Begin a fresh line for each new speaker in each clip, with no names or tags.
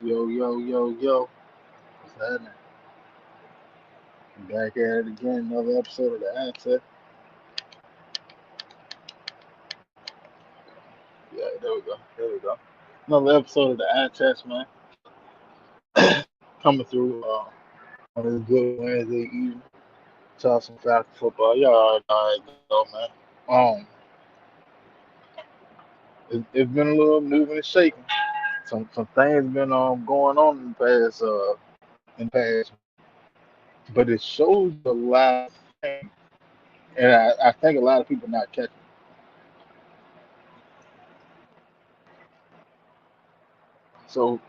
Yo, yo, yo, yo. What's happening? Back at it again. Another episode of the Access. Yeah, there we go. There we go. Another episode of the Access, man. Coming through on this good Wednesday evening. Talk some Falcons football. Y'all already know, man. Um, it's been a little moving and shaking. Some things been going on in the past, but it shows a lot of things, and I think a lot of people not catching. So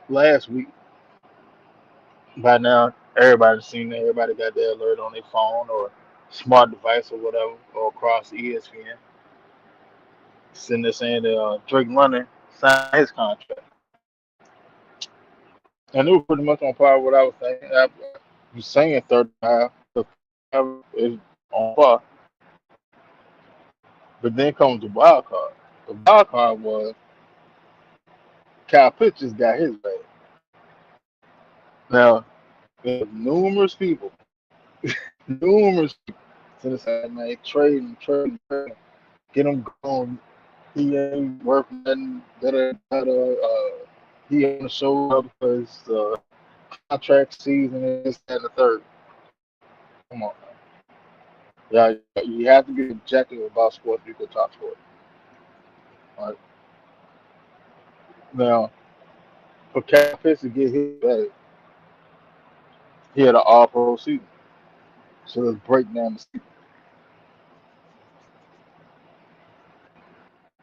last week, by now, everybody's seen it. Everybody got their alert on their phone or smart device or whatever, or across ESPN. Sitting there saying that Drake London signed his contract. And it was pretty much on par with what I was saying. I was saying 35, the 35 is on par. But then comes the wild card. The wild card was Kyle Pitts just got his bag. Now, there's numerous people, to the side, man, trading, get him going. He ain't worth nothing. He on the show up because contract season is this that, and the third. Come on, man. Yeah, you have to be objective about sports. You could talk sports. All right. Now, for Cal Pitts to get his bag, he had an All Pro season. So let's break down the season.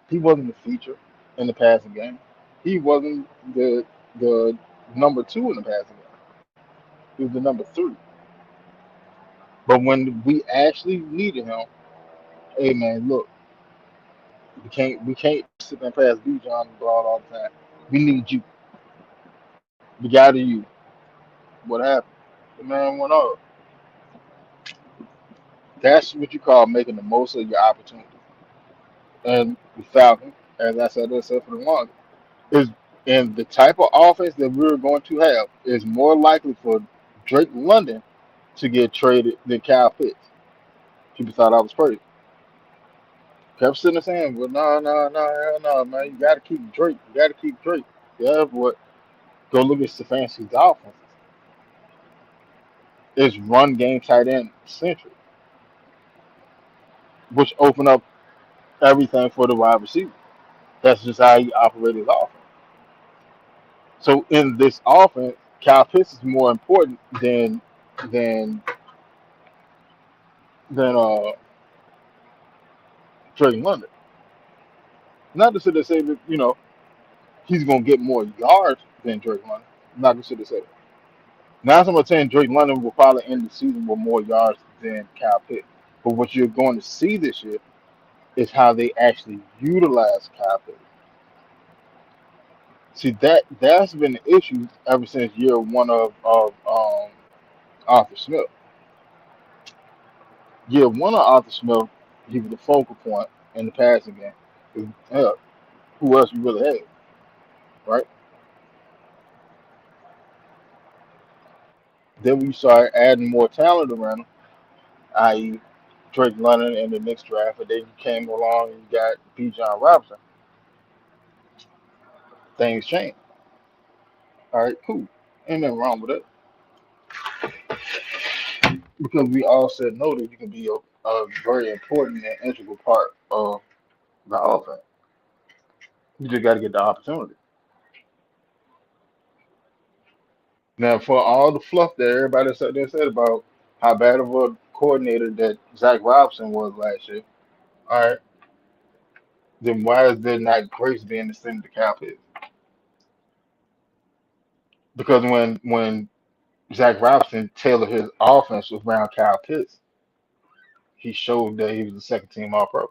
He wasn't the feature in the passing game. He wasn't the number two in the passing game. He was the number three. But when we actually needed him, hey man, look, we can't sit there and pass B John Broad all the time. We need you. We got to you. What happened? The man went up. That's what you call making the most of your opportunity. And the Falcons, as I said for the longest, is and the type of offense that we're going to have is more likely for Drake London to get traded than Kyle Pitts. People thought I was crazy. Kept sitting there saying, well, no, hell no, man. You got to keep Drake. You got to keep Drake. Yeah, but go look at Stefanski's offense. It's run game tight end centric, which opened up everything for the wide receiver. That's just how he operated his offense. So in this offense, Kyle Pitts is more important than than Drake London. Not to sit there and say that he's gonna get more yards than Drake London. Not to sit there and say that. Now I'm not saying Drake London will probably end the season with more yards than Kyle Pitts. But what you're going to see this year is how they actually utilize Kyle Pitts. See that's been the issue ever since year one of Arthur Smith. Year one of Arthur Smith, he was the focal point in the passing game. Yeah, who else you really had, right? Then we started adding more talent around him, i.e. Drake London in the next draft, and then you came along and you got B. John Robinson. Things changed. All right, cool. Ain't nothing wrong with it because we all said no that you can be a very important and integral part of the offense. You just got to get the opportunity. Now, for all the fluff that everybody said about how bad of a coordinator that Zach Robinson was last year, all right, then why is there not grace being extended to Cal Pitts? Because when Zach Robinson tailored his offense around Cal Pitts, he showed that he was a second team All Pro.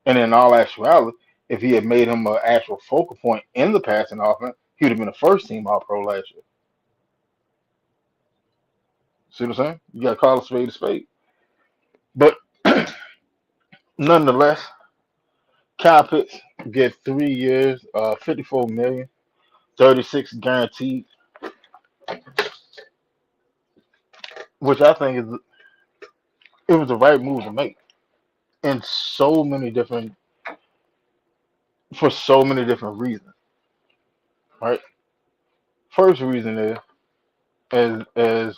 And in all actuality, if he had made him an actual focal point in the passing offense, he would have been a first team All Pro last year. See what I'm saying? You got to call a spade a spade. But nonetheless, Kyle Pitts get 3 years, 54 million. 36 guaranteed, which I think is it was the right move to make in so many different for so many different reasons. Right. First reason is as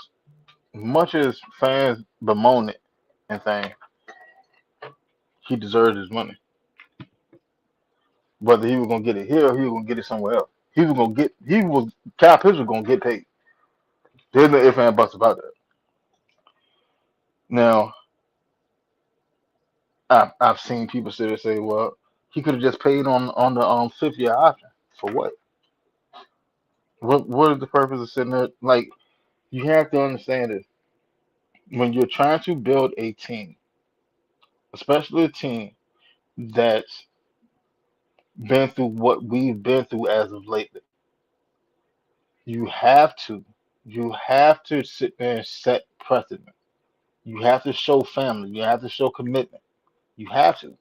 much as fans bemoan it and things, he deserved his money. Whether he was gonna get it here or he was gonna get it somewhere else. Kyle Pitts was gonna get paid. There's no ifs and buts about that. Now, I've seen people sit there and say, well, he could have just paid on the 5th year option. For what? What is the purpose of sitting there? Like, you have to understand this. When you're trying to build a team, especially a team that's been through what we've been through as of lately, you have to sit there and set precedent. You have to show family. You have to show commitment. You have to.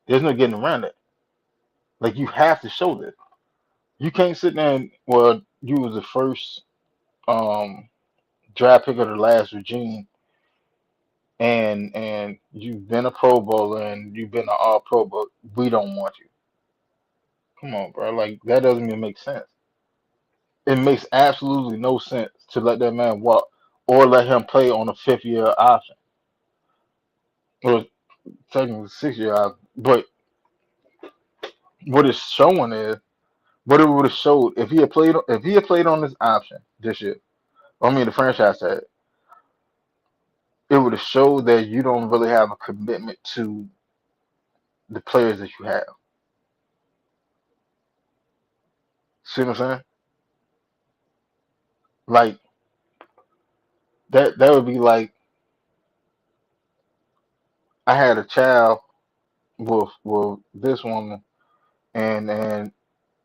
There's no getting around it. Like, you have to show this. You can't sit there and, well, you was the first um draft pick of the last regime, and you've been a Pro Bowler and you've been an All Pro, but we don't want you. Come on, bro. Like, that doesn't even make sense. It makes absolutely no sense to let that man walk or let him play on a 5th year option. Or technically 6 year option. But what it's showing is what it would have showed if he had played on this option this year. I mean the franchise tag, it would have showed that you don't really have a commitment to the players that you have. See what I'm saying? Like that would be like I had a child with this woman and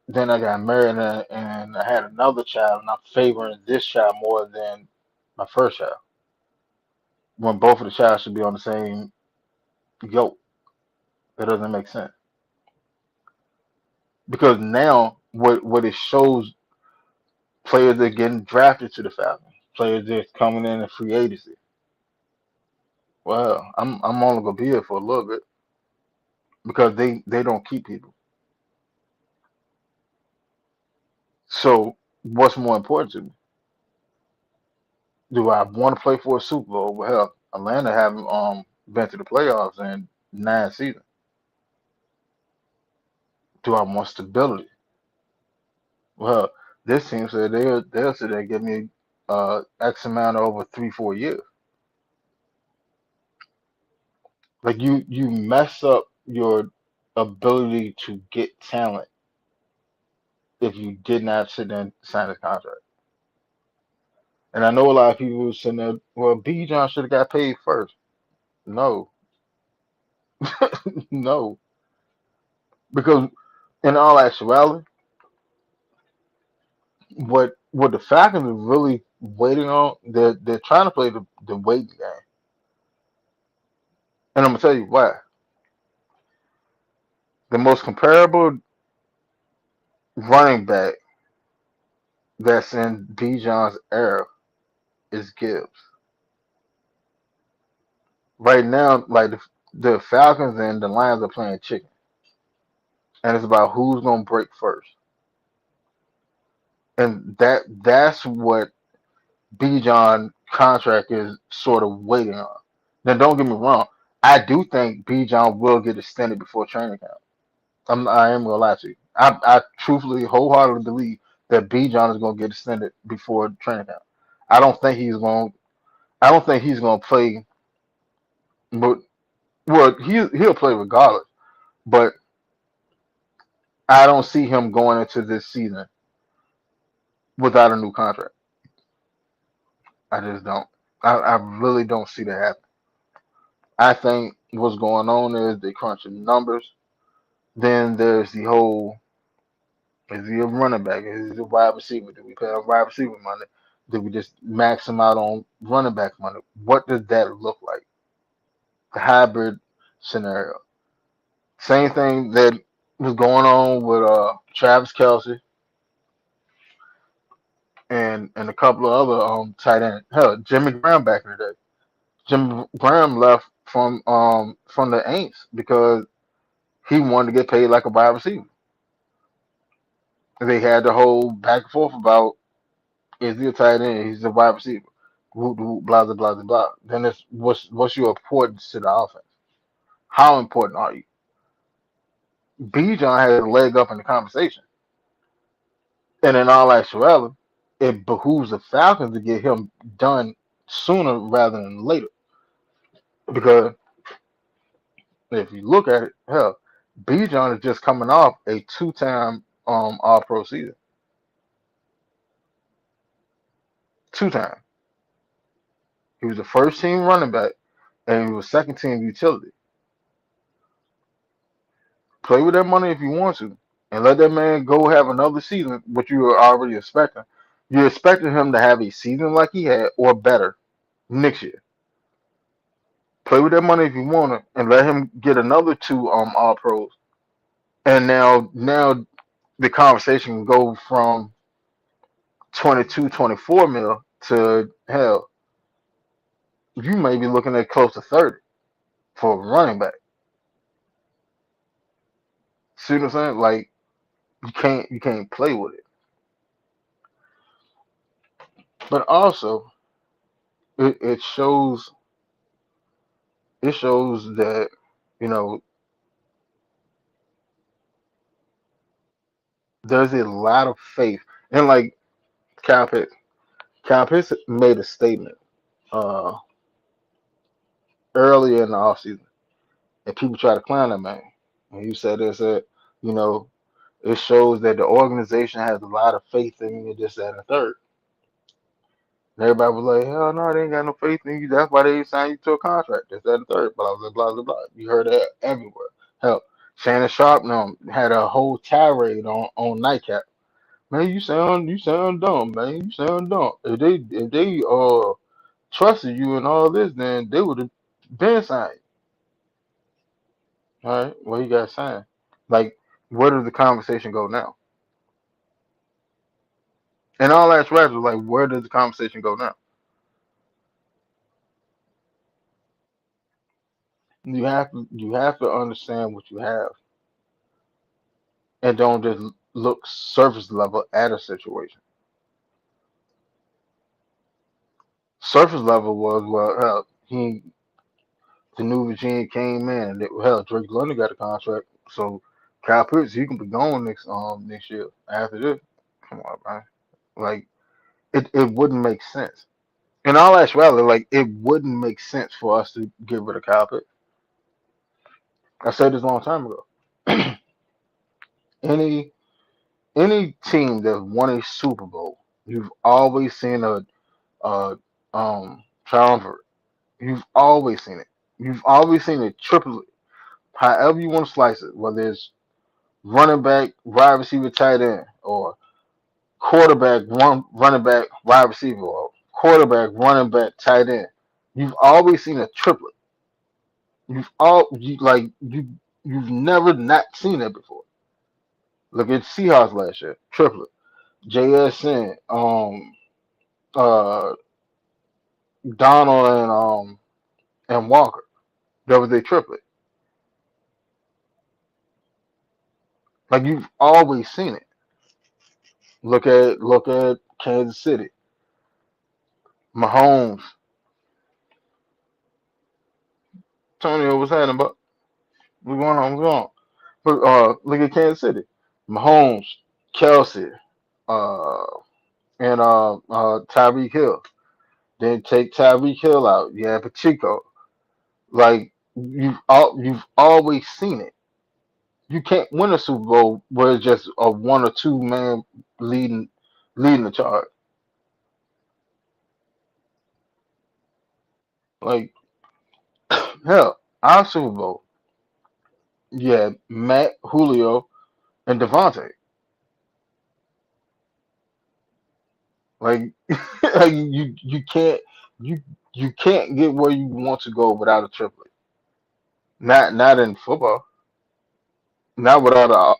then I got married and I had another child and I'm favoring this child more than my first child. When both of the child should be on the same yoke. That doesn't make sense. Because now what it shows players that are getting drafted to the Falcons, players that's coming in free agency. Well, I'm only gonna be here for a little bit because they don't keep people. So what's more important to me? Do I want to play for a Super Bowl? Well, hell, Atlanta haven't been to the playoffs in 9 seasons. Do I want stability? Well, this team said they'll sit there and give me X amount over 3-4 years. Like you mess up your ability to get talent if you did not sit there and sign a contract. And I know a lot of people sitting there, well, B John should have got paid first. No, no, because in all actuality, what the Falcons are really waiting on, they're trying to play the waiting game. And I'm gonna tell you why. The most comparable running back that's in Bijan's era is Gibbs. Right now, like the Falcons and the Lions are playing chicken, and it's about who's gonna break first. And that's what Bijan contract is sort of waiting on. Now, don't get me wrong. I do think Bijan will get extended before training camp. I am gonna lie to you. I truthfully, wholeheartedly believe that Bijan is gonna get extended before training camp. I don't think he's going. I don't think he's gonna play. But well, he'll play regardless. But I don't see him going into this season without a new contract. I just don't. I really don't see that happen. I think what's going on is they crunching numbers. Then there's the whole is he a running back? Is he a wide receiver? Do we pay a wide receiver money? Do we just max him out on running back money? What does that look like? The hybrid scenario. Same thing that was going on with Travis Kelsey. and a couple of other tight ends. Hell, Jimmy Graham back in the day. Jimmy Graham left from the Aints because he wanted to get paid like a wide receiver. They had the whole back and forth about is he a tight end? He's a wide receiver. Whoop, whoop, blah blah blah blah blah. Then it's what's your importance to the offense? How important are you? B. John has a leg up in the conversation, and in all actuality, it behooves the Falcons to get him done sooner rather than later. Because if you look at it, hell, B. John is just coming off a two-time All Pro season, two time. He was the first team running back, and he was second team utility. Play with that money if you want to, and let that man go have another season, what you were already expecting. You're expecting him to have a season like he had or better next year. Play with that money if you want to, and let him get another two All Pros. And now the conversation can go from 22, 24 mil to hell. You may be looking at close to 30 for a running back. See what I'm saying? Like you can't play with it. But also it shows that you know there's a lot of faith and like Cal Pitts. Cal Pitts made a statement uh earlier in the offseason and people try to clown that man. And he said this you know, it shows that the organization has a lot of faith in you, this, that, and the third. And everybody was like, hell no, they ain't got no faith in you. That's why they ain't signed you to a contract. This, that, and the third. Blah, blah, blah, blah, blah. You heard that everywhere. Hell, Shannon Sharp had a whole tirade on Nightcap. Man, you sound dumb, man. You sound dumb. If they trusted you and all this, then they would have been signed. All right, well, you got signed. Like, where does the conversation go now? And all that's right was like, where does the conversation go now? You have to understand what you have and don't just look surface level at a situation. Surface level was well, hell, the new regime came in. Hell, Drake London got a contract, so Kyle Pitts he can be gone next year. After this, come on, man. Like it wouldn't make sense. In all actuality, like it wouldn't make sense for us to get rid of Kyle Pitts. I said this a long time ago. any any team that won a Super Bowl, you've always seen a triumvirate. You've always seen it. You've always seen it triplet. However you want to slice it, whether it's running back, wide receiver, tight end, or quarterback, running back, wide receiver, or quarterback, running back, tight end. You've always seen a triplet. You've never not seen that before. Look at Seahawks last year, triplet. JSN, uh, Donald and Walker. That was a triplet. Like you've always seen it. Look at Kansas City. Mahomes, Antonio, what's happening? But what's going on? What's going on? But look at Kansas City. Mahomes, Kelsey, uh, and Tyreek Hill. Then take Tyreek Hill out. Yeah, Pacheco. Like you've always seen it. You can't win a Super Bowl where it's just a one or two man leading leading the charge. Like hell, our Super Bowl, yeah, Matt, Julio, and Devontae. Like, like you you can't get where you want to go without a triplet. Not in football. Not without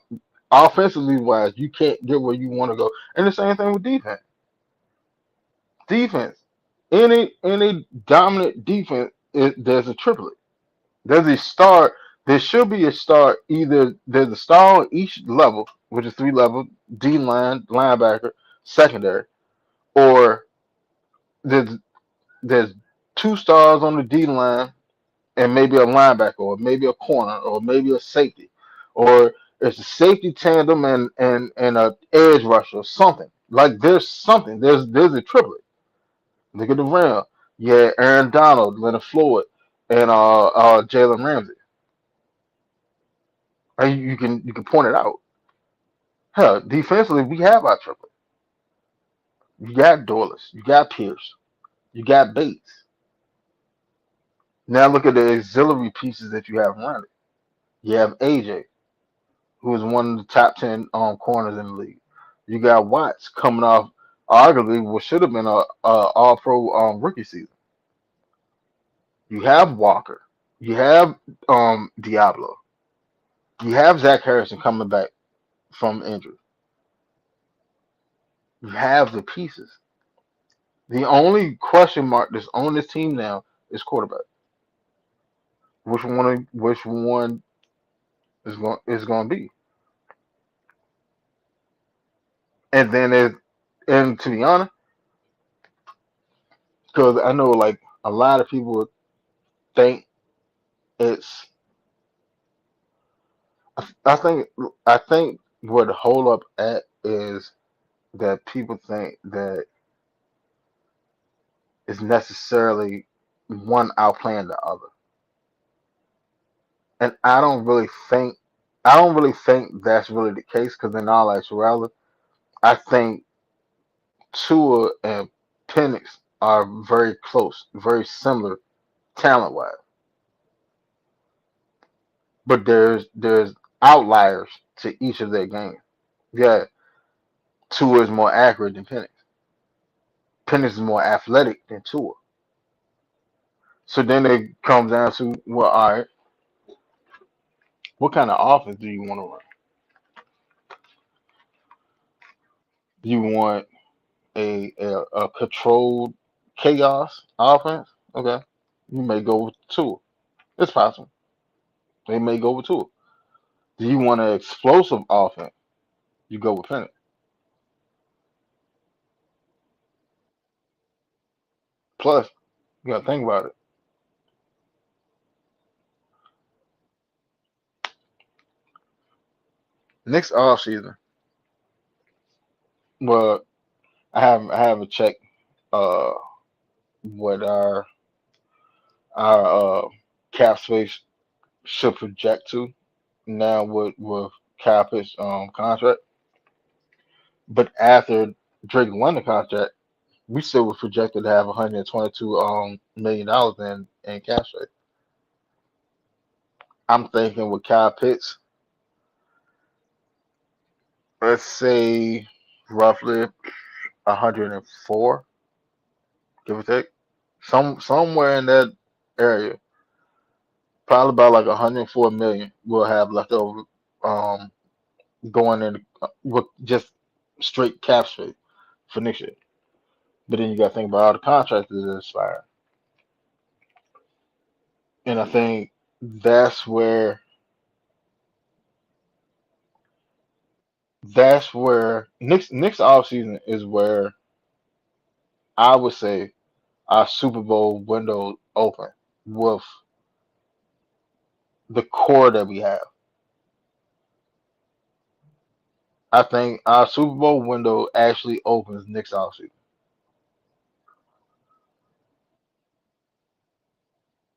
offensively wise, you can't get where you want to go. And the same thing with defense. Defense. Any dominant defense, there's a triplet. There's a star. There should be a star. Either there's a star on each level, which is three levels: D line, linebacker, secondary, or there's there's two stars on the D line and maybe a linebacker, or maybe a corner, or maybe a safety, or it's a safety tandem and a edge rusher or something. Like there's something. There's a triplet. Look at the Rams. Yeah, Aaron Donald, Leonard Floyd, and Jalen Ramsey. And you can point it out. Hell, defensively we have our triplet. You got Dorless, you got Pierce, you got Bates. Now look at the auxiliary pieces that you have around it. You have AJ, who is one of the top 10 corners in the league. You got Watts coming off arguably what should have been a All Pro rookie season. You have Walker. You have Diablo. You have Zach Harrison coming back from injury. You have the pieces. The only question mark that's on this team now is quarterback. Which one is going to be? And then and to be honest, because I know like a lot of people think it's I think I think where the hold up at is that people think that it's necessarily one outplaying the other. And I don't really think that's really the case because in all actuality, I think Tua and Penix are very close, very similar talent wise. But there's outliers to each of their games. Yeah, Tua is more accurate than Penix. Penix is more athletic than Tua. So then it comes down to, well, all right, what kind of offense do you want to run? Do you want a controlled chaos offense? Okay, you may go with Tua. It's possible. They may go with Tua. Do you want an explosive offense? You go with Penix. Plus, you got to think about it. Next offseason, well, I haven't checked uh what our cap space should project to now with Cap's contract. But after Drake won the contract, we still were projected to have 122 million dollars in cap space. I'm thinking with Kyle Pitts, let's say roughly 104, give or take, somewhere in that area. Probably about like 104 million we'll have left over um going in with just straight cap space for next year. But then you got to think about all the contracts that expire, and I think that's where next off season is where I would say our Super Bowl window open with the core that we have. I think our Super Bowl window actually opens next off season.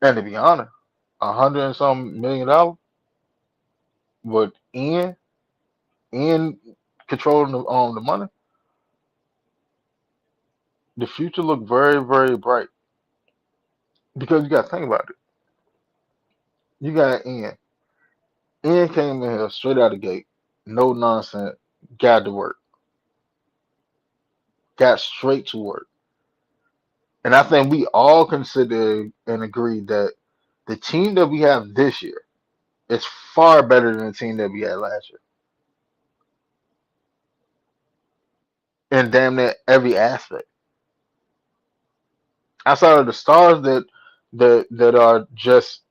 And to be honest, 100 and some $1 million with in controlling the money, the future look very, very bright. Because you got to think about it. You got Ian. Ian came in here straight out the gate, no nonsense, got to work, got straight to work. And I think we all consider and agree that the team that we have this year is far better than the team that we had last year in damn near every aspect. outside of the stars that are just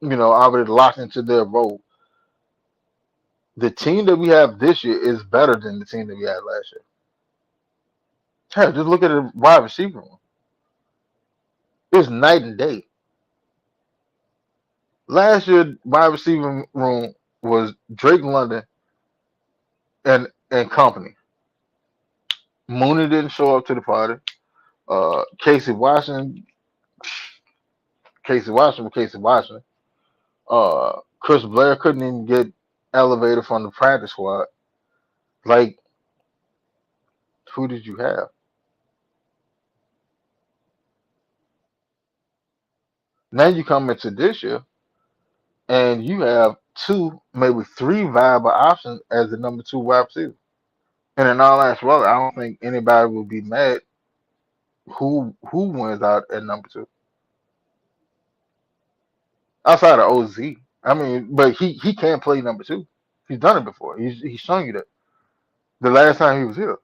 already locked into their role, the team that we have this year is better than the team that we had last year. Hell, just look at the wide receiver room. It's night and day. Last year, wide receiver room was Drake London and company. Mooney didn't show up to the party. Casey Washington, Casey Washington. Chris Blair couldn't even get elevated from the practice squad. Like, who did you have? Now you come into this year and you have two, maybe three viable options as the number two wide receiver. And in all actuality, I don't think anybody would be mad who wins out at number two outside of OZ. I mean, but he can play number two. He's done it before. He's shown you that the last time he was here.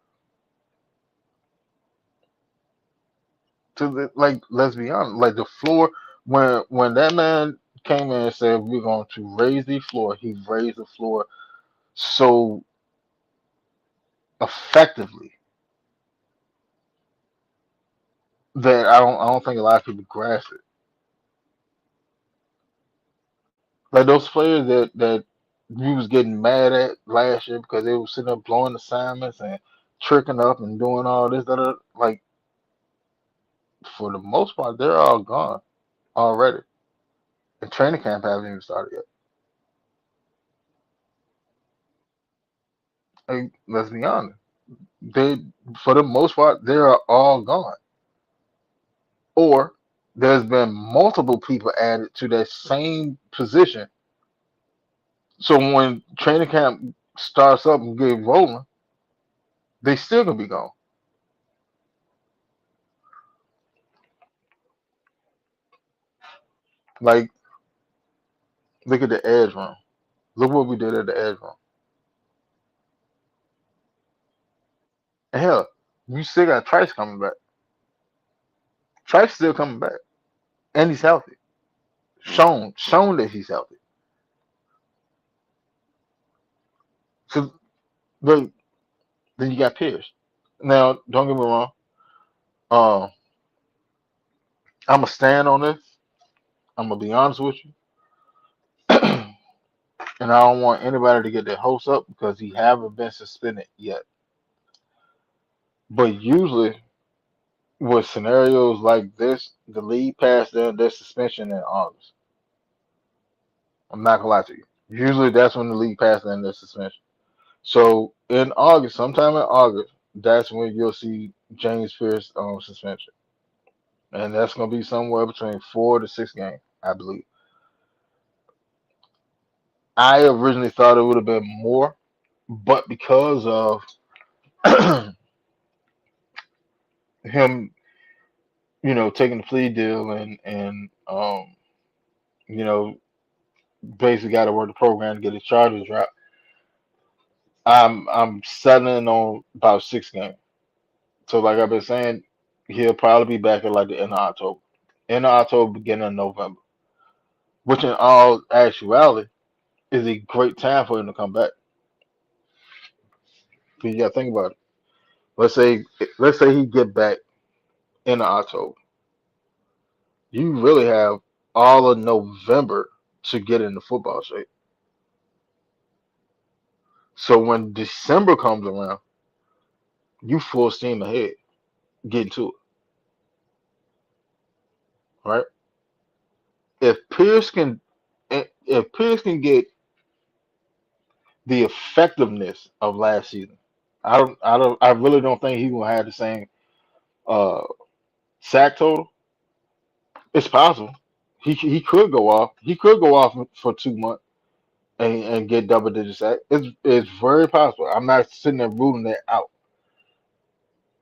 Like, let's be honest, like the floor when that man came in and said we're going to raise the floor, he raised the floor so effectively that I don't think a lot of people grasp it. Like those players that we was getting mad at last year because they were sitting up blowing assignments and tricking up and doing all this that like for the most part they're all gone already. And training camp hasn't even started yet. Like, let's be honest. They for the most part they are all gone. Or there's been multiple people added to that same position. So when training camp starts up and get rolling, they still gonna be gone. Like, look at the edge room. Look what we did at the edge room. And hell, you still got Trice coming back. Trice still coming back, and he's healthy. Shown that he's healthy. So, but then you got Pierce. Now, don't get me wrong. Uh, I'm gonna stand on this. I'm gonna be honest with you, and I don't want anybody to get their hopes up because he haven't been suspended yet. But usually, with scenarios like this, the league passed their suspension in August. I'm not gonna lie to you. Usually, that's when the league passed their suspension. So in August, sometime in August, that's when you'll see James Pierce suspension, and that's gonna be somewhere between 4 to 6 games, I believe. I originally thought it would have been more, but because of him, taking the plea deal and you know, basically got to work the program to get his charges dropped. I'm settling on about 6 games. So like I've been saying, he'll probably be back at like the end of October. End of October, beginning of November. Which in all actuality is a great time for him to come back. Because you gotta think about it. Let's say let's say he get back in October. You really have all of November to get into football shape. So when December comes around, you full steam ahead, getting to it, right? If Pierce can, if Pierce can get the effectiveness of last season, I really don't think he will have the same uh, sack total. It's possible. He could go off. He could go off for 2 months and get double digit sack. It's very possible. I'm not sitting there ruling that out.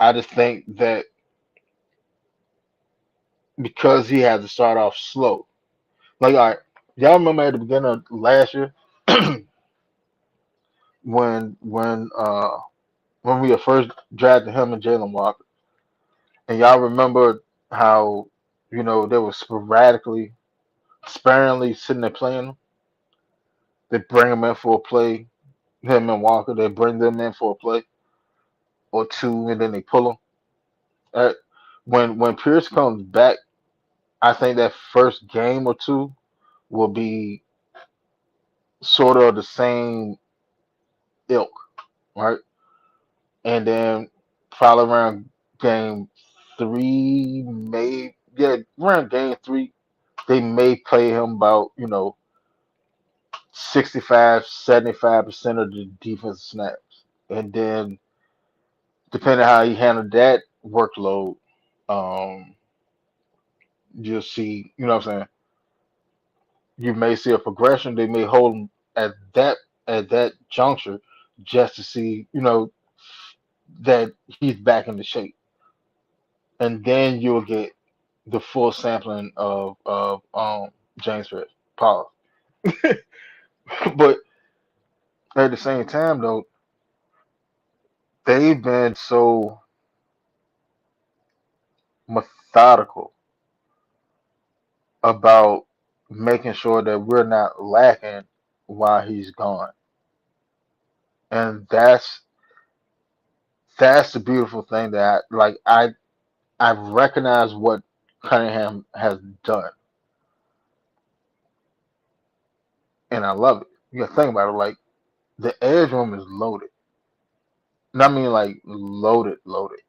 I just think that because he had to start off slow. Like, all right, y'all remember at the beginning of last year when when uh when we had first drafted him and Jalen Walker, and y'all remember how they were sparingly sitting there playing them. They bring them in for a play, him and Walker. They bring them in for a play or two, and then they pull them. Uh, when Pierce comes back, I think that first game or two will be sort of the same ilk, right? And then probably around game three, around game three, they may play him about 65, 75% of the defensive snaps, and then depending how he handled that workload, um, you'll see. You know what I'm saying? You may see a progression. They may hold him at that juncture just to see that he's back into shape, and then you'll get the full sampling of James Paul. But at the same time, though, they've been so methodical about making sure that we're not lacking while he's gone, and that's the beautiful thing that I recognize what Cunningham has done, and I love it. You got to think about it, like the edge room is loaded. And I mean, like loaded, loaded.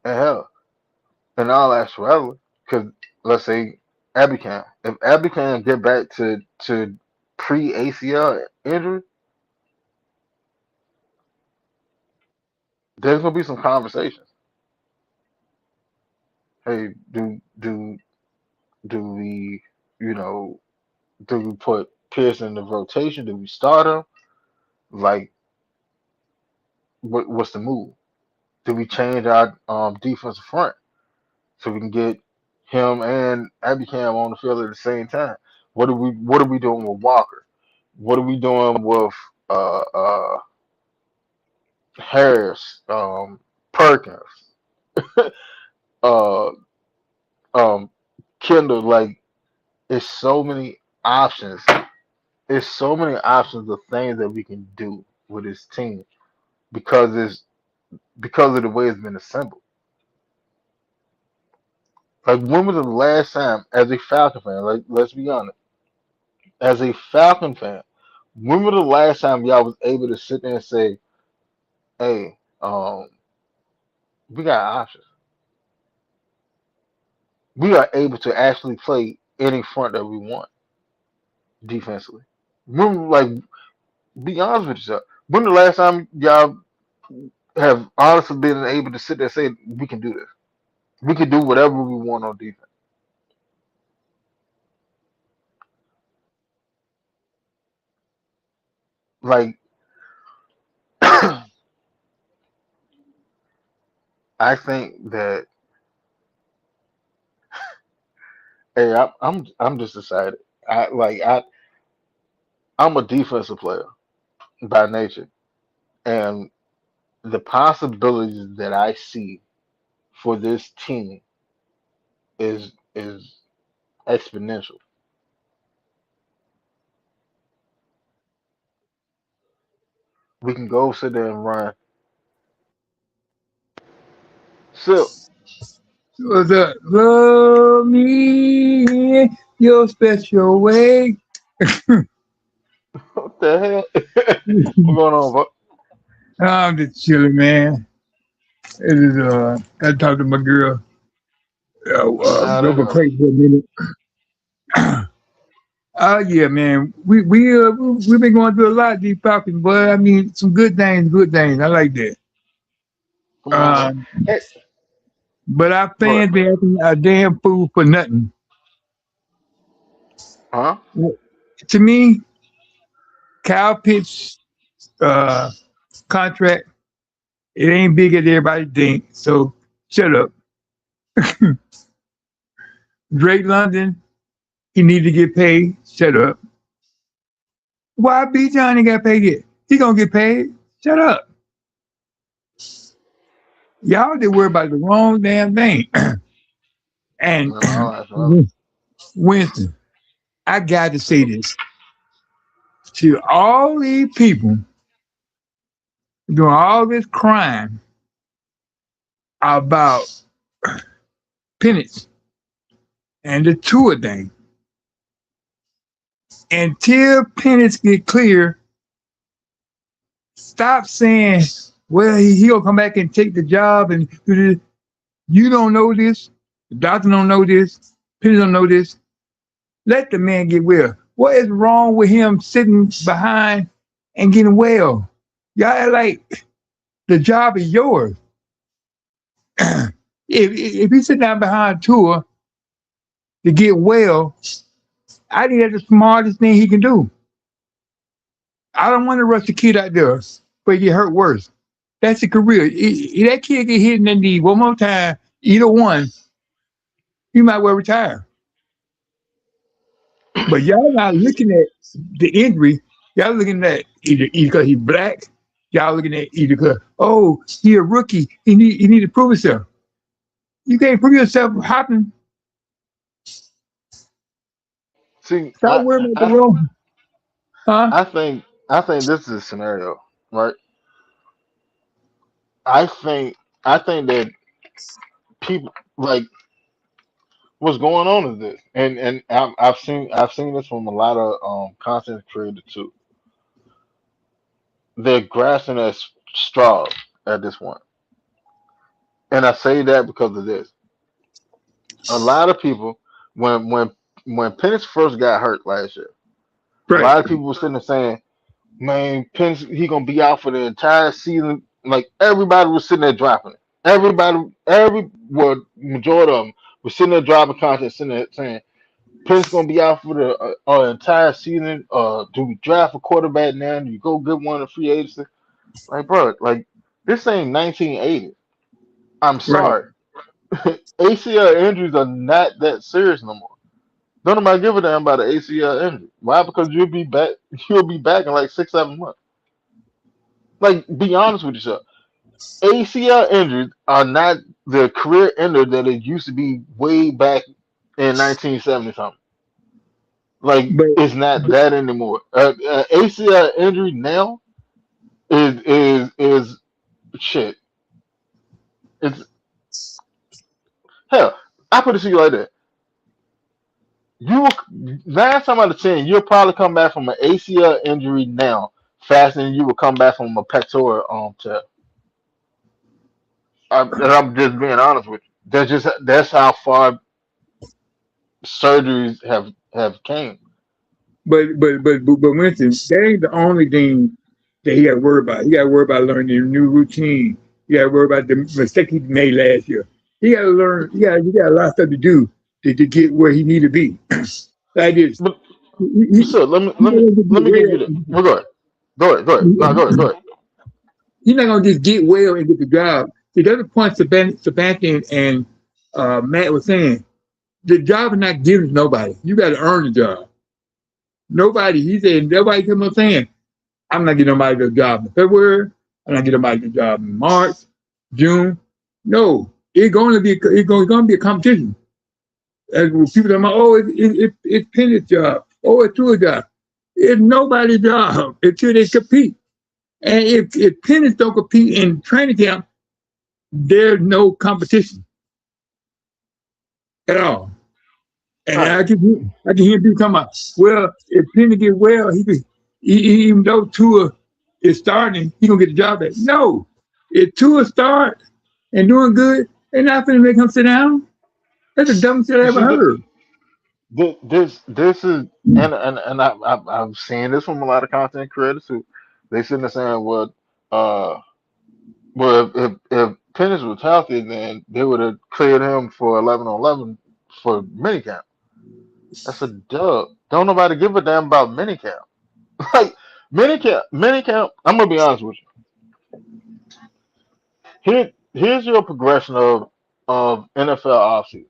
And hell, in all actuality, because let's say if Abby can get back to pre ACL injury, there's gonna be some conversations. Hey, do we you know do we put Pierce in the rotation? Do we start him? Like, what's the move? Do we change our defensive front so we can get him and Abicam on the field at the same time? What are we doing with Walker? What are we doing with uh, uh, Harris, Perkins, uh, um, Kendall? Like, it's so many options. It's so many options of things that we can do with this team because because of the way it's been assembled. Like, when was the last time, as a Falcon fan, like, let's be honest, as a Falcon fan, when was the last time y'all was able to sit there and say, "Hey, we got options. We are able to actually play any front that we want defensively." When, like, be honest with yourself. When the last time y'all have honestly been able to sit there and say, "We can do this. We can do whatever we want on defense." Like, I think that, hey, I'm just excited. I'm a defensive player by nature, and the possibilities that I see for this team is exponential. We can go sit there and run. So
What's up? Love me your special way.
what the hell? What's going on, bro?
I'm just chilling, man. It is I talked to my girl.
Nah,
Go
that
for
go.
crazy for a minute. Yeah, man. We've been going through a lot, these Falcons, but I mean some good things, good things. I like that.
Come on, man.
Um,
Hey,
but our
go ahead.
fans be acting a damn fool for nothing.
Huh?
To me, Kyle Pitts uh contract, it ain't big as everybody think. So shut up. Drake London, he need to get paid. Shut up. Why B John ain't got paid yet? He gonna get paid. Shut up. Y'all did worry about the wrong damn thing. And
And all that stuff.
Winston, I got to say this to all these people doing all this crime about penance and the tour thing. Until penance get clear, stop saying, well, he'll come back and take the job and do this. You don't know this. The doctor don't know this. Penance don't know this. Let the man get well. What is wrong with him sitting behind and getting well? Y'all like the job is yours. If you sit down behind a tour to get well, I think that's the smartest thing he can do. I don't want to rush the kid out there, but get hurt worse. That's a career. If that kid get hit in the knee one more time, either one, he might well retire. But y'all not looking at the injury. Y'all looking at either because he's black. Y'all looking at either because he a rookie. He need to prove himself. You can't prove yourself hopping.
See,
Stop worrying about the wrong. Huh?
I think this is a scenario, right? I think that people like what's going on is this, and I've seen this from a lot of content creators too. They're grasping at straws at this point, and I say that because of this. A lot of people, when Penix first got hurt last year, a
Right.
lot of people were sitting there saying, "Man, Penix he gonna be out for the entire season." Like everybody was sitting there dropping it. Majority of them was sitting there dropping content, sitting there saying Penix gonna be out for the entire season. Do we draft a quarterback now? Do you go get one of the free agents? Like, bro, like this ain't 1980. I'm
Right.
sorry. ACL injuries are not that serious no more. Don't nobody give a damn about an ACL injury. Why? Because you'll be back. You'll be back in like 6, 7 months. Like, be honest with yourself. ACL injuries are not the career ender that it used to be way back in 1970 something. Like,
But
it's not that anymore. ACL injury now is shit. It's hell. I put it to you like that. You 9 times out of 10, you'll probably come back from an ACL injury now faster than you will come back from a pectoral tear. And I'm just being honest with you. That's how far surgeries have came.
but Winston, that ain't the only thing that he got to worry about. He got to worry about learning a new routine. He got to worry about the mistake he made last year. He got to learn. He got a lot of stuff to do to get where he need to be. Like this,
But
he,
so let me
he
let me
not gonna
let
get
me give you that.
well.
Well, go ahead. Go ahead. Go ahead. No, go ahead. Go ahead.
He's not gonna just get well and get the job. See, that's the point Sebastian and Matt was saying. The job is not given to nobody. You got to earn the job. Nobody. He said nobody come up saying I'm not getting nobody the job in February. I'm not getting nobody the job in March, June. No, it's going to be a competition. As people talking about, it's Penny's job. Oh, it's your job. It's nobody's job until they compete. And if Pennies don't compete in training camp, there's no competition at all.
All
And
right.
I can hear people talking about, well, if Penny get well, even though Tua is starting, he gonna get the job back. No, if Tua start and doing good, they're not gonna make him sit down. That's the dumbest shit I
You
ever
see,
heard.
this is and I'm seeing this from a lot of content creators who they sitting there saying, uh, if Pennis was healthy, then they would have cleared him for 11 on 11 for minicamp. That's a dub. Don't nobody give a damn about minicamp. Like minicamp. I'm gonna be honest with you. Here's your progression of NFL offseason.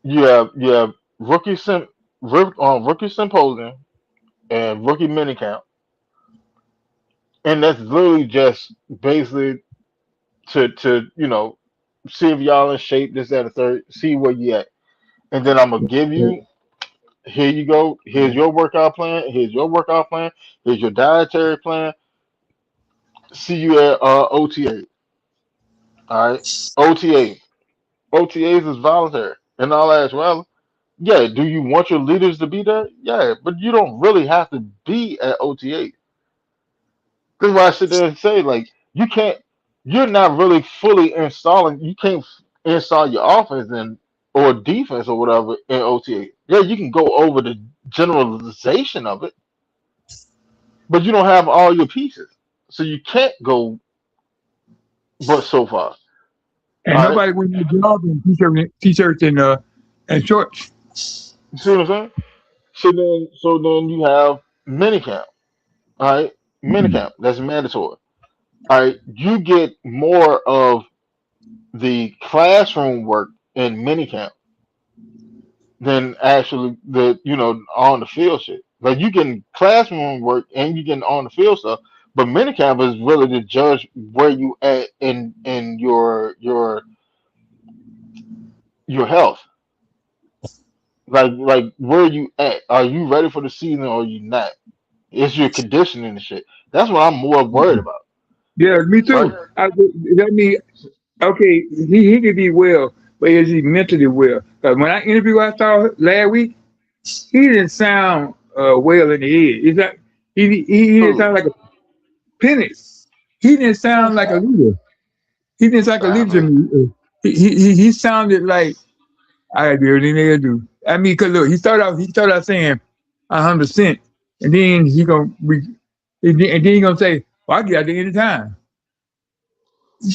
You have rookie rookie symposium and rookie minicamp, and that's literally just basically to see if y'all in shape, this, that, and the third, see where you at. And then I'm gonna give you, here you go, here's your workout plan, here's your workout plan, here's your dietary plan. See you at OTA. All right. OTA. OTAs is voluntary. And all that as well. Yeah, do you want your leaders to be there? Yeah, but you don't really have to be at OTA. That's why I sit there and say, like, you're not really fully installing, you can't install your offense or defense or whatever in OTA. Yeah, you can go over the generalization of it, but you don't have all your pieces. So you can't go but so far.
And
All right.
nobody went to the job in t-shirts and shorts.
You see what I'm saying? So then you have minicamp. All right. Minicamp. That's mandatory. All right. You get more of the classroom work in minicamp than actually on the field shit. Like you getting classroom work and you getting on the field stuff, but minicamp is really to judge where you at in your health. Like where you at? Are you ready for the season or are you not? It's your conditioning and shit. That's what I'm more worried about,
Yeah, me
right?
too. That mean, okay, he could be well, but is he mentally well? Because when I interviewed I saw last week, he didn't sound well in the head. Is that he didn't
Who?
sound like a Penix. He didn't sound like a leader. He didn't sound like a
I
leader to
mean,
me. He sounded like I gotta do everything they gotta do. I mean, cause look, he started out saying 100%, and then and then he gonna say, "Well, I get out there anytime."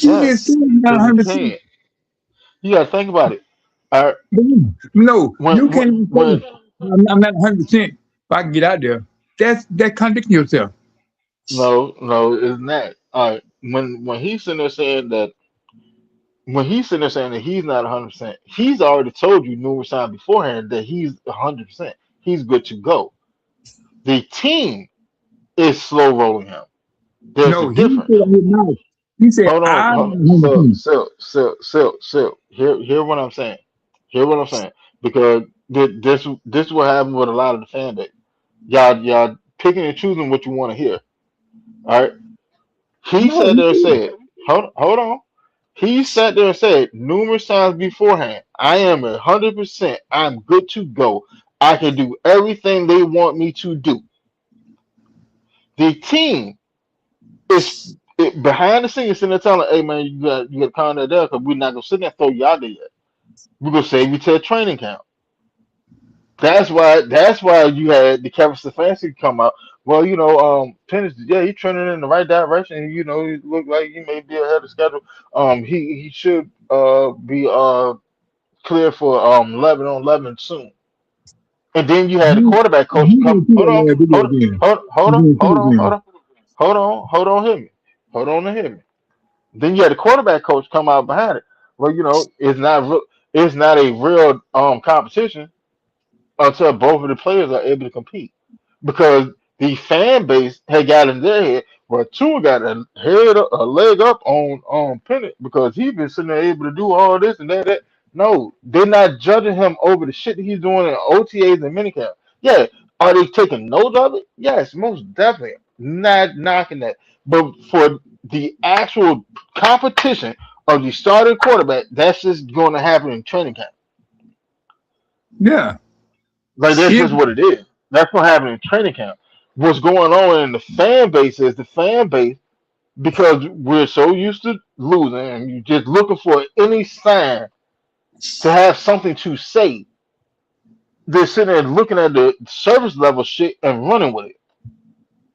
He
yeah,
didn't say not
but you
100%.
can't. You gotta think about it. I
No,
when
you
when
can't even
when
say I'm not 100%. If I can get out there, that contradicting yourself.
no, it's not. All right, when he's sitting there saying that, when he's sitting there saying that he's not 100%, he's already told you numerous times beforehand that he's 100%. He's good to go. The team is slow rolling him. There's a
No, he
difference.
said out his mouth. He said
Hold on,
I'm
hold on.
not
So,
100%.
so, hear what I'm saying. Hear what I'm saying. Because this is what happened with a lot of the fan base. Y'all picking and choosing what you want to hear. All right. He
No,
sat
he
there and
said
said, hold on. He sat there and said numerous times beforehand, I am 100%. I'm good to go. I can do everything they want me to do. The team is behind the scenes sitting there telling, hey man, you got to calm that down because we're not gonna sit there and throw you out there yet. We're gonna save you till training camp. That's why you had the Kevin Stefanski come out. Well, Pennis, yeah, he's trending in the right direction. He look like he may be ahead of schedule. He should be clear for 11 on 11 soon. And then you had the quarterback coach
he
come.
gonna see
Hold
that
on,
last video
hold
again.
hold hold
He
on,
gonna see
hold
it
on, hold
again.
on, hear me. Hold on and hear me. Then you had the quarterback coach come out behind it. Well, it's not a real competition until both of the players are able to compete. Because the fan base had got in their head, well, Tua got a leg up on Pennant because he's been sitting there able to do all this and that. No, they're not judging him over the shit that he's doing in OTAs and minicamp. Yeah, are they taking note of it? Yes, most definitely. Not knocking that. But for the actual competition of the starting quarterback, that's just going to happen in training camp.
Yeah.
Like that's
If
just what it is. That's what happened in training camp. What's going on in the fan base is the fan base, because we're so used to losing and you're just looking for any sign to have something to say. They're sitting there looking at the service level shit and running with it.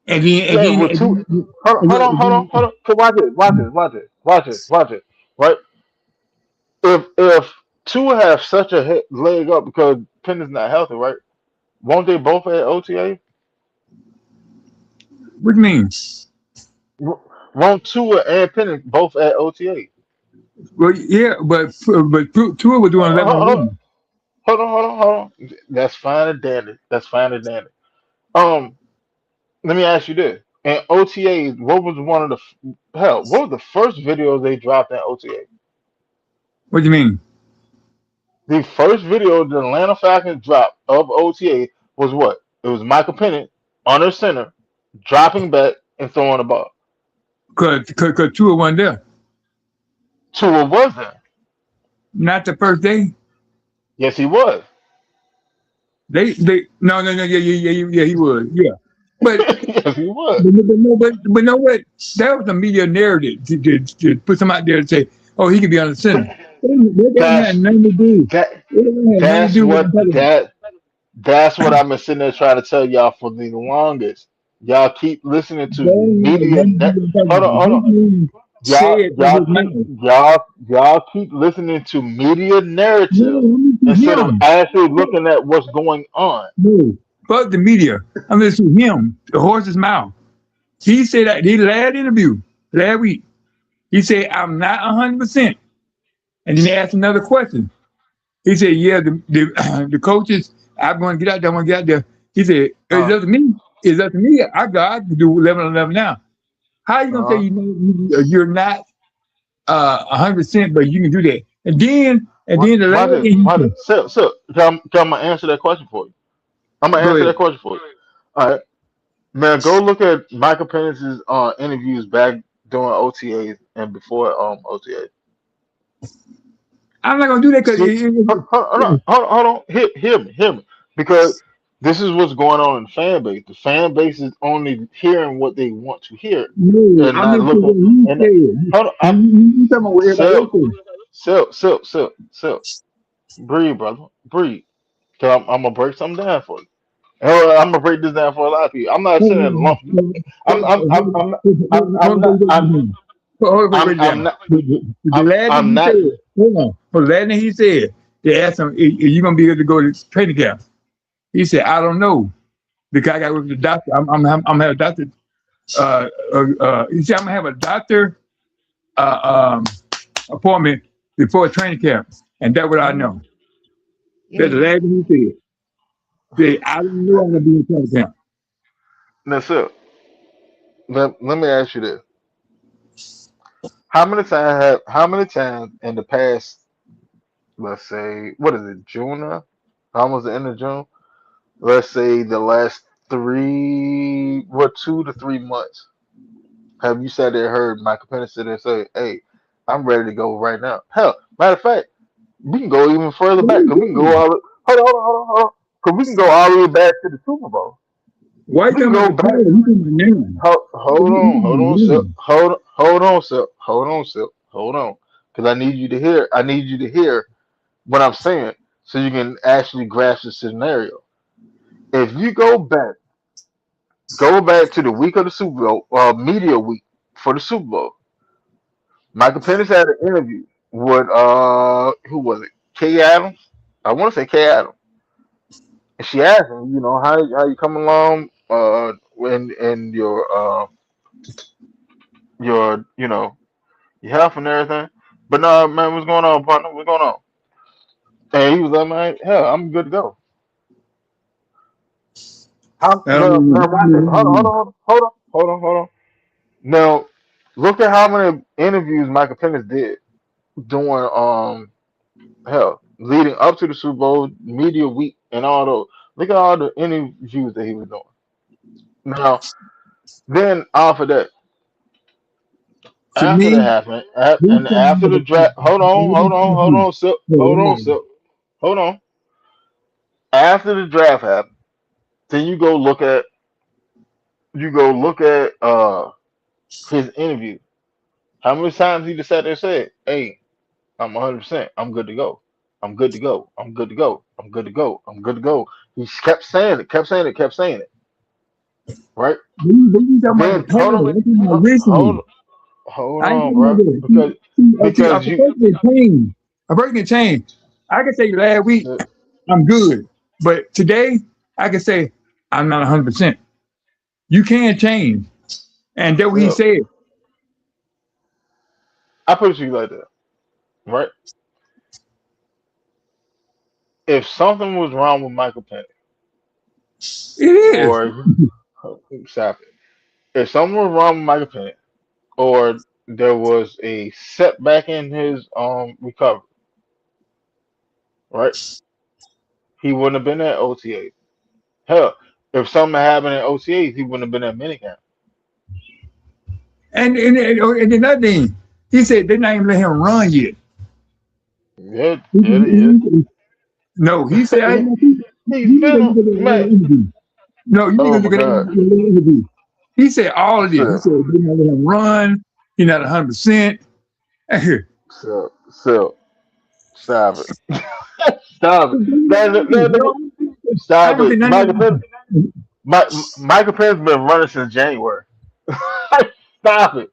and then and
Yeah,
then
with two.
and
Hold on. Okay, watch it. Right? If two have such a leg up because Penn is not healthy, right? Won't they both at OTA?
what means?
Won't Tua and Penix both at OTA?
Well, yeah, but Tua was doing 11 on
Hold
11.
on. That's fine and dandy. Um, let me ask you this. And OTAs, what was one of the hell? What was the first videos they dropped in OTA?
What do you mean?
The first video the Atlanta Falcons dropped of OTA was what? It was Michael Penix under center, dropping back and throwing the ball.
Cause Tua wasn't there.
Tua was there.
Not the first day.
Yes, he was.
They no yeah he was yeah, but
Yes, he was.
but know what? That was a media narrative to put some out there to say, oh, he could be on the center. That had
That's
nothing to do.
that.
It had nothing to
That's
do with what
what
I'm talking about.
that's what I've been sitting there trying to tell y'all for the longest. Y'all keep listening to
That had
media.
nothing to do with what I'm
Hold
talking
on,
about.
hold
This
on.
man said from his mouth.
Y'all keep listening to media
No,
narrative
I'm listening to
instead of
him.
actually looking at what's going on.
No, fuck the media. I'm listening to him, the horse's mouth. He said that he last interview last week. He said, I'm not 100%. And then they asked another question. He said, yeah, the coaches, I'm going to get out there, I'm going to get out there. He said, it's
Uh,
up to me. It's up to me. I can do 11 on 11 now. How are you going to say
uh,
you're not 100%, but you can do that? And then the last
watch this,
thing he
watch
said,
this. So, I'm gonna answer that question for you. I'm gonna
go
answer
ahead.
that question for you. All right, man. Go look at Michael Penix's interviews back during OTAs and before OTAs.
I'm not going to do that
See, hold on. Hear me. Because this is what's going on in the fan base. The fan base is only hearing what they want to hear
no,
and
I'm
not
listening to
looking.
what he
And
said.
hold on,
You talking about what everybody else
Silk,
said.
Silk. Breathe, brother. Breathe. Cause I'm gonna break something down for you. I'm gonna break this down for a lot of people. I'm not saying lump. I'm not.
Hold on, break it
I'm
down.
not.
The last thing
I'm
he
not.
said, hold on. The last thing he said, they asked him, "Are you gonna be able to go to training camp?" He said, "I don't know because I got to work with the doctor. I'm gonna have a doctor. He said, I'm gonna have a doctor uh, um, appointment before training camp, and that's what I
Mm,
know." That's the
mm.
last thing he said. He said, "I don't know I'm gonna be in training camp."
That's it. Let me ask you this: How many times in the past, let's say, what is it, June now? Almost the end of June. Let's say the last what, 2 to 3 months. Have you sat there and heard Michael Penix sit there and say, "Hey, I'm ready to go right now"? Hell, matter of fact, we can go even further
What are
back
you
because we can go
doing?
hold on. Because we can go all the way back to the Super Bowl.
Why are you
We can
talking about
go
the
back.
past? You talking about now?
Sir. Hold on. Because I need you to hear what I'm saying so you can actually grasp the scenario. If you go back to the week of the Super Bowl, media week for the Super Bowl. Michael Penix had an interview with who was it? Kay Adams. I want to say Kay Adams. And she asked him, how you come along in your your health and everything. But no, man, what's going on, partner? What's going on? And he was like, man, hell, I'm good to go. Now watch this. Hold on. Now, look at how many interviews Michael Penix did during hell leading up to the Super Bowl, media week, and all those. Look at all the interviews that he was doing. Now, then off of that,
To
after that
me,
happened,
he's
and
talking
after the draft, hold on, so hold on. After the draft happened, then you go look at his interview. How many times he just sat there and said, "Hey, I'm 100%. I'm good to go. I'm good to go. I'm good to go. I'm good to go. I'm good to go." He kept saying it, kept saying it, kept saying it. Right?
He's talking about the
Then
past. I'm talking about
hold
recently. I ain't
on,
talking about
bro,
that. See, a
because you
person can change. A person can change. I can say last week I'm good, but today I can say I'm not 100%. You can change, and that's what he
so
said.
I put it to you like that, right? If something was wrong with Michael Penix,
It is.
or stop it. if something was wrong with Michael Penix, or there was a setback in his recovery, right? He wouldn't have been at OTA. Hell, if something happened at OTAs, he wouldn't have been at minicamp.
And another thing, he said they're not even let him run yet.
Yeah,
He-
yeah, yeah.
No, he said I ain't gonna
He's
you ain't
been
gonna look at
man.
that interview. No, you ain't
Oh
gonna
my
look at
God.
that interview. He said all of this. He
So,
said they're not let him run. He's not 100%.
so, stop it. Stop it. No,
I
stop
don't think
it.
none of them.
Michael Penn's been running since January. Stop it.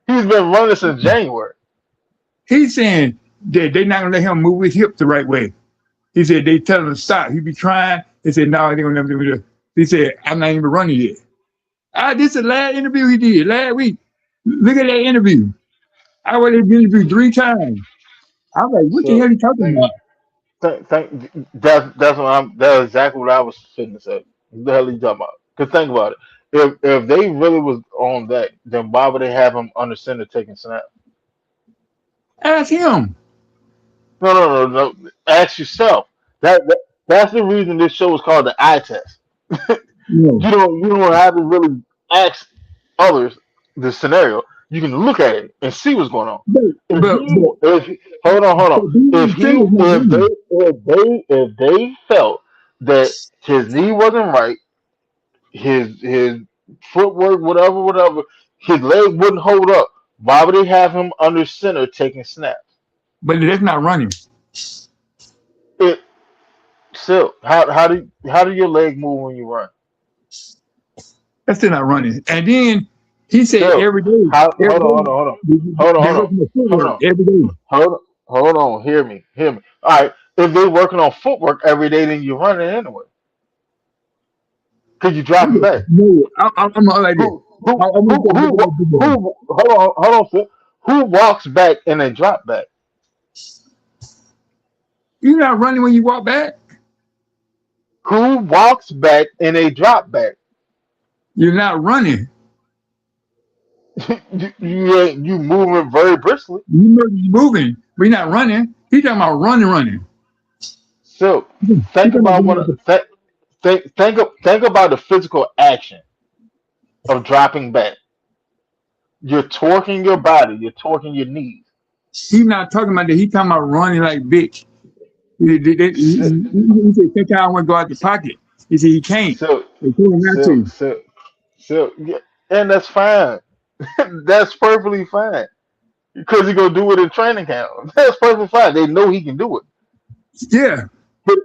He's been running since January.
He's saying that they're not gonna let him move his hip the right way. He said they tell him to stop. He be trying. They said no, they're gonna let him do it. He said I'm not even running yet. This is the last interview he did last week. Look at that interview. I was interviewed 3 times. I'm like, what the hell
So
are you talking
think,
about?
that's what that's exactly what I was fitting to say. What the hell are you talking about? Because think about it. If they really was on that, then why would they have him under center taking snaps?
Ask him.
No. Ask yourself. That's the reason this show is called the eye test.
No.
You don't have to really ask others the scenario. You can look at it and see what's going on.
But
If
but
he
but,
if hold on.
but being
If
in
he
center is not running.
if they felt that his knee wasn't right, his footwork, whatever, his leg wouldn't hold up. Why would they have him under center taking snaps?
But that's not running.
It still how do your leg move when you run?
That's still not running. And then he said
Still,
every day,
how
every day they
hold on,
working the
hold
footwork
on,
every day.
hold on. Hear me. All right, if they're working on footwork every day, then you're running anyway. Cause you're dropping back.
No, I'm not like this. I'm gonna say look at that video.
Hold on, sir. Who walks back and then drop back?
You're not running when you walk back.
Who walks back and they drop back?
You're not running.
You moving very briskly.
You know you're moving, but you're not running. He's talking about running.
So
He's
think
talking about
about
going
what think about the physical action of dropping back. You're torquing your body. You're torquing your knees.
he's not talking about that. He's talking about running like bitch.
So,
He said, think I want to go out the pocket. He said he can't.
so,
They told him not
so,
to.
so, yeah, and that's fine. That's perfectly fine because he's gonna do it in training camp. That's perfectly fine. They know he can do it.
Yeah.
But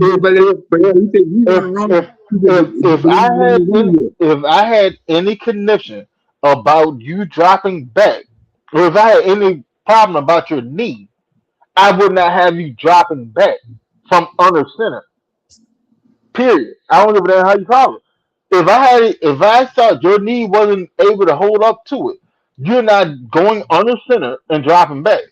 if if
But
if
he said he's
if
gonna run.
if
He said,
if
they
I
ain't gonna
had
run yet.
if I had any connection about you dropping back, or if I had any problem about your knee, I would not have you dropping back from under center. Period. I don't give a damn how you call it. If I thought your knee wasn't able to hold up to it, you're not going under center and dropping back.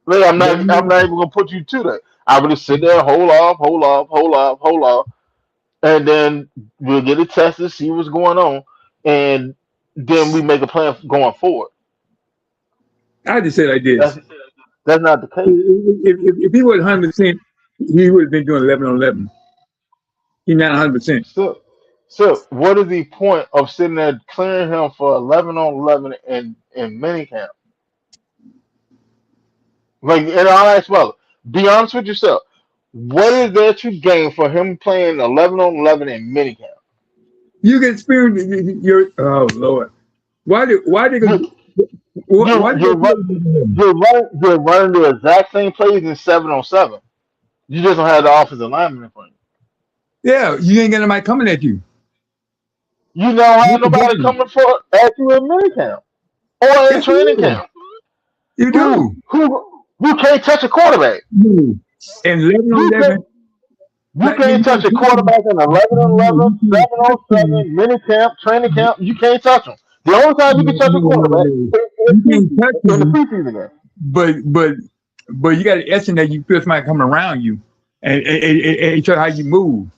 Like, I'm not even gonna put you to that. I would just sit there, hold off, and then we'll get a test to see what's going on, and then we make a plan going forward.
I just say like this.
That's that's not the case.
If he was 100%, he would have been doing 11 on 11. He's not 100%.
So, so what is the point of sitting there clearing him for 11 on 11 in minicamp? Like, and I'll ask brother, be honest with yourself. What is there to gain for him playing 11 on 11 in minicamp?
You can experience your, oh Lord. Why they gonna,
You,
why they
you're,
gonna play?
you're running the exact same plays in 7 on 7. You just don't have the offensive lineman in front of
Yeah, you ain't got nobody coming at you.
you. You don't have
That's the
nobody
problem.
coming for at you in minicamp or in
Yes, you
training
do.
camp.
You
Who
do.
who can't touch a quarterback?
You. And 11 on
You can't
11,
you
like,
can't touch a quarterback in 11 on 11, 7 on 7, mini camp, training camp. You can't touch them. The only time you can touch a quarterback
no.
is
You can't touch
in the
him,
preseason game.
but but but you got to estimate that you feel somebody coming around you and show how you move.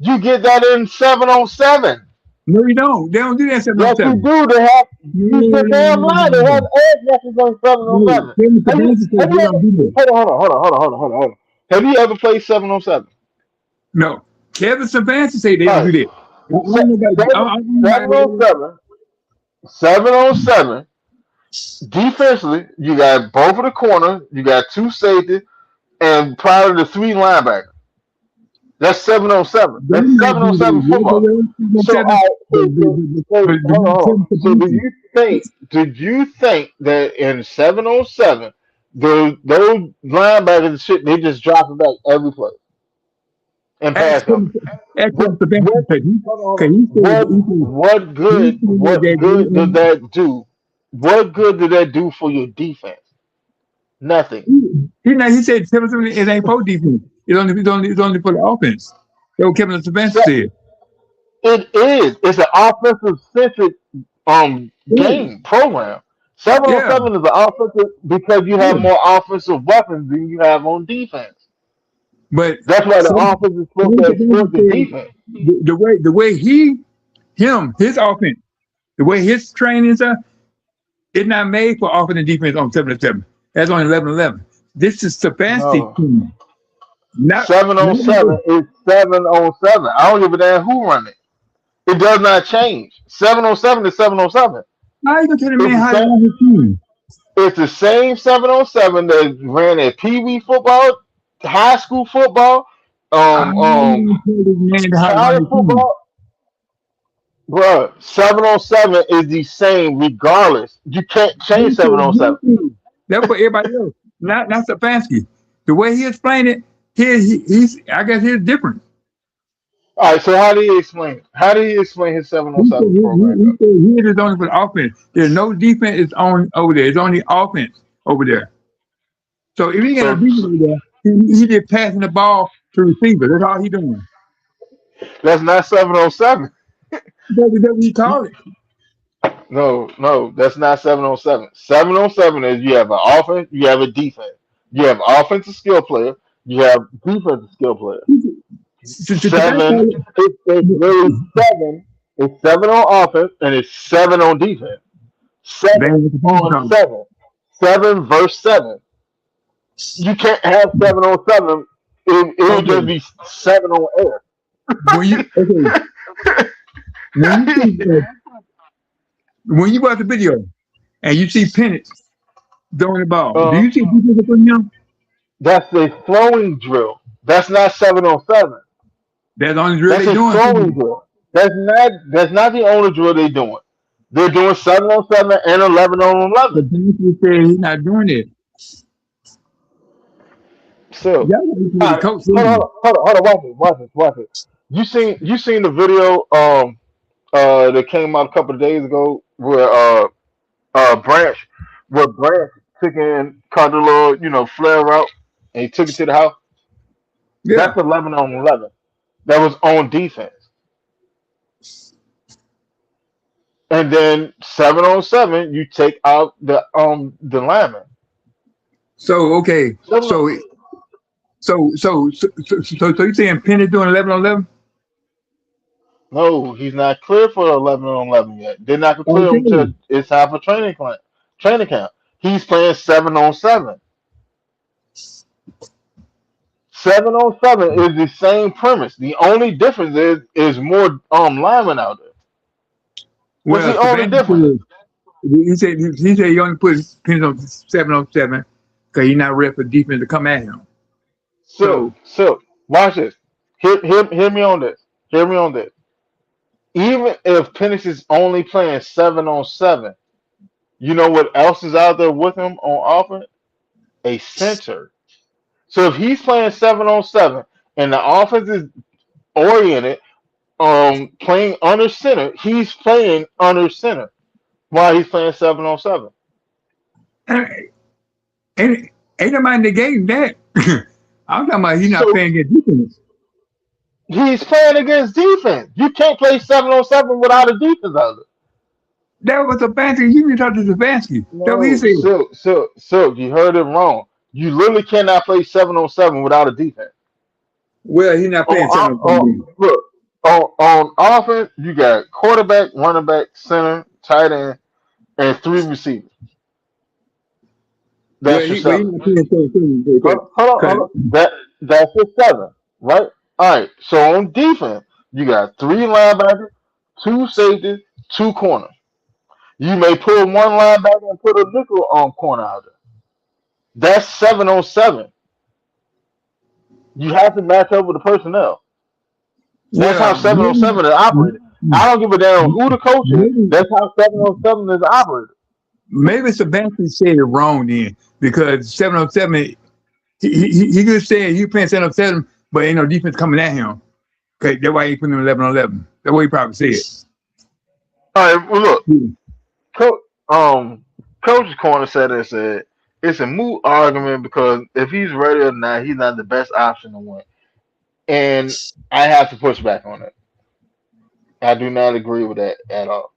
You get that in 7 on 7.
No, you don't. They don't do that seven on
Yes, you
seven.
do. They have.
No,
You
no,
said
no,
damn
no,
lie.
no,
They
no,
have
no.
edge rushers on 7-on-7.
No, Kevin
Have you?
Stefanski said
Have
they
you
don't
ever?
do that.
Hold on. Have you ever played 7-on-7?
No, Kevin Stefanski say they don't
All
do
right.
that. I don't know about. I
Seven,
don't know
seven
about.
on seven, 7-on-7. Defensively, you got both of the corners, you got two safeties, and probably the three linebackers. That's 7-on-7.
They
That's
not
seven on
do
seven football.
that. Yeah,
So,
seven.
so
But
hold on, hold on.
Kevin
So,
Stefanski.
did you think that in 7-on-7, those linebackers and shit, they just drop it back every play and pass
Ask
coverage?
Kevin. Ask
What,
Kevin Stefanski.
what,
Cause he,
hold
cause
on.
he said
What good does
that
that do? What good did that do for your defense? Nothing.
he said Kevin Stefanski it ain't for defense. It's only for the offense. That's what Kevin Stefanski
So,
said.
it is. It's an offensive centric
Yeah,
game program. Seven on
yeah,
seven is an offensive because you have
yeah.
more offensive weapons than you have on defense.
But
That's why the
Kevin
offense is supposed
Kevin
to exploit
Stefanski
the
said
defense.
the way his offense, the way his training is, it's not made for offense and defense on 7-7. That's on 11-11. This is Stefanski
No.
team. Not,
7-on-7 is 7-on-7. I don't give a damn who run it. It does not change. 7-on-7 is 7-on-7.
how you gonna tell the
It's
man
the
how to
same.
run his team?
It's the same 7-on-7 that ran at Pee Wee football, high school football,
How
um,
you
um,
gonna tell this man how to run
college
his team?
football. Bro, 7-on-7 is the same regardless. You can't change
That's for
seven on
his
seven.
team. That's for everybody else. Not Stefanski. The way he explained it, he's I guess he's different.
All right, so how do you explain it? How do you explain his seven
He
on
said
seven program, though?
he is only for the offense. There's no defense is on over there. It's only offense over there. So if he got no
So,
defense over there, he just passing the ball to receivers. That's all he doing.
that's not 7-on-7.
That's what he call it.
No, that's not 7-on-7. 7-on-7 is you have an offense, you have a defense. You have offensive skill player, you have defensive skill player. Seven,
Stefanski,
it's really seven. It's seven on offense and it's seven on defense.
they
Seven
ain't
on
what
seven. Seven versus seven. You can't have 7-on-7. It would just
okay.
be seven on air.
When you okay, when you see when you watch the video and you see Penix throwing the ball, do
uh,
you see defense from him?
that's a throwing drill. That's not 7-on-7.
That's the only drill
That's
they
a
doing.
throwing drill. That's not the only drill they're doing. They're doing 7-on-7 and 11-on-11.
The Penix said he's not doing it.
So,
Y'all gotta see what
all
the
right,
coach
hold on,
said.
hold on, hold on, watch it. You seen the video that came out a couple of days ago where Branch took in caught the little flare out and he took it to the house.
Yeah.
That's 11-on-11. That was on defense. And then 7-on-7, you take out the lineman.
So okay.
Seven on,
So you saying Penix doing 11-on-11?
no, he's not clear for 11-on-11 yet. They're not gonna clear him
Okay.
till it's half a training camp. He's playing 7-on-7. 7-on-7 is the same premise. The only difference is more linemen out there. That's
Well,
the only
Stefanski
difference.
said he said he only put Penix on 7-on-7 because he's not ready for defense to come at him.
So,
So
so watch this. Hear me on this. Hear me on this. Even if Penix is only playing 7-on-7, you know what else is out there with him on offense? A center. So if he's playing 7-on-7 and the offense is oriented, playing under center, he's playing under center while he's playing 7-on-7.
ain't ain't nobody negating that. I'm talking about he's not
So
playing against defense.
he's playing against defense. You can't play 7-on-7 without a defense out there.
That was Stefanski. You need to talk to Stefanski. That's what he
No,
said.
Silk, you heard it wrong. You literally cannot play 7-on-7 without a defense.
Well, he's not
Oh,
playing 7-on-7.
look. On offense, you got quarterback, running back, center, tight end, and three receivers.
Well,
That's your
he
seven.
not playing 17
Hold on.
because
That's your seven, right? All right. So on defense, you got three linebackers, two safeties, two corners. You may pull one linebacker and put a nickel on corner out there. That's 7 on 7. You have to match up with the personnel. That's how
well,
7 on 7 is operated. I don't give a damn who the coach is.
maybe
That's how 7 on 7 is operated.
maybe Sebastian said it wrong then because 7 on 7. He could say he playing 7 on 7, but ain't no defense coming at him. Okay, that's why he putting him 11 on 11. That's what he probably said.
All right. Well, look,
Yeah.
coach. Coach's corner said it's a moot argument because if he's ready or not, he's not the best option to win. And I have to push back on it. I do not agree with that at all.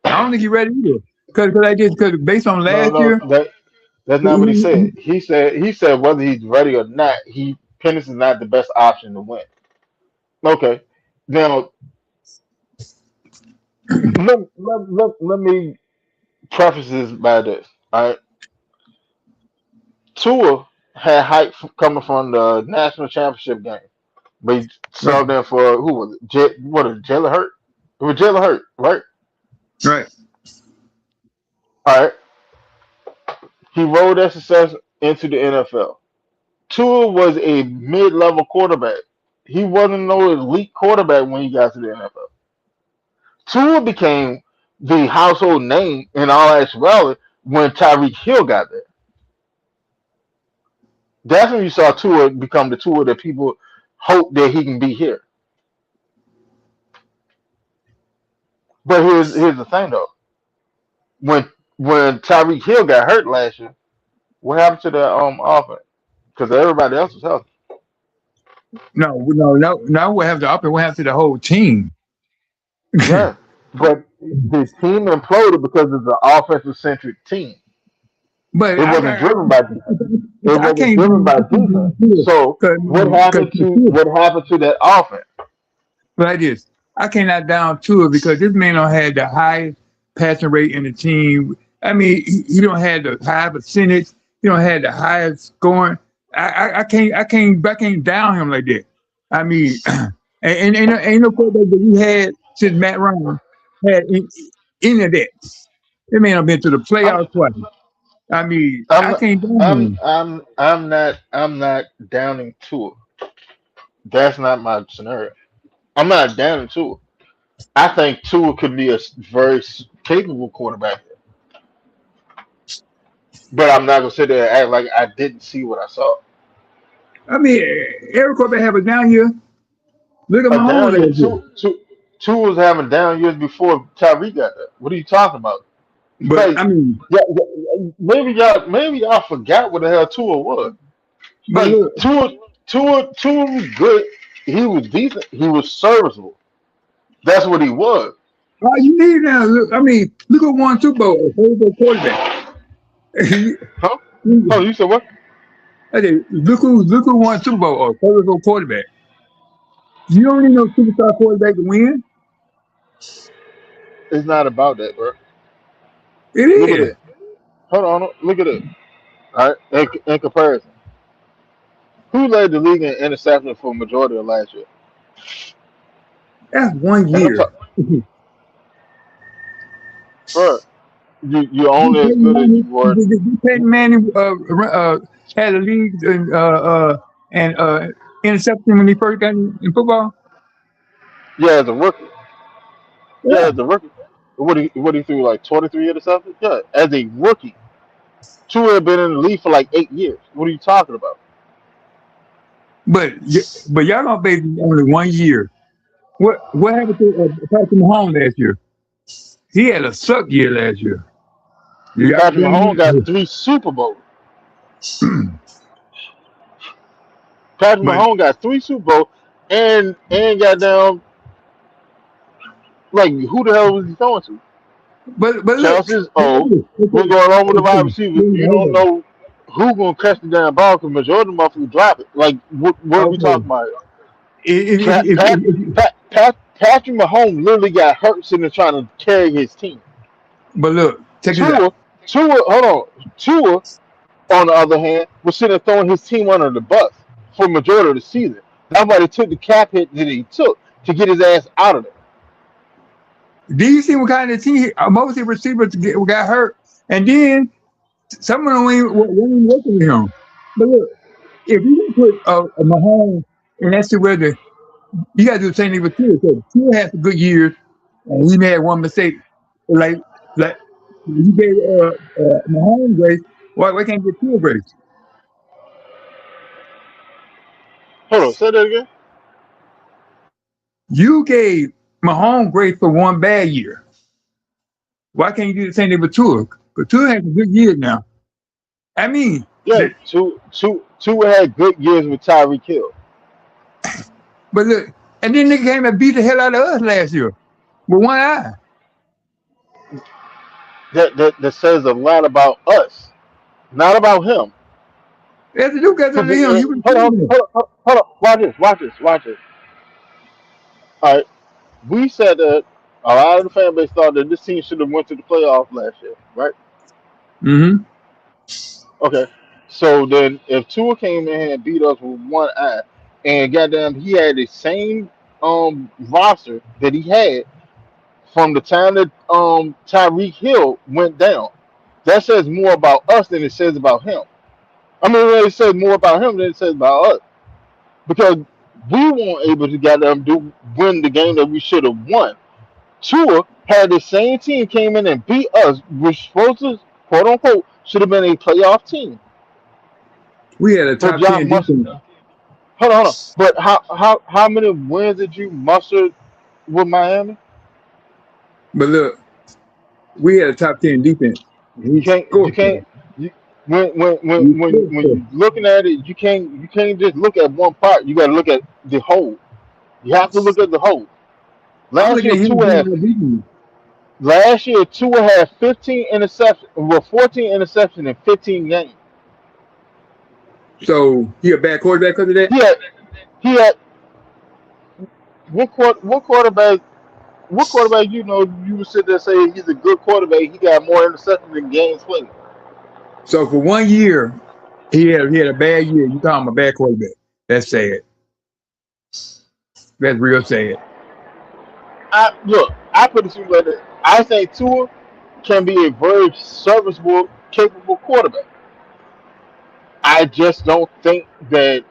I don't think he ready either. Because based on
No,
last
no,
year,
that's not what he said. He said whether he's ready or not, Pennis is not the best option to win. Okay. Now let me preface this by this. All right. Tua had hype coming from the national championship game. But he
right,
subbed in for who was it? What is it, Jalen Hurt? It was Jalen Hurt, right?
right.
All right. He rolled that success into the NFL. Tua was a mid-level quarterback. He wasn't no elite quarterback when he got to the NFL. Tua became the household name in all actuality when Tyreek Hill got there. That's when you saw Tua become the Tua that people hope that he can be here. But here's the thing though. When when Tyreek Hill got hurt last year, what happened to the offense? Because everybody else was healthy.
No. We'll have the up and we'll have to the whole team.
Yeah, but the team imploded because it's an offensive centric team.
But
It
I
wasn't
got
driven by defense. It
I
wasn't
can't
driven by
do
defense. So
because
what happened to that offense?
like this. I cannot down to it because this man don't had the highest passing rate in the team. I mean, he don't had the high percentage. He don't had the highest scoring. I can't down him like that. I mean, and ain't no quarterback that we had since Matt Ryan had any of that. That man have been to the
I'm
playoffs twice. I mean,
I'm
I
not
can't down him.
I'm not downing Tua. That's not my scenario. I'm not downing Tua. I think Tua could be a very capable quarterback, but I'm not gonna sit there and act like I didn't see what I saw.
I mean, every quarterback have a down year. Look at
A
Mahomes
down year,
last year.
Tua was having down years before Tyreek got there. What are you talking about?
But
Like,
I mean,
maybe y'all forgot what the hell Tua was.
but
Like
look,
Tua was good. He was decent. He was serviceable. That's what he was.
all you need now. Look, I mean, look at one Super Bowl, a favorite quarterback.
Huh? Oh, you said what?
I said, look who won Super Bowl, a favorite quarterback. You don't need no superstar quarterback to win.
It's not about that, bro.
It
Look at
is.
it. Hold on. Look at it. All right. In comparison, who led the league in interception for majority of last year?
That's one
And I'm
year.
talking, bro. You're only as good as you were.
Peyton Manning had a league and interception when he first got in football.
Yeah, as a rookie. Yeah,
Yeah,
as a rookie. What he threw like 23 interceptions? Yeah, as a rookie. Tua had been in the league for like 8 years. What are you talking about?
but but y'all gonna base it only one year. What happened to Patrick Mahomes last year? He had a suck year last year. Y'all
Patrick Mahomes got
blame
three Super Bowls.
him.
Patrick
but
Mahomes got three Super Bowls and got down like who the hell was he throwing to?
but look,
Chelsea's old.
okay,
We're
okay,
going on with the wide
okay.
receivers. You
Hold
don't
on.
know who gonna catch the damn ball because majority of them motherfuckers drop it. Like what are we
Okay,
talking about here?
if,
Pat,
if,
Pat,
if,
Patrick Mahomes literally got hurt sitting there trying to carry his team.
but look, check this out.
Tua, hold on. Tua, on the other hand, was sitting there throwing his team under the bus for the majority of the season. That's why they took the cap hit that he took to get his ass out of there.
Do you see what kind of team most of the receivers got hurt, and then some of them ain't working with him. But look, if you can put a Mahomes in that situation, you got to do the same thing with Tua. So Tua had some good years, and he made one mistake. Like, like you gave Mahomes grace. Why can't you get Tua grace?
Hold on, say that again.
You gave Mahomes grace for one bad year. Why can't you do the same thing with Tua? Because Tua has some good years now. I mean,
Yeah, Tua had good years with Tyreek Hill.
but look, and then they came and beat the hell out of us last year with one eye.
That says a lot about us, not about him.
As a Duke got
To
under
be,
him, you would
hold on,
have.
hold on. Watch this. All right, we said that a lot of the fan base thought that this team should have went to the playoffs last year, right?
Mm-hmm.
Okay. So then, if Tua came in here and beat us with one eye, and goddamn, he had the same roster that he had from the time that Tyreek Hill went down, that says more about us than it says about him. I mean, it says more about him than it says about us because we weren't able to goddamn win the game that we should have won. Tua had the same team came in and beat us, which supposed to quote unquote should have been a playoff team.
We had a
But
top
y'all
10
must
defense,
hold on. But how many wins did you muster with Miami?
but look, we had a top 10 defense.
You
We
can't you
scored for us.
can't you,
We scored
when
for us.
you're looking at it, you can't just look at one part. You got to look at the whole. You have to look at the whole.
I'm
Last
looking
year,
at him
Tua
being
had
our defense.
last year Tua had 15 interceptions, well 14 interceptions in 15 games.
So he a bad quarterback because of that.
He had he had what quarterback you would sit there and say he's a good quarterback. He got more interceptions than games played.
So for 1 year, he had a bad year. You call him a bad quarterback. That's sad. That's real sad.
I put it to you like this. I think Tua can be a very serviceable, capable quarterback. I just don't think that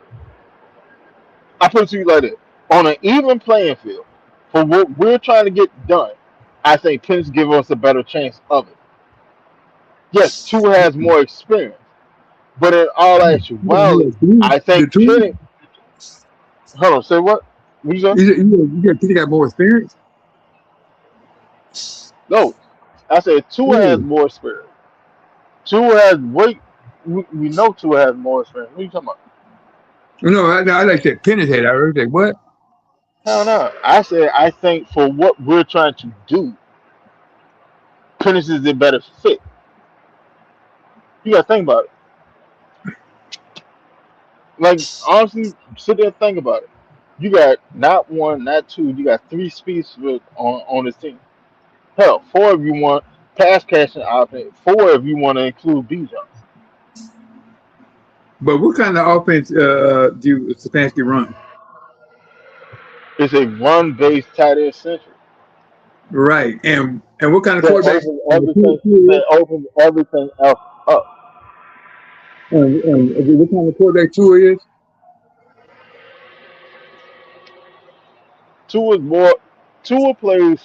I put it to you like this. On an even playing field, for what we're trying to get done, I think Penix give us a better chance of it. Yes, Tua has more experience, but in all actuality, I
The
think
two,
Penix. Hold on, say what? What you say?
you got more experience.
No, I said Tua has
Ooh.
more experience. Tua has way. We know Tua has more experience. What are you talking about?
No, I like that Penix head. I heard that. What?
Hell no. I said I think for what we're trying to do, Penix is the better fit. You gotta think about it. Like honestly, sit there and think about it. You got not one, not two. You got three speeds on this team. Hell, four if you want pass catching offense. Four if you want to include Bijan.
But what kind of offense do Stefanski run?
It's a run based tight end century
Right. And what kind of
that
quarterback?
opens everything else up.
And what kind of quarterback Tua is?
Tua is more. Tua plays.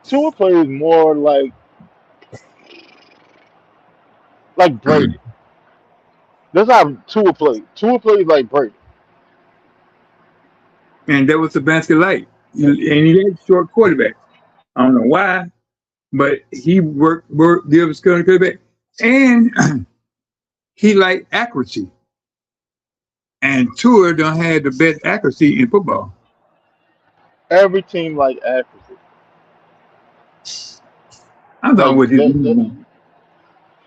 Tua plays more like Brady. That's how Tua plays. Tua plays like Brady.
And that was Stefanski light. And he had short quarterback. I don't know why, but he worked deal with quarterback, and he liked accuracy. And Tua don't have the best accuracy in football.
Every team like accuracy.
I'm talking
Like
with this
that,
man.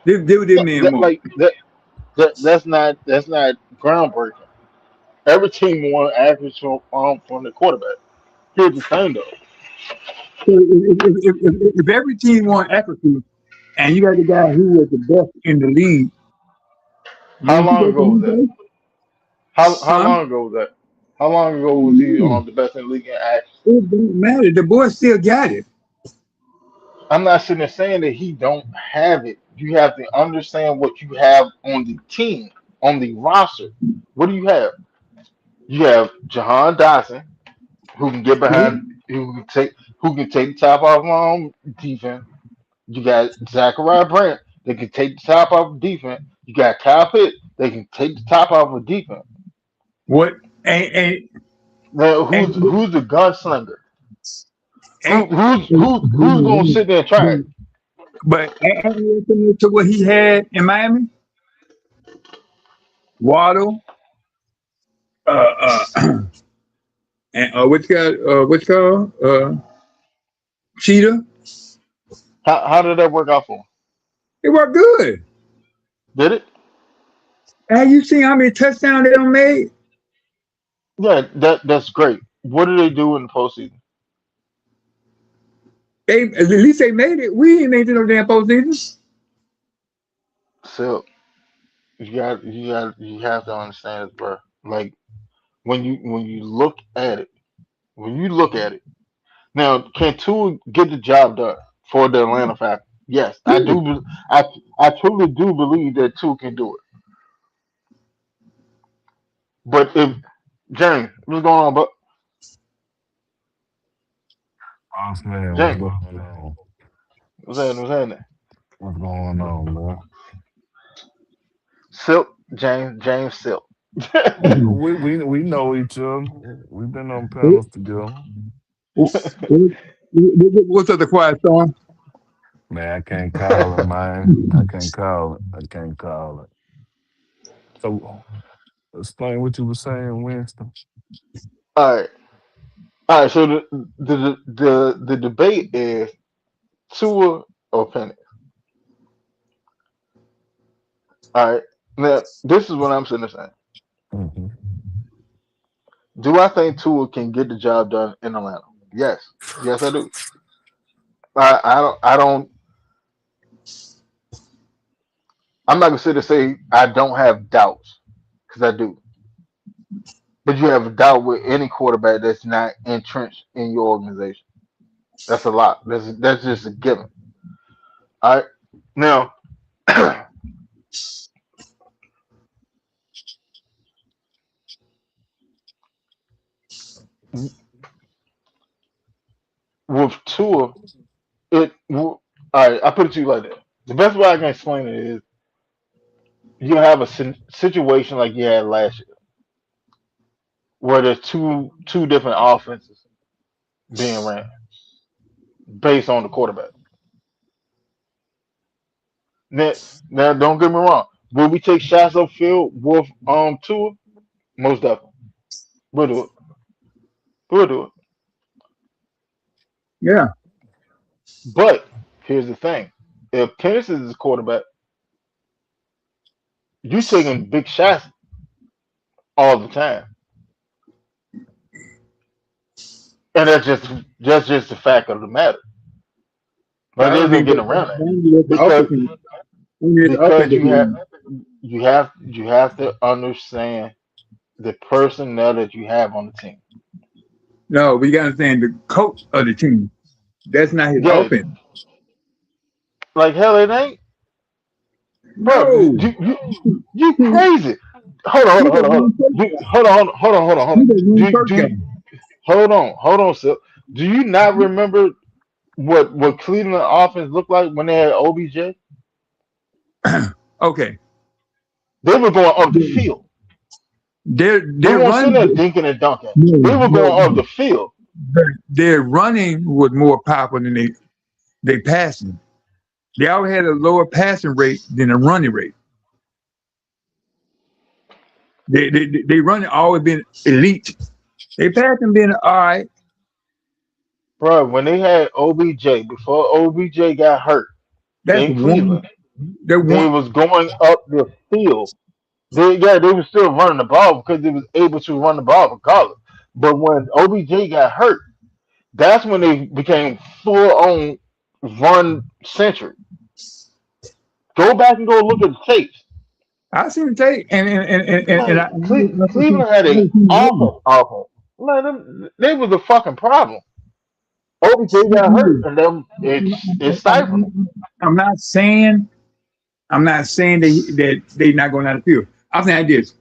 This man more.
like that's not groundbreaking. Every team want average from the quarterback. Here's the thing, though.
So if every team want accuracy, and you got the guy who was the best in the league,
How
wouldn't you
long
go for
ago was that?
him?
How
Huh?
long ago was that? How long ago was he
Mm,
on the best in the league in action?
it don't matter. The boy still got it.
I'm not sitting there saying that he don't have it. You have to understand what you have on the team, on the roster. What do you have? You have Jahan Dotson, who can get behind, who can take the top off defense. You got Zachariah Brant that can take the top off of defense. You got Kyle Pitts that can take the top off of defense.
What ain't
Now,
ain't
who's the gunslinger?
ain't,
Who's gonna sit there and try it?
but ain't listening to what he had in Miami. Waddle, and what's called Cheetah.
How did that work out for him?
It worked good.
Did it?
Have you seen how many touchdowns they don't made?
Yeah, that's great. What do they do in the postseason?
They at least they made it. We ain't made it no damn postseason.
So you have to understand it, bro. Like when you look at it, when you look at it. Now, can Tua get the job done for the Atlanta Falcons? Yes, I
Yeah.
do. I truly do believe that Tua can do it. But if James, what's going on? But
Boss man, what's
James,
going on?
what's happening? What's happening?
What's going on, man?
Silk, James Silk.
We know each other. We've been on panels together.
What's up, the quiet storm?
Man, I can't call it, man. I can't call it. I can't call it. So explain what you were saying, Winston.
All right, all right. So the debate is Tua or Penny. All right. Now this is what I'm sitting there saying.
Hmm.
Do I think Tua can get the job done in Atlanta? Yes, yes, I do. I don't. I'm not gonna sit and say I don't have doubts because I do. But you have a doubt with any quarterback that's not entrenched in your organization. That's a lot. That's just a given. All right. Now, with Tua, all right. I put it to you like that. The best way I can explain it is you have a situation like you had last year, where there's two different offenses being ran based on the quarterback. Now, now don't get me wrong. Will we take shots upfield with Tua? Most definitely. We'll do it. We'll do it.
Yeah.
But here's the thing: if Pennis is the quarterback, you taking big shots all the time, and that's just the fact of the matter. Like
That would
there's
be
no getting around that
only at the
because
offensive, only at the
because
offensive
you have
end.
you have you have to understand the personnel that you have on the team.
No, we got to understand the coach of the team. That's not his
Yeah,
offense.
like hell it ain't, bro.
No.
You
He,
crazy. Hold on,
he
hold
got
on, hold on,
one first
hold on.
guy.
Hold on.
He got one
Do
first
do
guy.
hold on, Sil. Do you not remember what Cleveland offense looked like when they had OBJ?
Okay.
They were going up the field. They
They're
weren't sitting there
running.
dinking and dunking.
No,
They were
no,
going up
no.
the field.
Their running was more powerful than they passing. They always had a lower passing rate than a running rate. They running always been elite. They passing been all right.
Bro, when they had OBJ, before OBJ got hurt
That's
in
one.
Cleveland,
That
they
one.
was going up the field. they were still running the ball because they was able to run the ball regardless. But when OBJ got hurt, that's when they became full on run centric. Go back and go look at the tapes.
I seen the tape, and
Like Cleveland had a
I
awful. Man, they was a fucking problem. OBJ got hurt, and then it's stifled them.
I'm not saying that they not going out of the field. I'm saying like this: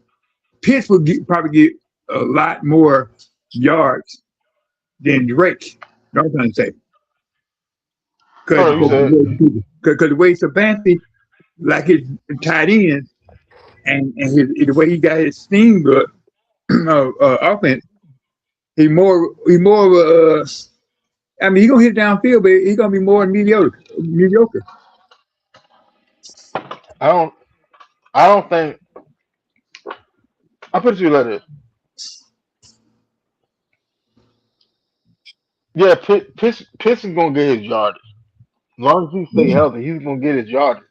Pitts will probably get a lot more yards than Drake. That's what I'm trying to say.
Hold on, you said
Because the way Sabanthi, like his tight end, and the way he got his steam offense, he more of a. I mean, he gonna hit downfield, but he gonna be more mediocre. Mediocre.
I don't. I don't think. I put it to you like this. Yeah, Pitts is gonna get his yardage. As long as he stay healthy, he's gonna get his yardage.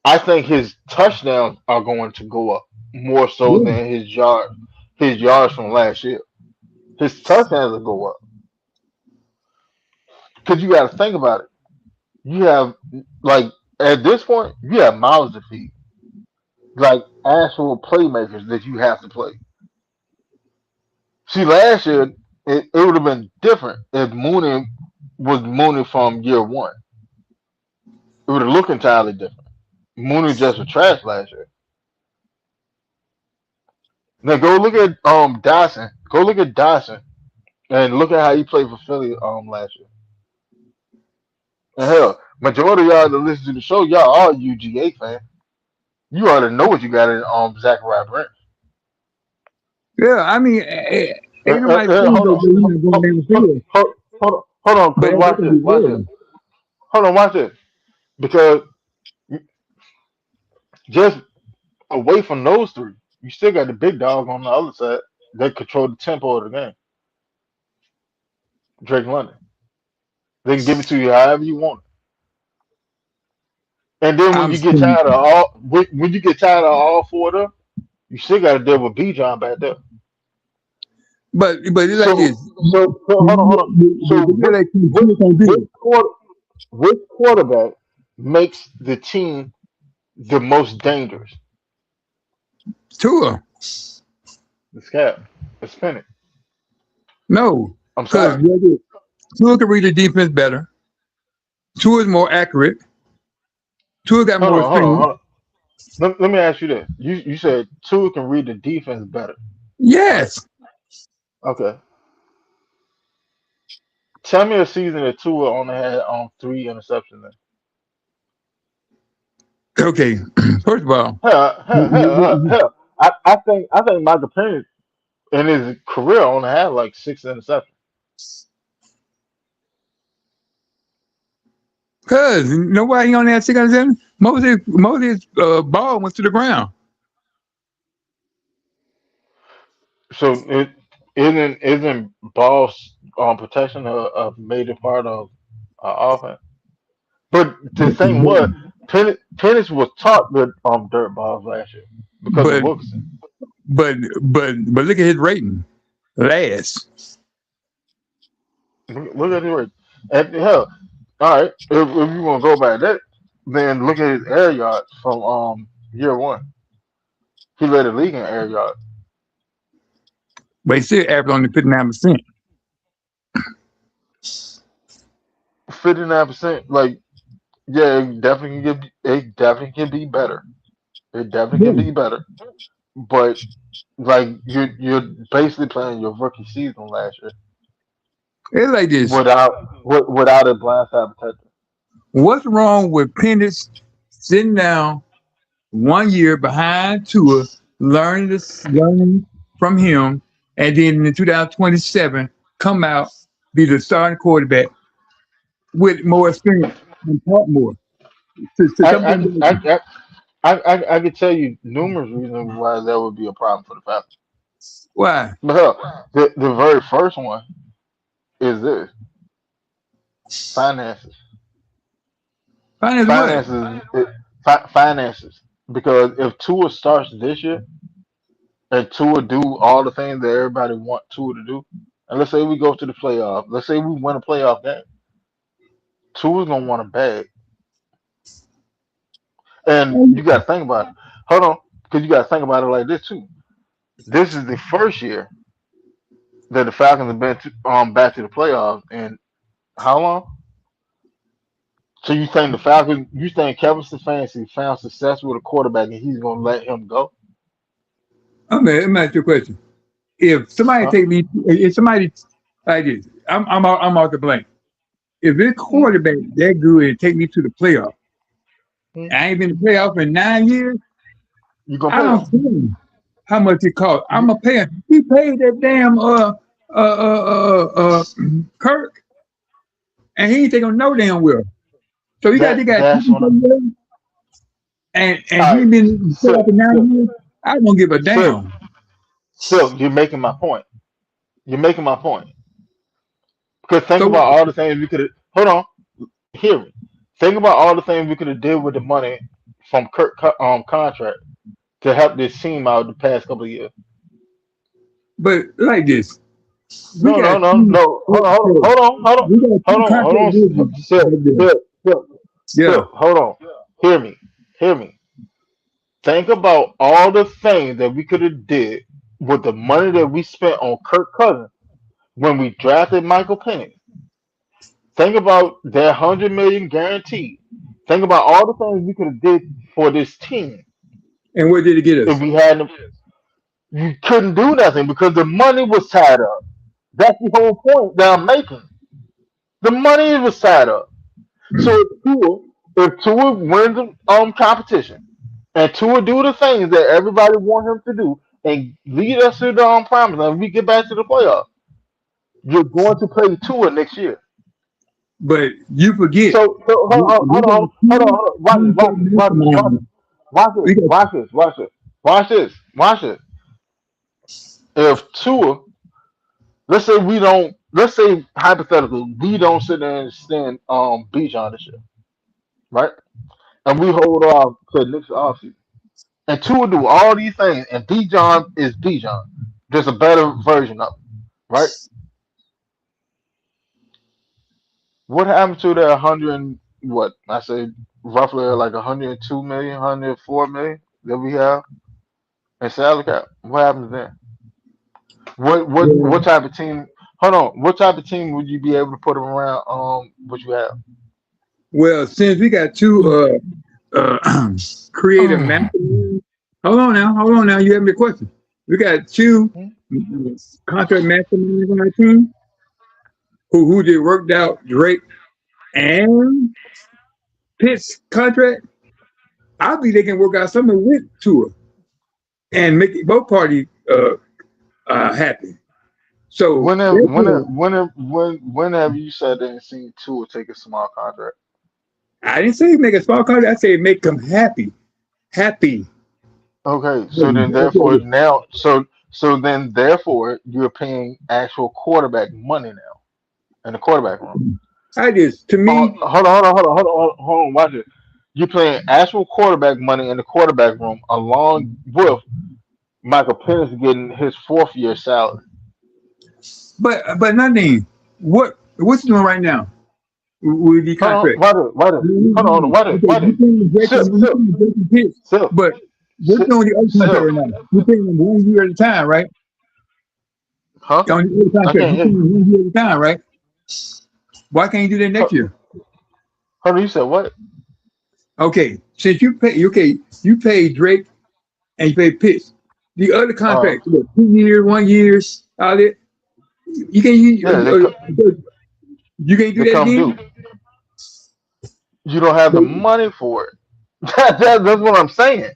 I think his touchdowns are going to go up more so
Yeah.
than his yards from last year. His touchdowns will go up because you got to think about it. You have like at this point, you have mouths to feed, like actual playmakers that you have to play. See, last year it would have been different if Mooney was Mooney from year one. It would have looked entirely different. Mooney just was trash last year. Now go look at Dyson. Go look at Dyson and look at how he played for Philly last year. And hell, majority of y'all that listen to the show, y'all are UGA fans. You already know what you got in Zachariah Brent.
Yeah, I mean, ain't nobody saying
Hold
that
on,
he's not going down the field,
hold on,
but
cause
that's
watch
gonna
this,
be
watch this.
good.
Hold on, watch this. Because just away from those three, you still got the big dog on the other side that control the tempo of the game. Drake London. They can give it to you however you want. And then when
I'm
you get
saying,
tired of when you get tired of all four of them, you still got to deal with B John back there.
but it's like
So
this.
hold on, hold on. So
The like
which
two can
which
do
quarter which quarterback makes the team the most dangerous?
it. Tua,
It's Cap. It's Penny.
no,
I'm
because
sorry.
Tua can read the defense better. Tua is more accurate. Tua got
Hold
more
on, hold on,
experience.
hold on. Let me ask you this. You said Tua can read the defense better, right?
Yes.
Okay. Tell me a season that Tua only had three interceptions in.
Okay. First of all,
Hell. I think Michael Penix in his career only had like six interceptions.
because nobody on that 607. Moses ball went to the ground.
So it isn't ball protection a major part of offense. But the thing was, Penix was taught with dirt balls last year because of
But
Wilkerson.
but look at his rating. Last.
Look at it. Right. And hell, all right. If you want to go by that, then look at his air yards from year one. He led the league in air yards.
But he still averaged only 59%.
59%. Like, yeah, it definitely can be better. It definitely can
Yeah.
be better. But like you're basically playing your rookie season last year
It's like this.
without a blindside protector.
What's wrong with Penix sitting down 1 year behind Tua, learning from him, and then in 2027 come out be the starting quarterback with more experience and talk more to
I
something.
I could- I could tell you numerous reasons why that would be a problem for the Falcons.
Why?
But hell, the very first one is this: finances.
Finance what?
Finances. Finances. because if Tua starts this year and Tua do all the things that everybody want Tua to do, and let's say we go to the playoff, let's say we win a playoff game, Tua's gonna want a bag, and you got to think about it. Hold on, because you got to think about it like this too. This is the first year that the Falcons have been back to the playoffs in how long? So you think the Falcons? You think Kevin Stefanski found success with a quarterback and he's gonna let him go?
Let me ask you a question. If somebody
Huh?
take me, if somebody like this, I'm out the blank. If this
Hmm?
quarterback that good and take me to the playoff,
Hmm?
I ain't been to the playoff in 9 years.
You gonna
I
pay
don't
him?
care how much it cost. I'm
You,
gonna pay him. He paid that damn Kirk, and he ain't taking no damn well. So you got
that
they got
that's what I'm.
and
All
he
right,
been in the playoff
Silk,
for
Silk,
9 years. I don't give a
Silk,
damn.
Silk. You're making my point. You're making my point. Because think
So
about all the things we could have. Hold on, hear me. Think about all the things we could have did with the money from Kirk contract to help this team out the past couple of years.
but like this, we
No, no,
got
no,
two
no. Hold on,
we
hold on, hold on,
got
hold
two
on, hold
contract
on.
years
Silk,
right there.
Silk, Silk,
Yeah.
Silk. Hold on. Hear me. Hear me. Think about all the things that we could have did with the money that we spent on Kirk Cousins when we drafted Michael Penix. Think about that 100 million guaranteed. Think about all the things we could have did for this team
And what did it get
if
us?
we hadn't. You couldn't do nothing because the money was tied up. That's the whole point that I'm making. The money was tied up. So if Tua wins the competition and Tua do the things that everybody want him to do and lead us to the promise and we get back to the playoffs, you're going to play Tua next year.
But you forget,
So
we got two
hold on. Watch this, watch
contract
this, watch this, watch
masterminds.
this, watch this,
We got
watch this, watch this, watch this, watch this. If Tua, let's say hypothetically, we don't sit there and stand Bijan this year, right? And we hold off to next offseason. And Tua do all these things, and Bijan is Bijan, just a better version of him, right? What happened to that 100? What I say, roughly like 102 million, 104 million that we have in salary cap? What happens then? What
well,
type of team? Hold on. What type of team would you be able to put around what you have?
well, since we got two creative masterminds. Hold on now. You have me a question. We got two
Hmm?
contract masterminds on our team who just worked out Drake and Pitt's contract. I believe they can work out something with Tua and make both parties happy. So therefore,
When have you said and seen Tua take a small contract?
I didn't say make a small contract. I said make them happy. Happy.
Okay, so then
That's
therefore
what
now then therefore you're paying actual quarterback money now in the quarterback room.
I just to me,
Watch it. You're paying actual quarterback money in the quarterback room along with Michael Penix getting his fourth year salary.
but nothing. What's he doing right now with the
Hold on,
contract?
watch it. Hold on,
Okay, you paying him
Silk, silk,
Jason Pitts,
silk,
but what's
silk,
on the other contract
silk.
right now? You paying him 1 year at a time, right?
Huh?
On the other
I
contract,
can't
you
hear
paying
you.
him 1 year at a time, right? Why can't you do that next
Hold
year?
hold on, you said what?
Okay, since you pay Drake and you pay Pitts. The other
Uh,
contract, what, 2 years, 1 year, all that. You can't
yeah,
you can't do
they
that
come due.
again.
You don't have the
So
money for it. That's what I'm saying.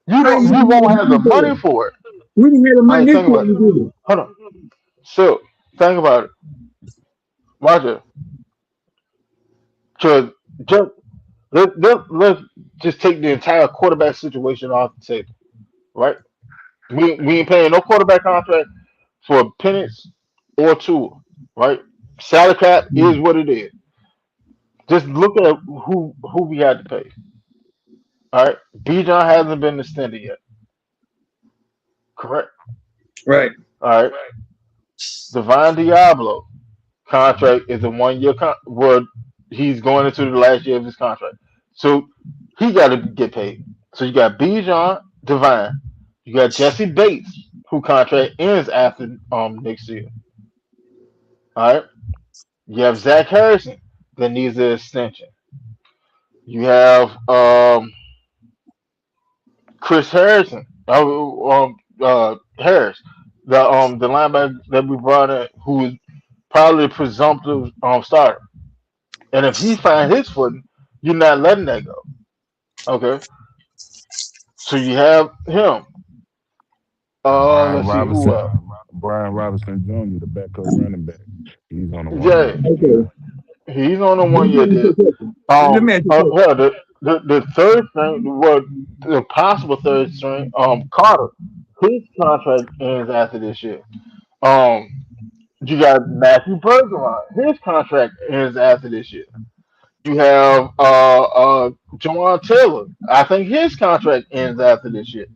how you
You
gonna have the
won't have the
money for
money
it?
for it.
We didn't have the
I
money
ain't
this
think
year
about it.
to do it.
Hold on. So think about it. Watch it. So just let's just take the entire quarterback situation off the table, right? We ain't paying no quarterback contract for Penix or Tua, right? Salary cap is what it is. Just look at who we had to pay. All right, Bijan hasn't been extended yet. Correct.
Right.
All right, Divine Diablo contract is a 1 year well, he's going into the last year of his contract. So he got to get paid. So you got Bijan Divine, you got Jesse Bates, who contract ends after next year. All right, you have Zach Harrison that needs an extension. You have Chris Harrison, Harris, the linebacker that we brought in, who is probably a presumptive starter. And if he finds his footing, you're not letting that go. Okay, so you have him.
Brian
Let's see who
Robinson,
else.
Brian Robinson Jr., the backup running back. He's on a one
Yeah,
year deal.
Okay.
he's on a
Let
1 year
me ask you
deal.
a question. Let me ask you a question.
Well, the third string, well, the possible third string, Carter, his contract ends after this year. Um, you got Matthew Bergeron, his contract ends after this year. You have Jawan Taylor, I think his contract ends after this year.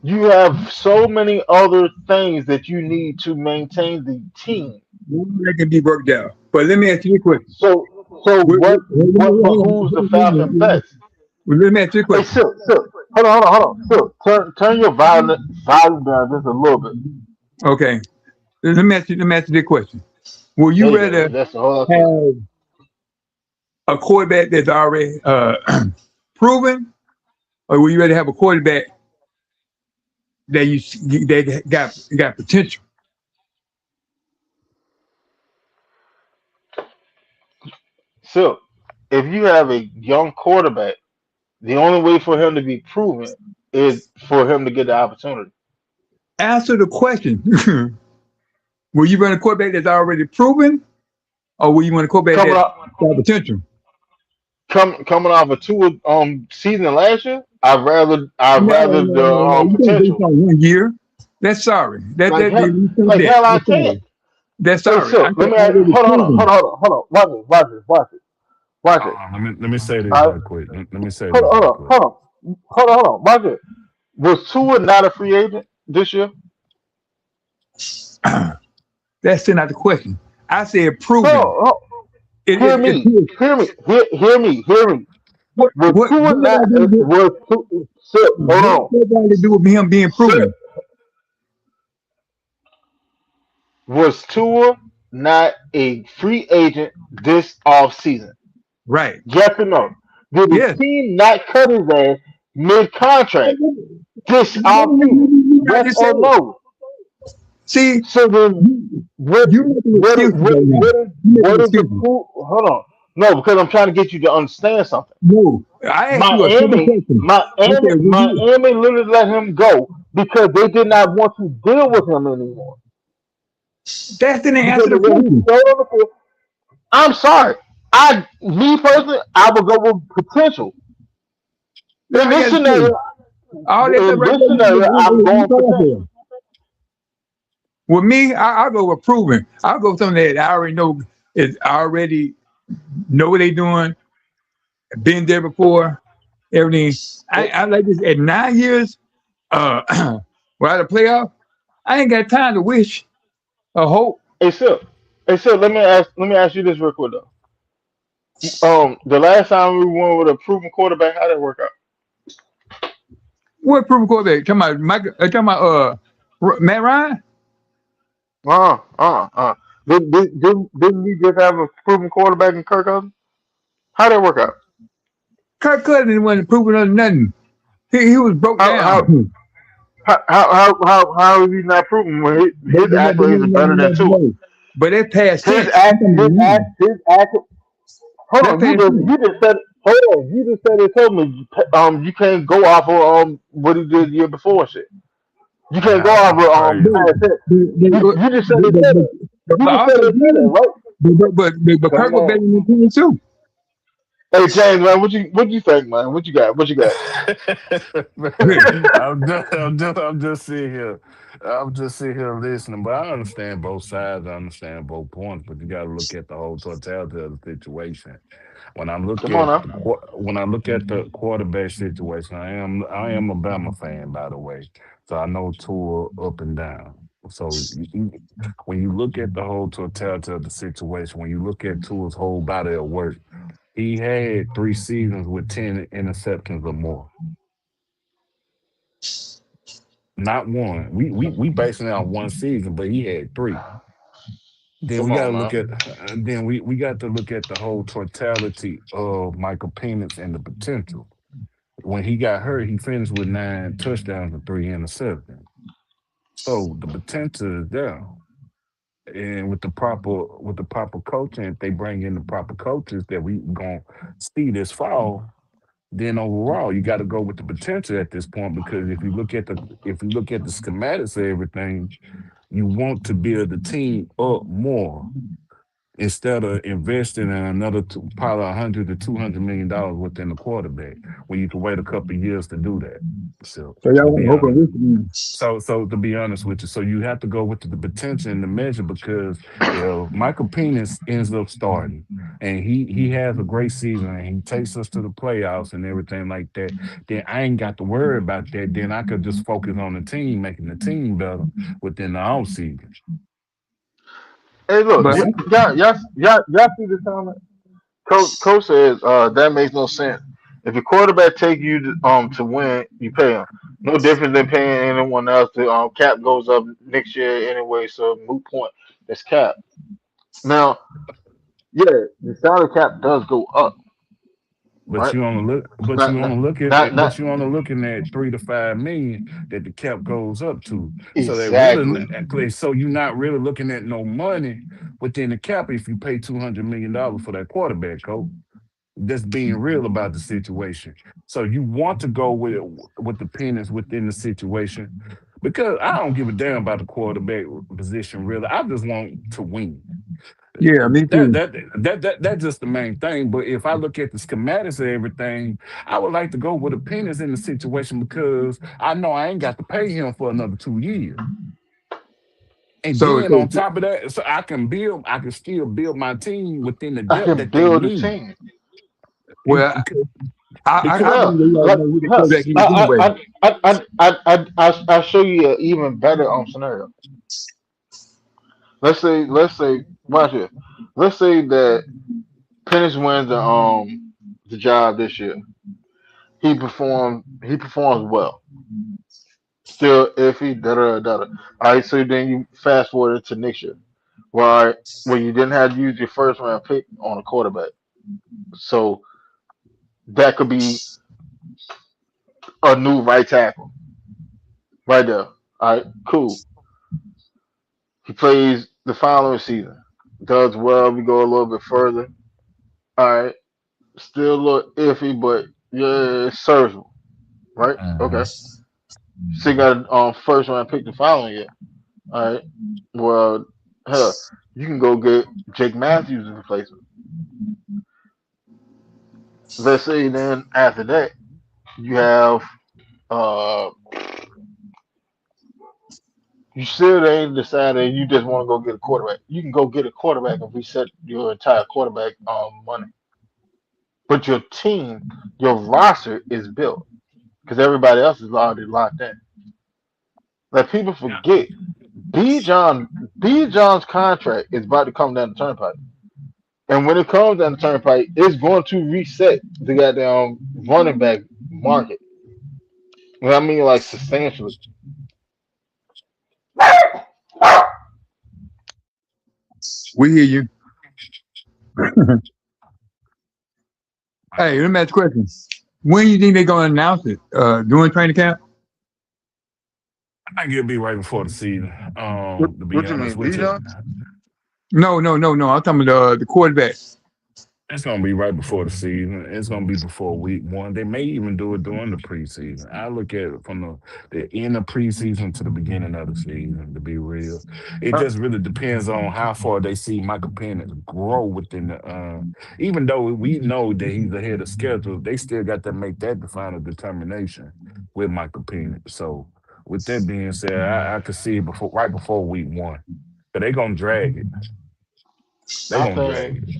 You have so many other things that you need to maintain the team.
That can be worked out. But let me ask you a question.
So what behooves the Falcon best?
Let me ask you a
Hey,
question.
Silk, hold on. Silk, turn your volume down just a little bit.
Okay. Let me ask you this question. Would
There
you
you go.
rather
That's all I put.
have a quarterback that's already proven, or would you rather have a quarterback that that got potential?
Silk, if you have a young quarterback, the only way for him to be proven is for him to get the opportunity.
Answer the question. Will you run a quarterback that's already proven, or will you want a quarterback
Coming
that's
off
got potential?
coming off a two season last year, I'd
No,
rather the
no. You can't base
potential.
on 1 year. That's sorry.
Like hell,
You stop
like
that.
hell, I
That's
can't.
sorry. That's
Hey,
sorry. I
Silk, let
said
me ask,
already proven.
hold on. Watch it.
Let me say this
All right,
right quick. Let me say this
hold
right
on,
quick.
hold on, Watch it. Was Tua not a free agent this year?
That's still not the question. I said
Hold
proven.
on, hear
It
me, hear me. Was Tua
what did I
not?
do?
Was Tua, Silk, hold
What
on,
did that do with him being
Silk,
proven?
was Tua not a free agent this off season?
Right.
Yes or no? Did the
Yes.
team not cut his ass mid contract this off season?
I
Yes
just said
or
it.
no?
See,
So then, what
you making excuses right now. You
what
making
is the
excuses.
proof? Hold on, no, because I'm trying to get you to understand something.
No, I asked you a simple
Miami,
question. I
Miami,
said, will you?
Miami literally let him go because they did not want to deal with him anymore.
That's didn't
Because
answer the
of what he
question.
showed on the field. I'm sorry. Me personally, I would go with potential.
That's
In
all you
this
got to say.
scenario,
All that stuff right there,
I'm
you
going
call
potential.
for. With me, I'll go with proven. I'll go with something that I already know is already know what they doing, been there before, everything.
Hey,
I like this at 9 years, without a playoff. I ain't got time to wish or hope.
hey, Sil, let me ask you this real quick though. The last time we won with a proven quarterback, how did it work out?
What proven quarterback? Talking about Matt Ryan?
Uh, uh, uh. Didn't we just have a proven quarterback in Kirk Cousins? How did it work out?
Kirk Cousins wasn't proven of nothing. He was broke
How how
down.
how is he not proven when his accolades are better than Tua?
No. But that's past
His
tense. I'm
act
talking
his
about
act
now.
his act. Hold
That's
on,
past tense.
you just said hold on. You just said it told me you can't go off of what he did the year before shit. You can't go
Nah,
off
that's
of
crazy.
past tense. You just said it said
But,
that. You just said
also
it said that,
again,
right?
but Kirk
Come
was better
on.
than the team too.
Hey James, man, what you think, man? What you got? What you got?
I'm just sitting here. I'm just sitting here listening, but I understand both sides. I understand both points, but you got to look at the whole totality of the situation.
Come on now.
When I look at the quarterback situation, I am a Bama fan, by the way, so I know Tua up and down. So when you look at the whole totality of the situation, when you look at Tua's whole body of work, he had 3 seasons with 10 interceptions or more. Not one. We basing it on 1 season, but he had three. Then
Come
we got
on,
to look
man.
at then we got to look at the whole totality of Michael Penix and the potential. When he got hurt, he finished with 9 touchdowns and 3 interceptions. So the potential is there. And with the proper coaching, if they bring in the proper coaches that we gonna see this fall, then overall you got to go with the potential at this point because if you look at the schematics of everything, you want to build the team up more instead of investing in another probably 100 to $200 million within the quarterback when you can wait a couple of years to do that. So
So
to
y'all want
be
to hope and
honest,
wish again.
so to be honest with you, so you have to go with the potential and the measure because if Michael Penis ends up starting and he has a great season and he takes us to the playoffs and everything like that, then I ain't got to worry about that. Then I could just focus on the team, making the team better within the off season.
Hey, look,
But
y'all see this comment? Coach says that makes no sense. If your quarterback take you to win, you pay him. No difference than paying anyone else. The cap goes up next year anyway, so moot point. That's cap. Now, yeah, the salary cap does go up,
But
right?
you only look, but
Not
you
not
only look at,
not not
but you only looking at 3 to 5 million that the cap goes up to. So that really,
exactly.
so you're not really looking at no money within the cap if you pay $200 million for that quarterback, coach. Just being real about the situation. So you want to go with the penance within the situation because I don't give a damn about the quarterback position. Really, I just want to win.
yeah, me
That
too.
that that's just the main thing. But if I look at the schematics of everything, I would like to go with a penis in the situation because I know I ain't got to pay him for another 2 years. And
So,
then on top of that, so I can still build my team within the
I
depth
can
that they
build a
need.
team.
You-
well,
Because,
I
because
believe
Hell,
they already
like,
know who the
hell,
quarterback is anyway.
I'll show you an even better scenario. Let's say, watch it. Let's say that Penix wins the job this year. He performs well. Still iffy, da da da da. All right, so then you fast forward to next year, right? Where you didn't have to use your first round pick on a quarterback. So that could be a new right tackle right there. All right, cool. He plays the following season, does well. We go a little bit further. All right, still a little iffy, but yeah, it's serviceable, right? Okay.
Mhm.
Still got a first round pick the following year. All right. Well, hell, you can go get Jake Matthews as a replacement. Let's say then after that you have uh you still ain't decided you just want to go get a quarterback. You can go get a quarterback and reset your entire quarterback money. But your team, your roster is built because everybody else is already locked in. Like people forget, B John B John's contract is about to come down the turnpike. And when it comes down the turnpike, it's going to reset the goddamn running back market. What I mean, like substantially.
We hear you. Hey, let me ask a question. When you think they're gonna announce it? During training camp?
I think it'll be right before the season.
What,
To be
what you
honest
mean,
with you,
Bijan?
No. I'm talking about the quarterback.
It's gonna be right before the season. It's gonna be before week 1. They may even do it during the preseason. I look at it from the end of preseason to the beginning of the season. To be real, it
Uh,
just really depends on how far they see Michael Penix grow within the. Even though we know that he's ahead of schedule, they still got to make that the final determination with Michael Penix. So, with that being said, I could see it before right before week 1. But they gonna drag it. They
I
gonna
think
drag it.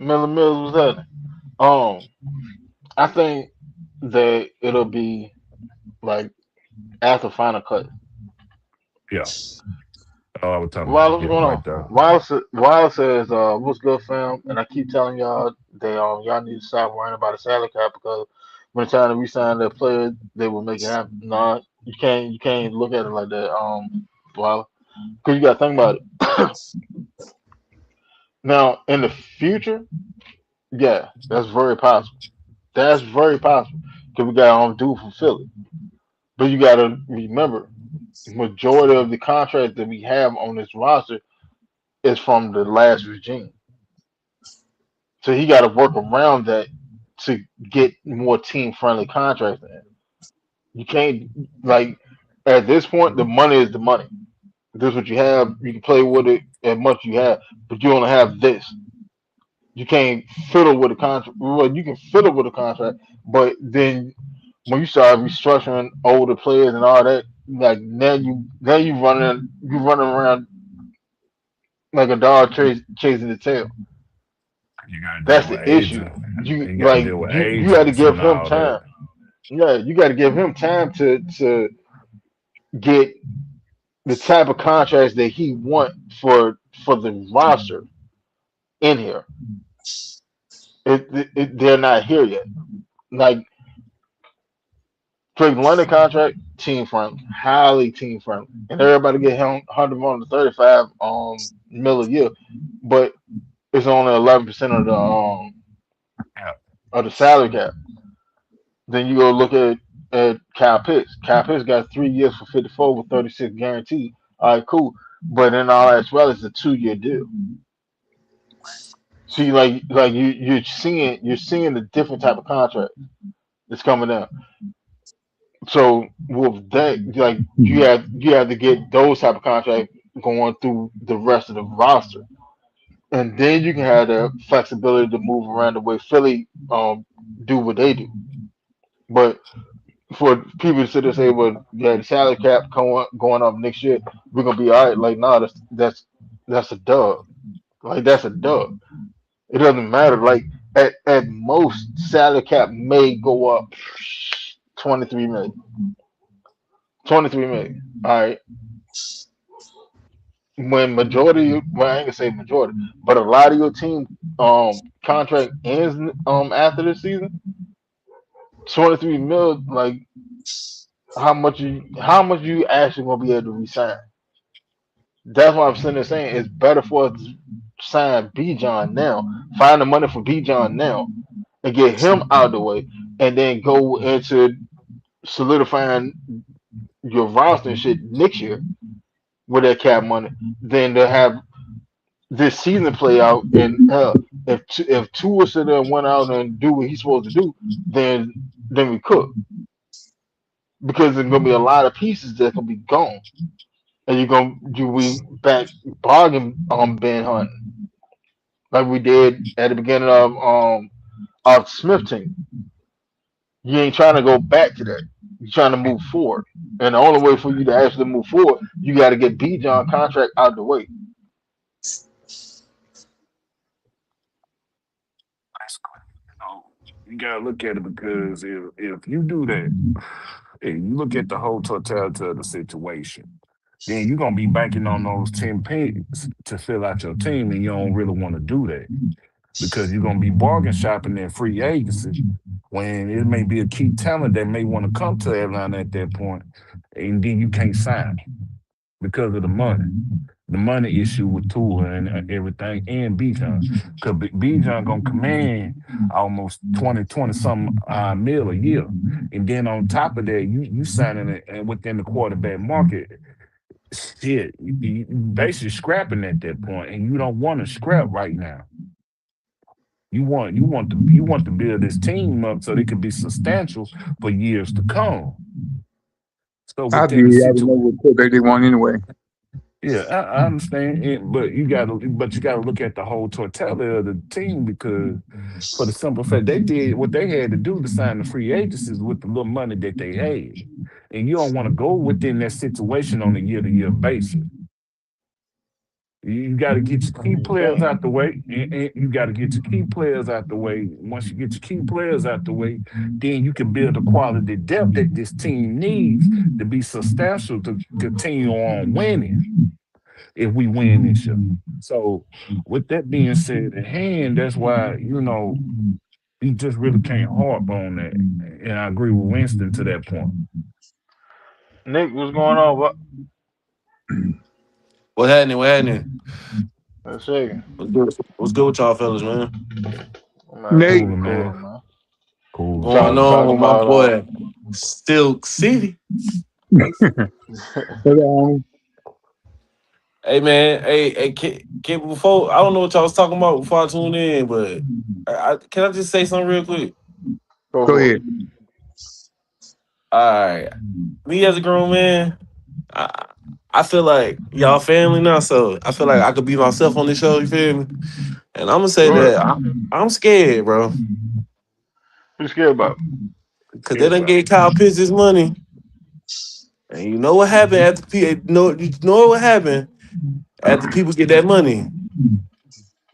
Miller Mills was that. I think that it'll be like after final cut.
Yeah. Oh, I was talking about
Wallace,
yeah,
what's going on?
right there.
Wallace says, "What's good, fam?" And I keep telling y'all that y'all need to stop worrying about a salary cap because when it's time to re-sign their player, they will make it happen. No, you can't look at it like that. Wallace, because you got to think about it. Now, in the future, yeah, that's very possible. That's very possible because we got dude from Philly. But you got to remember, majority of the contracts that we have on this roster is from the last regime. So he got to work around that to get more team friendly contracts in. You can't like at this point the money is the money. This is what you have. You can play with it as much you have, but you only have this. You can't fiddle with a contract. Well, you can fiddle with a contract, but then when you start restructuring older players and all that, like now you running around like a dog chasing the tail.
You gotta deal
That's
with
the issue.
agents.
You
You gotta
like
deal with
you got to
agents
give
and
him
all that.
time. Yeah, you got to give him time to get the type of contracts that he want for the roster in here. They're not here yet. Like Drake London contract, team friendly, highly team friendly, and everybody get him 100 on the 35 mil a year, but it's only 11%
Yeah.
of the salary cap. Then you go look at Kyle Pitts. Kyle Pitts got 3 years for 54 with 36 guaranteed. All right, cool. But in all as well, it's a 2 year deal. See, like you're seeing the different type of contract that's coming down. So with that, like you have to get those type of contracts going through the rest of the roster, and then you can have the flexibility to move around the way Philly do what they do. But for people to sit there and say, "Well, yeah, the salary cap going up next year, we're gonna be all right," like, no, that's a dub. Like that's a dub. It doesn't matter. Like at most, salary cap may go up 23 million. 23 million. All right. When majority, well, I ain't gonna say majority, but a lot of your team contract ends after this season. 23 mil, like how much you actually gonna be able to resign? That's why I'm sitting there saying it's better for us to sign B John now, find the money for B John now, and get him out of the way, and then go into solidifying your roster and shit next year with that cap money. Than to have this season play out, and if Tua sit there and went out and do what he's supposed to do, then we cook because there's gonna be a lot of pieces that can be gone, and you're gonna do we back bargain Ben Hunt like we did at the beginning of Smith team. You ain't trying to go back to that. You're trying to move forward, and the only way for you to actually move forward, you got to get B John contract out of the way.
That's good. You gotta look at it because if you do that, and you look at the whole totality of the situation, then you're gonna be banking on those 10 picks to fill out your team, and you don't really want to do that because you're gonna be bargain shopping in free agency when it may be a key talent that may want to come to Atlanta at that point, and then you can't sign because of the money issue with Tua and everything, and Bijan. Because Bijan going to command almost 20 some mil a year. And then on top of that, you signing it within the quarterback market. Shit, you basically scrapping at that point, and you don't want to scrap right now. You want to build this team up so they can be substantial for years to come. So
I
within the
be already know
situation,
what quarterback they want anyway.
yeah, I understand it, but you gotta look at the whole totality of the team because for the simple fact they did what they had to do to sign the free agencies with the little money that they had. And you don't want to go within that situation on a year-to-year basis. You got to get your key players
Thing.
out the way, and you got to get your key players out the way. Once you get your key players out the way, then you can build the quality depth that this team needs to be substantial to continue on winning. If we win this year, so with that being said at hand, that's why you just really can't harp on that. And I agree with Winston to that point.
Nick, what's going on? What?
What happening? What happening?
Let's see.
What's good? What's good with y'all fellas, man?
Man,
Nate,
we
Cool, man.
cool, man.
Cool.
Going
Talking
on, my
about
boy, Silk City.
hold on.
Hey, man. Hey, before I don't know what y'all was talking about before I tuned in, but can I just say something real quick?
Go
Go
for it.
ahead.
All right, me as a grown man, I I feel like y'all family now, so I feel like I could be myself on this show. You feel me? And I'm gonna say
Go ahead.
that I'm scared, bro,
What you scared about?
because they
Scared
done
about.
gave Kyle Pitts his money, and you know what happened after you know what happened after people get that money.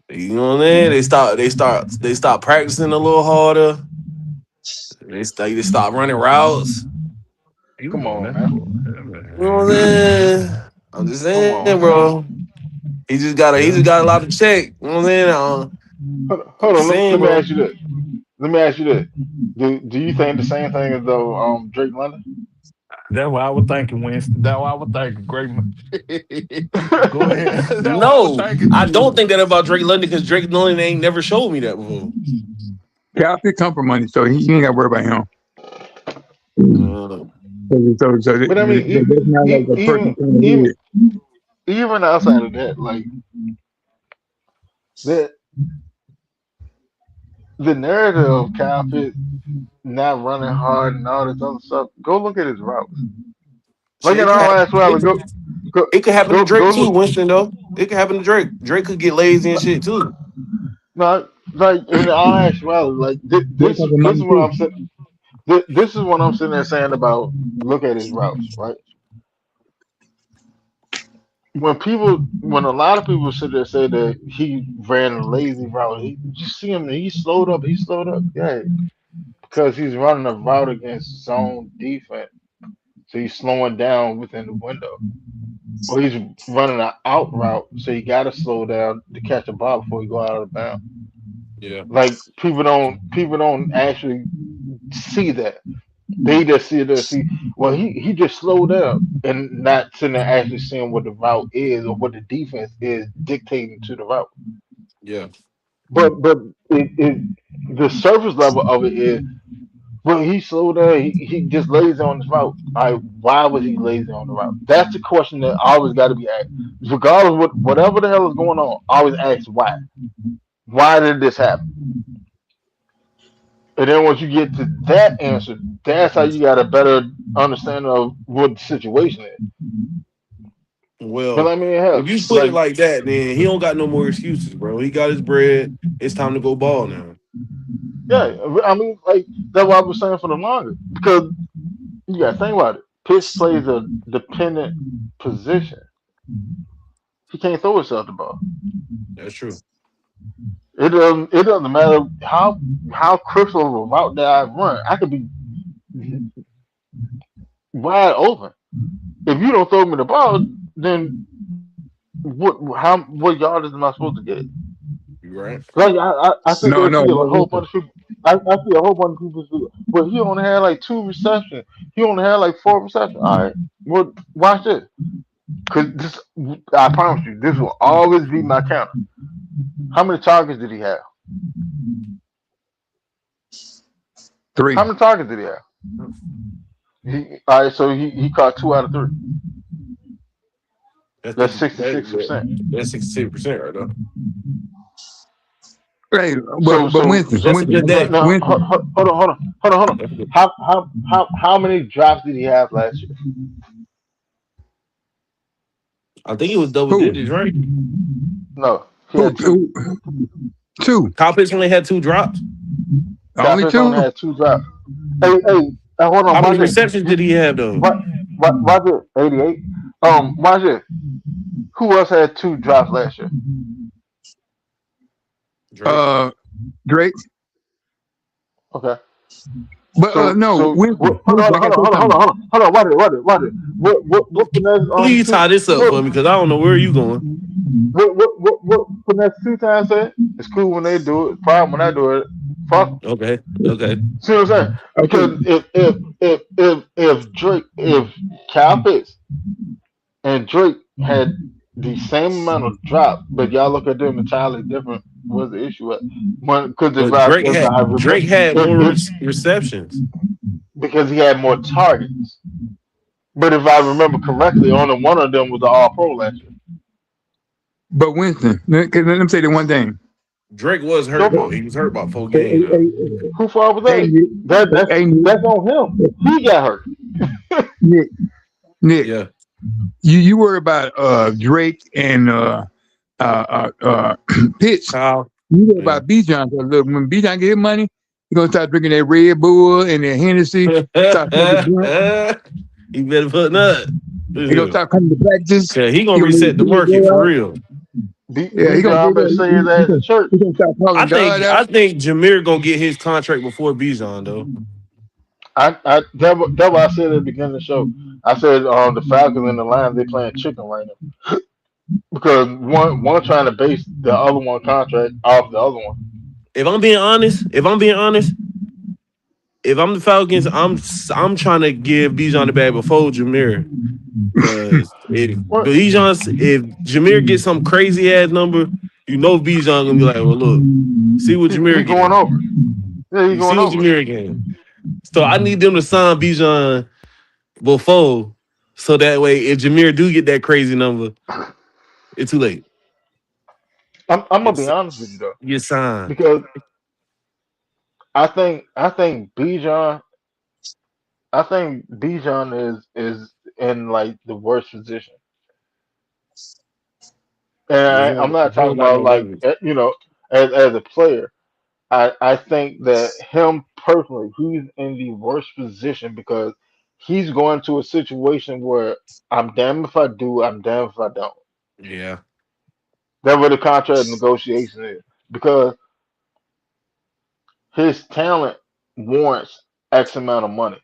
You know what I mean? They start practicing a little harder. They stop running routes.
You
Come
know
on,
that
man.
boy.
You know what I'm saying? I'm just
Come
saying,
on, man.
bro. He just got a lot of check. You know what I'm saying? I'm
Hold
just
on.
saying,
Let me
bro.
ask you this. Let me ask you this. Do you think the same thing as though Drake London?
That's what I was thinking, Winston. That's what I was thinking. Great. Go ahead. That's what I was
No,
thinking
I don't
too.
think that about Drake London because Drake London ain't never showed me that before.
Calvin come for money, so he ain't got to worry about him.
Uh,
But I mean,
That's not like a person coming
even
ahead.
even outside of that, like the the narrative of Kyle Pitts not running hard and all this other stuff. Go look at his routes. Like
shit,
in all actuality, go
it could happen to
go
Drake too,
look.
Winston. Though it could happen to Drake. Drake could get lazy and shit too.
No, like in all actuality, like
They come for
this is
money
what
too.
I'm saying. This is what I'm sitting there saying about look at his routes, right? When a lot of people sit there and say that he ran a lazy route, you see him, he slowed up, yeah, because he's running a route against zone defense, so he's slowing down within the window, or he's running an out route, so you got to slow down to catch a ball before you go out of bounds.
Yeah,
Like people don't actually see that. They just see it see, well, he just slowed down and not sitting there actually seeing what the route is or what the defense is dictating to the route.
yeah.
But it the surface level of it is, well, he slowed down. He just lazy on his route. All right, why was he lazy on the route? That's the question that always got to be asked, regardless of whatever the hell is going on. Always ask why. Why did this happen? And then once you get to that answer, that's how you got a better understanding of what the situation is. But
Well,
I mean, hell,
if you put it
like,
like that, then he don't got no more excuses, bro. He got his bread. It's time to go ball now.
yeah, I mean, like that's what I was saying for the longest because you got to think about it. Pitts plays a dependent position. He can't throw himself the ball.
That's true.
It doesn't matter how crucial of a route that I run. I could be wide open. If you don't throw me the ball, then what yardage am I supposed to get?
You right?
Like I sit there
No,
and
no,
see a
but
whole
listen.
bunch of people. I see a whole bunch of people do. Well, he only had like two receptions. He only had like four receptions. All right. Well, watch this. Cause this, I promise you, this will always be my counter. How many targets did he have? How
3.
many targets did he have? All right. So he caught two out of three.
That's
That's
fifty.
66%.
That's 66% right there.
Right, but
So
Winston,
That's a good day.
now,
Winston.
hold on.
That's a good.
How many drops did he have last year?
I think it was double
Who?
digits, right?
No, he
Who?
had two.
Two.
Kyle Pitts only had 2 drops.
Kyle
Only
Pitts only
two.
had two drops. Hold on,
How many
watch it.
receptions did he have though?
Watch it. 88. Watch it. Who else had two drops last year?
Drake.
Uh, Drake.
Okay.
But no,
So
Winston.
hold on,
Winston, I got to say something.
hold on. Watch it. What finesse
Please
two
tie this up for
what
me because I don't know where you going.
what finesse two times said? It's cool when they do it. Problem when I do it. Fuck.
Okay. Okay.
See what I'm saying?
Okay.
Because if Cal Pitts and Drake had the same amount of drop, but y'all look at them entirely different. What's the issue at? Because
But Drake had more receptions.
because he had more targets. But if I remember correctly, only one of them was an All Pro last year.
But Winston, let me say the one thing.
Drake was
Go
hurt though.
for it.
He was hurt about 4 games.
Hey,
Who fault was
hey,
that?
Nick, hey,
That's on him. He got hurt.
Nick, Nick,
Yeah.
you worry about Drake and Pitts.
Kyle.
You worry
Yeah.
about Bijan. Look, when Bijan get his money, he gonna start drinking that Red Bull and that Hennessy. Start smoking blunt.
He better put nut.
He gonna start coming to practice.
Yeah, he
He
gonna
gonna
reset the market for real.
yeah, he gonna
Bijan
do
better
that.
say his ass in church.
He gonna start calling God
I
out.
think Jameer gonna get his contract before Bijan though.
That what I said at the beginning of the show. I said the Falcons and the Lions they playing chicken right now because one trying to base the other one contract off the other one.
If I'm being honest, if I'm the Falcons, I'm trying to give Bijan the bag before Jameer. Because
What
if Jameer gets some crazy ass number, you know Bijan gonna be like, well, look, see what
he
Jameer
going
getting.
over? Yeah, he
You see
going
what
over.
Jameer getting. So I need them to sign Bijan before, so that way if Jameer do get that crazy number, it's too late.
I'm gonna be
It's
honest with you though,
you sign.
because I think Bijan is in like the worst position, and
Yeah,
I'm
he
not talking
don't got
about
no
like
leverage.
as a player. I think that him personally, he's in the worst position because he's going to a situation where I'm damned if I do, I'm damned if I don't.
Yeah.
That's what the contract negotiation is because his talent warrants X amount of money.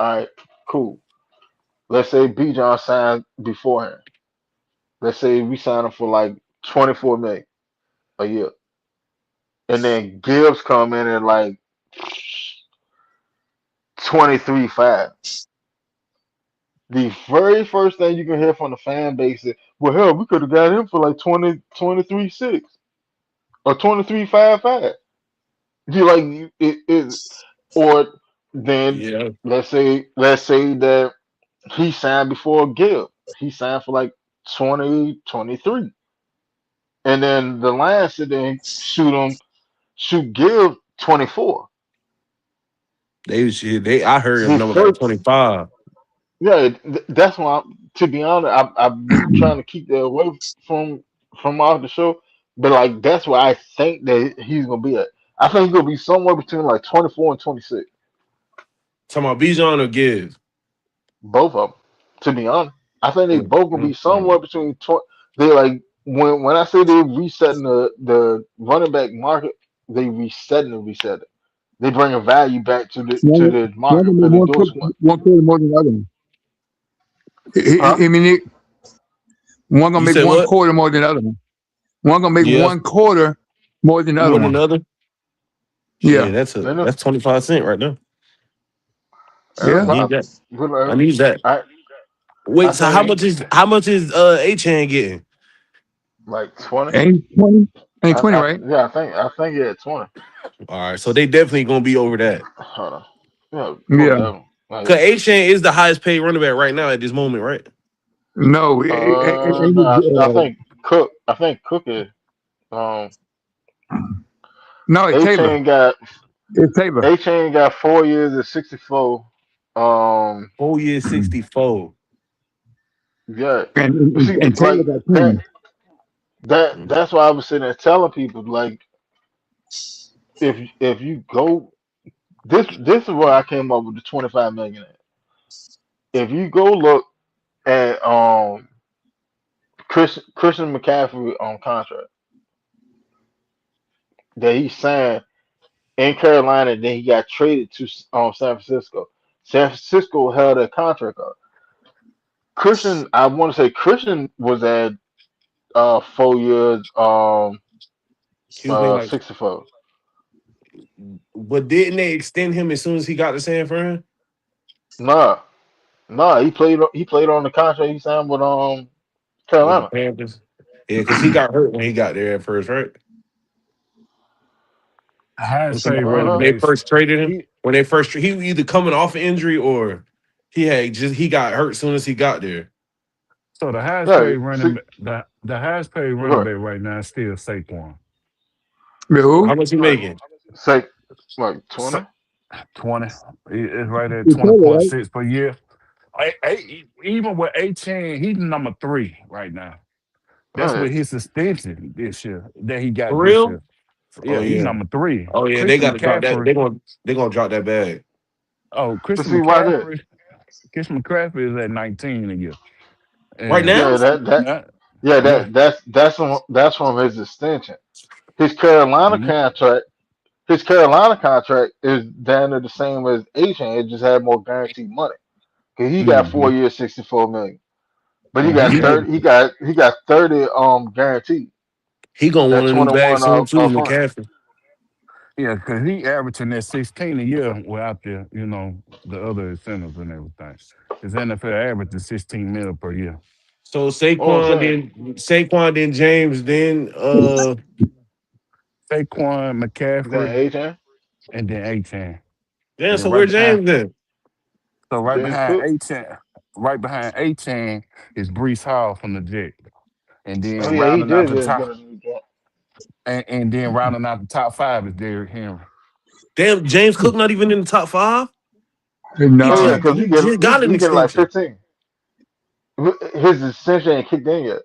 All right, cool. Let's say Bijan signed beforehand. Let's say we sign him for like 24 million a year, and then Gibbs come in at like 23.5. The very first thing you can hear from the fan base is, well, hell, we could have got him for like 23.6 or 23.55. You like it, or then
Yeah.
let's say that he signed before Gill. He signed for like 2023, and then the Lions sit there and shoot Gill 24.
I heard him
The
number like
first
25.
Yeah, that's why. To be honest, I've been trying to keep that away from off the show. But like, that's where I think that he's gonna be at. I think he's gonna be somewhere between like 24 and 26.
Talking about Bijan or Gibbs.
Both of them. To be honest, I think they
Mm,
both gonna be
mm, mm.
somewhere between 20. They like when I say they resetting the running back market, they resetting. They bringing value back to
One,
the
one
market
gonna make
because they doing so much.
one quarter more than the other one.
Huh?
I mean, one gonna
You
make
said
one
what?
quarter more than the other one. One gonna make
Yeah.
one quarter more than the other
More than
one.
another?
Yeah,
Shit,
They know.
that's 25 cents right now.
That's
I
yeah.
need
possible.
that.
But
I need that.
I I
Wait, so
think
how much is A-Chan getting?
like 20.
Ain't 20? Ain't 20, right?
Yeah, I think yeah, 20.
All right, so they definitely gonna be over that.
Hold on. Yeah, most
Yeah.
definitely.
Cause
Like,
A-Chan is the highest paid running back right now at this moment, right?
No,
no, I think Cook is um
No, it's
A
Taylor.
Chain got
It's Taylor.
4 years at 64. Um,
4 years, 64.
yeah.
And,
But
and,
see,
and Taylor
like
got
that
20.
that's why I was sitting there telling people like if you go this is where I came up with the 25 million at. If you go look at Christian McCaffrey on contract that he signed in Carolina, then he got traded to San Francisco. San Francisco held a contract up. Christian, I want to say Christian was at 4 years,
He was making like,
64.
but didn't they extend him as soon as he got to San Fran
Nah, nah, he played on the contract he signed with
with the
Carolina.
Panthers? Yeah, because he got hurt when he got there at first, right?
The highest paid
When
running
Uh-huh.
they
backs.
first traded him,
He
when they first he was either coming off an injury or he got hurt as soon as he got there.
so the highest
Yeah,
paid running
see,
the highest paid running
right.
back right now is still Saquon.
But
How
who?
much he making?
Say like
Sa-
20.
20. It's right at
It's Taylor, right?
20.6 per year. Even with 18, he's number three right now. That's
Right.
with his suspension this year that he
For
got this
real?
year.
Oh
Yeah, he
yeah.
number three.
Oh yeah, they
Christian
got to drop that.
McCaffrey.
They gonna drop that bag.
Oh,
But
Christian
see why that?
McCaffrey. Christian McCaffrey is at 19 a year.
Right
And
now?
Yeah,
yeah, yeah.
that's from his extension. His Carolina
Mhm.
contract, his Carolina contract is down to the same as Asian. It just had more guaranteed money. 'Cause he got
Hmm.
4 years, 64 million. But he
And he
got
He
had
30. He got 30 guaranteed
he gonna
at
want a new bag
21
soon too,
up front.
McCaffrey.
yeah, because he averaging that 16 a year without the other incentives and everything. His NFL average is 16 mil per year.
So
What I'm saying,
Saquon, then James, then
Saquon,
then
McCaffrey,
Asian,
and then 18.
damn.
And then
So where James then?
James Cook.
Right behind 18 is Brees Hall from the Jets. And
Oh
then
yeah, he
rounding out
did
the
just get
top
a new job.
and then rounding out the top five is Derrick Henry.
Damn, James Cook not even in the top five. He
Oh
No.
yeah,
just
because
he just got an
he get like
extension.
15. His extension ain't kicked in yet.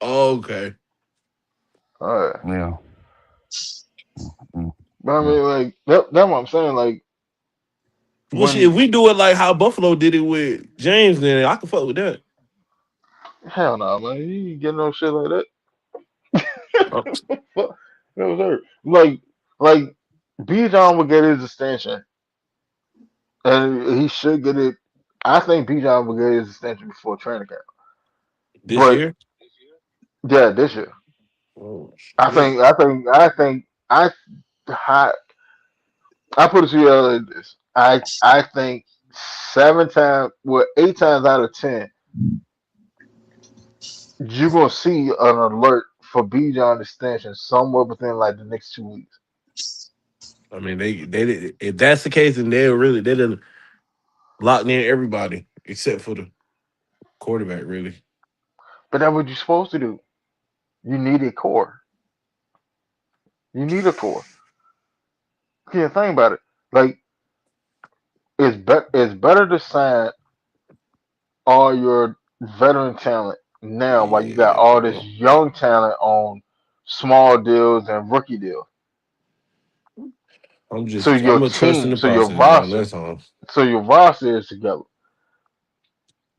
Oh, okay.
All right.
Yeah. Mm,
But I
mm.
mean, like that's what I'm saying. Like
Well, shit,
when
if we do it like how Buffalo did it with James, then I can fuck with that.
hell no, man, you ain't get no shit like
Oh,
that. Fuck, that was hurt. Like B. John would get his extension, and he should get it. I think B. John would get his extension before training camp.
this
But
year?
yeah, this year,
Oh
I
shit.
think, I think, I think, I, I put it to you like this. I think 7 times, well, 8 times out of 10, you're gonna see an alert for B. John extension somewhere within like the next 2 weeks.
I mean, if that's the case, then they done locked in everybody except for the quarterback. Really,
But that's what you're supposed to do. You need a core. You need a core. Yeah, think about it. Like it's better to sign all your veteran talent now while you got
yeah,
all this
bro.
young talent on small deals and rookie deals. So
I'm
your
gonna trust in
team,
the process, man. That's all.
so your roster is together.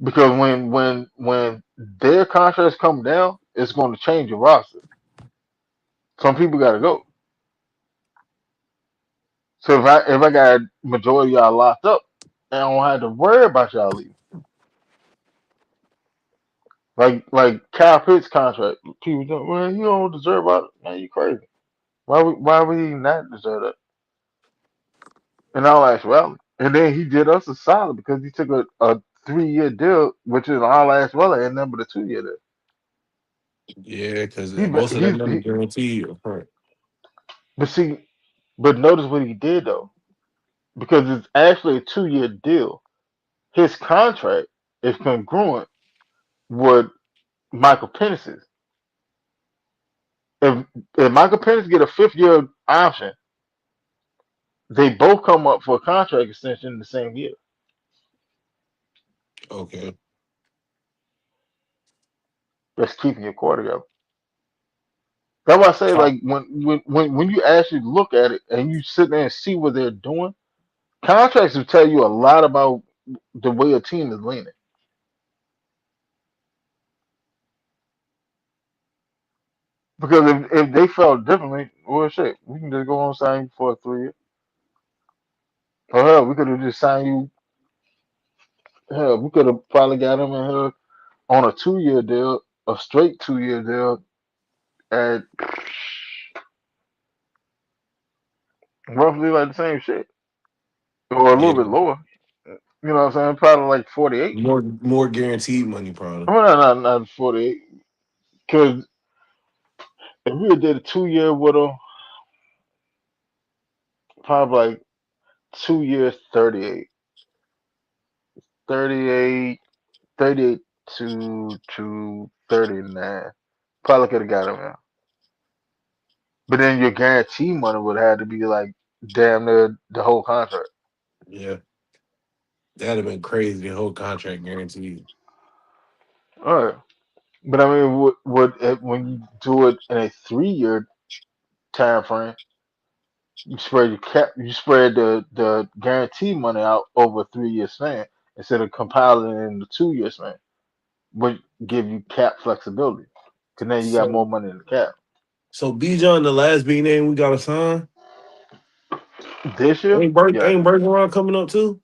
Because when their contracts come down, it's going to change your roster. Some people got to go. So if I got majority of y'all locked up, I don't have to worry about y'all leaving. Like Kyle Pitts contract, people don't. Well, you don't deserve it. Man, you crazy. Why would he not deserve that? In all actuality, and then he did us a solid because he took a 3 year deal, which is all actuality, and then but a 2 year deal.
Yeah, because
He
most of that
he's
money
he,
guaranteed up front.
but see, but notice what he did though, because it's actually a 2 year deal. His contract is congruent with Michael Penix's. If if Michael Penix get a 5th year option, they both come up for a contract extension in the same year.
Okay.
That's keeping your core together. That's why I say,
Top.
like, when you actually look at it and you sit there and see what they're doing, contracts will tell you a lot about the way a team is leaning. Because if they felt differently, well, shit, we can just go on and sign you for a 3 year. Or hell, we could have just signed you. Hell, we could have probably got him in here on a 2 year deal, a straight 2 year deal at roughly like the same shit, or a little bit
Yeah.
lower. You know what I'm saying? Probably like 48.
More guaranteed money, probably.
I mean, not 48. Because if we did a 2 year with him, probably like 2 years, 38. 38, 38 to 39. Probably could have got him in. But then your guarantee money would have to be like damn near the whole contract.
Yeah. That'd have been crazy. The whole contract guaranteed.
All right. But I mean, when you do it in a 3 year time frame, you spread the guarantee money out over a 3 year span instead of compiling it in the 2 year span, which give you cap flexibility. Cause now you got more
So
money in the cap.
so Bijan, the last big name we got to sign.
This year, yes.
Ain't Bergeron coming up too?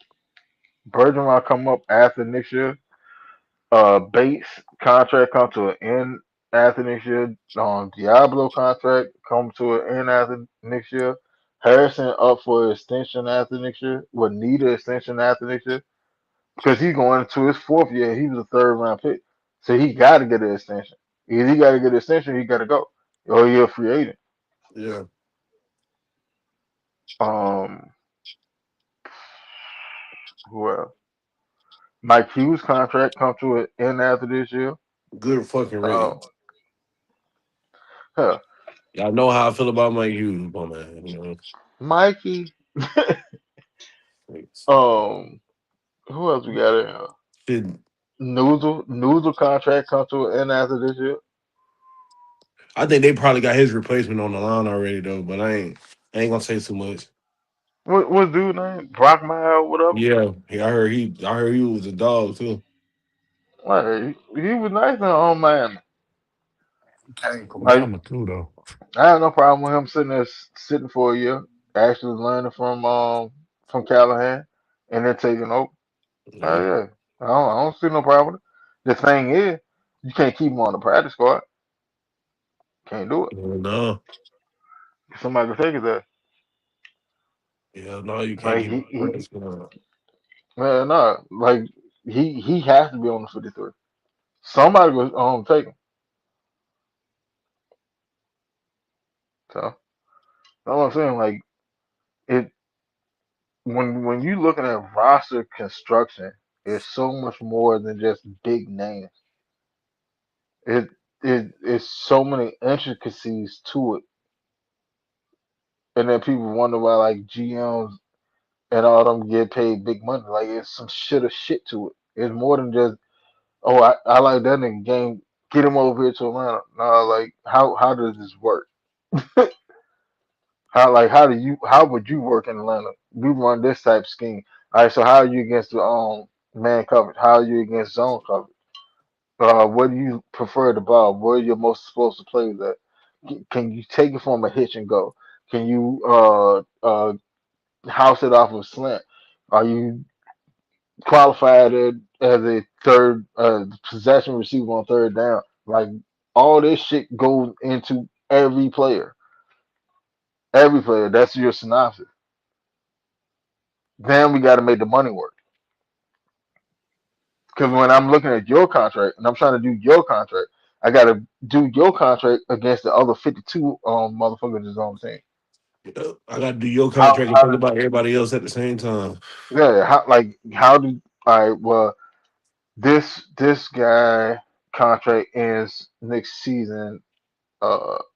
Bergeron come up after next year. Bates contract come to an end after next year. Diablo contract come to an end after next year. Harrison up for extension after next year. Would need an extension after next year because he's going into his 4th year. He was a third round pick, so he got to get an extension. Either he got to get an extension, he got to go, or he's a free agent.
Yeah.
Um, who else? Mike Hughes contract come to an end after this year.
Good fucking
Uh,
riddance.
hell,
Y'all know how I feel about Mike Hughes, but man, you know.
Mikey.
It's-
um, who else we got in here?
Shit,
Noodle contract come to an end after this year.
I think they probably got his replacement on the line already though, but I ain't gonna say too much.
What's dude name? Brock Mile, whatever.
Yeah, I heard he was a dog too.
Like, he was nice in Miami.
Came from
Like
Bama too, though.
I have no problem with him sitting there sitting for a year, actually learning from Callahan, and then taking over. Oh
Yeah.
yeah, I don't see no problem with it. The thing is, you can't keep him on the practice squad. Can't do it.
No.
Somebody can take his ass.
Yeah, no, you can't
Like
keep him.
man, no, like he has to be on the 53. Somebody was take him. So that's what I'm saying. Like it when you looking at roster construction, it's so much more than just big names. It it's so many intricacies to it, and then people wonder why like GMs and all them get paid big money. Like it's some shit of shit to it. It's more than just I like that nigga game. Get him over here to Atlanta. No, like how does this work? How would you work in Atlanta? We run this type of scheme. All right, so how are you against the man coverage? How are you against zone coverage? What do you prefer the ball? Where are your most explosive plays at? Can you take it from a hitch and go? Can you house it off of a slant? Are you qualified as a third possession receiver on third down? Like all this shit goes into every player. Every player. That's your synopsis. Then we got to make the money work. Because when I'm looking at your contract and I'm trying to do your contract, I got to do your contract against the other 52 motherfuckers that's on the team.
Yeah, I gotta do your
How
contract and
how
think
did
about everybody else at the same time.
yeah how did all right well this guy contract ends next season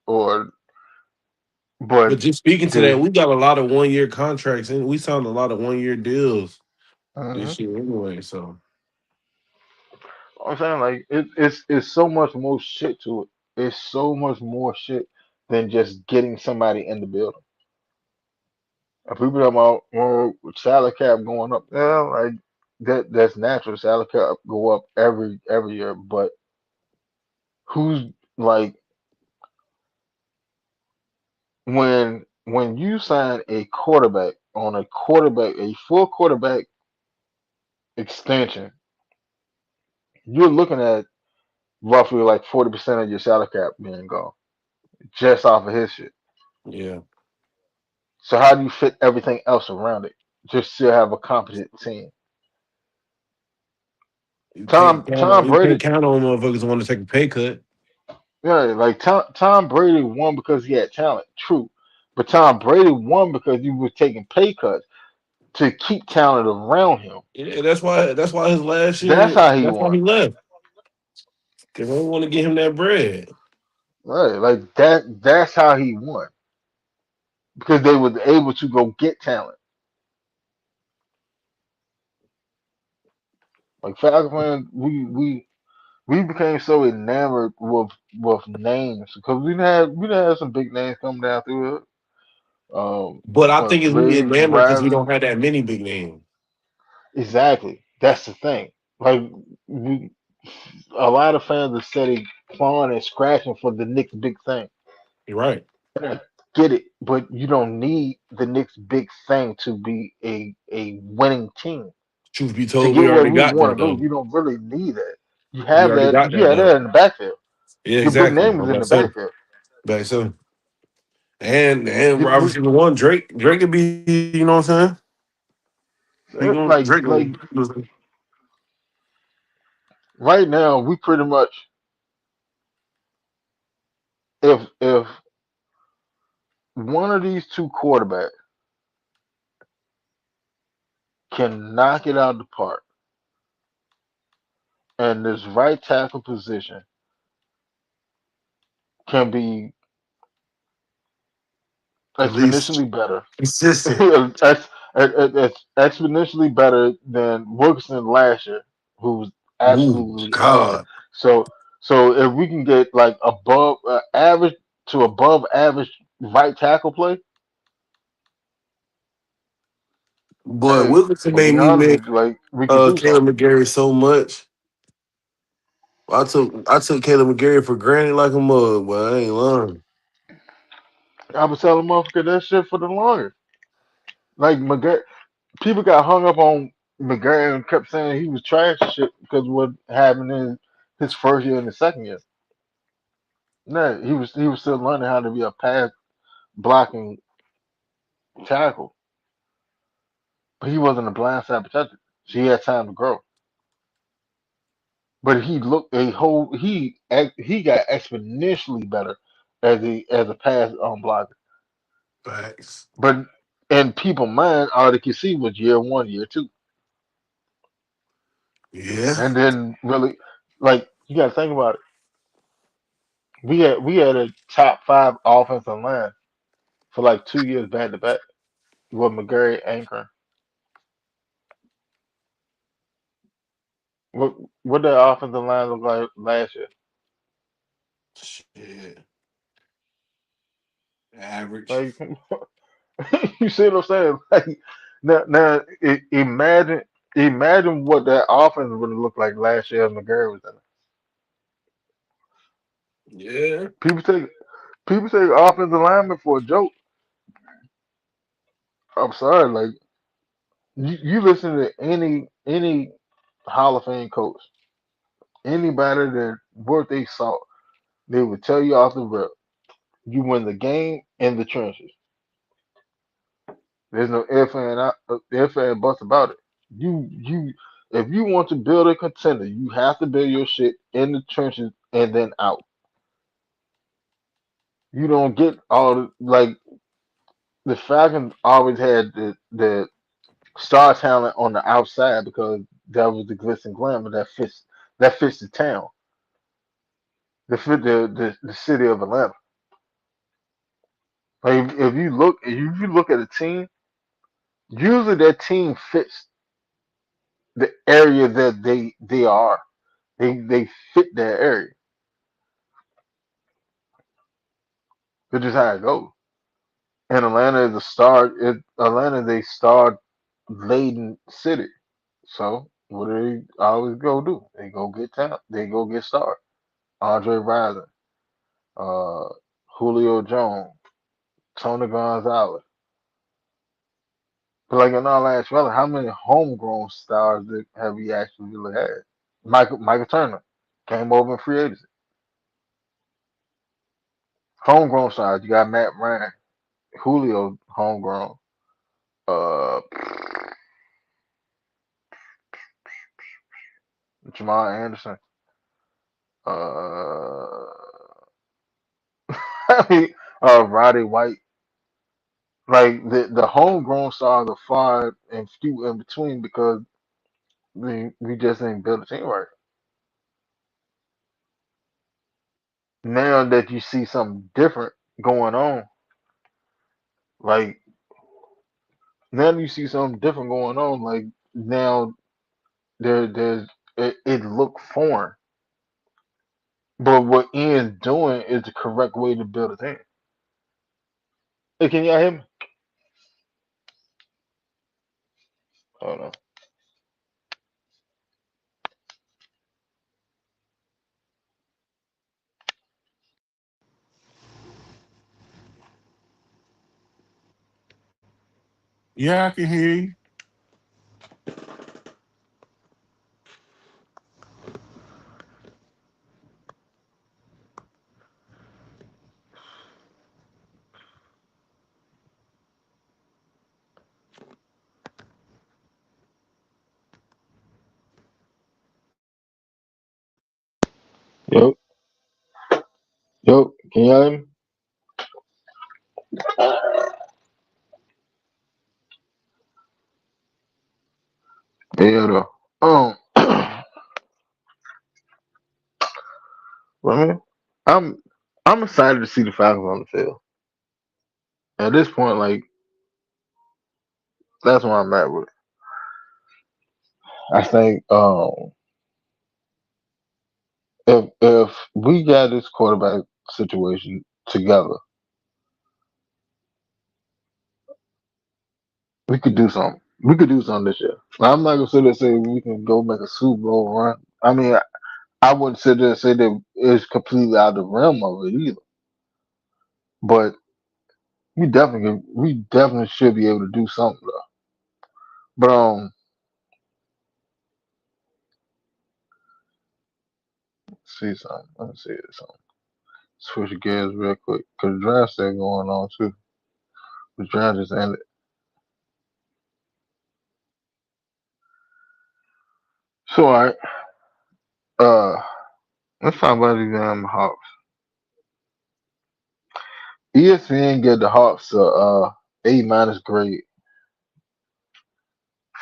or But
But just speaking to
the
that, we got a lot of 1 year contracts and we signed a lot of 1 year deals
mhm.
this year anyway. So
I'm saying like it's so much more shit to it. It's so much more shit than just getting somebody in the building. And people talking about salary cap going up. Yeah, like that's natural. Salary cap go up every year. But who's like when you sign a quarterback on a full quarterback extension, you're looking at roughly like 40% of your salary cap being gone just off of his shit.
yeah,
So how do you fit everything else around it? Just to have a competent team. Tom
you can't
Brady,
count on motherfuckers who want to take a pay cut.
yeah, like Tom Brady won because he had talent, true. But Tom Brady won because he was taking pay cuts to keep talent around him.
Yeah, that's why his last
That's
year
how he
that's why
won.
he left. Because they want to get him that bread.
Right, like that's how he won. Because they were able to go get talent. Like Falcons fans, we became so enamored with names because we done had some big names come down through it.
But I
What
think it's we
Riggs,
enamored because we
Riley,
don't have that many big names.
exactly. That's the thing. Like we, a lot of fans are steady clawing and scratching for the Knicks' big thing.
You're right.
And I get it, but you don't need the Knicks' big thing to be a winning team.
Truth be
To
told, we
get where
already
we
got
want
that
to go,
though.
you don't really need that. You
We
have
already
that.
got
You
that
have
though.
that in the backfield.
Yeah,
Your big
exactly.
name
I'm
is in
about
the
to say
backfield.
back so. And
You,
wide
you,
receiver one, Drake could be, you know what I'm saying? He going Drake
like
gonna
right now, we pretty much if one of these two quarterbacks can knock it out of the park, and this right tackle position can be
at least
exponentially better,
consistent.
exponentially better than Wilkerson last year, who was
Ooh,
absolutely awesome.
God.
So, so if we can get like above average to above average right tackle play,
Boy,
hey,
Wilkinson
I'm gonna
made
be
me
honest
miss
with you, like we could do
Caleb
something.
McGarry so much. I took Caleb McGarry for granted like a mug, but I ain't lying.
I was telling motherfucker that shit for the longest. Like McGarry, people got hung up on McGarry and kept saying he was trash and shit because of what happened in his first year and the second year. No, he was still learning how to be a pass blocking tackle, but he wasn't a blindside protector. So he had time to grow. But he looked a whole he got exponentially better as a pass blocker.
Facts.
But in people's mind, all they could see was year one, year two,
Yeah.
and then really like you got to think about it. We had a top five offensive line for like 2 years back to back with McGarry anchoring. What what did offensive line look like last year?
Shit. Average.
Like you see what I'm saying? Like imagine what that offense would have looked like last year if McGarry was in it.
Yeah.
People take offensive lineman for a joke. I'm sorry, like you listen to any Hall of Fame coach, anybody that worth they salt, they would tell you off the rip, you win the game in the trenches. There's no if and buts about it. If you want to build a contender, you have to build your shit in the trenches and then out. You don't get all like the Falcons always had the star talent on the outside because that was the glitz and glamour that fits the town, that fit the city of Atlanta. Like if you look at a team, usually that team fits the area that they are. They fit that area. It's just how it goes. And Atlanta is a star. Atlanta is a star laden city. So what do they always go do? They go get talent. They go get stars. Andre Rison, uh, Julio Jones, Tony Gonzalez. But like in all actuality, how many homegrown stars have we actually really had? Michael Turner came over in free agency. Homegrown stars. You got Matt Ryan, Julio, homegrown. Uh, Jamal Anderson. Uh, I mean, Roddy White. Like the homegrown stars are far and few in between because we just ain't built a team right. Now that you see something different going on, like now you see something different going on, like now there's it look foreign. But what Ian's doing is the correct way to build a team. Hey, can y'all hear me? Hold on.
Yeah, I can hear you.
Yo, can y'all hear me? Yeah, though. Well, I mean, I'm I'm excited to see the Falcons on the field. At this point, like that's where I'm at with it. I think if we got this quarterback situation together, we could do something. We could do something this year. Now, I'm not gonna sit there and say we can go make a Super Bowl run. I mean, I wouldn't sit there and say that it's completely out of the realm of it either. But we definitely should be able to do something though. But see something. Let me see something. Switch gears real quick because the draft still going on too. The draft just ended. So all right, uh, let's talk about these Hawks. ESPN gave the Hawks a A minus grade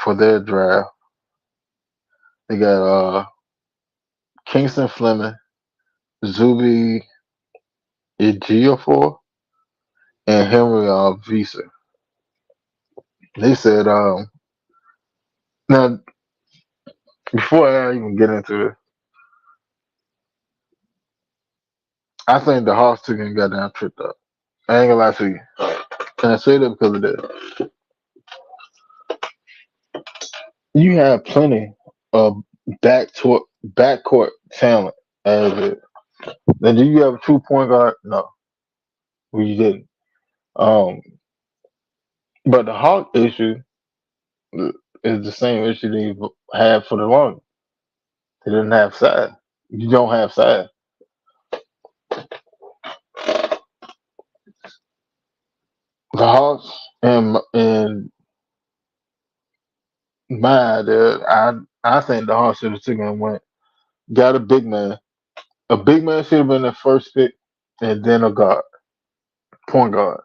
for their draft. They got Kingston Fleming, Zuby Ejiofor, and Henry Visa. They said now before I even get into this, I think the Hawks took and got down tripped up. I ain't gonna lie to you. And I say that because of this. You have plenty of backcourt talent as it. Now, do you have a true point guard? No, we didn't. Um, but the Hawk issue is the same issue they've had for the longest. They didn't have size. You don't have size. The Hawks and my idea, I think the Hawks should have taken and went got a big man. A big man should have been the first pick, and then a guard, point guard.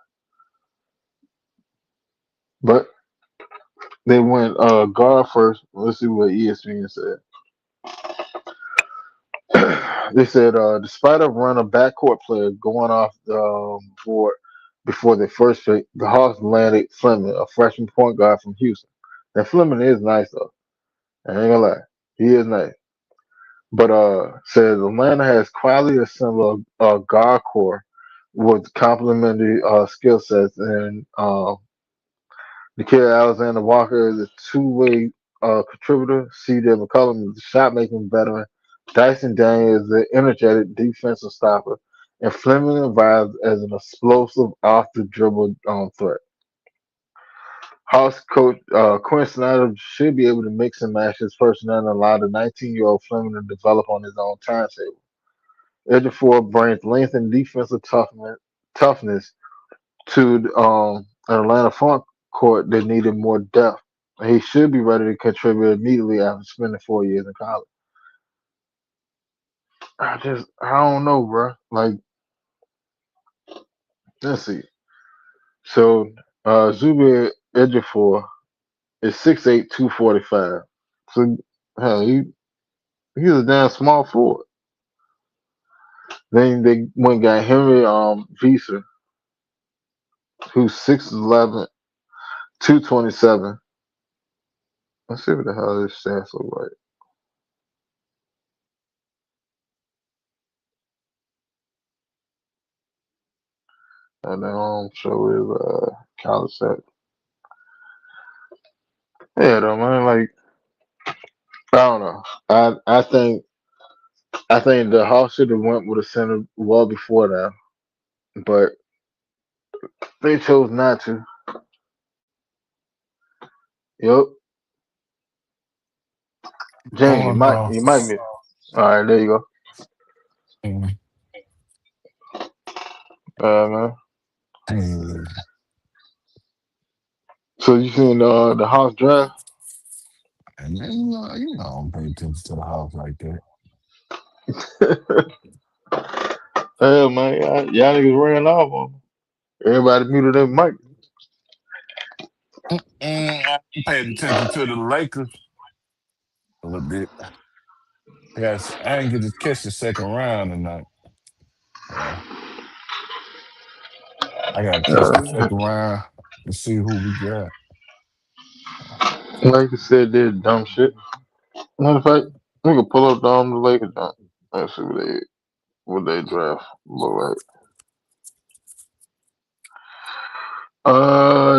But they went guard first. Let's see what ESPN said. They said, despite a run of backcourt players going off the board, before they first pick, the Hawks landed Fleming, a freshman point guard from Houston. Now Fleming is nice though. I ain't gonna lie, he is nice. But says Atlanta has quietly assembled a guard core with complementary skill sets, and Nikhil Alexander Walker is a two-way contributor. C.J. McCollum is a shot-making veteran. Dyson Daniel is an energetic defensive stopper, and Fleming arrives as an explosive off-the-dribble threat. House coach Quinn Snyder should be able to mix and match his personnel and allow the 19-year-old Fleming to develop on his own timetable. Ejiofor brings length and defensive toughness to an Atlanta front court that needed more depth. He should be ready to contribute immediately after spending 4 years in college. I don't know, bro. Like, let's see. So, Zubir Ejiofor is 6'8", 245. So, hell, he's a damn small forward. Then they went and got Henry Visa, who's 6'11", 227. Let's see what the hell this stats look like. And then show his college set. Yeah, though, man. Like, I don't know. I think the Hawks should have went with a center well before that, but they chose not to. Yep. James,
Oh no.
you might be. All right, there you
Mm,
go. Man.
mm.
So you seen the Hawks draft?
And then, I don't pay attention to the house like that.
Hell, man, y'all niggas ran off on me. Everybody muted their mic.
I paid attention to the Lakers a little bit. I didn't get to catch the second round tonight. Uh, I got to catch the
Uh,
second round to see who we got.
like I said, they're dumb shit. Matter of fact, we can pull up the Lakers jump. Let's see what they draft look like.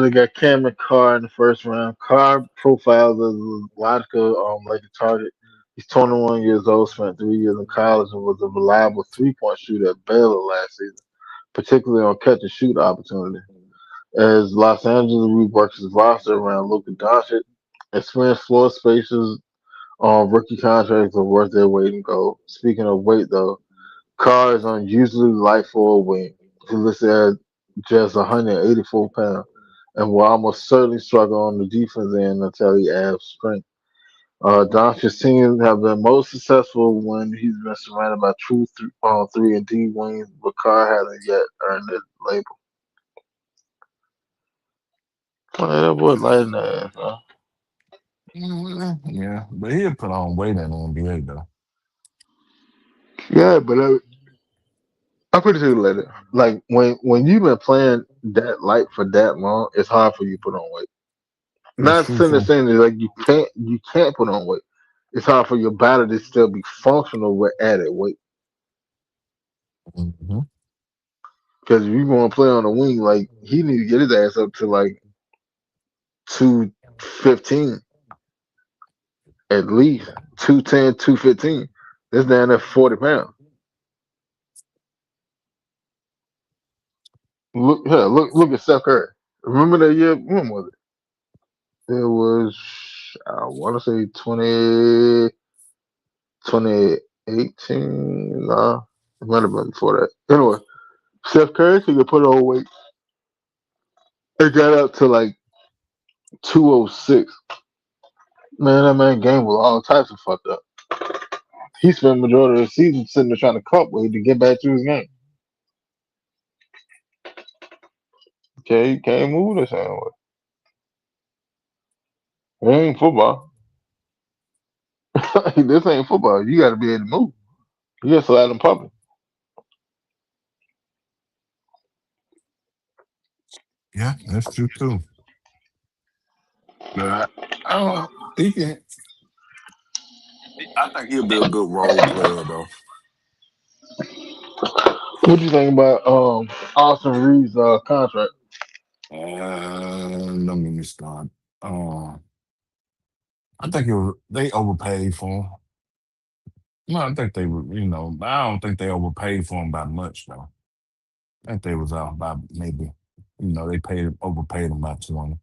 They got Cameron Carr in the first round. Carr profiles as a logical like a target. He's 21 years old, spent 3 years in college, and was a reliable three-point shooter at Baylor last season, particularly on catch and shoot opportunity. As Los Angeles reworks his roster around Luka Doncic, experienced floor spacers on rookie contracts are worth their weight in gold. Speaking of weight, though, Carr is unusually light for a wing. He listed at just 184 pounds and will almost certainly struggle on the defense end until he adds strength. Doncic's teams have been most successful when he's been surrounded by true 3 and D wings, but Carr hasn't yet earned that label. Man, that boy light in the ass, huh?
Yeah, but he'll put on weight in the NBA though.
Yeah, but I'm pretty sure later. Like when you've been playing that light for that long, it's hard for you to put on weight.
That's
Not
true
saying the
too.
saying is like you can't put on weight. It's hard for your body to still be functional with added weight.
Hmm.
Because if you want to play on the wing, like he need to get his ass up to like 215 at least 210, 215. That's down at 40 pounds. Look at Steph Curry. Remember that year? When was it? It was I want to say 2018. Nah, it might have been before that. Anyway, Steph Curry could put on weight. It got up to like 206. Man, that man game was all types of fucked up. He spent the majority of the season sitting there trying to cut weight to get back to his game. Okay, he can't move the same way. It ain't football. This ain't football. You got to be able to move. You got to slide in public.
Yeah, that's true too. But I don't. He can. I think he'll be a good role player though.
What do you think about Austin Reed's contract?
Don't get me started. I think they overpaid for him. No, I think they were. I don't think they overpaid for him by much though. I think they was out by maybe. They overpaid him by 20.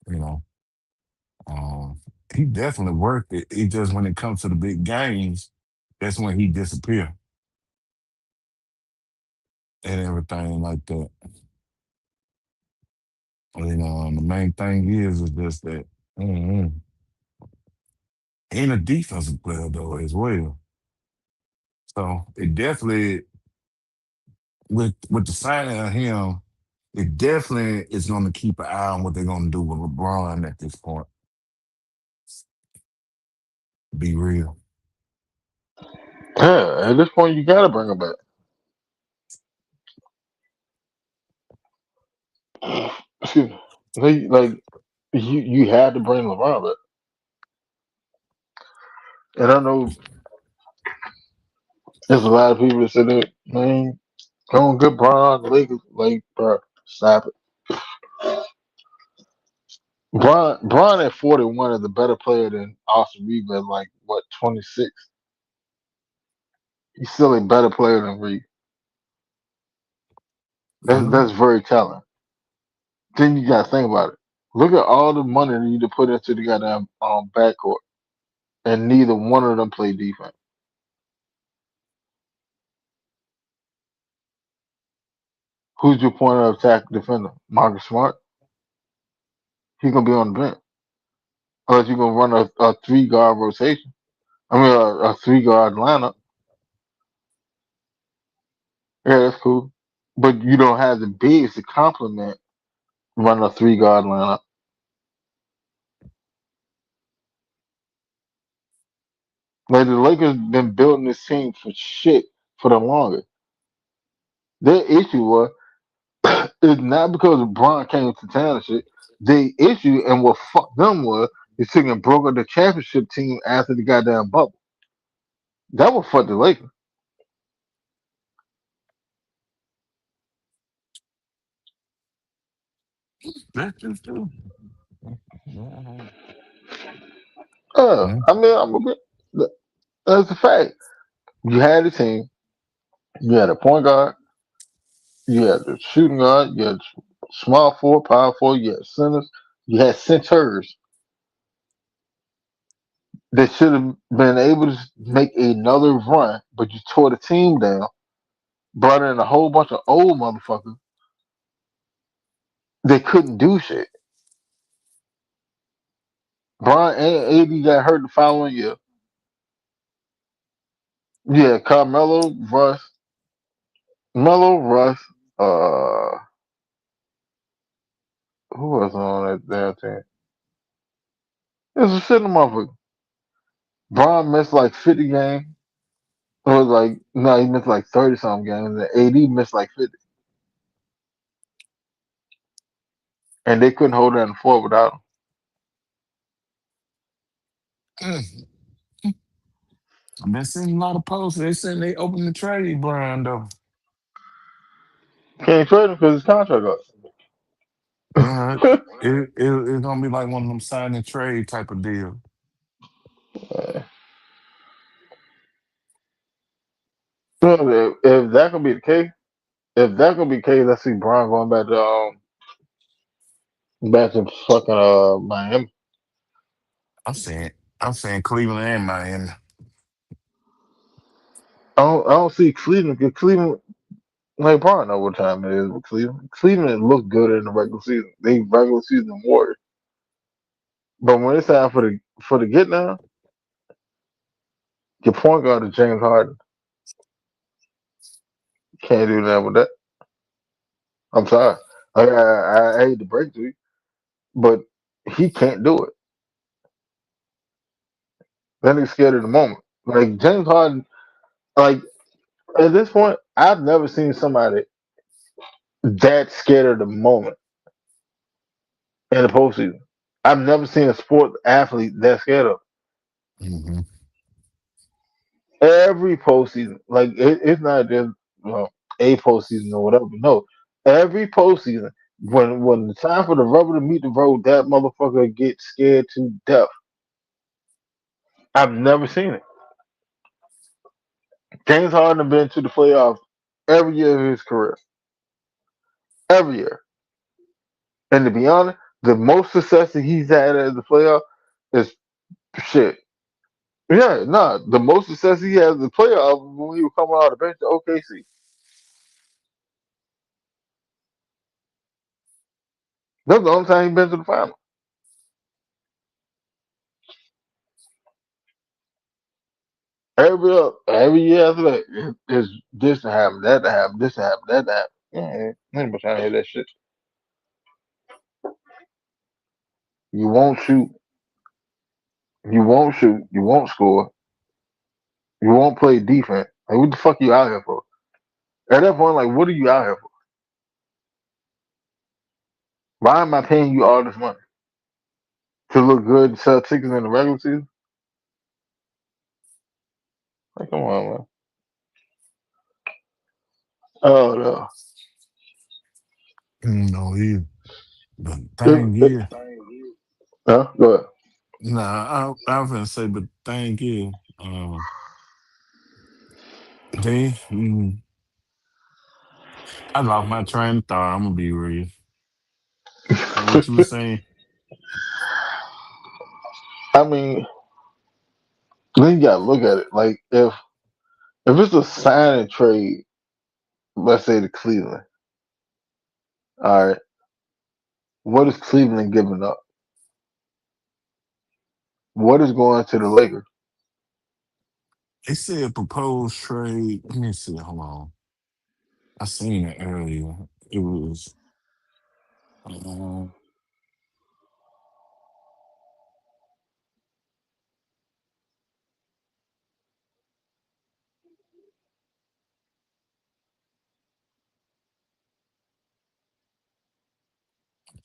You know, um, he definitely worked it. It just when it comes to the big games, that's when he disappear and everything like that. And the main thing is just that mm ain't a defensive player though as well. So it definitely with the signing of him, it definitely is going to keep an eye on what they're going to do with LeBron at this point. Be real.
Yeah, at this point you gotta bring him back. Excuse me. Like you had to bring LeBron back. And I know there's a lot of people that said that, man, don't get Bron, the Lakers. Like, bro, stop it. Bron at 41 is a better player than Austin Reeves at like what 26. He's still a better player than Reeves.
Well,
That's very telling. Then you gotta think about it. Look at all the money that you need to put into the goddamn backcourt, and neither one of them play defense. Who's your point of attack defender? Marcus Smart. He's gonna be on the bench unless you're gonna run a 3 guard rotation. I mean a 3 guard lineup. Yeah, that's cool. But you don't have the bigs to complement running a 3 guard lineup. Like the Lakers been building this team for shit for the longest. Their issue was it's not because Bron came to town and shit. The issue and what fucked them was they took and broke up the championship team after the goddamn bubble. That would fuck the Lakers.
that's just true. Yeah.
I mean, I'm a bit, that's a fact. You had a team, you had a point guard, you had the shooting guard, you had small four, power four, you had centers, you had centers that should have been able to make another run, but you tore the team down, brought in a whole bunch of old motherfuckers. They couldn't do shit. Brian and AD got hurt the following year. Yeah, Carmelo, Russ, uh, who was on that damn team? It was a shit motherfucker. Brian missed like 50 games. It was like, no, he missed like 30 something games. And AD missed like 50. And they couldn't hold down the floor without him.
Mm. I've been seeing a lot of posts. They saying they open the trade, Brian, though.
Can't trade him because his contract up.
Uh, it's gonna be like one of them sign and trade type of deal.
So if that could be the case, if that could be the case, I see Brian going back to fucking Miami.
I'm saying, I'm saying Cleveland and Miami.
I don't see Cleveland because Cleveland like Brian know what time it is with Cleveland. Cleveland look good in the regular season. They regular season warriors. But when it's time for the get down, your point guard is James Harden. Can't do that with that. I'm sorry. I hate to break it to you, but he can't do it. Then he's scared of the moment. Like James Harden, like at this point, I've never seen somebody
that scared of the moment in the postseason. I've never seen a sport athlete that scared of
Hmm.
every postseason. Like it's not just a postseason or whatever. No, every postseason. When the time for the rubber to meet the road, that motherfucker gets scared to death. I've never seen it. James Harden been to the playoffs every year of his career, every year. And to be honest, the most success that he's had at the playoff is shit. Yeah, nah. The most success he had as a playoff when he was coming out of the bench to OKC. That's the only time he been to the final. Every year after that, it's this to happen, that to happen, this to happen, that to happen. Yeah, ain't trying to hear that shit. You won't shoot, you won't score, you won't play defense. Like, what the fuck you out here for? At that point, like, what are you out here for? Why am I paying you all this money to look good and sell tickets in the regular season? Like, come on, man. Oh no.
No, he. The
If,
thing
if,
is,
huh? Go ahead.
I was gonna say, but the thing is, they. I lost my train of thought. I'm gonna be real. What you were saying?
I mean, then you gotta look at it. Like, if it's a sign and trade, let's say to Cleveland, all right, what is Cleveland giving up? What is going to the Lakers?
They said proposed trade. Let me see. Hold on. I seen it earlier. It was. Um,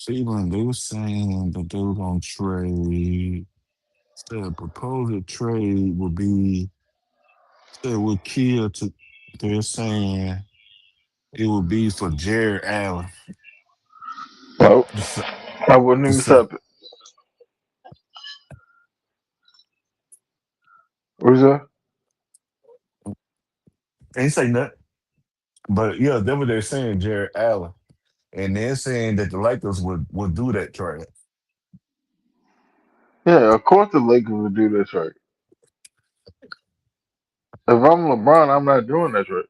Cleveland. They were saying that they were gonna trade. Said proposed trade would be. Said would kill to. They're saying it would be for Jared Allen.
Well,
The, Sa-
I wouldn't
the,
even
Sa-
accept it. What's that?
ain't say nothing. But yeah, that's what they're saying, Jared Allen. And they're saying that the Lakers would do that trade.
Yeah, of course the Lakers would do this right. If I'm LeBron, I'm not doing this right.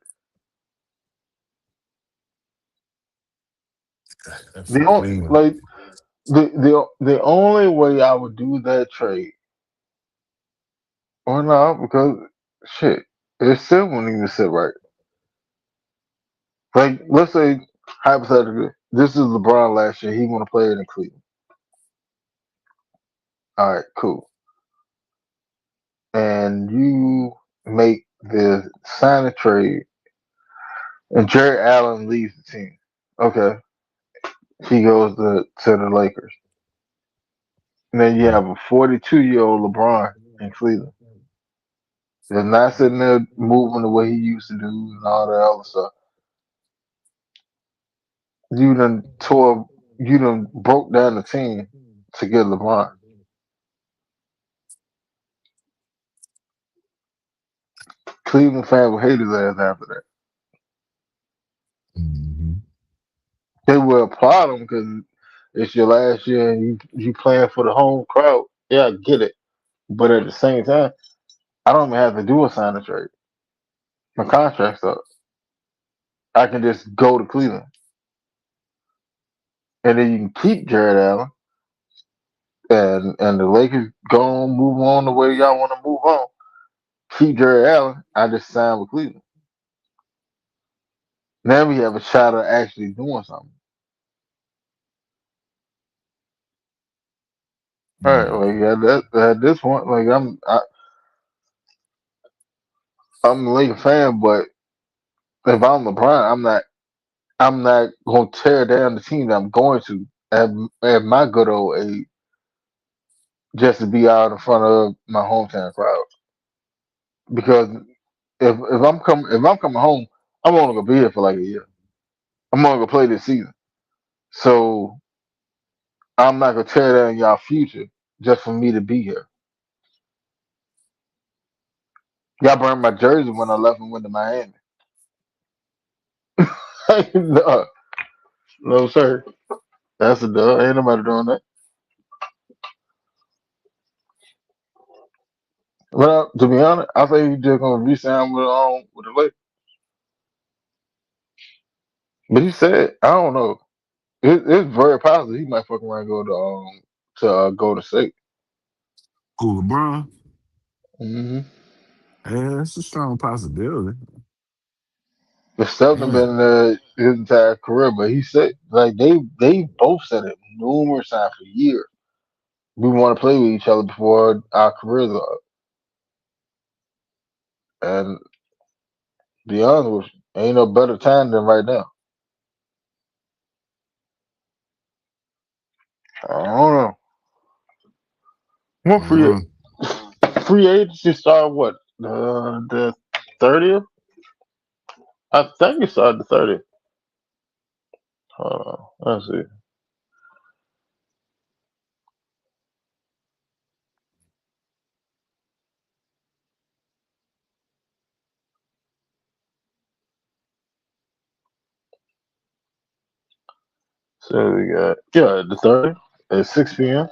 That's
The only
Cleveland.
like the only way I would do that trade, or not, because shit, it still wouldn't even sit right. Like, let's say hypothetically, this is LeBron last year. He want to play it in Cleveland. All right, cool. And you make the sign a trade, and Jerry Allen leaves the team. Okay, he goes to the Lakers. And then you have a 42-year-old LeBron in Cleveland. They're not sitting there moving the way he used to do and all that other stuff. You done tore, you done broke down the team to get LeBron. Cleveland fans will hate his ass after that.
Hmm.
They will applaud him because it's your last year and you playing for the home crowd. Yeah, I get it. But at the same time, I don't even have to do a sign and trade. My contract's up. I can just go to Cleveland. And then you can keep Jared Allen and the Lakers go on, move on the way y'all want to move on. Keep Jared Allen. I just signed with Cleveland. Now we have a shot at actually doing something. All right, like at this point, like I'm a Laker fan, but if I'm LeBron, I'm not. I'm not gonna tear down the team that I'm going to at my good old age just to be out in front of my hometown crowd. Because if I'm coming home, I'm only gonna be here for like a year. I'm only gonna play this season. So I'm not gonna tear down y'all future just for me to be here. Y'all burned my jersey when I left and went to Miami. no, no, sir. That's a dub. Ain't nobody doing that. Well, to be honest, I think he's just gonna re-sign with the Lakers. But he said, I don't know. It's very possible he might fuck around and go to Golden State.
Who, LeBron?
Mm-hmm.
Yeah, it's a strong possibility.
But Stephen
Yeah.
been his entire career, but he said like they both said it numerous times for years. We want to play with each other before our careers are up. And to be honest with you, ain't no better time than right now. I don't know. What
Uh,
free agency start what? The 30th? I think it started the 30th. Let's see. So we got the 30th at 6 p.m.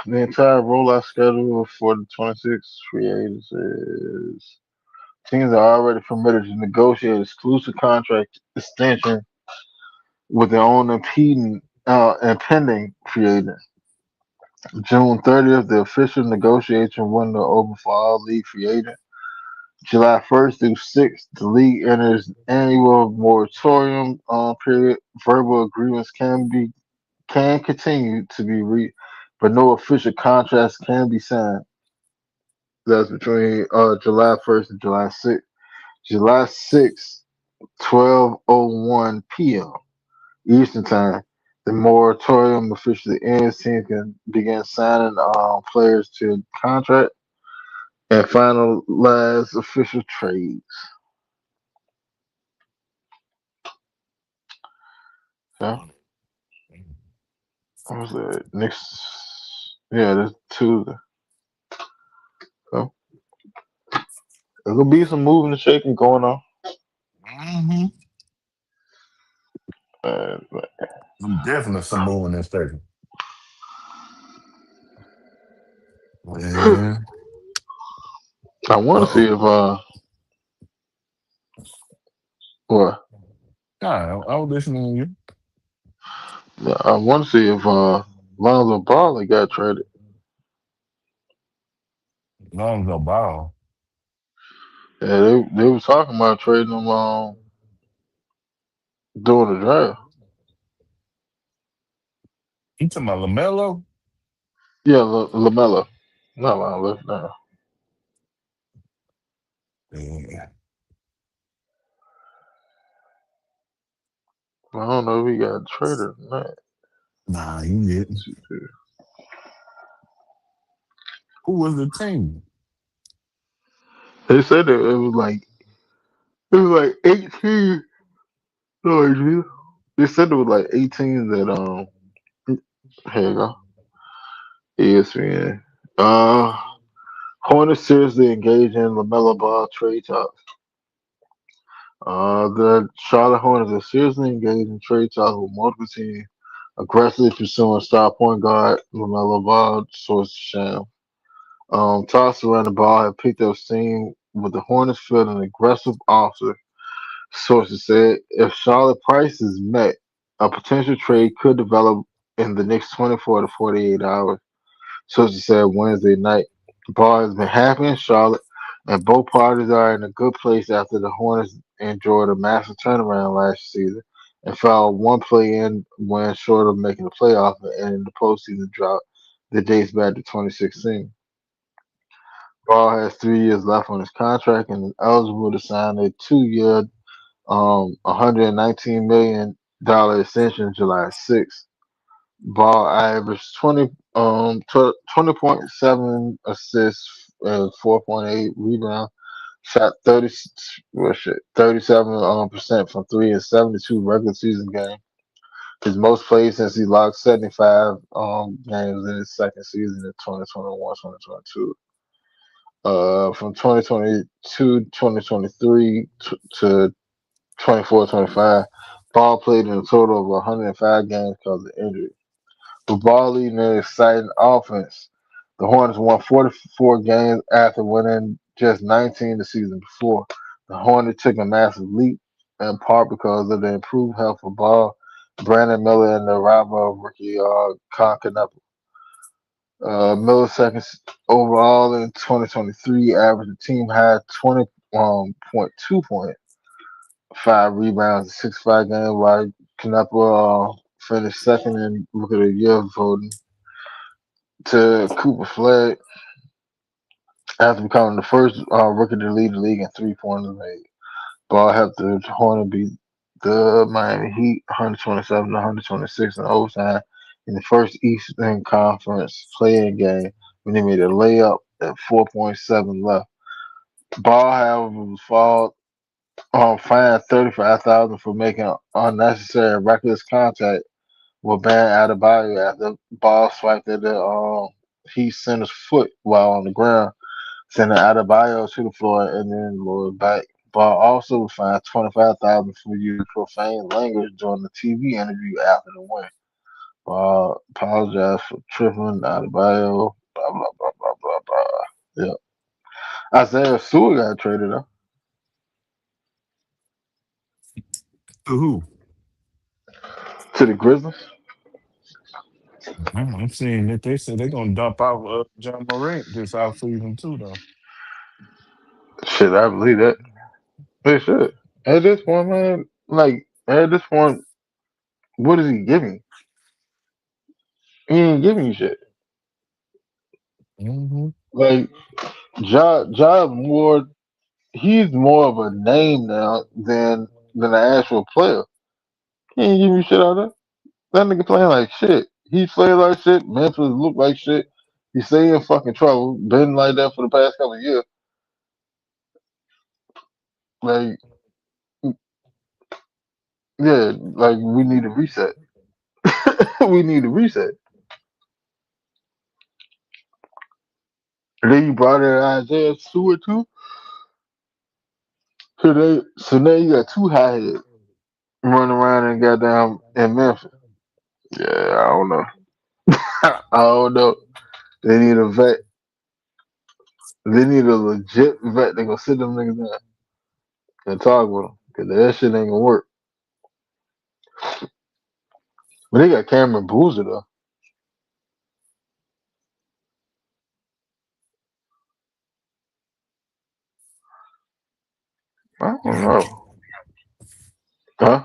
The entire rollout schedule for the 26 free agents is teams are already permitted to negotiate exclusive contract extension with their own impending free agent. June 30th, the official negotiation window open for all league free agents. July 1st through 6th, the league enters annual moratorium period. Verbal agreements can continue to be reached, but no official contracts can be signed. That's between July 1st and July 6th. July 6th, 12:01 p.m. Eastern Time. The moratorium officially ends. Teams can begin signing players to contract and finalize official trades. Yeah, what was that? Next, yeah, that's Tuesday. So there's gonna be some moving and shaking going on.
hmm
But
I'm definitely some moving and shaking. Yeah.
I want to see
Uh-oh.
if what
Nah, I was listening to you.
I want to see if Lonzo Ball got traded.
Lonzo Ball.
Yeah, they were talking about trading him during the draft.
You talking about LaMelo?
Yeah, Lamelo, not Lonzo. No,
Yeah.
I don't know if he got traded or not.
Nah, you didn't. Who was the team?
They said that it was like 18. Sorry, dude. They said it was like 18 that here you go. ESPN. Uh, Hornets seriously engaged in Lamelo Ball trade talks. The Charlotte Hornets are seriously engaged in trade talks with multiple teams, aggressively pursuing star point guard Lamelo Ball. Source Sham. Talks around the ball have picked up steam with the Hornets field an aggressive offer. Sources said if Charlotte price is met, a potential trade could develop in the next 24 to 48 hours. Sources said Wednesday night. The ball has been happy in Charlotte, and both parties are in a good place after the Hornets enjoyed a massive turnaround last season and fell one play-in win short of making the playoff and ending the postseason drought that dates back to 2016. Ball has 3 years left on his contract and is eligible to sign a 2 year, $119 million extension July 6th. Ball averaged 20.7 assists and 4.8 rebounds. Shot 37 percent from three in 72 regular season games. His most played since he logged 75 games in his second season in 2021-2022. From 2022-2023 to 24-25, Ball played in a total of 105 games because of injury. With Ball leading an exciting offense, the Hornets won 44 games after winning just 19 the season before. The Hornets took a massive leap, in part because of the improved health of Ball, Brandon Miller, and the arrival of rookie Concanepa. Milliseconds overall in 2023 averaged a team high 20.2 points, 5 rebounds, 6-5 games, while Canepa finished second in Rookie of the Year voting to Cooper Flag after becoming the first rookie to lead the league in 3 pointers made. Ball helped the Hornets beat the Miami Heat 127-126 in overtime in the first Eastern Conference play-in game when they made a layup at 4.7 left. Ball, however, was fined $35,000 for making unnecessary and reckless contact with Bam Adebayo after Ball swiped at the Heat center's foot while on the ground, sending Adebayo to the floor and then lowered back. Ball also was fined $25,000 for using profane language during the TV interview after the win. Ball apologized for tripping Adebayo. Blah blah blah blah blah blah. Yeah. Isaiah Stewart got traded up
To who?
to the Grizzlies.
I'm seeing that they said they're gonna dump out John Morant this offseason too, though.
Shit, I believe that. They should. At this point, man, like at this point, what is he giving? He ain't giving you shit.
Hmm.
Like more. He's more of a name now than an actual player. He ain't giving you shit out there. That nigga playing like shit. He playing like shit. Memphis look like shit. He stay in fucking trouble. Been like that for the past couple of years. Like, yeah, like we need a reset. We need a reset. And then you brought in Isaiah Stewart too. So now you got two high heads running around and goddamn in Memphis. Yeah, I don't know. I don't know. They need a vet. They need a legit vet that gonna sit them niggas down and talk with them. Cause that shit ain't gonna work. But they got Cameron Boozer though. I
They
don't
got
know. Huh?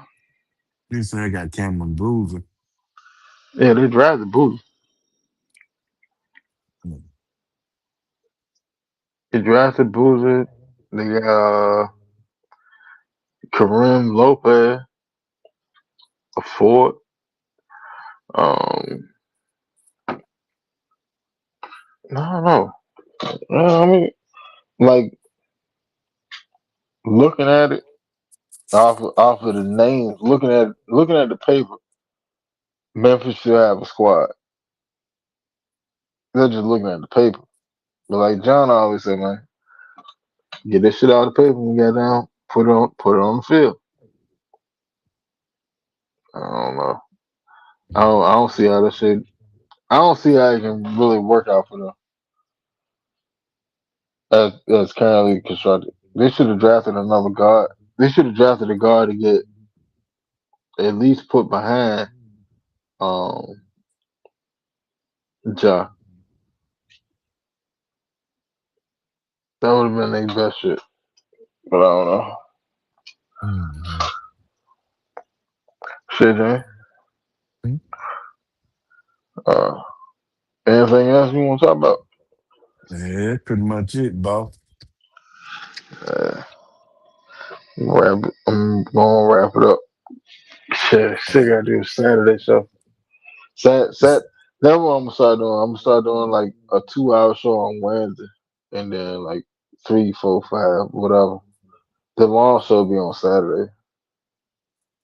they said I got Cameron Boozer.
Yeah, they drafted Boozer. They drafted Boozer. They got Kareem Lopez, a Ford. Um, I don't know. I mean, like looking at it off of the names, looking at the paper, Memphis should have a squad. They're just looking at the paper. But like John always said, man, get this shit out of the paper when you get down, put it on the field. I don't know. I don't see how that shit. I don't see how it can really work out for them as currently constructed. They should have drafted another guard. They should have drafted a guard to get at least put behind um Ja. That would have been their best shit. But I don't know.
Mhm.
Shit, man. Uh, anything else you want to talk about?
Yeah, pretty much it, boss.
Uh, I'm gonna wrap it up. Shit, gotta do Saturday show. Sat. That's what I'm gonna start doing. I'm gonna start doing like a 2 hour show on Wednesday, and then like three, four, five, whatever. The long show be on Saturday.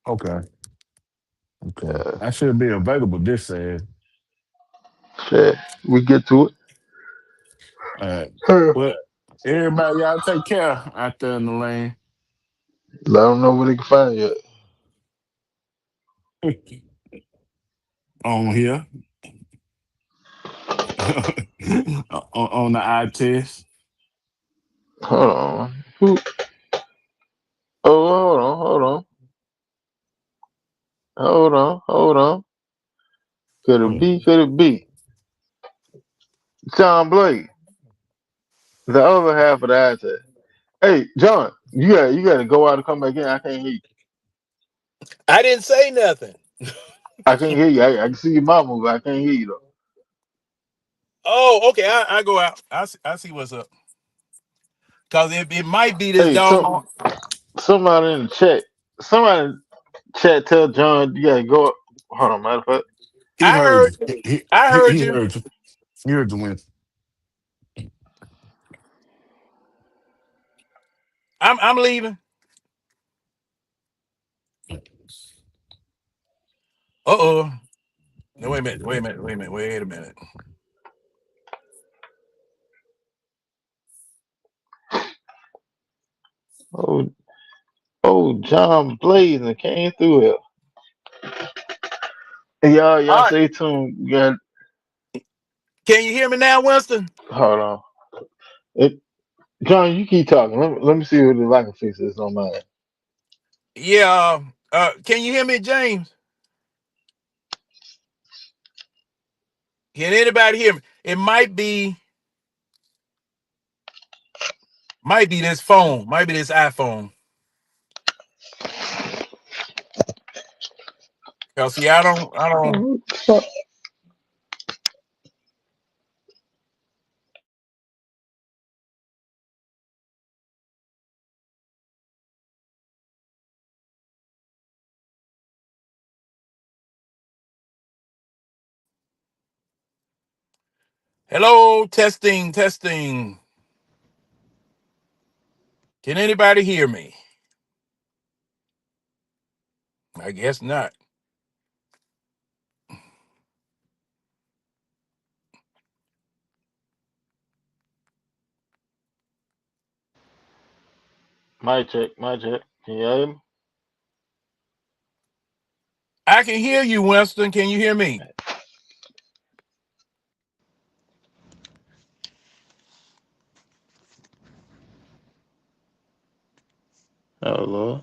Okay, okay.
Yeah,
I should be available this Saturday.
shit. We get to
All right.
it.
Well, everybody, y'all take care out there in the lane.
Let them know where they can find you.
On here, on the eye test.
Hold on. Who? Oh, hold on. Could it
What?
be? Could it be? John Blake, the other half of the eye test. Hey, John, you got to go out and come back in. I can't hear you.
I didn't say nothing.
I can't hear you. I can see your mouth moving. I can't hear you though.
Oh, okay. I go out. I see what's up. Cause it might be this
Hey,
doggone.
somebody in the chat. Somebody in the chat tell John you got to go. Hold on, matter of fact.
He
I
heard
heard.
you.
I heard
He
you.
heard you. He heard you win.
I'm leaving. Uh-oh. No, wait a minute. Wait a minute. Wait a minute. Wait a minute.
Oh, John Blazing came through here. Hey, y'all
All right.
stay tuned. You got
Can you hear me now, Winston?
hold on. It, John, you keep talking. Let me see what the I can fix this on mine.
Yeah. Can you hear me, James? Can anybody hear me? It might be this phone. Might be this iPhone. Cause see, I don't.
Oh, fuck.
Hello, testing, testing. Can anybody hear me? I guess not.
My check, my check. Can you hear me?
I can hear you, Winston. Can you hear me?
Oh Lord.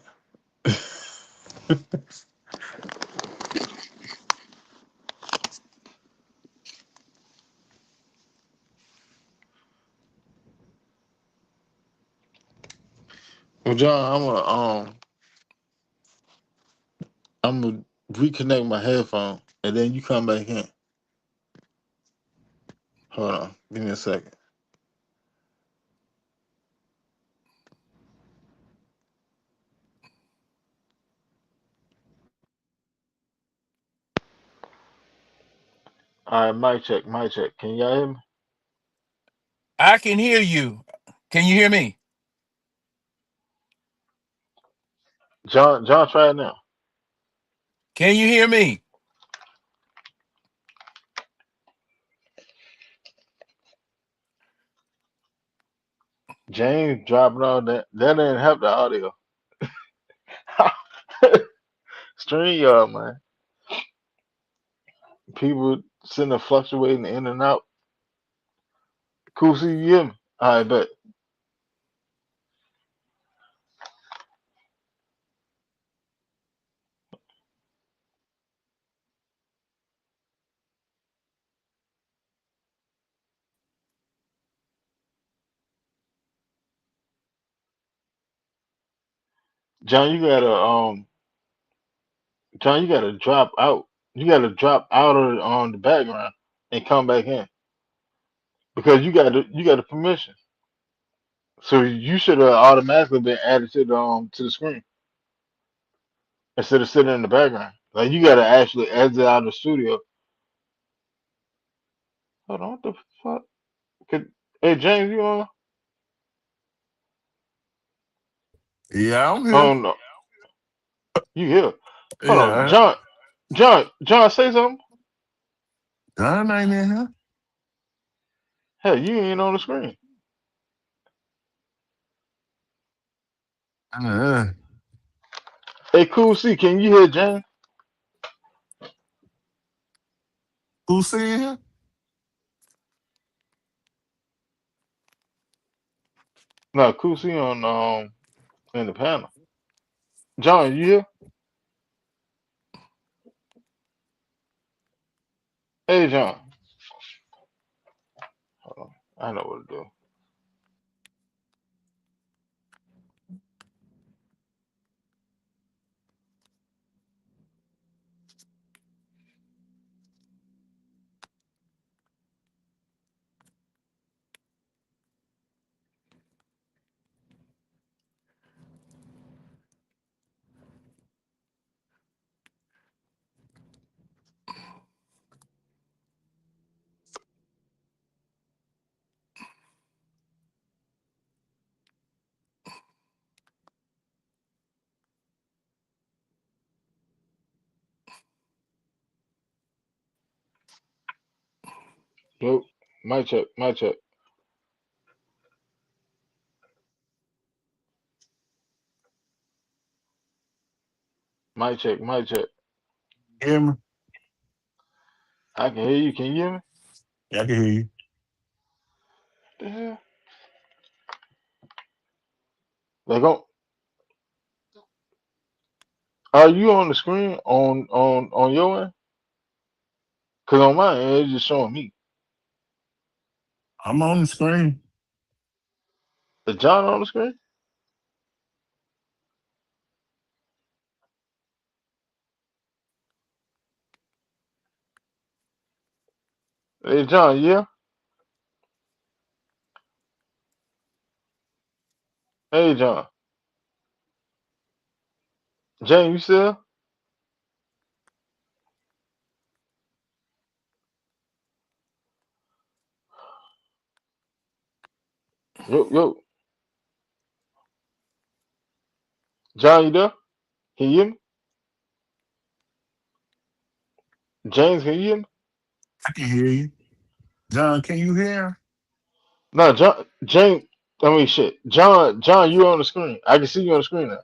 Well, John, I'm gonna reconnect my headphone, and then you come back in. Hold on, give me a second. All right, mic check, mic check. Can y'all hear me?
I can hear you. Can you hear me?
John, try it now.
Can you hear me?
James dropping all that. That didn't help the audio. Stream y'all, man. People sitting there fluctuating in and out. Cool, see you hear me? All right, bet. John, you gotta drop out. You gotta drop out of on the background and come back in. because you got the permission. So you should have automatically been added to the screen instead of sitting in the background. Like you got to actually exit out of the studio. Hold on, what the fuck? Could, hey James, you on?
Yeah, I'm here.
Oh no, you here? Hold on,
Yeah,
John, say something.
John ain't in here.
Hell, you ain't on the screen.
Uh,
Hey, Cool C, can you hear James?
who seen here?
No, Cool C on in the panel. John, you here? Hey, John. Hold on, I know what to do. Nope. Mic check, mic check, mic check, mic check.
Hear me?
I can hear you. Can you hear me?
Yeah, I can hear you.
The hell? Like, are you on the screen on your end? Cause on my end it's just showing me.
I'm on the screen.
Is John on the screen? Hey, John, yeah. Hey, John. James, you still? Yo, yo. John, you there? Can you hear me? James, can you hear me?
I can hear you. John, can you hear?
No, John, James. I mean, shit. John, you on the screen. I can see you on the screen now.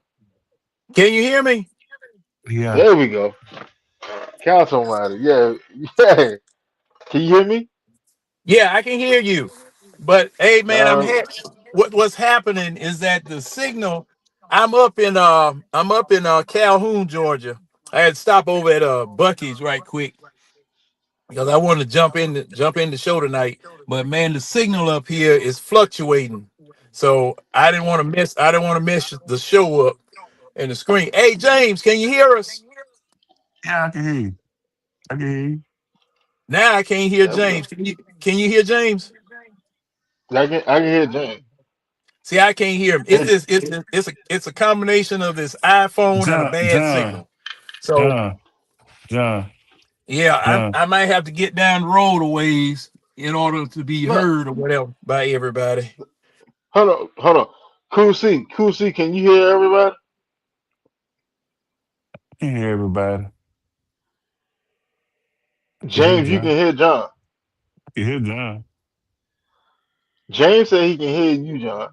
Can you hear me?
Yeah,
There we go. Council matter. Yeah, yeah. Can you hear me?
Yeah, I can hear you. But hey, man,
Uh,
what's happening is that the signal. I'm up in Calhoun, Georgia. I had to stop over at Bucky's right quick because I wanted to jump in the show tonight. But man, the signal up here is fluctuating, so I didn't want to miss the show up and the screen. Hey, James, can you hear us?
yeah, I can hear you. I can hear you.
Now I can't hear
there we go.
James. Can you hear James?
I can hear James.
See, I can't hear him. It's
Hey,
this. It's a combination of this iPhone and a
John,
bad
John,
signal. So
John, John,
yeah,
John.
I might have to get down the road a ways in order to be
no,
heard or whatever by everybody.
hold on. Cool C, can you hear everybody?
I can hear everybody. I can hear
James, you can
John.
hear John.
I can hear John.
James said he can hear you, John,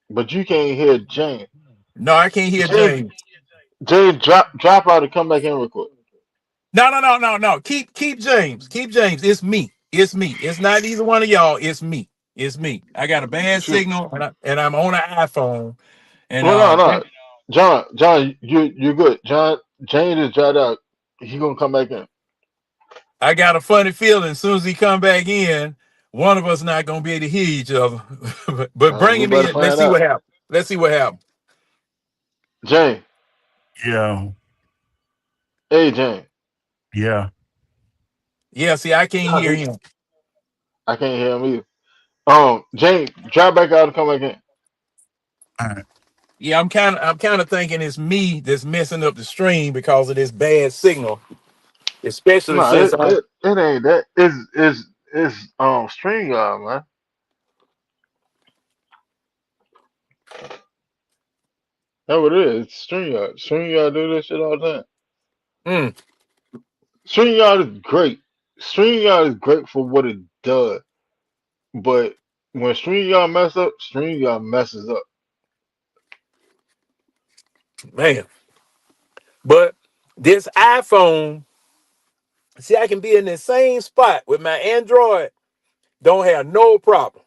but you can't hear James.
No, I can't hear
James,
James.
James, drop out and come back in real quick.
No. Keep James. Keep James. It's me. It's me. It's not either one of y'all. It's me. It's me. I got a bad
Shoot.
signal and I'm on an iPhone. And
Well, no. John, you're good. John, James is dropped out. He gonna come back in.
I got a funny feeling as soon as he come back in, one of us not gonna be able to hear each other. But bring
We
him
better
in. Let's
find
see
out.
what happens. Let's see what happens.
James,
Yeah,
hey James.
yeah.
Yeah, see, I can't
John,
hear him.
I can't hear him either. James, drop back out and come back in.
All right.
Yeah, I'm kind of thinking it's me that's messing up the stream because of this bad signal, especially
No,
since I.
it ain't that. It's string man. That's what it is. It's StreamYard. StreamYard do this shit all the time.
Mm,
StreamYard is great. StreamYard is great for what it does. But when StreamYard mess up, StreamYard messes up.
man, but this iPhone, see, I can be in the same spot with my Android. Don't have no problem.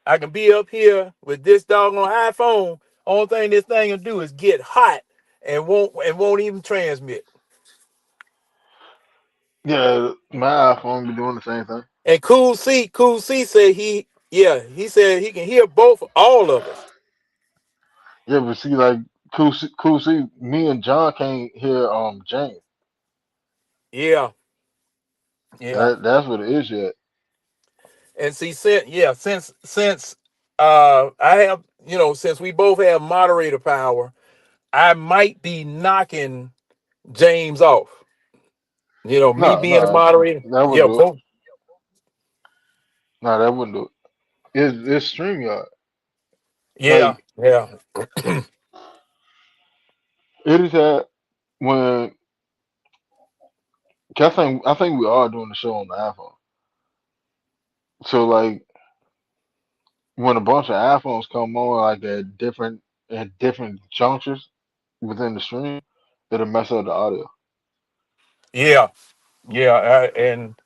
I can be up here with this doggone iPhone. Only thing this thing will do is get hot and won't even transmit.
Yeah, my iPhone be doing the same thing.
And Cool C said he said he can hear both all of us.
Yeah, but see, like cool. See, me and John can't hear James.
Yeah, yeah.
That's what it is yet.
And see, since I have, since we both have moderator power, I might be knocking James off. Me
No,
being a
no,
moderator.
that wouldn't
Yeah,
do it.
both.
No, that wouldn't do it. It's StreamYard.
Yeah,
Like
yeah,
it is that when 'cause I think we are doing the show on the iPhone. So like when a bunch of iPhones come on like at different junctures within the stream, it'll mess up the audio.
yeah, yeah. And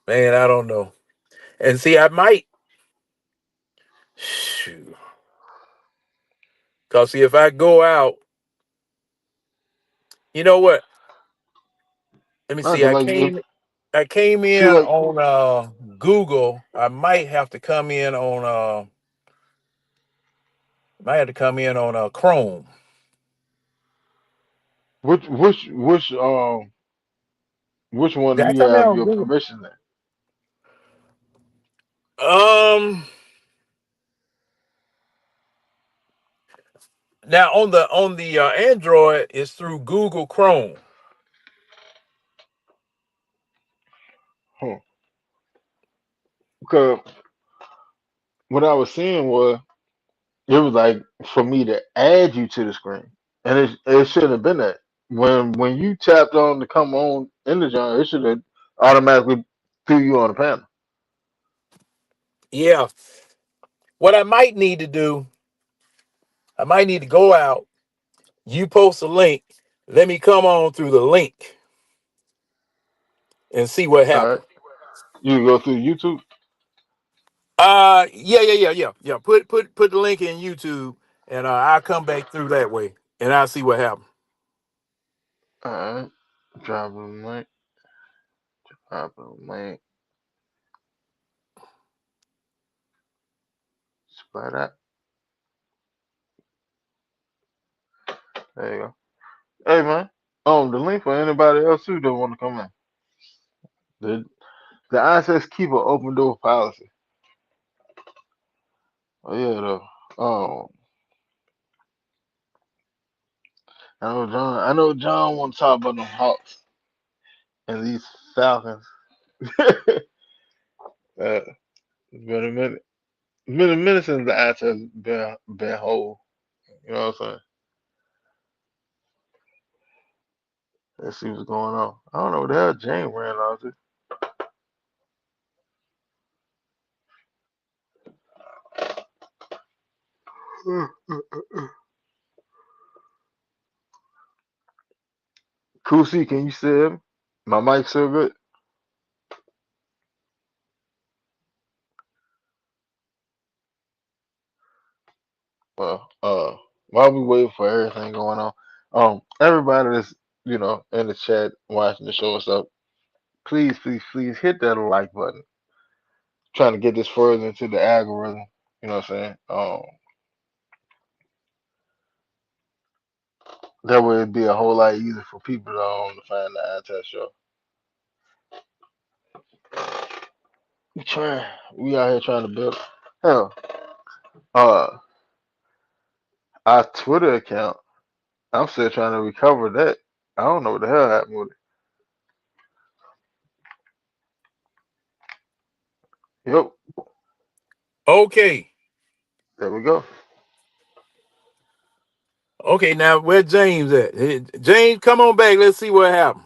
man, I don't know. And see, I might shoot, cause see if I go out, you know what? Let me
Not
see.
'cause
I
like if
came I came
see
in
like
on Google. I might have to come in on Chrome.
which one
Did
do
I
you
come in
have
on
your
Google?
permission there?
Um Now on the Android it's through Google Chrome.
Huh. Because what I was seeing was it was like for me to add you to the screen, and it shouldn't have been that. When you tapped on to come on in the genre, it should have automatically threw you on the panel.
Yeah. What I might need to do, I might need to go out. You post a link. Let me come on through the link and see what
All right,
happens.
you go through YouTube.
Yeah. Put the link in YouTube, and I'll come back through that way, and I'll see what happens.
All right, drop a link, drop a link, splat that. There you go. Hey man, the link for anybody else who don't want to come in. The the ISS keep an open door policy. Oh yeah though. I know John want to talk about them Hawks and these Falcons. uh, it's been a minute. It's been a minute since the ISS been whole. You know what I'm saying? Let's see what's going on. I don't know what the hell James ran off to. Cool C, can you see him? My mic's so good. Well, while we wait for everything going on, everybody that's in the chat watching the show and stuff, please hit that like button. Trying to get this further into the algorithm. You know what I'm saying? That way it'd be a whole lot easier for people to find the eye test show. trying. We out here trying to build. Hell, uh, our Twitter account. I'm still trying to recover that. I don't know what the hell happened with it. Yep,
Okay.
there we go.
Okay, now where James at? James, come on back. Let's see what happened.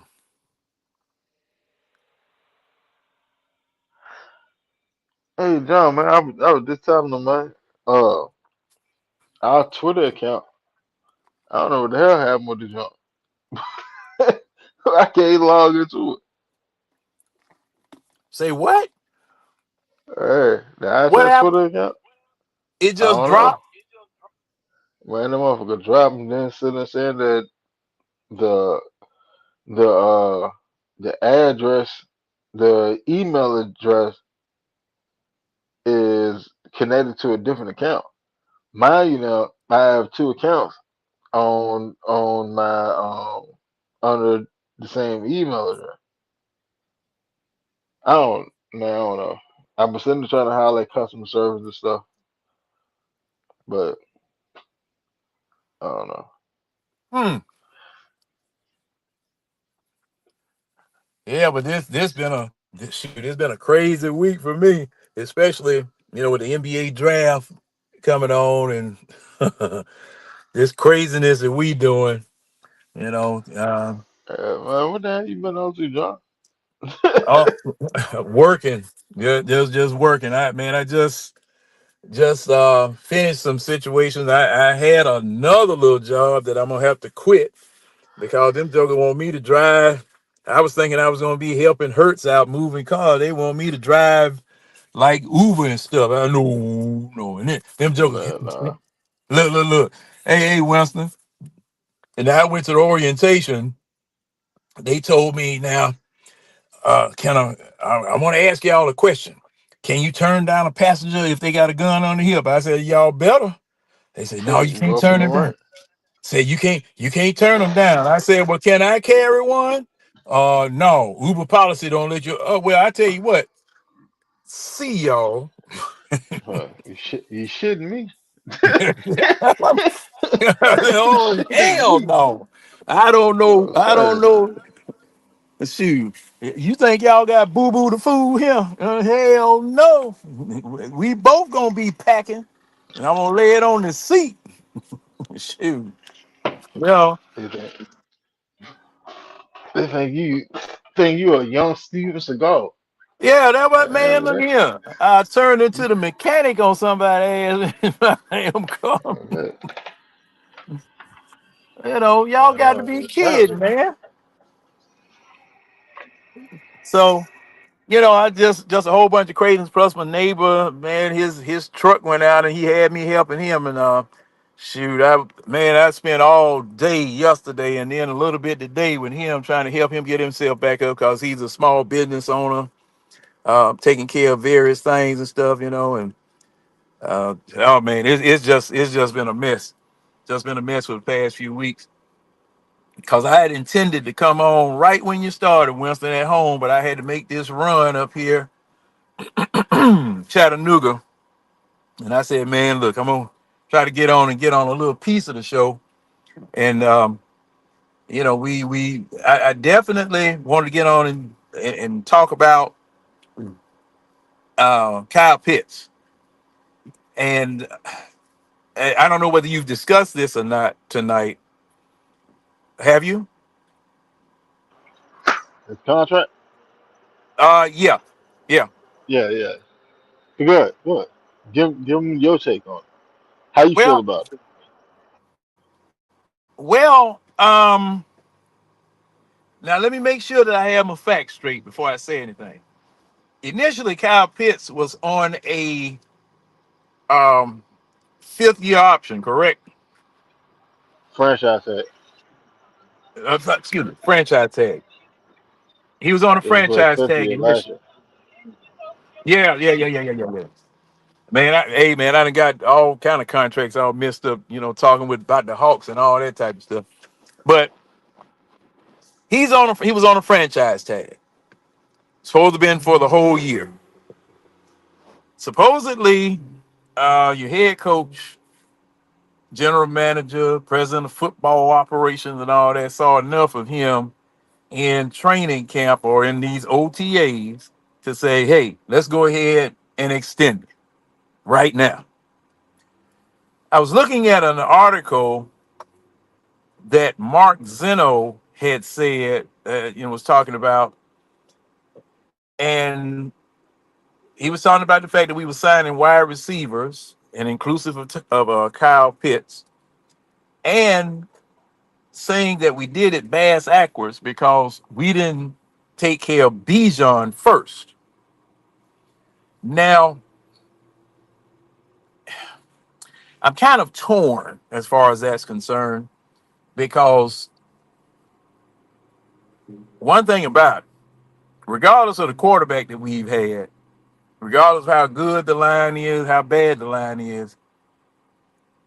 Hey, John, man, I was just telling them, man. Uh, our Twitter account. I don't know what the hell happened with the junk. I can't log into
Say what?
it. Hey, the
What
actual
happened?
Twitter account.
It
I
just
don't know.
dropped.
Man, the motherfucker dropped and then sitting there saying that the the uh the address, the email address is connected to a different account. Mine, I have two accounts on my under the same email address. I don't know. I've been sitting there trying to holler at customer service and stuff, but I don't know.
Hmm. Yeah, but shoot. It's been a crazy week for me, especially with the NBA draft coming on and this craziness that we doing. You know,
Man, what the hell you been on to, John?
uh, working. Yeah, just working. I just finished some situations. I had another little job that I'm gonna have to quit because them jokers want me to drive. I was thinking I was gonna be helping Hertz out moving cars. They want me to drive like Uber and stuff. I know, no, and then them jokers.
Man, nah.
Look. Hey, Winston. And I went to the orientation. They told me now, can I want to ask y'all a question. Can you turn down a passenger if they got a gun on the hip? I said, y'all better. They said, no, you
You
can't
go from
turn
the
it down.
right.
Said you can't turn them down. I said, well, can I carry one? No, Uber policy don't let you. Oh, well, I tell you what. See y'all.
Huh, you shitting me?
Oh hell no! I don't know. I don't
Hey,
know. Shoot, you think y'all got boo boo the food here? Hell no. We both gonna be packing, and I'm gonna lay it on the seat. Shoot, well,
they think, they think you a young Steven Seagal.
yeah, that what man.
Man,
Look here, I turned into the mechanic on somebody's ass. I am come.
that,
Y'all
man,
got to
that
be
was a
kidding, man. So. I just a whole bunch of crazies plus my neighbor, man, his truck went out and he had me helping him and shoot, I spent all day yesterday and then a little bit today with him trying to help him get himself back up because he's a small business owner, taking care of various things and stuff, and oh man, it's just been a mess. Just been a mess for the past few weeks. Because I had intended to come on right when you started, Winston, at home, but I had to make this run up here Chattanooga, and I said, "Man, look, I'm gonna try to get on a little piece of the show." And I definitely wanted to get on and talk about Kyle Pitts. And I don't know whether you've discussed this or not tonight. Have you?
his contract.
Yeah, yeah.
Yeah, yeah. Good, good. Give him your take on it. How you feel
Well,
about it?
well. Now let me make sure that I have my facts straight before I say anything. Initially, Kyle Pitts was on a um fifth year option, correct?
Franchise tag.
Excuse me, franchise tag. He was on a
It was for his
franchise
fifth
tag
year last
initially.
year.
Yeah. Man, hey man, I done got all kind of contracts all messed up, talking about the Hawks and all that type of stuff. But he was on a franchise tag. Supposed to have been for the whole year. Supposedly, your head coach, general manager, president of football operations, and all that saw enough of him in training camp or in these OTAs to say, hey, let's go ahead and extend it right now. I was looking at an article that Mark Zeno had said, was talking about, and he was talking about the fact that we were signing wide receivers, and inclusive of Kyle Pitts, and saying that we did it bass backwards because we didn't take care of Bijan first. Now, I'm kind of torn as far as that's concerned because one thing about it, regardless of the quarterback that we've had, regardless of how good the line is, how bad the line is,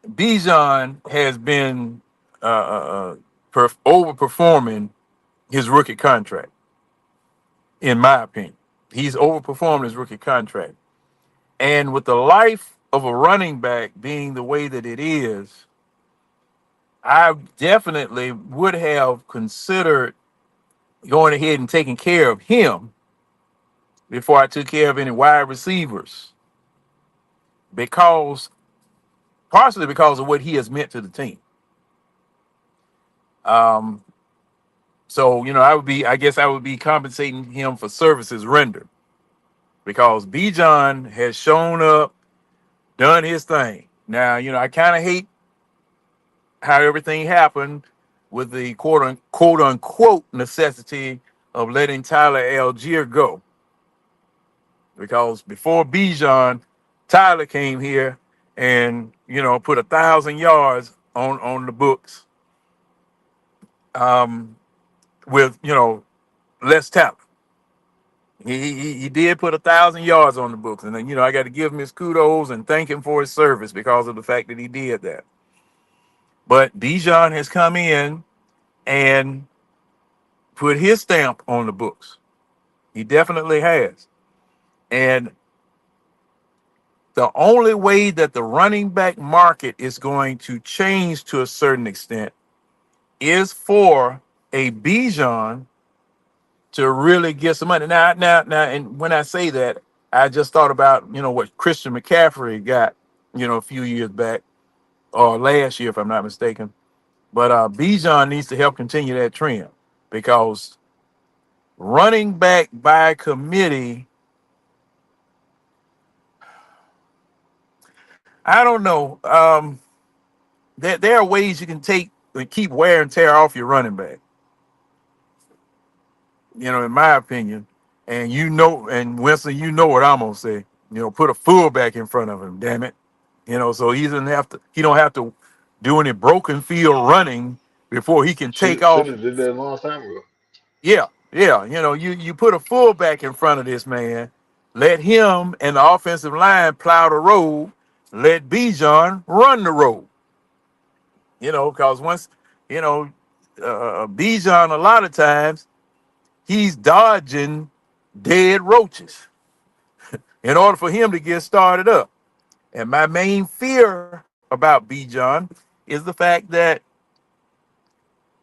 Bijan has been overperforming his rookie contract, in my opinion. He's overperformed his rookie contract. And with the life of a running back being the way that it is, I definitely would have considered going ahead and taking care of him before I took care of any wide receivers, because partially because of what he has meant to the team. Um, so I guess I would be compensating him for services rendered because Bijan has shown up, done his thing. Now, I kind of hate how everything happened with the quote unquote necessity of letting Tyler Algier go, because before Bijan, Tyler came here and put 1,000 yards on the books, with less talent. He did put 1,000 yards on the books, and then I got to give him his kudos and thank him for his service because of the fact that he did that. But Bijan has come in and put his stamp on the books. He definitely has. And the only way that the running back market is going to change to a certain extent is for a Bijan to really get some money. Now, and when I say that, I just thought about, what Christian McCaffrey got, a few years back, or last year, if I'm not mistaken. But Bijan needs to help continue that trend, because running back by committee, I don't know. There are ways you can take and keep wear and tear off your running back, in my opinion. And and Winston, what I'm gonna say. Put a fullback in front of him, damn it. So he don't have to do any broken field running before he can take
Should
off.
have did that a long time ago.
Yeah, yeah. You put a fullback in front of this man, let him and the offensive line plow the road, let Bijan run the road. Because once, you know, Bijan, a lot of times he's dodging dead roaches in order for him to get started up. And my main fear about Bijan is the fact that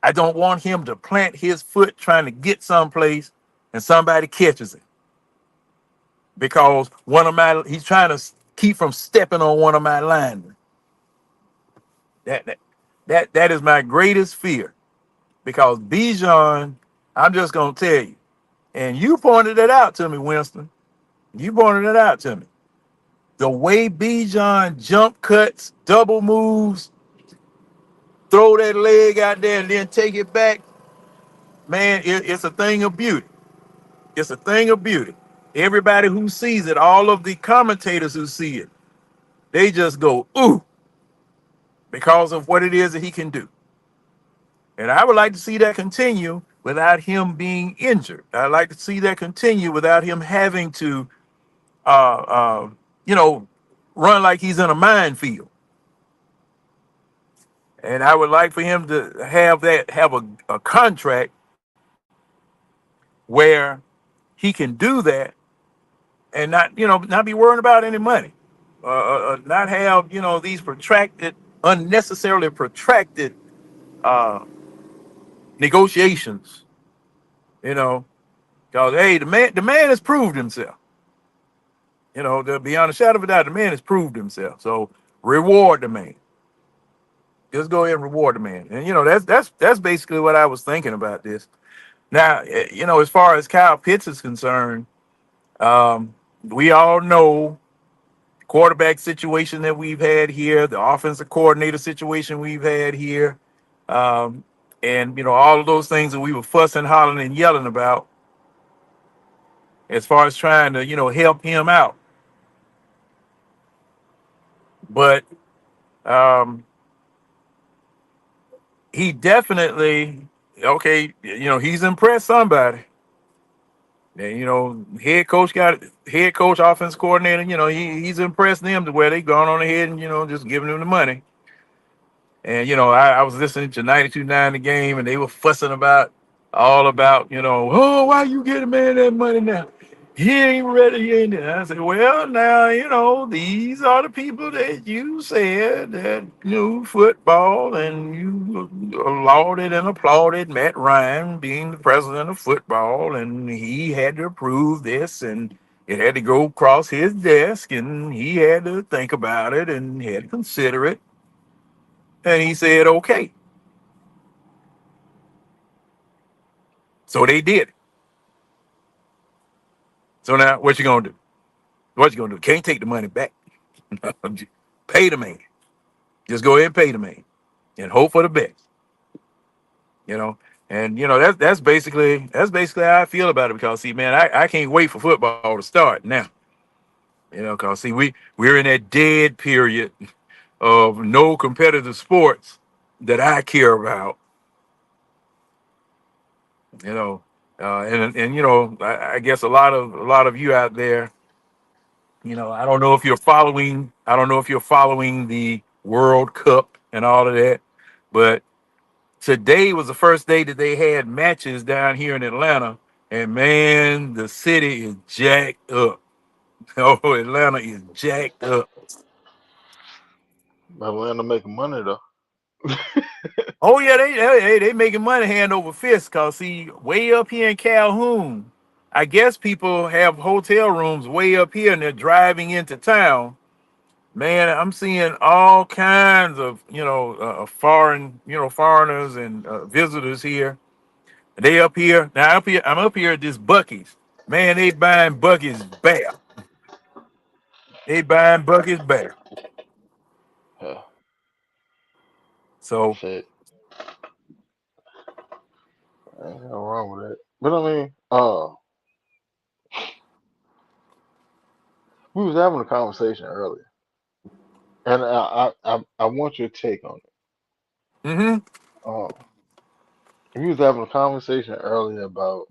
I don't want him to plant his foot trying to get someplace and somebody catches him, because he's trying to keep from stepping on one of my linemen. That that that is my greatest fear, because Bijan, I'm just gonna tell you, and you pointed it out to me, Winston. You pointed it out to me. The way Bijan jump cuts, double moves, throw that leg out there and then take it back, man, it's a thing of beauty. It's a thing of beauty. Everybody who sees it, all of the commentators who see it, they just go, ooh, because of what it is that he can do. And I would like to see that continue without him being injured. I'd like to see that continue without him having to, uh, uh, you know, run like he's in a minefield. And I would like for him to have a contract where he can do that and not not be worrying about any money, not have these protracted, unnecessarily protracted uh, negotiations. You know, because hey, the man has proved himself. To be on a shadow of a doubt, the man has proved himself. So reward the man. Just go ahead and reward the man. And that's basically what I was thinking about this. Now, as far as Kyle Pitts is concerned, we all know the quarterback situation that we've had here, the offensive coordinator situation we've had here, um, and all of those things that we were fussing, hollering, and yelling about as far as trying to help him out. But um, he definitely okay. He's impressed somebody. And head coach, offense coordinator. He's impressed them to where they gone on ahead and just giving him the money. And I was listening to 92.9 the game, and they were fussing about oh, why you getting man that money now? He ain't ready. He ain't. I said, well, now these are the people that you said that knew football, and you lauded and applauded Matt Ryan being the president of football, and he had to approve this, and it had to go across his desk, and he had to think about it and he had to consider it, and he said, okay. So they did. So now what you gonna do? What you gonna do? Can't take the money back. Pay the man. Just go ahead and pay the man, and hope for the best. You know, and that's basically how I feel about it. Because see, man, I can't wait for football to start now. Because see, we're in that dead period of no competitive sports that I care about. You know, and I guess a lot of you out there. I don't know if you're following. I don't know if you're following the World Cup and all of that, but today was the first day that they had matches down here in Atlanta, and man, the city is jacked up. Oh, Atlanta is jacked up.
Atlanta making money though.
Oh yeah, they making money hand over fist. Cause see, way up here in Calhoun, I guess people have hotel rooms way up here, and they're driving into town. Man, I'm seeing all kinds of foreigners and visitors here. They up here now. I'm up here at this Bucky's. Man, they buying Bucky's bare. They buying Bucky's bare.
Yeah,
So
shit, ain't nothing wrong with it. But I mean, we was having a conversation earlier, and I want your take on it.
hmm
Um, we was having a conversation earlier about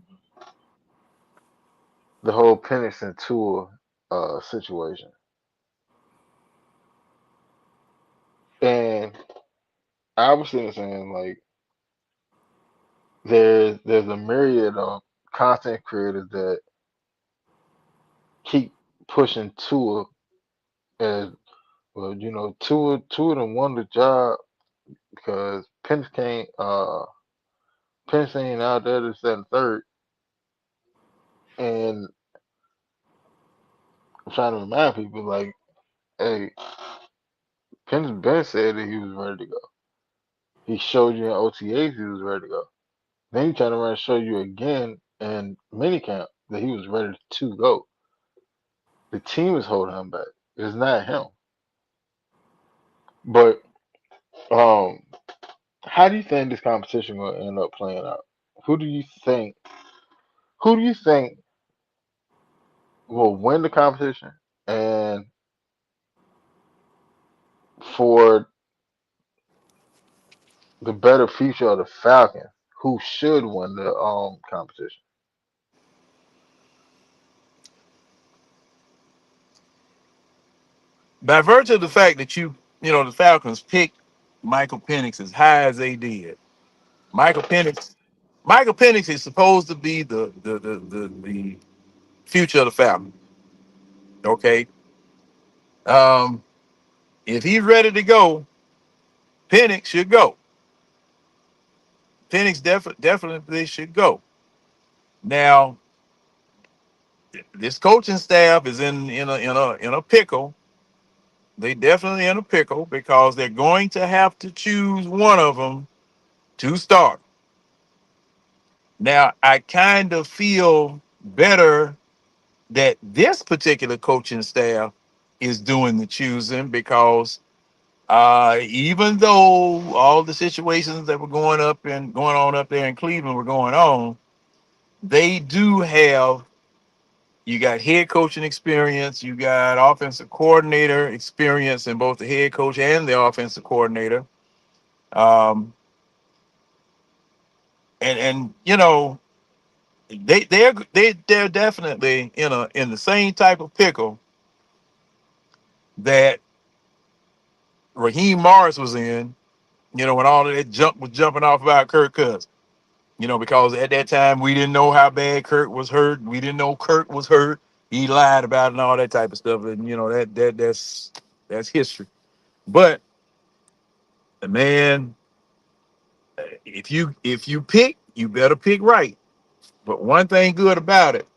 the whole Penix and Tua situation, and I was sitting saying like there's a myriad of content creators that keep pushing Tua as well. Tua done won the job because Penix ain't out there to set third, and I'm trying to remind people like, hey, Penix Ben said that he was ready to go. He showed you in OTAs he was ready to go. Then he turned around and showed you again in minicamp that he was ready to go. The team is holding him back. It's not him. But um, how do you think this competition will end up playing out? Who do you think? Who do you think will win the competition? And for the better future of the Falcons, who should win the competition?
by virtue of the fact that the Falcons picked Michael Penix as high as they did, Michael Penix, Michael Penix is supposed to be the future of the Falcons. Okay. Um, if he's ready to go, Penix should go. Penix definitely should go. Now, this coaching staff is in a pickle. They definitely in a pickle because they're going to have to choose one of them to start. Now, I kind of feel better that this particular coaching staff is doing the choosing because even though all the situations that were going on up there in Cleveland were going on, they do have you got head coaching experience, you got offensive coordinator experience in both the head coach and the offensive coordinator. Um, and they're definitely in the same type of pickle that Raheem Morris was in, when all of that junk was jumping off about Kirk Cousins. Because at that time we didn't know how bad Kirk was hurt. We didn't know Kirk was hurt. He lied about it and all that type of stuff. And that's history. But man, if you pick, you better pick right. But one thing good about it,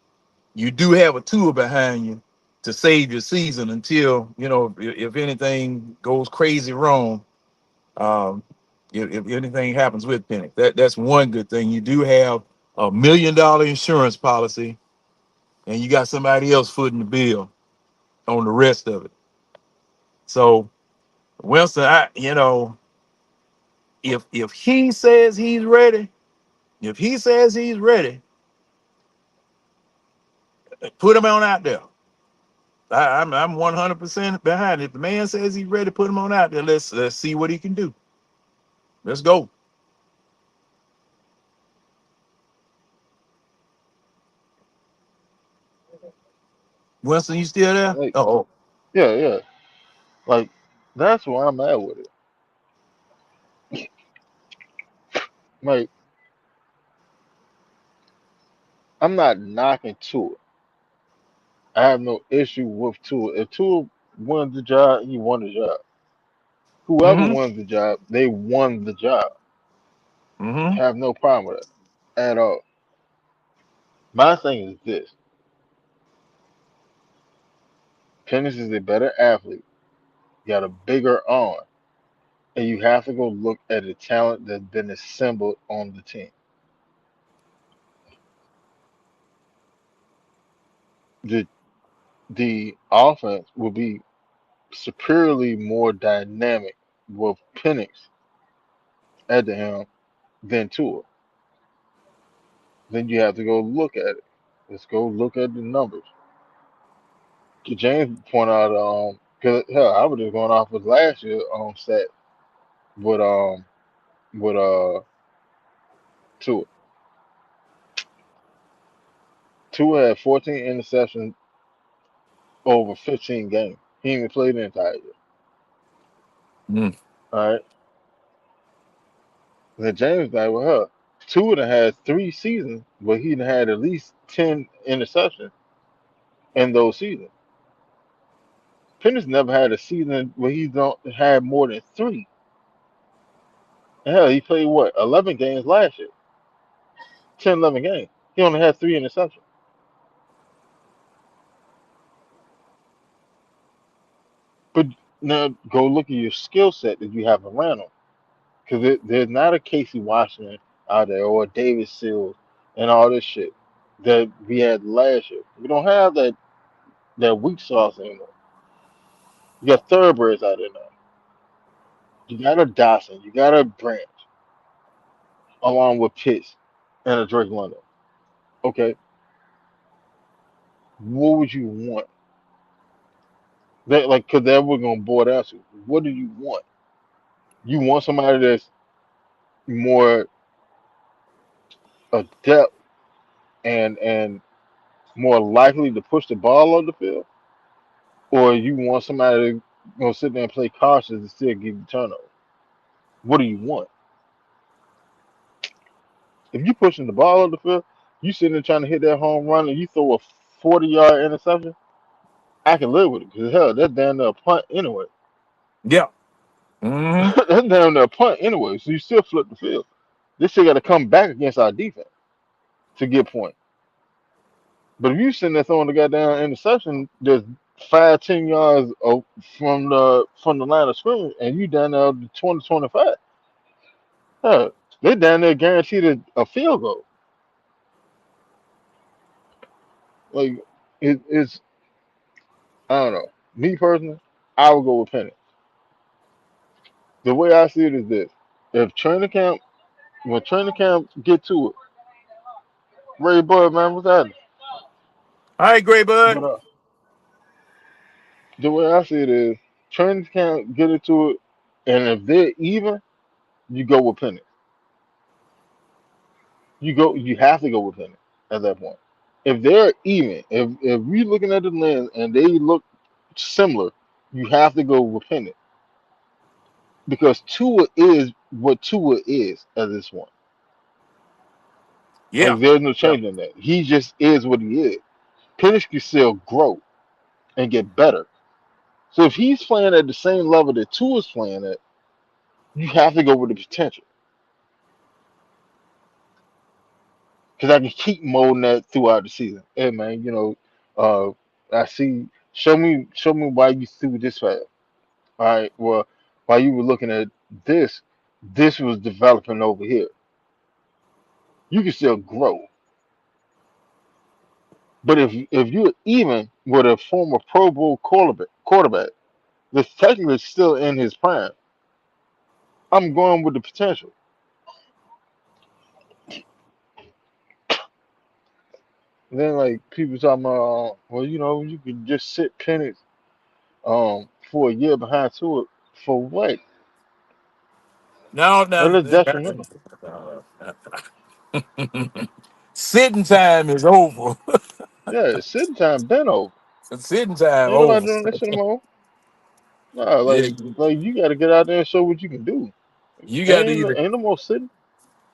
you do have a tool behind you to save your season until if anything goes crazy wrong. Um, if anything happens with Penix, that's one good thing. You do have $1 million insurance policy, and you got somebody else footing the bill on the rest of it. So Winston, if he says he's ready, if he says he's ready, put him on out there. I'm 100% behind it. If the man says he's ready, put him on out there. Let's see what he can do. Let's go. Winston, you still there?
Like,
Oh,
yeah, yeah. Like, that's where I'm at with it. Like, I'm not knocking Tua. I have no issue with Tua. If Tua won the job, he won the job. Whoever
mm-hmm,
wins the job, they won the job.
mm-hmm,
Have no problem with it at all. My thing is this: Pennis is a better athlete. Got a bigger arm, and you have to go look at the talent that's been assembled on the team. The the offense will be superiorly more dynamic with Penix at the helm than Tua. Then you have to go look at it. Let's go look at the numbers. James pointed out, cause hell, I was just going off with last year set with with Tua. Tua had 14 interceptions over 15 games. He didn't even play the entire year.
mm,
All right. Then James like, well, hell, Tua done had 3 seasons, but he done had at least 10 interceptions in those seasons. Pennis never had a season where he don't had more than three. Hell, he played what 11 games last year, 10, 11 games. He only had 3 interceptions. But now go look at your skill set that you have around him, because there's not a Casey Washington out there or a David Sills and all this shit that we had last year. We don't have that weak sauce anymore. You got thoroughbreds out there now. You got a Dawson, you got a Branch, along with Pitts and a Drake London. Okay, what would you want? That like, cause that we're gonna board out to. What do you want? You want somebody that's more adept and more likely to push the ball on the field, or you want somebody to sit there and play cautious and still give you turnovers? What do you want? If you pushing the ball on the field, you sitting there trying to hit that home run and you throw a 40-yard interception. I can live with it because hell, that's damn near a punt anyway.
Yeah. Hmm.
That's damn near a punt anyway. So you still flip the field. This shit got to come back against our defense to get points. But if you sitting there throwing the goddamn interception, there's 5, 10 yards from the line of scrimmage, and you down there the 20, 25. Huh, they down there guaranteed a field goal. Like it's I don't know. Me personally, I would go with Penny. The way I see it is this: if training camp, when training camp get to it, Ray Bud, man, what's that?
All right, Gray
But
Bud.
the way I see it is, training camp get into it, and if they're even, you go with Penny. You have to go with Penny at that point. If they're even, if we looking at the lens and they look similar, you have to go with Penny because Tua is what Tua is at this point.
Yeah.
Like there's no
Yeah.
changing that. He just is what he is. Penix can still grow and get better. So if he's playing at the same level that Tua's playing at, you have to go with the potential. Because I can keep molding that throughout the season. Hey man, uh, I see. Show me why you threw this fast. All right. Well, while you were looking at this, this was developing over here. You can still grow, but if you're even with a former Pro Bowl quarterback that's technically still in his prime, I'm going with the potential. And then like people talking about, well, you can just sit Penix for a year behind to it for what?
No,
That
no.
is detrimental.
Sitting time is over.
Yeah, sitting time been over.
Sitting time
Ain't nobody
over.
doing that shit no more. Nah,
Yeah,
like you got to get out there and show what you can do.
you got to
Ain't no,
either.
ain't no more sitting.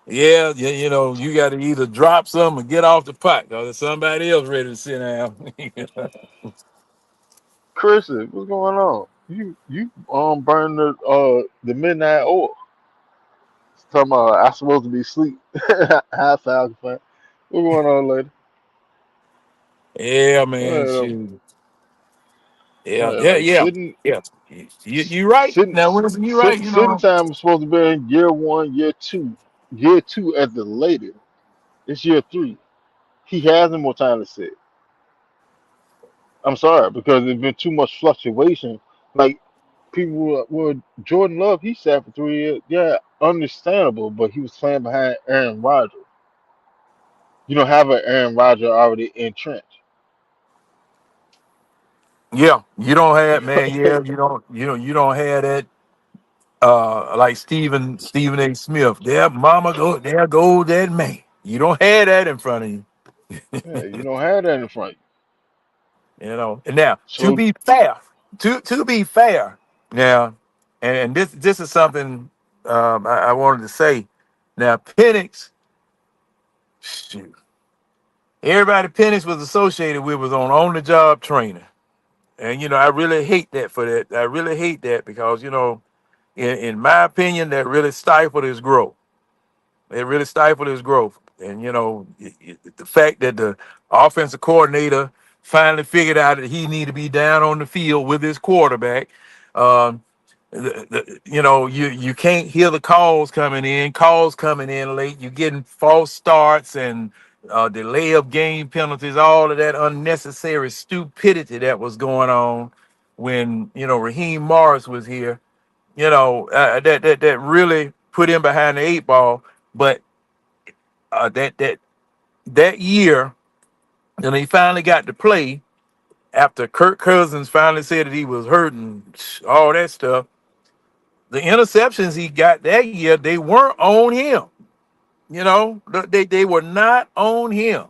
Yeah, yeah, you got to either drop some or get off the pot because there's somebody else ready to sit down.
Chris, what's going on? You burn the midnight oil. Talking about I supposed to be asleep. Hi Falcon fan. What's going on, lady?
Yeah, man.
Uh,
Shoot. Yeah,
yeah,
yeah,
like
yeah,
sitting,
yeah. You right
sitting,
now, Wilson. You right.
sitting time is supposed to be in year one, year two at the latest. It's year three. He has no more time to sit. I'm sorry because there's been too much fluctuation. Like people were Jordan Love, he sat for 3 years. Yeah, understandable, but he was playing behind Aaron Rodgers. You don't have an Aaron Rodgers already entrenched.
Yeah, you don't have man. Yeah, you don't have that. Like Stephen A. Smith. There, mama go. There go that man. You don't have that in front of you.
Yeah, you don't have that in front of you.
And now to
So
be fair, to be fair, now, and this is something I wanted to say. Now, Penix, shoot, everybody Penix was associated with was on the job training, and I really hate that for that. I really hate that because in my opinion, that really stifled his growth. It really stifled his growth. And the fact that the offensive coordinator finally figured out that he needed to be down on the field with his quarterback. Um, you can't hear the calls coming in late. You're getting false starts and delay of game penalties, all of that unnecessary stupidity that was going on when Raheem Morris was here. That really put him behind the eight ball. But that year, and he finally got to play after Kirk Cousins finally said that he was hurt and all that stuff. The interceptions he got that year, they weren't on him. They were not on him.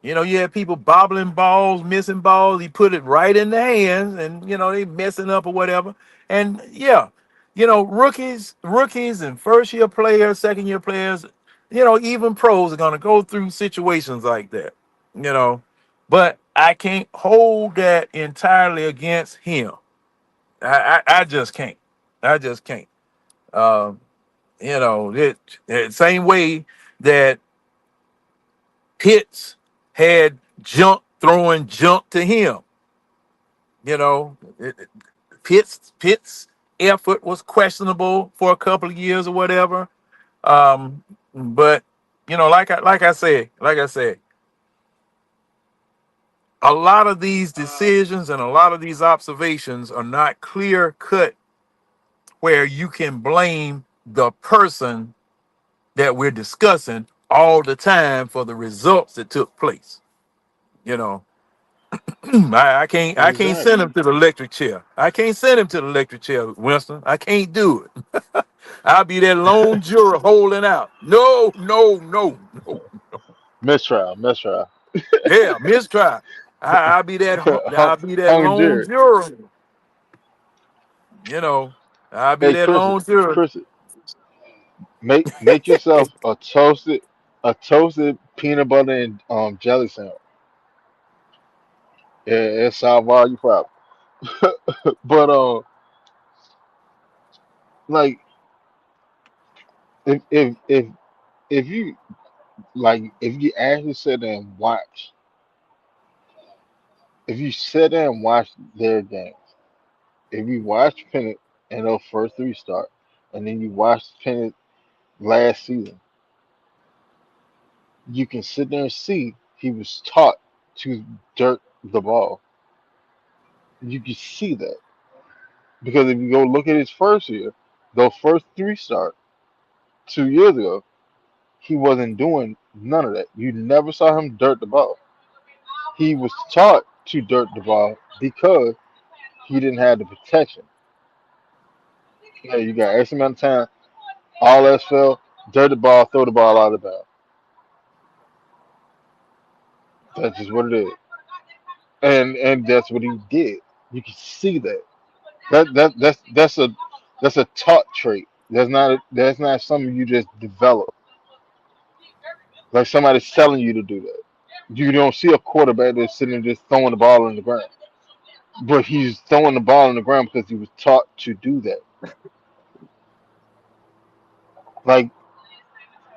You had people bobbling balls, missing balls. He put it right in the hands, and they messing up or whatever. And yeah, rookies and first year players, second year players, even pros are gonna go through situations like that. You know, but I can't hold that entirely against him. I just can't. I just can't. Um, it same way that Pitts had junk to him. You know, Pitt's effort was questionable for a couple of years or whatever. Um, but like I said, a lot of these decisions and a lot of these observations are not clear cut where you can blame the person that we're discussing all the time for the results that took place. You know, I can't send
Exactly.
him to the electric chair. I can't send him to the electric chair, Winston. I can't do it. I'll be that lone juror holding out. No, no, no, no.
Mistrial, mistrial.
Yeah, mistrial. I'll be that
Hung,
I'll be that
hung
lone
jury.
juror. You know, I'll be
Hey,
that
Chris,
lone juror.
Chris, make yourself a toasted peanut butter and jelly sandwich. It solve all your problems. But like if if you if you actually sit there and watch, if you sit there and watch their games, if you watch Pennant in those first three start, and then you watch Pennant last season, you can sit there and see he was taught to dirt the ball. You can see that because if you go look at his first year, those first three start 2 years ago, he wasn't doing none of that. You never saw him dirt the ball. He was taught to dirt the ball because he didn't have the protection. Yeah, you got X amount of time, all else fell, dirt the ball, throw the ball out of bounds. That's just what it is. And that's what he did. You can see that. That's a taught trait. That's not something you just develop. Like somebody's telling you to do that. You don't see a quarterback that's sitting there just throwing the ball on the ground. But he's throwing the ball on the ground because he was taught to do that. Like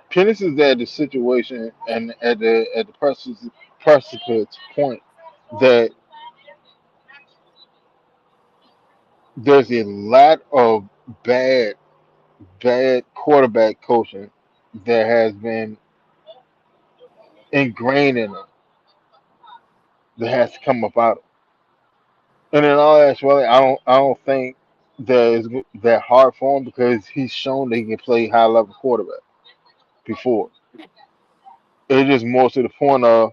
Pennis is at the situation and at the precipice point that there's a lot of bad bad quarterback coaching that has been ingrained in him that has to come up out of him. And in all actuality, I don't think that is that hard for him because he's shown that he can play high level quarterback before. It's just more to the point of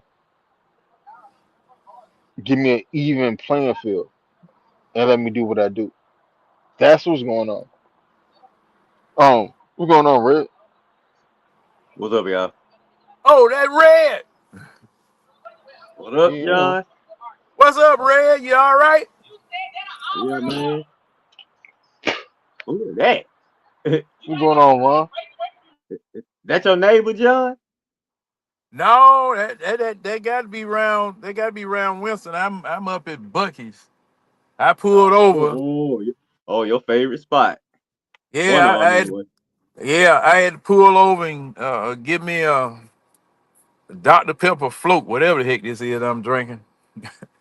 give me an even playing field and let me do what I do. That's what's going on. What's going on, Red?
What's up, y'all?
Oh, that Red.
What up,
Yeah,
John?
What's up, Red? You all right?
Yeah, man. Who is that?
what's going on, Ron?
That your neighbor, John?
No, that got to be round. They got to be round Winston. I'm up at Bucky's. I pulled over.
Oh, your favorite spot. One
Yeah,
of
I
them
had
anyway.
I had to pull over and give me a Dr Pepper float, whatever the heck this is I'm drinking.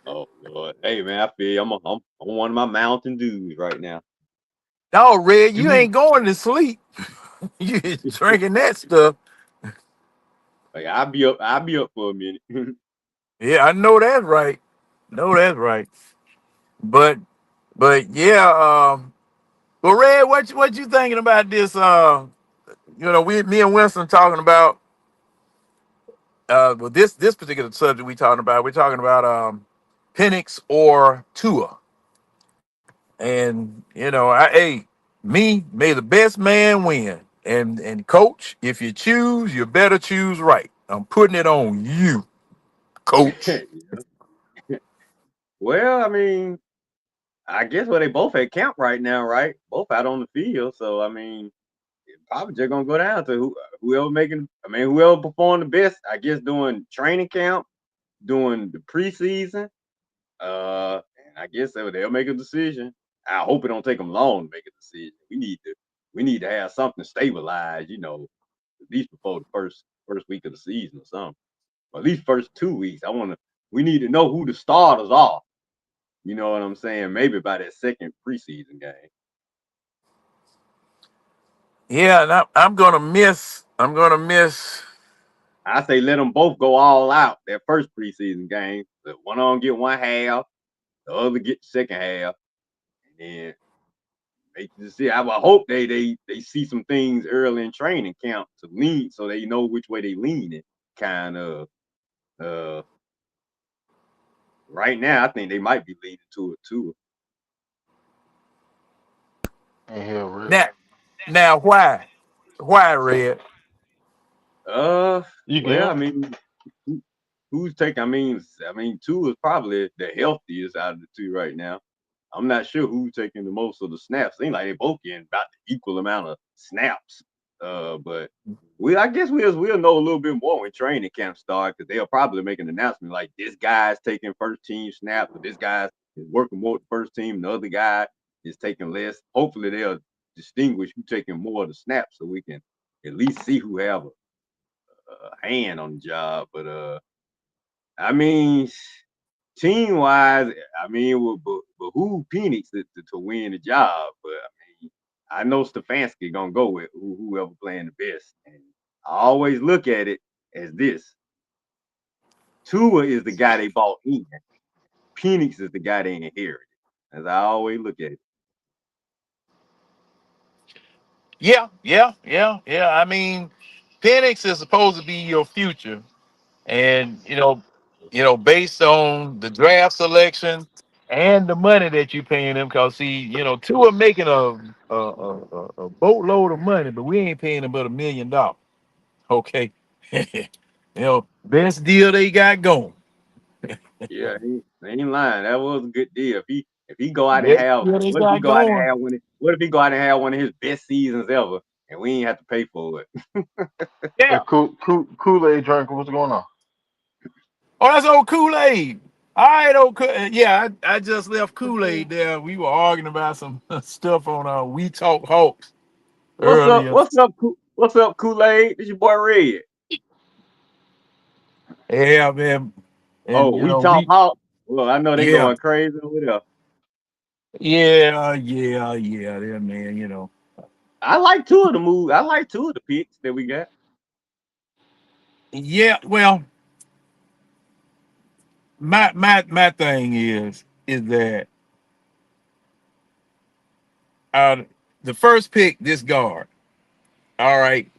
Oh Lord, hey man, I feel you. I'm on one of my Mountain Dews right now.
No, Red,
You
you
be
ain't going to sleep. You drinking that stuff.
Like I'll be up for a minute.
Yeah, I know that's right. Know that's right. But yeah, but Red, what you thinking about this? Me and Winston talking about well this particular subject we're talking about Penix or Tua. And me, may the best man win. And coach, if you choose, you better choose right. I'm putting it on you, coach.
Well, I mean, I guess they both at camp right now, right? Both out on the field, so I mean, probably just gonna go down to whoever performed the best. I guess doing training camp. during the preseason. And I guess they'll make a decision. I hope it don't take them long to make a decision. We need to have something stabilized, at least before the first week of the season or something. Or at least first 2 weeks. We need to know who the starters are. You know what I'm saying? Maybe by that second preseason game.
Yeah, and I'm gonna miss. I'm gonna miss.
I say let them both go all out that first preseason game. Let one of them get one half, the other get the second half, and then make the decision. I would hope they see some things early in training camp to lean, so they know which way they lean it. Kind of. Uh, right now, I think they might be leaning to it too.
Ain't here, Rick.
Now, now, why, Red?
You can
Well,
hear
I mean, who's taking? I mean, two is probably the healthiest out of the two right now. I'm not sure who's taking the most of the snaps. Seems like they both getting about the equal amount of snaps. But I guess we'll know a little bit more when training camp starts because they'll probably make an announcement like this guy's taking first team snaps, or this guy is working more with the first team, and the other guy is taking less. Hopefully they'll distinguish who's taking more of the snaps so we can at least see who have a hand on the job. But I mean, team wise, I mean, but who Penix to win the job? But I mean, I know Stefanski gonna go with whoever playing the best, and I always look at it as this: Tua is the guy they bought in, Penix is the guy they inherited. As I always look at it.
Yeah. I mean, Penix is supposed to be your future, and based on the draft selection and the money that you paying him, because see, two are making a boatload of money, but we ain't paying him but $1 million. Okay, best deal they got going.
Yeah, he ain't lying. That was a good deal. If he go out and
Best
have
deal they
what if he
got
go out and
going.
have what if he go out and have one of his best seasons ever, and we ain't have to pay for it?
Hey,
Yeah.
Kool-Aid drinker, what's going on?
Oh, that's old Kool-Aid. All right, yeah, I just left Kool-Aid there. We were arguing about some stuff on We Talk Hawks
What's up?
earlier.
What's up, Kool-Aid? This your boy Red.
Yeah, man. And
Oh, we talk hawk. Well, I know they
yeah,
going crazy over there.
yeah, man,
I like two of the moves. I like two of the picks that we got.
Yeah, well, my thing is that uh the first pick, this guard. All right.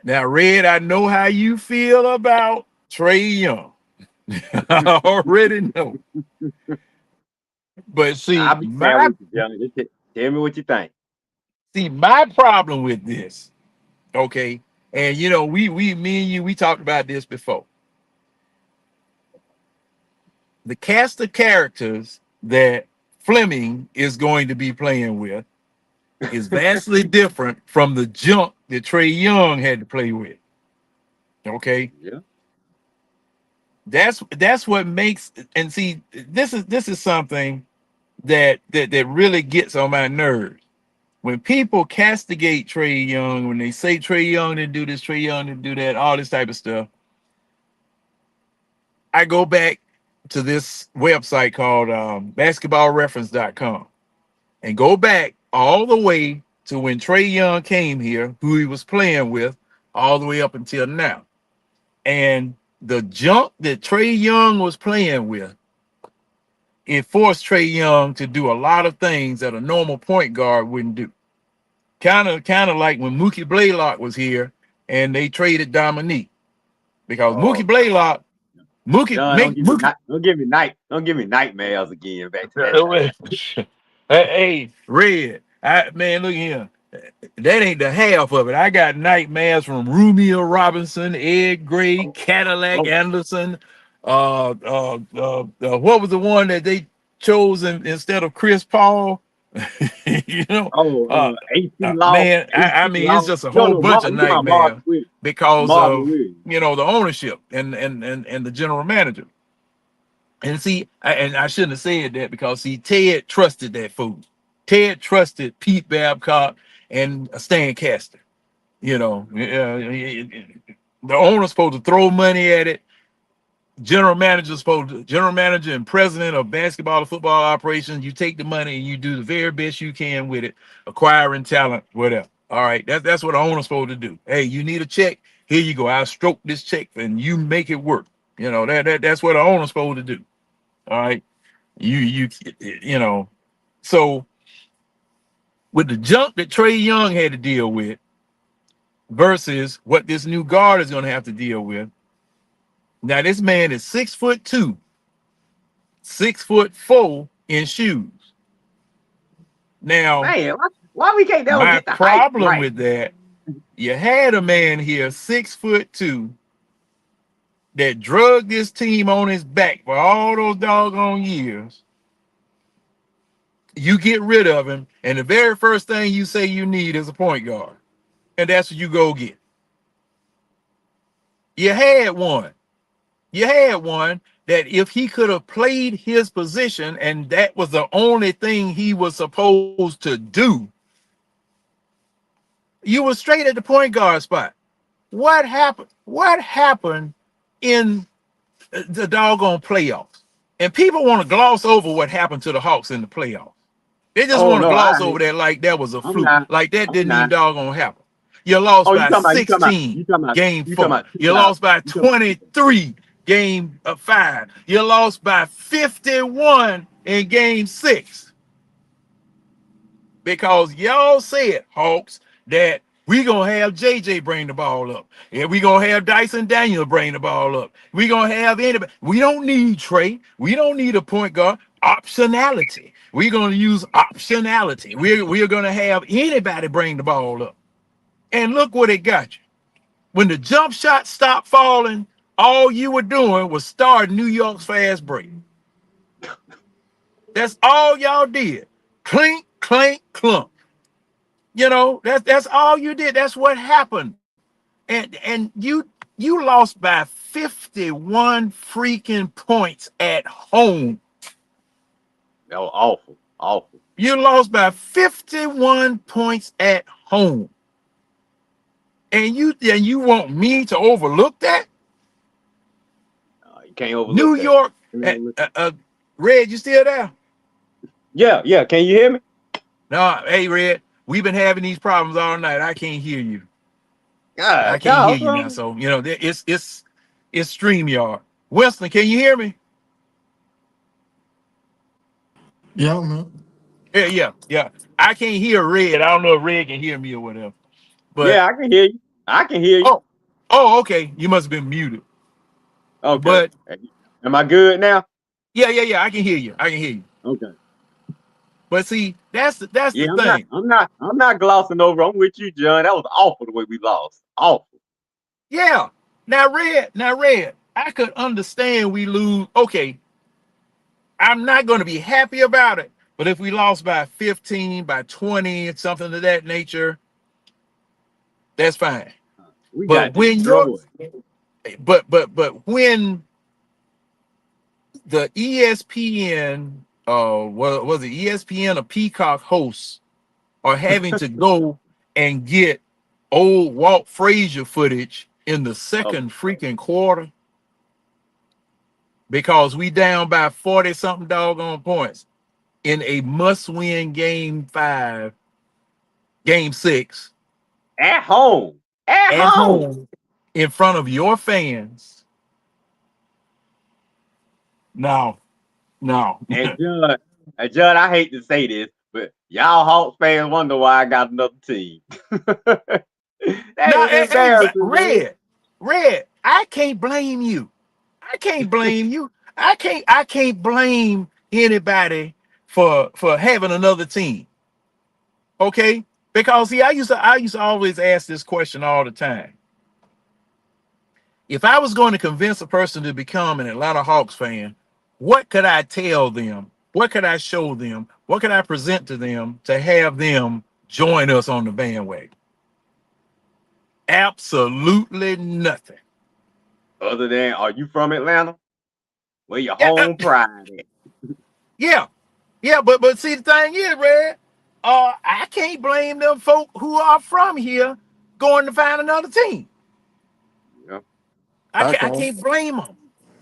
Now, Red, I know how you feel about Trey Young. I already know. But
I'll
see,
be fair
my
with you, Johnny. Tell me what you think.
problem with this, okay, and me and you, we talked about this before. The cast of characters that Fleming is going to be playing with is vastly different from the junk that Trey Young had to play with. Okay,
Yeah.
that's what makes, and see, this is something that really gets on my nerves. When people castigate Trey Young, when they say Trey Young didn't do this, Trey Young didn't do that, all this type of stuff, I go back to this website called basketballreference.com and go back all the way to when Trey Young came here, who he was playing with, all the way up until now. And the junk that Trey Young was playing with, it forced Trey Young to do a lot of things that a normal point guard wouldn't do. Kind of like when Mookie Blaylock was here and they traded Dominique, because
Oh,
Mookie Blaylock, Mookie
John,
make Mookie.
don't give me nightmares again back to that thing.
Hey, Red, man, look here. That ain't the half of it. I got nightmares from Romeo Robinson, Ed Gray,
Oh,
Cadillac
oh,
Anderson. What was the one that they chose instead of Chris Paul? You know,
Oh,
uh,
AC Law,
man, I
AC
mean, it's
Law.
just a
No,
whole
no,
bunch of
you talking about Marvin
nightmare
Williams.
because
Marvin
of,
Williams.
the ownership and the general manager. And see, and I shouldn't have said that because see, Ted trusted that fool. Ted trusted Pete Babcock and Stan Caster. You know, the owner's supposed to throw money at it. General manager and president of basketball and football operations. You take the money and you do the very best you can with it, acquiring talent, whatever. All right, that's what the owner's supposed to do. Hey, you need a check? Here you go. I'll stroke this check and you make it work. You know that's what the owner's supposed to do. All right, you know. So with the junk that Trey Young had to deal with versus what this new guard is going to have to deal with. Now this man is 6'2", 6'4" in shoes. Now,
Man, why we can't never
my
get the height
problem
right?
with that, you had a man here, 6'2", that drugged this team on his back for all those doggone years. You get rid of him, and the very first thing you say you need is a point guard. And that's what you go get. You had one. You had one that if he could have played his position and that was the only thing he was supposed to do, you were straight at the point guard spot. What happened? What happened in the doggone playoffs? And people want to gloss over what happened to the Hawks in the playoffs. They just
Oh
want to
no,
gloss over that like that was a
I'm
fluke,
not.
like that
I'm
didn't even
not.
doggone happen. You lost
Oh,
by 16 game
you talking
4.
about
You
2000.
lost by
You talking
23 game 5. You lost by 51 in game 6 because y'all said, Hawks, that we gonna have JJ bring the ball up. And we gonna have Dyson Daniel bring the ball up. We gonna have anybody. We don't need Trey. We don't need a point guard. Optionality. We're gonna use optionality. We're gonna have anybody bring the ball up. And look what it got you. When the jump shot stopped falling, all you were doing was start New York's fast break. That's all y'all did. Clink, clank, clunk. You know, that's all you did. That's what happened. And you lost by 51 freaking points at home.
That was awful, awful.
You lost by 51 points at home. And you want me to overlook that?
You can't overlook
New
that.
York,
Can't overlook it.
Red, you still there?
Yeah, yeah. Can you hear me?
No, hey Red, we've been having these problems all night. I can't hear you. I
God,
can't hear
dog,
you now. So it's StreamYard. Winston, can you hear me?
Yeah, man.
Yeah. I can't hear Red. I don't know if Red can hear me or whatever. But
yeah, I can hear you. I can hear you.
okay. You must have been muted.
Okay.
But
Am I good now?
yeah. I can hear you. I can hear you.
Okay.
But see, that's the
Yeah, I'm not.
thing.
I'm not glossing over. I'm with you, John. That was awful the way we lost. Awful.
Yeah. Now Red, I could understand we lose. Okay, I'm not going to be happy about it. But if we lost by 15, by 20, something of that nature, that's fine.
We
But
got
when you're
destroyed.
but when the ESPN was it ESPN or Peacock hosts are having to go and get old Walt Frazier footage in the
Oh,
second freaking quarter because we down by 40 something doggone points in a must-win game 6
at home. At
at
home.
home in front of your fans. No, no.
And John, I hate to say this, but y'all Hawks fans wonder why I got another team. that
No,
is embarrassing, man.
Red. I can't blame you. I can't blame you. I can't blame anybody for having another team. Okay? Because see, I used to always ask this question all the time. If I was going to convince a person to become an Atlanta Hawks fan, what could I tell them? What could I show them? What can I present to them to have them join us on the bandwagon? Absolutely nothing.
Other than, are you from Atlanta? Where your
Yeah,
home pride at?
yeah, yeah. But see, the thing is, Red, I can't blame them folk who are from here going to find another team.
Yeah.
I
I
can.
can't blame them.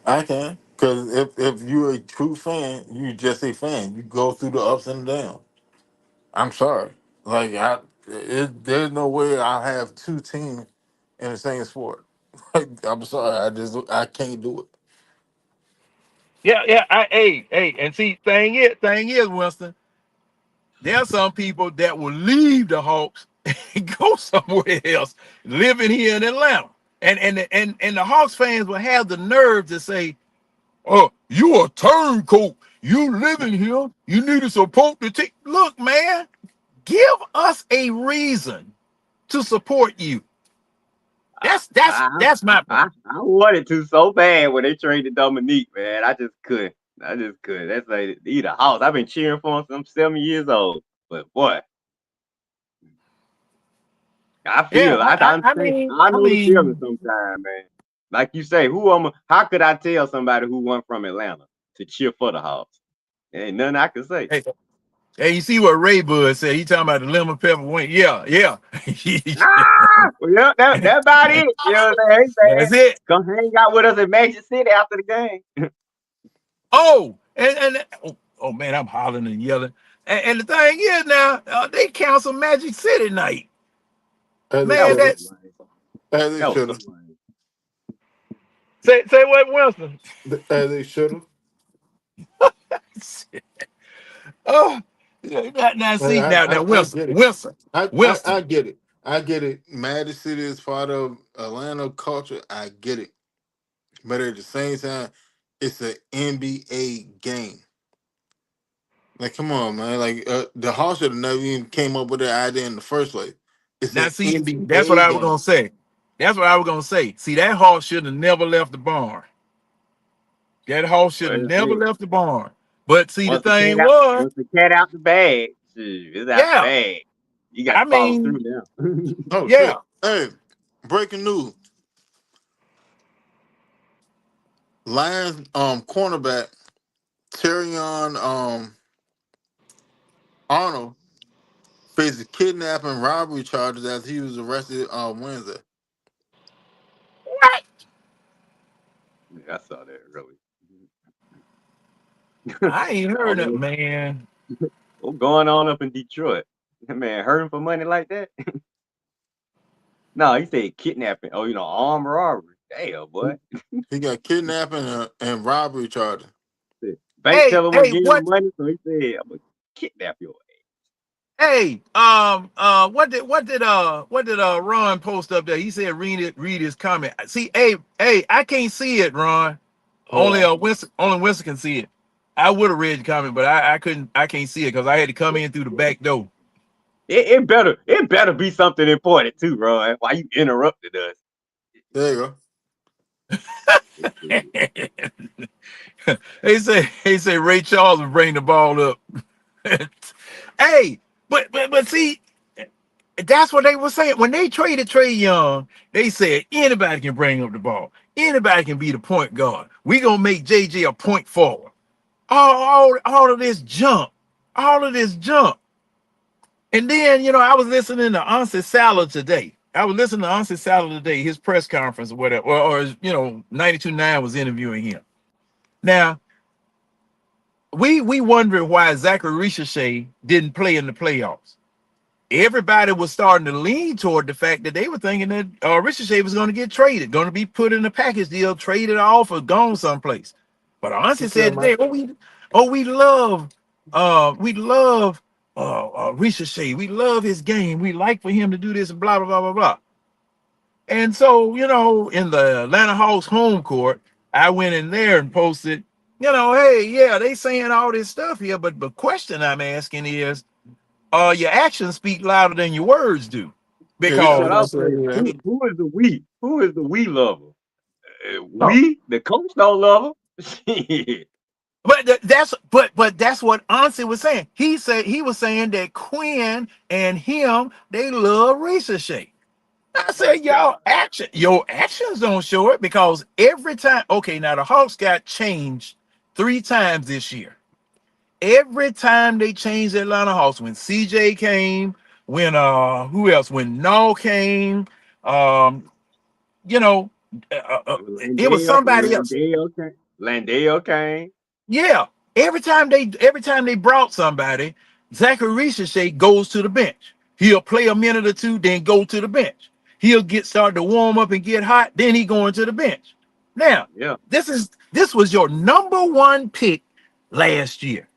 I can. Because if you're a true fan, you just a fan. You go through the ups and downs. I'm sorry. Like there's no way I'll have two teams in the same sport. I'm sorry. I can't do it.
Yeah, yeah. And see, thing is, Winston, there are some people that will leave the Hawks and go somewhere else, living here in Atlanta. And the Hawks fans will have the nerve to say, "Oh, you a turncoat. You living here. You need to support the team." Look, man, give us a reason to support you.
I, I,
That's my point.
I wanted to so bad when they traded Dominique, man. I just couldn't. I just couldn't. That's like either house. I've been cheering for him since I'm 7 years old. But boy, I
Yeah,
feel I understand. I
I
know the feeling
mean,
sometimes, man. Like you say, how could I tell somebody who won from Atlanta to cheer for the Hawks? Ain't nothing I can say.
hey, hey, you see what Ray Bud said? He talking about the lemon pepper wing. Yeah, yeah.
Ah, well, yeah, that about it. You know what I'm saying? Hey, man,
That's it.
come hang out with us in Magic City after the game.
Oh, oh man, I'm hollering and yelling. And the thing is now, they cancel Magic City night.
As they
That
Man,
was
should
so
have.
that's
lame.
As they
That was
should
so
have.
lame.
say what, Winston.
As they should have.
Oh, now see now
I
Winston,
get it.
Winston,
I
Winston.
get it. I get it. Madison City is part of Atlanta culture. I get it. But at the same time, it's an NBA game. Like, come on, man. Like, the Hawks should have never even came up with that idea in the first place. It's
Now
an
see, that's what
NBA
I was gonna
game.
say. That's what I was gonna say. See, that horse should have never left the barn. That horse should have
Well,
never
hey,
left the barn. But see, the
once the
thing
cat out,
was,
once the cat out the bag, shoot, it's out the
yeah.
bag. You got to
I
follow through
mean,
now.
Oh
yeah.
shit! Hey, breaking news: Lions cornerback Terrion Arnold faces kidnapping robbery charges as he was arrested on Wednesday.
What?
Yeah, I saw that early.
I ain't heard
All
it,
over,
man.
what's going on up in Detroit? Man, hurting for money like that? No, he said kidnapping. Oh, armed robbery. Damn, boy.
He got kidnapping and robbery charges.
Bank
Hey,
teller wouldn't
hey,
give him
what?
money, so he said, "I'm gonna kidnap your
Hey, what did Ron post up there? He said read his comment. See, hey, I can't see it, Ron.
Hold on.
Only Winston can see it. I would have read the comment, but I couldn't. I can't see it because I had to come in through the back door.
It better be something important too, bro. Why you interrupted us?
There you go.
He say Ray Charles will bring the ball up. Hey, but see, that's what they were saying when they traded Trey Young. They said anybody can bring up the ball. Anybody can be the point guard. We gonna make JJ a point forward. All of this junk, all of this junk. And then I was listening to Ansi Salah today. His press conference or whatever, or 92.9 was interviewing him. Now we wondering why Zachary Ricochet didn't play in the playoffs. Everybody was starting to lean toward the fact that they were thinking that Ricochet was going to get traded, going to be put in a package deal, traded off or gone someplace. But honestly
What's that,
said
Mike?
today, we love Ricochet. We love his game. We like for him to do this and blah blah blah blah blah. And so in the Atlanta Hawks home court, I went in there and posted, hey, yeah, they saying all this stuff here, but the question I'm asking is, your actions speak louder than your words do.
Yeah, he
But
told
Because
us
I'll
that.
say,
Yeah.
who is the we? Who is the we lover?
oh,
We, the coach, don't love him. Shit.
but that's what Ansi was saying. He was saying that Quinn and him they love Ricochet. I said, your actions don't show it because every time. Okay, now the Hawks got changed 3 times this year. Every time they changed the Atlanta Hawks, when CJ came, when who else? When Null came, um, you know, it was somebody else.
Landale came.
Yeah. Every time they brought somebody, Zachary Ricochet goes to the bench. He'll play a minute or two, then go to the bench. He'll get started to warm up and get hot, then he going to the bench. Now,
Yeah.
this was your number one pick last year.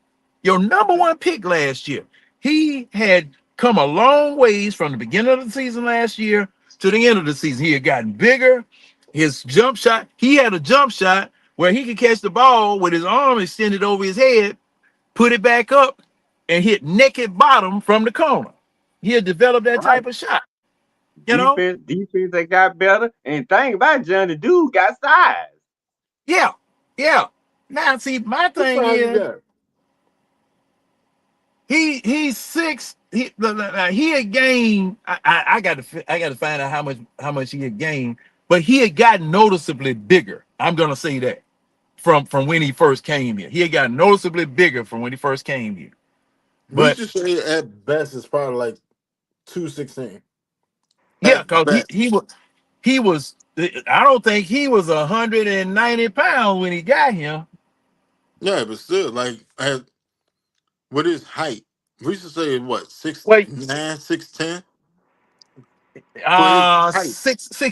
Your number one pick last year. He had come a long ways from the beginning of the season last year to the end of the season. He had gotten bigger. His jump shot, he had a jump shot where he could catch the ball with his arm extended over his head, put it back up, and hit naked bottom from the corner. He had developed that
Right.
type of shot, you know?
Defense that got better. And thing about John, the dude got size.
Yeah, yeah. Now, see, my
What
thing
size you
is
got?
he's six. He had gained. I got to find out how much he had gained, but he had gotten noticeably bigger. I'm gonna say that from when he first came here, he had gotten noticeably bigger from when he first came here.
We
But
should say at best it's probably like 216.
yeah,
At
cause
best.
he was. I don't think he was 190 pounds when he got here.
Yeah, but still, like with his height, we should say what six
Wait,
nine, 6'10" for his height.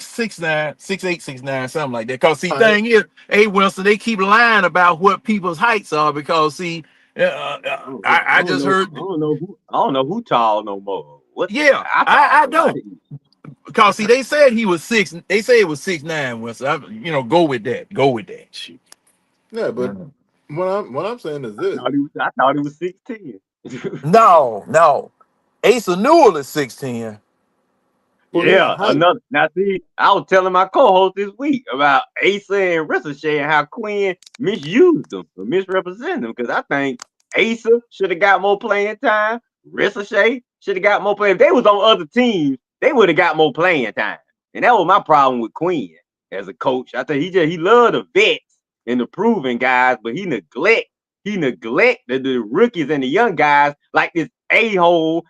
6'9", 6'8", 6'9", something like that. Cause see,
All right.
thing is, hey Wilson, they keep lying about what people's heights are because see, I just heard,
I don't know who tall no more. What
yeah,
I thought
I don't.
somebody.
Because see, they said he was six. They say it was 6'9", Wilson. Go with that. Go with that. Shoot.
Yeah, but what I'm saying is this.
I thought he was 6'10".
No, no. Asa Newell is 6'10".
For his
Yeah,
height,
another. Now, see, I was telling my co-host this week about Asa and Ricochet and how Quinn misused them or misrepresented them. Because I think Asa should have got more playing time. Ricochet should have got more playing. If they was on other teams, they would have got more playing time. And that was my problem with Quinn as a coach. I think he loved the vets and the proven guys, but he neglect the rookies and the young guys like this a-hole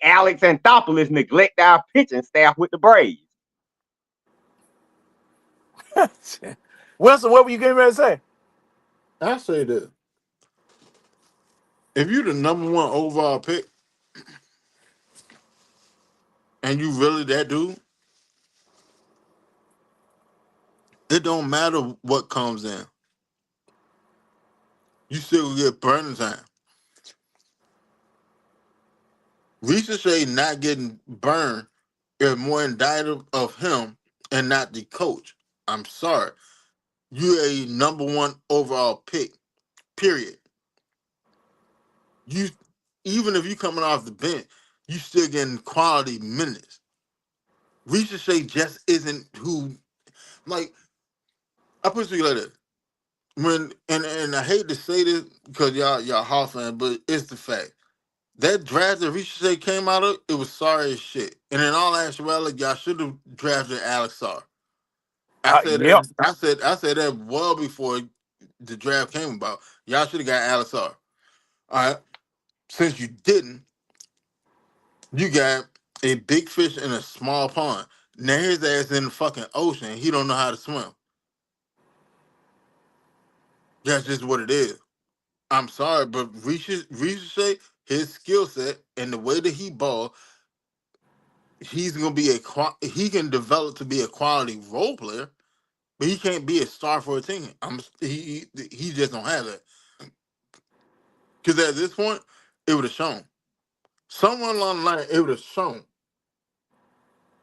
Alex Anthopoulos neglect our pitching staff with the Braves.
Wilson, what were you getting ready to say?
I say this: if you the number one overall pick and you really that dude, it don't matter what comes in. You still get burning time. Ricochet not getting burned is more indicative of him and not the coach. I'm sorry. You a number one overall pick. Period. You even if you coming off the bench, you still getting quality minutes. Ricochet just isn't who like I put it to you like this. When and I hate to say this because y'all Hawks fan, but it's the fact. That draft that Ricochet came out of, it was sorry as shit. And in all actuality, y'all should have drafted Alex Sarr.
Yep.
I said that well before the draft came about. Y'all should have got Alex Sarr. All right. Since you didn't, you got a big fish in a small pond. Now his ass in the fucking ocean. He don't know how to swim. That's just what it is. I'm sorry, but Ricochet, his skill set and the way that he ball, he's gonna be he can develop to be a quality role player, but he can't be a star for a team. He just don't have that. Because at this point, it would have shown. Somewhere along the line, it would have shown.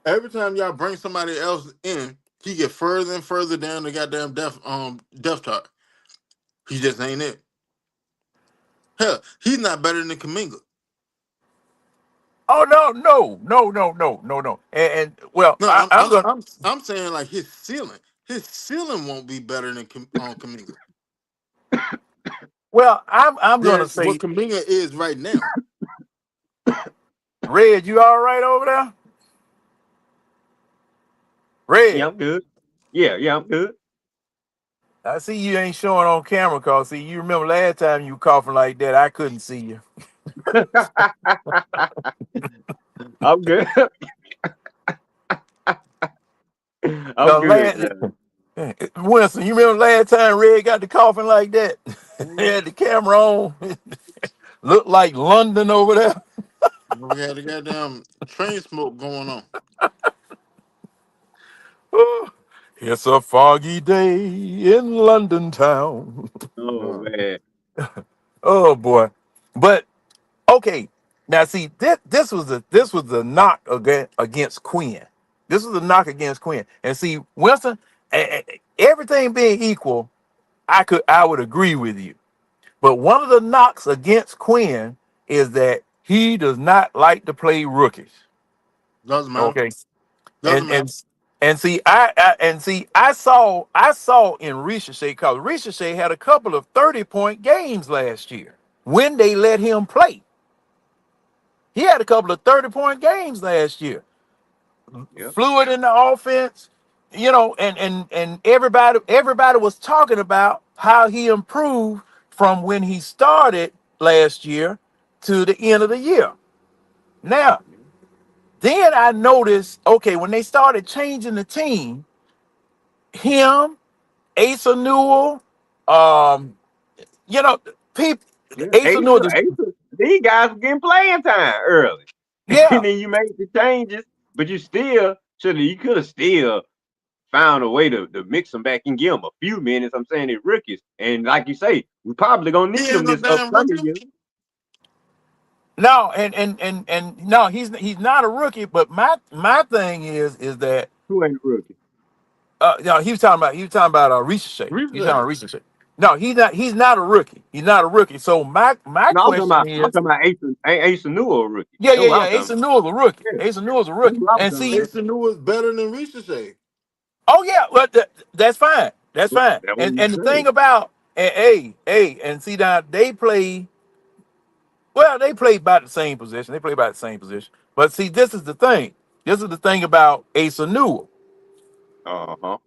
Every time y'all bring somebody else in, he get further and further down the goddamn death chart. He just ain't it. Hell, he's not better than Kaminga.
Oh no, no, no, no, no, no, no. And well,
No,
I'm gonna.
I'm saying like his ceiling. His ceiling won't be better than Kaminga.
Well, I'm gonna
Where what
say,
Kaminga is right now.
Red, you all right over there?
Yeah,
Red,
I'm good. Yeah, yeah, I'm good.
I see you ain't showing on camera, cause see, you remember last time you coughing like that, I couldn't see you.
I'm good. I'm
Cause
good,
last
man.
Winston, you remember last time Red got the coughing like that? He had the camera on. Looked like London over there.
We had a goddamn train smoke going on.
It's a foggy day in London town.
Oh
Uh,
man.
Oh boy. But okay. Now see, this was the knock against Quinn. This was a knock against Quinn. And see, Winston, everything being equal, I would agree with you. But one of the knocks against Quinn is that he does not like to play rookies.
doesn't matter.
Okay.
Doesn't
And
matter.
and and see, I saw in Ricochet, because Ricochet had a couple of 30-point games last year when they let him play. He had a couple of 30-point games last year.
Yeah.
Fluid in the offense, and everybody was talking about how he improved from when he started last year to the end of the year. Now, then I noticed, okay, when they started changing the team, him, Asa Newell, um, you know, people,
Yeah.
Asa Newell,
Asa, these guys were getting playing time early.
yeah,
And then you made the changes, but you still should have you could have still found a way to mix them back and give them a few minutes. I'm saying they're rookies. And like you say, we probably gonna
He
need
ain't
them
no
this
damn
upcoming
rookie.
year.
no, and no, he's not a rookie. But my thing is that
Who ain't a rookie?
no, he was talking about Ricochet. He was talking
Replay.
about Ricochet. No, he's not a rookie. He's not a rookie. So my
No,
question
I'm
is,
talking about Asa Newell a rookie.
yeah,
That's
yeah,
what
yeah.
I'm talking
Asa
about.
Newell's a rookie.
Yeah,
Asa Newell's a
that's
rookie.
what I was
And
talking
see,
about.
Ace knew was better than Ricochet.
oh yeah, well that's fine. That's
But
fine.
that's what
And
I'm
and the thing
saying.
about and see now they play well, they play about the same position. They play about the same position. But see, this is the thing. This is the thing about Asa Newell.
Uh-huh.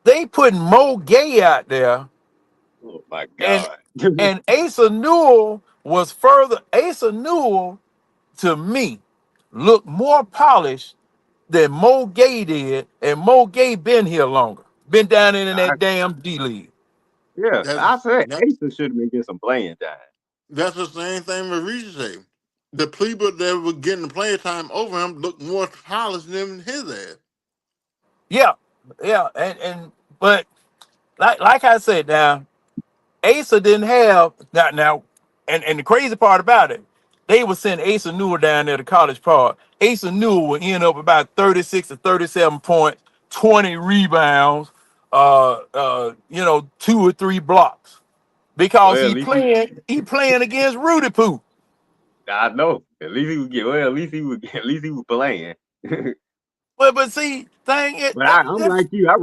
They put Mo Gay out there,
Oh my
and
God.
and Asa Newell was further. Asa Newell, to me, looked more polished than Mo Gay did, and Mo Gay been here longer. Been down in
I,
that damn D League.
yeah, I
That's
said
that,
Asa should have been getting some playing time.
that's the same thing with Ricochet. The people that were getting the playing time over him looked more polished than his ass.
Yeah, yeah, and but like I said now, Asa didn't have now, and the crazy part about it, they would send Asa Newell down there to College Park. Asa Newell would end up about 36 to 37 points, 20 rebounds, 2 or 3 blocks. Because
Well, at least
he playing against Rudy Poo.
I know. At least he would get. Well, at least he would. At least he was playing.
But see, thing it,
But I'm like you. I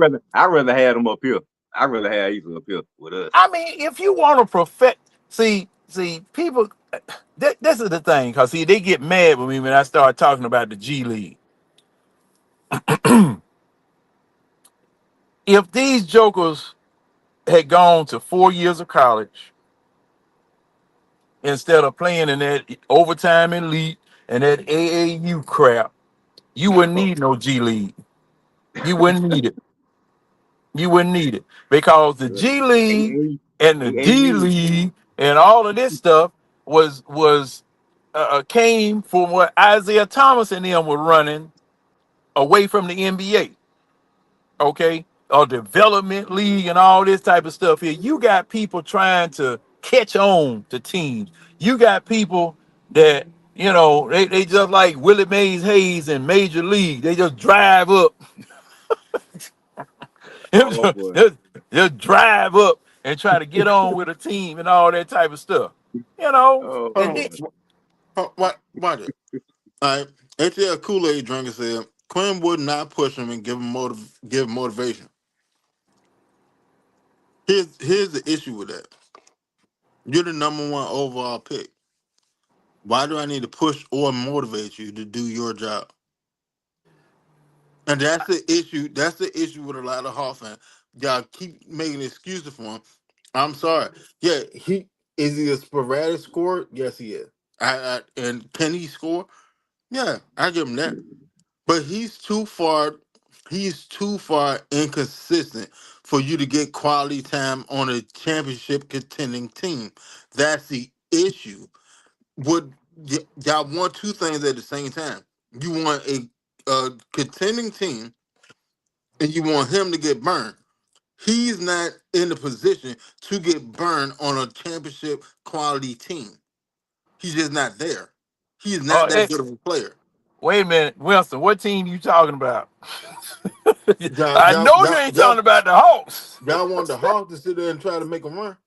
rather have him up here. I rather have Asa up here with us.
I mean, if you want to perfect, see, people. This is the thing, cause see, they get mad with me when I start talking about the G League. If these jokers had gone to 4 years of college instead of playing in that overtime elite and that AAU crap, you wouldn't
Oh,
need no G League. You wouldn't need it. You wouldn't need it because the
well,
G League
AA,
and the D
AAU.
League and all of this stuff was came from what Isaiah Thomas and them were running away from the NBA. Okay, or development league and all this type of stuff here. You got people trying to catch on to teams. You got people that they just like Willie Mays Hayes in Major League. They just drive up,
Oh boy.
just drive up and try to get on with a team and all that type of stuff. You know,
Oh
Hold
and
on.
boy.
it,
What? Watch it. All right. ATL Kool Aid drinker said Quinn would not push him and give him motivation. Here's the issue with that. You're the number one overall pick. Why do I need to push or motivate you to do your job? And that's the issue. That's the issue with a lot of Hawk fans. Y'all keep making excuses for him. I'm sorry. Yeah, he a sporadic scorer? Yes, he is. And can he score? Yeah, I give him that. But he's too far. He's too far inconsistent for you to get quality time on a championship contending team. That's the issue. Would y'all want two things at the same time? You want a contending team, and you want him to get burned. He's not in the position to get burned on a championship quality team. He's just not there. He's not that
Hey,
good of a player.
wait a minute, Wilson. What team you talking about?
Y'all,
I
y'all,
know you
y'all,
ain't talking
y'all,
about the Hawks.
y'all want the Hawks to sit there and try to make him run.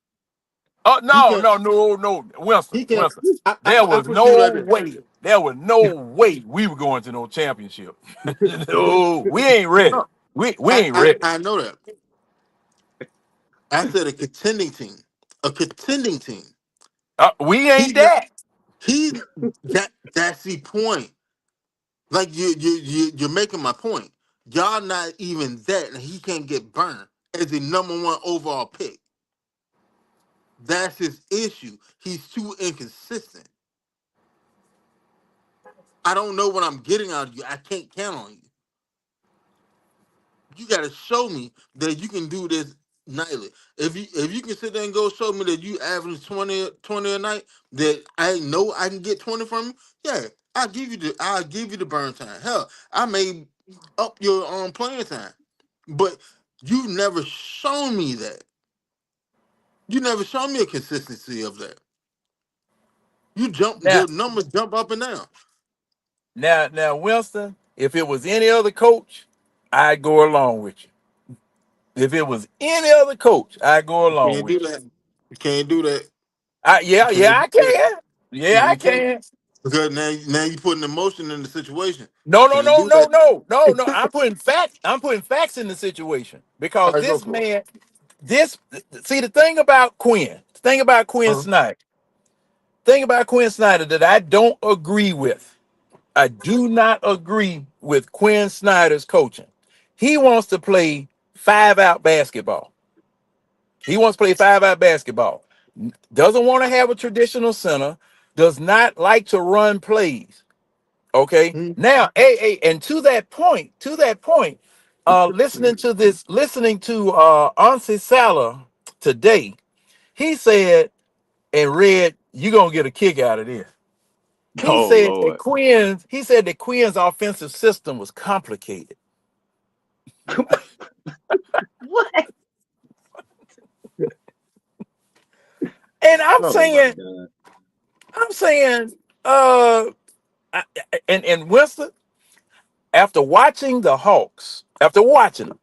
Oh
He
no,
can't.
no, no, no, Wilson,
He can't.
Wilson. There
I
was
put you like
no
that.
way. There was no way we were going to no championship. No, we ain't ready.
No,
We ain't ready.
I know that. I said a contending team. A contending team.
We ain't
He's not.
that.
He that's the point. Like you're making my point. Y'all not even that, and he can't get burned as the number one overall pick. That's his issue. He's too inconsistent. I don't know what I'm getting out of you. I can't count on you. You got to show me that you can do this nightly. If you can sit there and go show me that you average 20 a night, that I know I can get 20 from you, yeah, I'll give you the burn time. Hell, I may up your playing time. But you never shown me that. You never shown me a consistency of that.
Now,
Your numbers jump up and down.
now, Winston. If it was any other coach, I'd go along with you. If it was any other coach, I'd go
You
along
can't do
with
that. You can't do that.
you.
You
Yeah,
can't
I
do that.
can. Yeah, I
You can't.
can.
Because now you putting emotion in the situation.
No, no,
Can't
no,
do
no,
that.
no, no, no. I'm putting facts. I'm putting facts in the situation
All
because
right, go
this
for it.
man, this see the thing about Quinn, the thing about Quinn
Uh-huh.
Snyder, thing about Quinn Snyder that I don't agree with. I do not agree with Quinn Snyder's coaching. He wants to play 5-out basketball. He wants to play 5-out basketball. Doesn't want to have a traditional center. Does not like to run plays. Okay.
Mhm.
Now, and to that point, listening to Ansi Salah today, he said and read, you're gonna get a kick out of this.
Oh Lord.
He said that Quinn's offensive system was complicated.
What?
And
Oh my God.
I'm saying, uh, and Winston, after watching the Hawks, after watching them,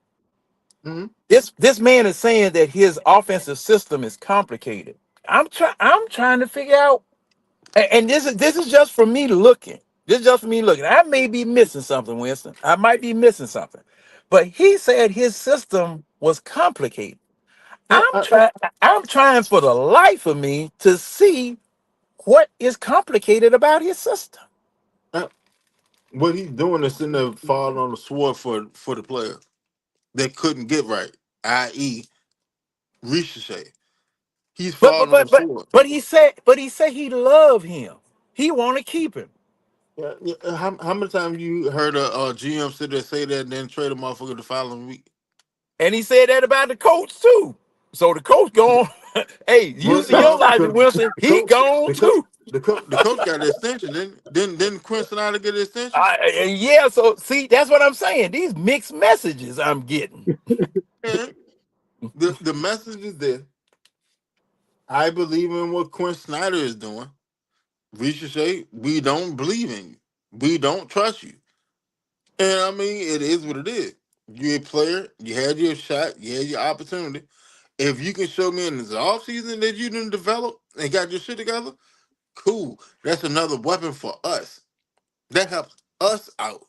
Mhm.
this man is saying that his offensive system is complicated. I'm trying to figure out, and this is just for me looking. This is just for me looking. I may be missing something, Winston. I might be missing something. But he said his system was complicated.
Uh,
I'm
uh,
trying I'm trying for the life of me to see what is complicated about his system.
uh, what he's doing is sitting there falling on the sword for the player that couldn't get right, i.e., Ricochet. He's
But but
falling on the
but but
sword.
but he said he loved him. He want to keep him.
Yeah, yeah. How many times you heard a GM sit there say that and then trade a motherfucker the following week?
And he said that about the coach too. So the coach gone. Hey,
But
using your
no,
logic,
because
Wilson,
the
he
coach,
gone too.
the coach got the extension. Didn't Quinn Snyder get the extension?
Yeah, so see, that's what I'm saying. These mixed messages I'm getting.
Yeah. The message is this. I believe in what Quinn Snyder is doing. Ricochet, we don't believe in you. We don't trust you. And I mean, it is what it is. You're a player. You had your shot. You had your opportunity. If you can show me in this offseason that you didn't develop and got your shit together, cool. That's another weapon for us. That helps us out.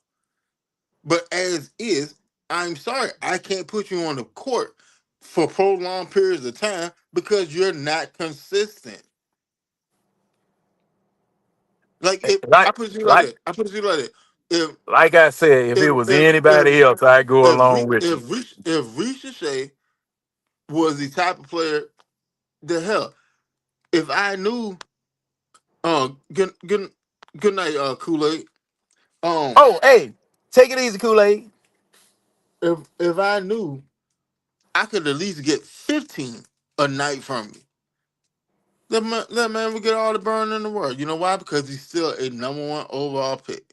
But as is, I'm sorry, I can't put you on the court for prolonged periods of time because you're not consistent. Like if I
Like
put you like
like
that, I put you like that. If
like I said, if it
if
was
if if
anybody else, I'd go along with you.
if Ricochet was the type of player, the hell, if I knew, good night, Kool Aid. Um,
Oh, hey, take it easy, Kool-Aid.
if I knew I could at least get 15 a night from you, that man would get all the burn in the world. You know why? Because he's still a number one overall pick.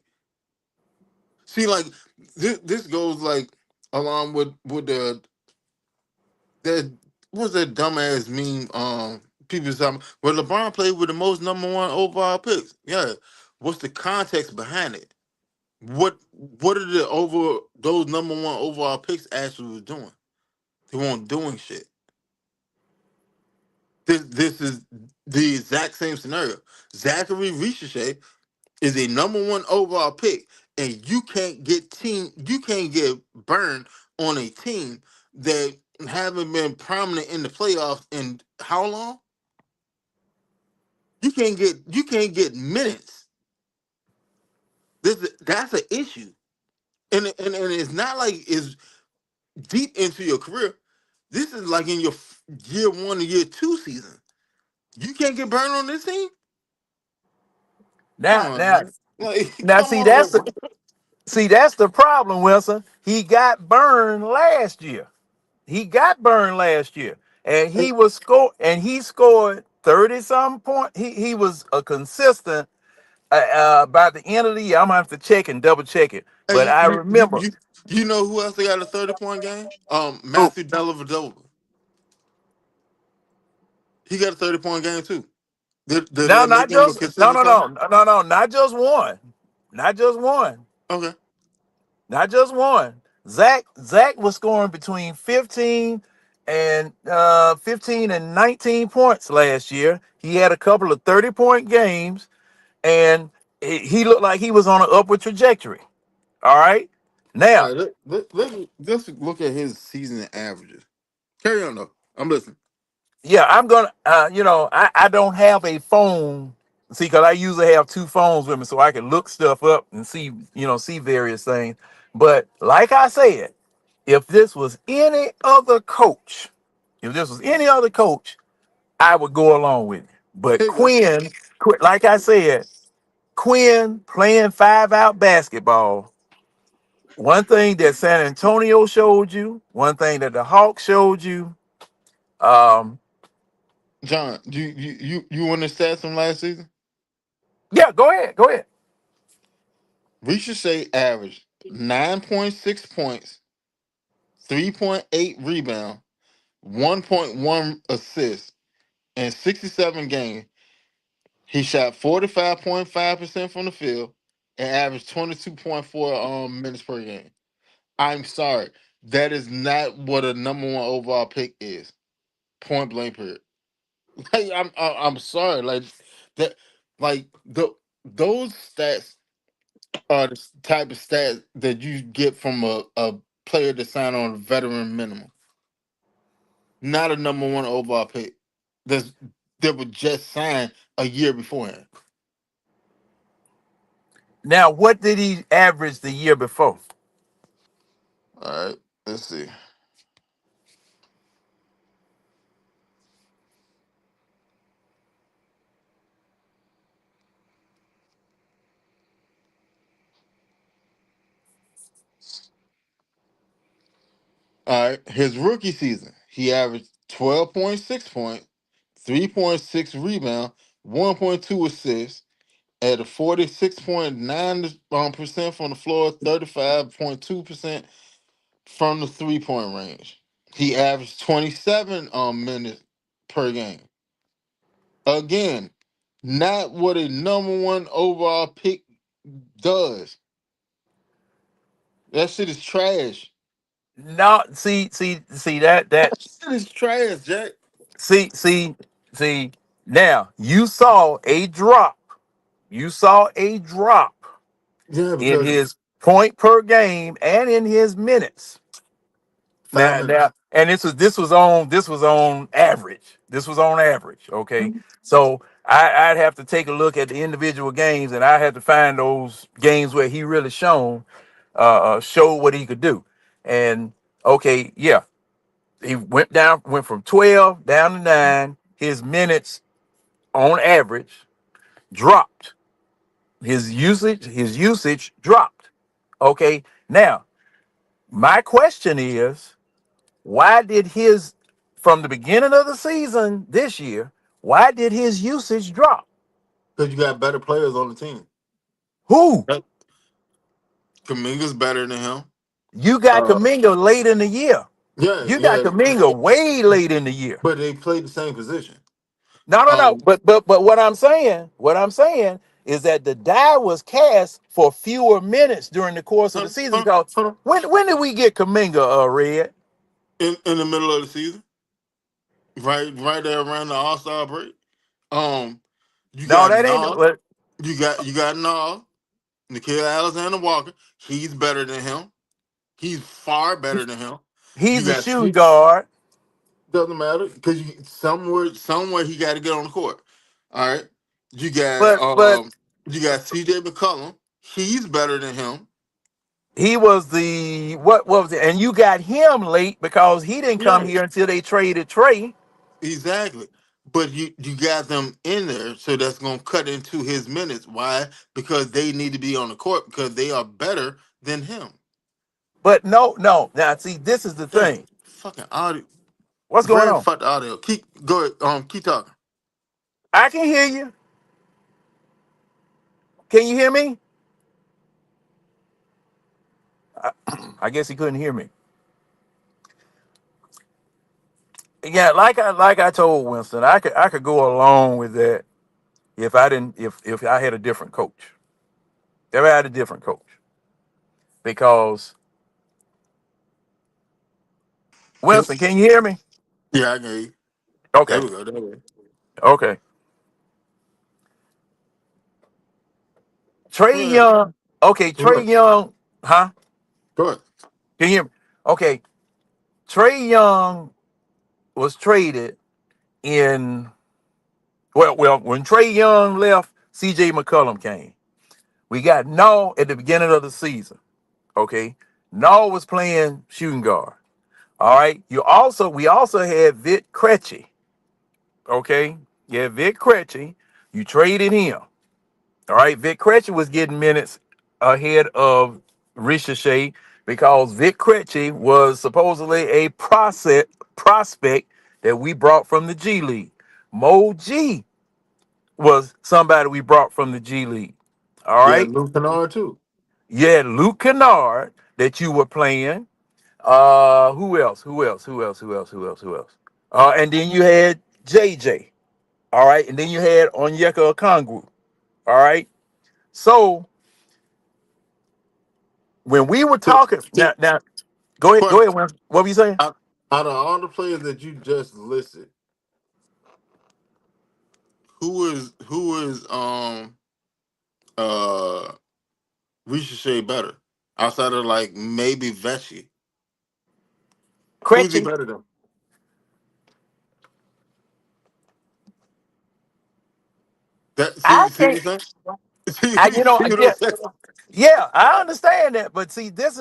See, like this goes like along with the that what's that dumbass meme? People talking. Well, LeBron played with the most number one overall picks. Yeah, what's the context behind it? What are the over those number one overall picks actually was doing? They weren't doing shit. This is the exact same scenario. Zachary Ricochet is a number one overall pick, and you can't get burned on a team that haven't been prominent in the playoffs in how long? You can't get minutes. That's an issue. And it's not like it's deep into your career. This is like in your year one and year two season. You can't get burned on this team? Come
Now,
on,
now,
man. Like,
now,
come
see,
on, bro.
that's the problem, Wilson. He got burned last year. He got burned last year, and
Hey,
he scored 30 some point. He was a consistent. By the end of the year, I'm gonna have to check and double check it.
hey,
But I remember.
you know who else they got a 30-point game?
Oh,
Matthew Dellavedova. He got a 30-point game too. Did
no,
that make
not
him a
just no,
consistent
no,
player?
no, no, no, not just one, not just one,
Okay.
not just one. Zach was scoring between 15 and 19 points last year. He had a couple of 30-point games, and he looked like he was on an upward trajectory. All right,
All
now,
right. Let's look at his season averages. Carry on though. I'm listening.
yeah, I'm gonna, I don't have a phone. See, because I usually have two phones with me so I can look stuff up and see, see various things. But like I said, if this was any other coach, if this was any other coach, I would go along with it. But
Here you go.
Like I said, Quinn playing 5 out basketball. One thing that San Antonio showed you, one thing that the Hawks showed you. Um,
John, you want to stats from last season?
yeah, go ahead, go ahead.
Ricochet averaged 9.6 points, 3.8 rebound, 1.1 assists, in 67 games. He shot 45.5% from the field and averaged 22.4 minutes per game. I'm sorry. That is not what a number one overall pick is. Point blank period. Like I'm sorry. Like that those stats are the type of stats that you get from a player that signed on a veteran minimum. Not a number one overall pick. That's that was just signed a year beforehand.
Now, what did he average the year before?
All right, let's see. All right, his rookie season, he averaged 12.6 points, 3.6 rebound, 1.2 assists, at a 46.9 percent from the floor, 35.2% from the 3-point range. He averaged 27 minutes per game. Again, not what a number one overall pick does. That shit is trash.
No, see that
That shit is trash, Jack.
see see see. Now you saw a drop. You saw a drop
Yeah,
in
because
his point per game and in his minutes.
five
Now,
minutes.
and this was on average. This was on average. Okay, so I'd have to take a look at the individual games, and I had to find those games where he really showed what he could do. And okay, yeah, he went from 12 down to 9. His minutes on average dropped. His usage dropped. Okay, now my question is, why did his from the beginning of the season this year, why did his usage drop?
Because you got better players on the team.
Who?
That- Kaminga's better than him.
You got
Uh,
Kaminga late in the year.
yeah,
You got
yeah,
Kaminga way late in the year.
but they played the same position.
No, no, no.
Um,
But what I'm saying is that the die was cast for fewer minutes during the course of the
hold
season.
on,
Because
hold on.
when did we get Kaminga, Red?
In the middle of the season, right there around the All Star break. Um, you
No,
got
that ain't
Nas,
what
you got Nas, Nikhil Alexander Walker. He's better than him. He's far better than him. You
he's a
got
shooting
C.
guard.
Doesn't matter because somewhere he got to get on the court. All right. You got
But
you got C.J. McCollum. He's better than him.
he was the what was it? And you got him late because he didn't come
Right.
here until they traded Trey.
Exactly. But you got them in there, so that's gonna cut into his minutes. Why? Because they need to be on the court because they are better than him.
But no, no. Now see, this is the
Damn,
thing.
fucking audio.
What's going
Very
on?
fucked audio. Keep go ahead, keep talking.
I can hear you. Can you hear me? I guess he couldn't hear me. Yeah, like I told Winston, I could go along with that if I didn't if I had a different coach. If I had a different coach. Because
Yep.
Winston, can you hear me?
Yeah, I can hear you. There
Okay.
we go. There we go.
Okay.
Go
Trey
ahead.
Young. Okay,
Go
Trey
ahead.
Young, huh?
Go ahead.
Can you hear me? Okay. Trey Young was traded in when Trey Young left, CJ McCollum came. We got No at the beginning of the season. Okay. No was playing shooting guard. All right. We also had Vic Krejci. Okay. Yeah, Vic Krejci. You traded him. All right. Vic Krejci was getting minutes ahead of Ricochet because Vic Krejci was supposedly a prospect that we brought from the G League. Mo G was somebody we brought from the G League. All
Yeah,
right.
Luke Kennard too.
You had Luke Kennard that you were playing. Who else? Who else? Who else? Who else? Who else? Who else? And then you had JJ. All right. And then you had Onyeka Okongwu. All right. So when we were
So,
talking,
so
now go ahead. Go
question.
ahead. What were you saying?
Out of all the players that you just listed, who is uh Ricochet better? Outside of like maybe Vecchi. Who's he
Krejci.
better than? That
I
see
can't.
what I'm saying? See,
I
see what I'm
yeah,
saying?
yeah. I understand that, but see, this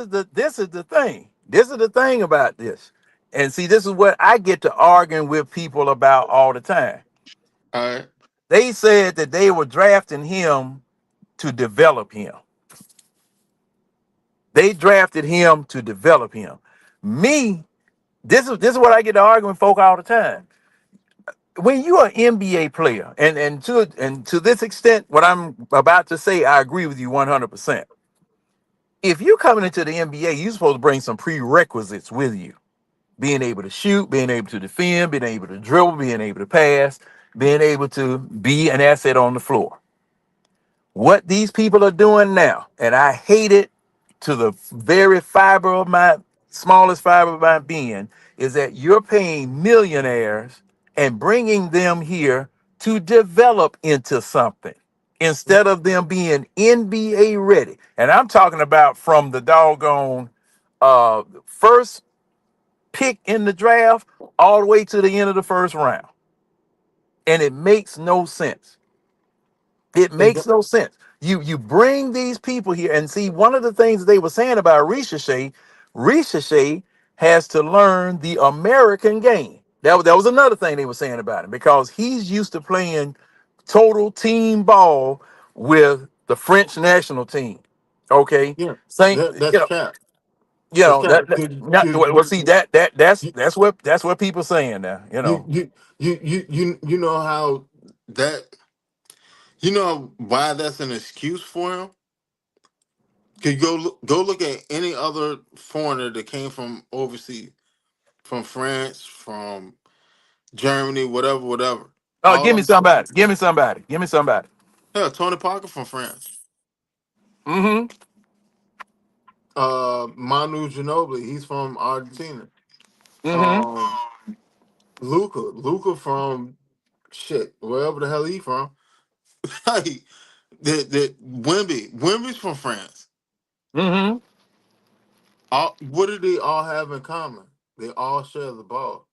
is the thing. This is the thing about this. And see, this is what I get to arguing with people about all the time.
All right.
They said that they were drafting him to develop him. They drafted him to develop him. Me, this is what I get to arguing with folk all the time. When you're an NBA player, and to this extent, what I'm about to say, I agree with you 100%. If you're coming into the NBA, you're supposed to bring some prerequisites with you. Being able to shoot, being able to defend, being able to dribble, being able to pass, being able to be an asset on the floor. What these people are doing now, and I hate it to the very fiber of my smallest fiber of my being, is that you're paying millionaires and bringing them here to develop into something instead of them being NBA ready. And I'm talking about from the doggone first pick in the draft all the way to the end of the first round. And it makes no sense. It
It
makes
do-
no sense. You bring these people here and see one of the things they were saying about Ricochet has to learn the American game. That was another thing they were saying about him because he's used to playing total team ball with the French national team. Okay,
yeah,
saying
that's cap. That's cap.
well, see that's what people saying now.
You you you know how that you know why that's an excuse for him. Could you go look at any other foreigner that came from overseas, from France, from Germany, whatever.
Oh,
All
give me
them.
somebody. Give me somebody. Give me somebody.
Hell, Tony Parker from France.
Mm-hmm.
Manu Ginobili, he's from Argentina.
Mm-hmm.
Um, Luca from shit, wherever the hell he from. Like the Wimby's from France.
Mm-hmm.
What do they all have in common? They all share the ball.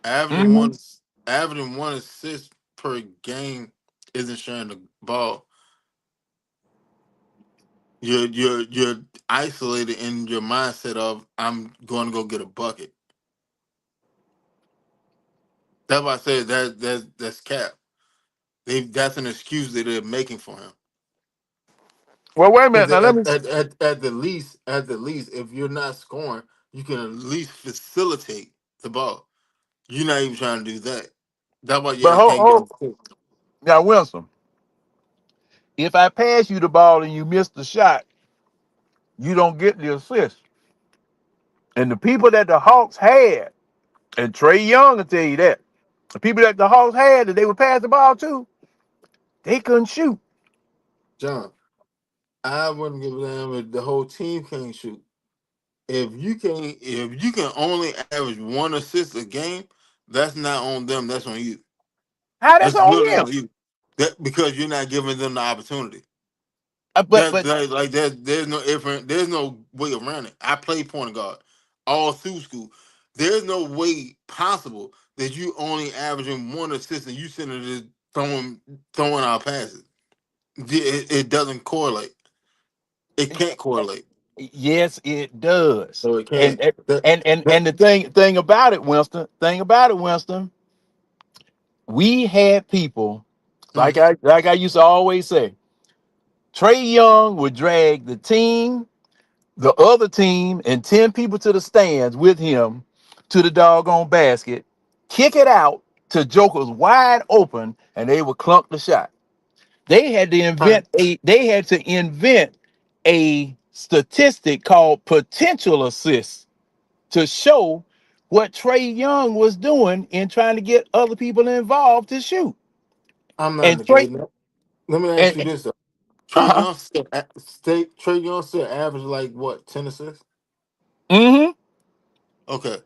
Averaging
Mm-hmm.
one, averaging one assist per game isn't sharing the ball. You're isolated in your mindset of I'm going to go get a bucket. That's why I said that's cap. That's an excuse that they're making for him.
Well, wait a minute.
Because
Now let me.
at the least, if you're not scoring, you can at least facilitate the ball. You're not even trying to do that. That's why
But
y'all can't get him.
now, Winston, if I pass you the ball and you miss the shot, you don't get the assist. And the people that the Hawks had, and Trey Young will tell you that, the people that the Hawks had that they would pass the ball to, they couldn't shoot.
John, I wouldn't give a damn if the whole team can't shoot. If you can only average one assist a game, that's not on them. That's on you.
How that's
That's
on
literally
him?
on you. That because you're not giving them the opportunity.
But
Like there's no different. There's no way around it. I played point guard all through school. There's no way possible that you only averaging one assist and you sitting there just throwing out passes. It doesn't correlate. It can't correlate.
yes, it does.
So it can't.
And
That that
and the thing about it, Winston, we had people
mm,
like I used to always say, Trey Young would drag the other team, and 10 people to the stands with him to the doggone basket, kick it out to jokers wide open, and they would clunk the shot.
I,
They had to invent a statistic called potential assists to show what Trey Young was doing in trying to get other people involved to shoot.
I'm not
And Trey
negating that. Let me ask you
and
this though.
uh-huh.
Trey Young still average like what 10 assists?
Mm-hmm.
Okay.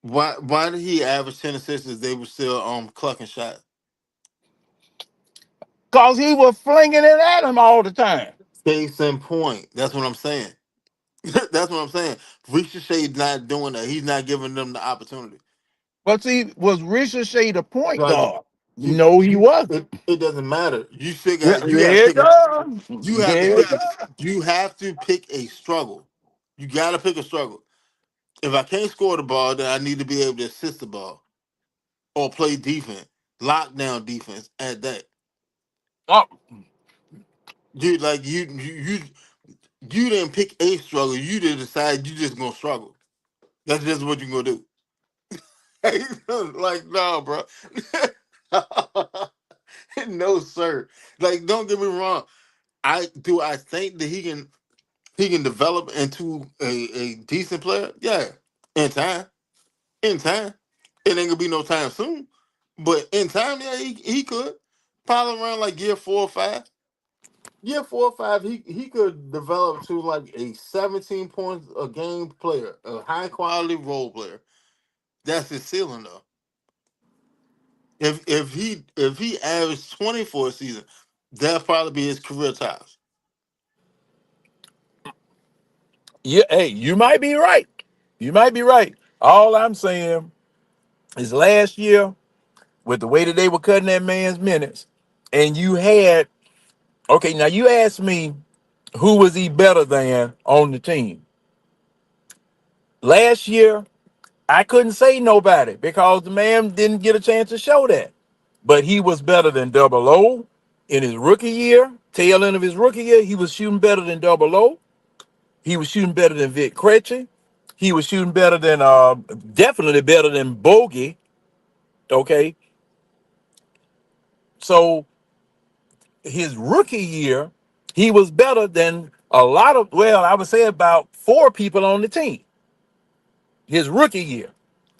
Why did he average 10 assists if they were still clucking shots?
Cause he was flinging it at him all the time.
Case in point. That's what I'm saying. That's what I'm saying. Ricochet's not doing that. He's not giving them the opportunity.
But see, was Ricochet the point
Like
guard? No, he wasn't.
it doesn't matter. You still
Yeah,
got you got to
yeah, it
pick a
does.
you have to
Yeah, it
pick a
does.
you have to pick a struggle. You got to pick a struggle. If I can't score the ball, then I need to be able to assist the ball or play defense, lockdown defense at that.
Oh,
You like you didn't pick a struggle. You didn't decide you just gonna struggle. That's just what you gonna do. Like no, bro. No, sir. Like don't get me wrong. I think that he can develop into a decent player. Yeah, in time. In time. It ain't gonna be no time soon. But in time, yeah, he could. Probably around like year 4 or 5. Year 4 or 5, he could develop to like a 17 points a game player, a high quality role player. That's his ceiling though. If he averaged 20 for a season, that'll probably be his career tops.
yeah. Hey, you might be right. You might be right. All I'm saying is last year, with the way that they were cutting that man's minutes, and you had, okay, now you asked me who was he better than on the team. Last year, I couldn't say nobody because the man didn't get a chance to show that. But he was better than Double O in his rookie year, tail end of his rookie year. He was shooting better than Double O. He was shooting better than Vic Krejci. He was shooting better than, definitely better than Bogey. Okay. So his rookie year, he was better than a lot of, well, I would say about four people on the team his rookie year.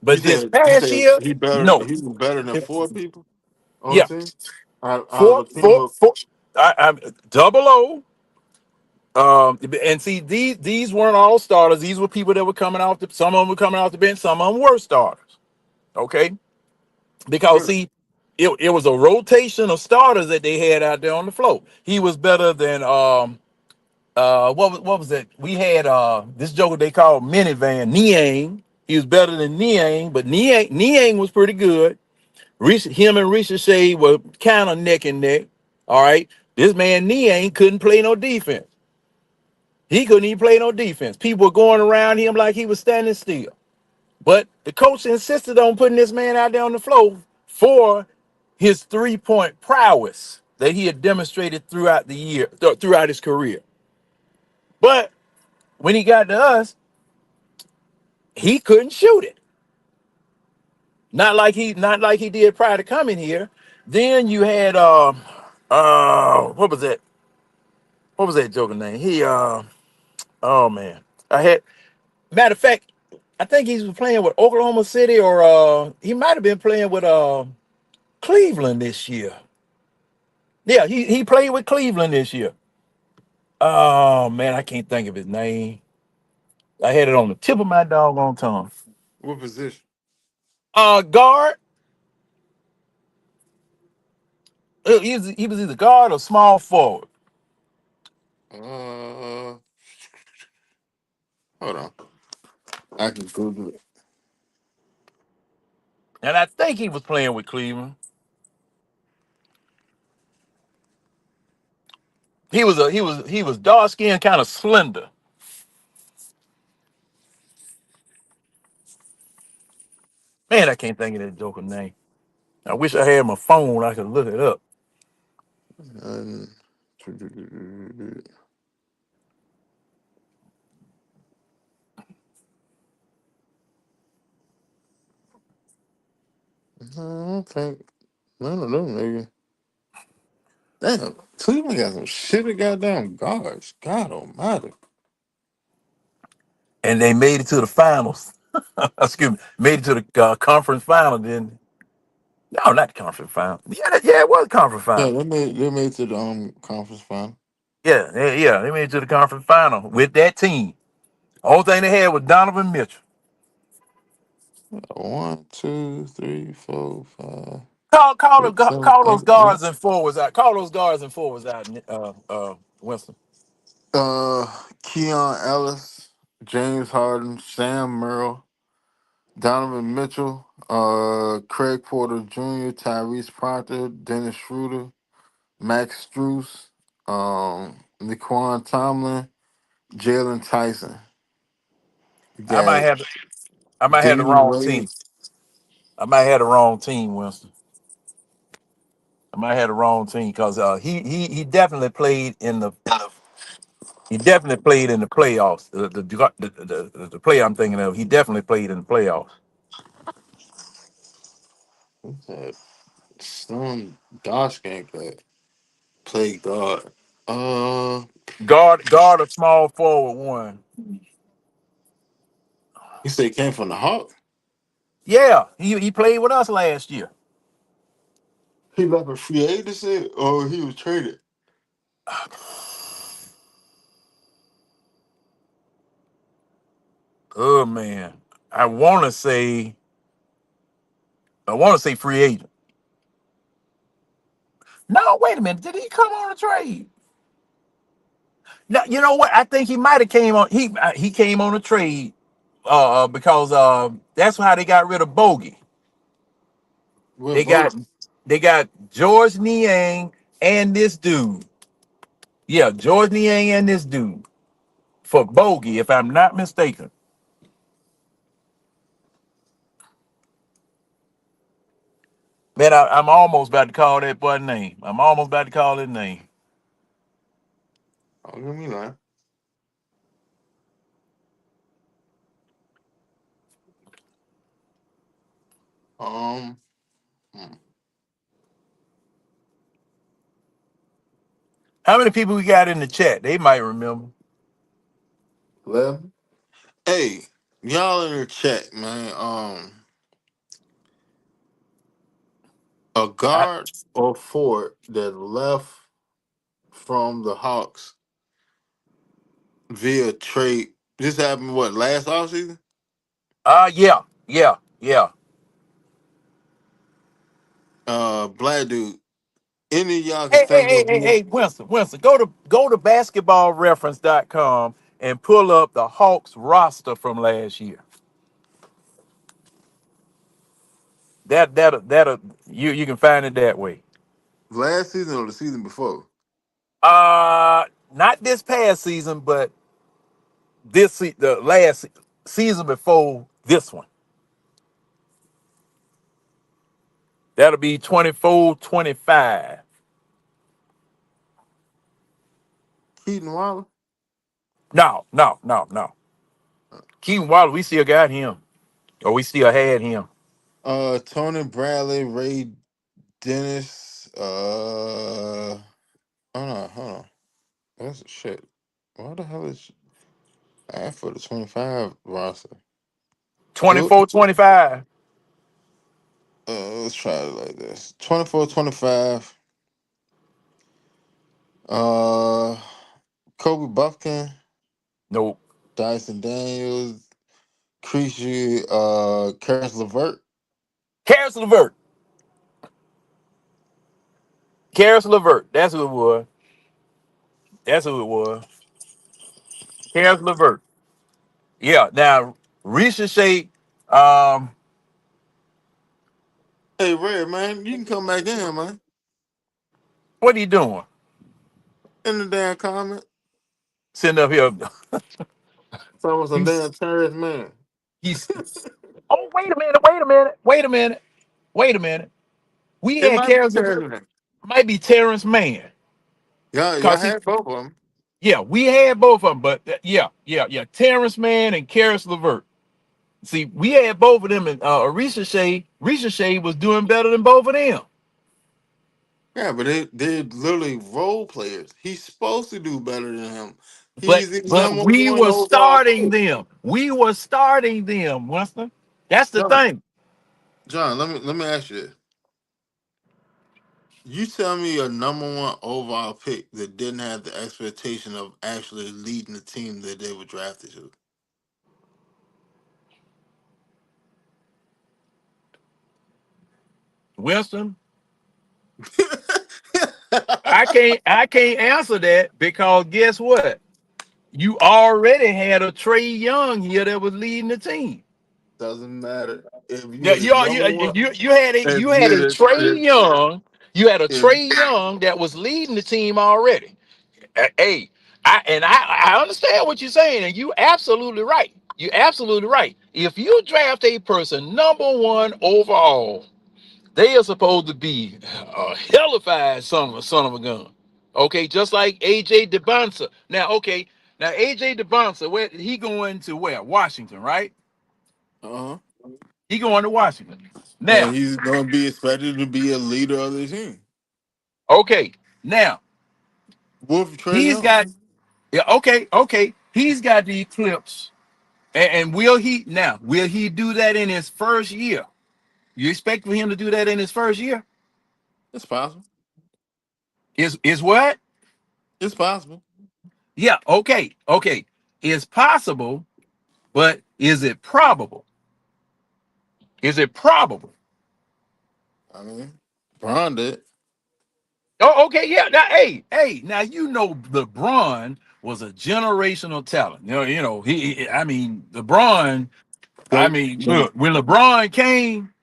You
But this
said you
past
said
year,
he better.
no.
He was better than four people on the
Yeah.
team. Out of
Four,
a team
four,
of
four. I Double O. And see, these weren't all starters. These were people that were coming off the, some of them were coming off the bench, some of them were starters. Okay. Because
what?
see, it was a rotation of starters that they had out there on the floor. He was better than what was that? We had this joker they called minivan Niang. He was better than Niang, but Niang was pretty good. Him and Ricochet were kind of neck and neck. All right. This man Niang couldn't play no defense. He couldn't even play no defense. People were going around him like he was standing still. But the coach insisted on putting this man out there on the floor for his 3-point prowess that he had demonstrated throughout the year, throughout his career. But when he got to us, he couldn't shoot it. Not like he did prior to coming here. Then you had what was that? What was that joker name? He oh man. I had matter of fact, I think he was playing with Oklahoma City or he might have been playing with Cleveland this year. Yeah, he played with Cleveland this year. Oh man, I can't think of his name. I had it on the tip of my doggone tongue.
What position?
Guard. He was either guard or small forward.
Uh, hold on. I can Google it.
And I think he was playing with Cleveland. He was dark skinned, kind of slender. Man, I can't think of that joker name. I wish I had my phone. I could look it up.
Um, I don't think none of them nigga. Damn, Cleveland got some shitty goddamn guards. God almighty.
And they made it to the finals. Excuse me, made it to the conference final. Then no, not the conference final. Yeah, it was conference
Yeah,
final.
they made it to the conference final.
Yeah, they made it to the conference final with that team. Only thing they had was Donovan Mitchell.
One, two, three, four, five, six, seven,
Call those
eight,
guards
nine.
and forwards out. Call those guards and forwards out. Winston.
Uh, Keon Ellis, James Harden, Sam Merrill, Donovan Mitchell, Craig Porter Jr., Tyrese Proctor, Dennis Schroeder, Max Struess, Naquan Tomlin, Jalen Tyson. You
I might
got
have I might have the
Damian
wrong team.
Wade.
I might have the wrong team, Winston. I might have the wrong team because he definitely played in the playoffs. The play I'm thinking of, he definitely played in the playoffs.
What's that? Some Dosh gang play guard. Uh,
Guard a small forward one.
he said he came from the Hawk.
Yeah, he played with us last year.
He left a free agency or he was traded.
Oh man, I want to say I want to say free agent. No, wait a minute. Did he come on a trade? No, you know what? I think he might have came on. He came on a trade. because that's how they got rid of Bogey.
With
They got
Bogey.
they got George Niang and this dude. Yeah, George Niang and this dude for Bogey, if I'm not mistaken. Man, I'm almost about to call that boy name. I'm almost about to call his name.
Oh, give me that. Um, hmm,
How many people we got in the chat? They might remember.
11. Hey, y'all in the chat, man. A
I,
guard or forward that left from the Hawks via trade. This happened what last offseason?
yeah, yeah, yeah.
Black dude. Any of y'all can
Hey, hey,
think
hey,
of
hey,
who?
hey, Winston, go to basketballreference.com and pull up the Hawks roster from last year. That you can find it that way.
Last season or the season before?
Not this past season, but the last season before this one. That'll be 24-25.
Keaton Waller.
No, no, no, no. Keaton Waller, we still got him, or we still had him.
Tony Bradley, Ray Dennis. Hold on. That's shit. Why the hell is I for the 25 roster? Look,
24-25.
let's try it like this. 24, 25. Uh, Kobe Buffkin,
Nope.
Dyson Daniels, Creasy, Karis LeVert.
Karis LeVert. Karis LeVert. That's who it was. That's who it was. Karis LeVert. Yeah. Now, Ricochet, um,
Hey, Red, man, you can come back in, man.
what are you doing?
In the damn comment.
Sitting up here.
Someone some
He's,
damn terrorist man.
he's, oh, wait a minute. We
It
had
might be
Karis LeVert.
terrorist man.
Might be Terrence Mann.
Y'all
Cause he,
had both of them.
yeah, we had both of them, but yeah. Terrence Mann and Karis LeVert. See, we had both of them, and Ricochet was doing better than both of them.
Yeah, but they're literally role players. He's supposed to do better than him.
But
He's the
but
number
we
one
were
overall
starting
pick.
them. We were starting them, Winston. That's the
John,
thing.
John, let me ask you this. You tell me a number one overall pick that didn't have the expectation of actually leading the team that they were drafted to.
Winston, I can't answer that because guess what? You already had a Trey Young here that was leading the team.
Doesn't matter if
Yeah,
you're the number one.
you
If
had
you're
a
the
Trey Young. You had a
if
Trey Young that was leading the team already. Hey, I understand what you're saying, and you absolutely right. You're absolutely right. If you draft a person number one overall, they are supposed to be a hellified son of a gun. Okay, just like AJ DeBonsa. Now AJ DeBonsa, where he going to where? Washington, right?
uh-huh.
He going to Washington.
And
Now,
he's gonna be expected to be a leader of the team.
okay, now
Wolf Trey
he's
Young.
got yeah, okay. He's got the eclipse. And will he do that in his first year? You expect for him to do that in his first year?
It's possible.
Is what?
It's possible.
Yeah, okay. It's possible, but is it probable? Is it probable?
I mean, Braun did.
Oh, okay, yeah. Now, hey, now you know LeBron was a generational talent. I mean, LeBron. I
So,
mean, look, when LeBron came,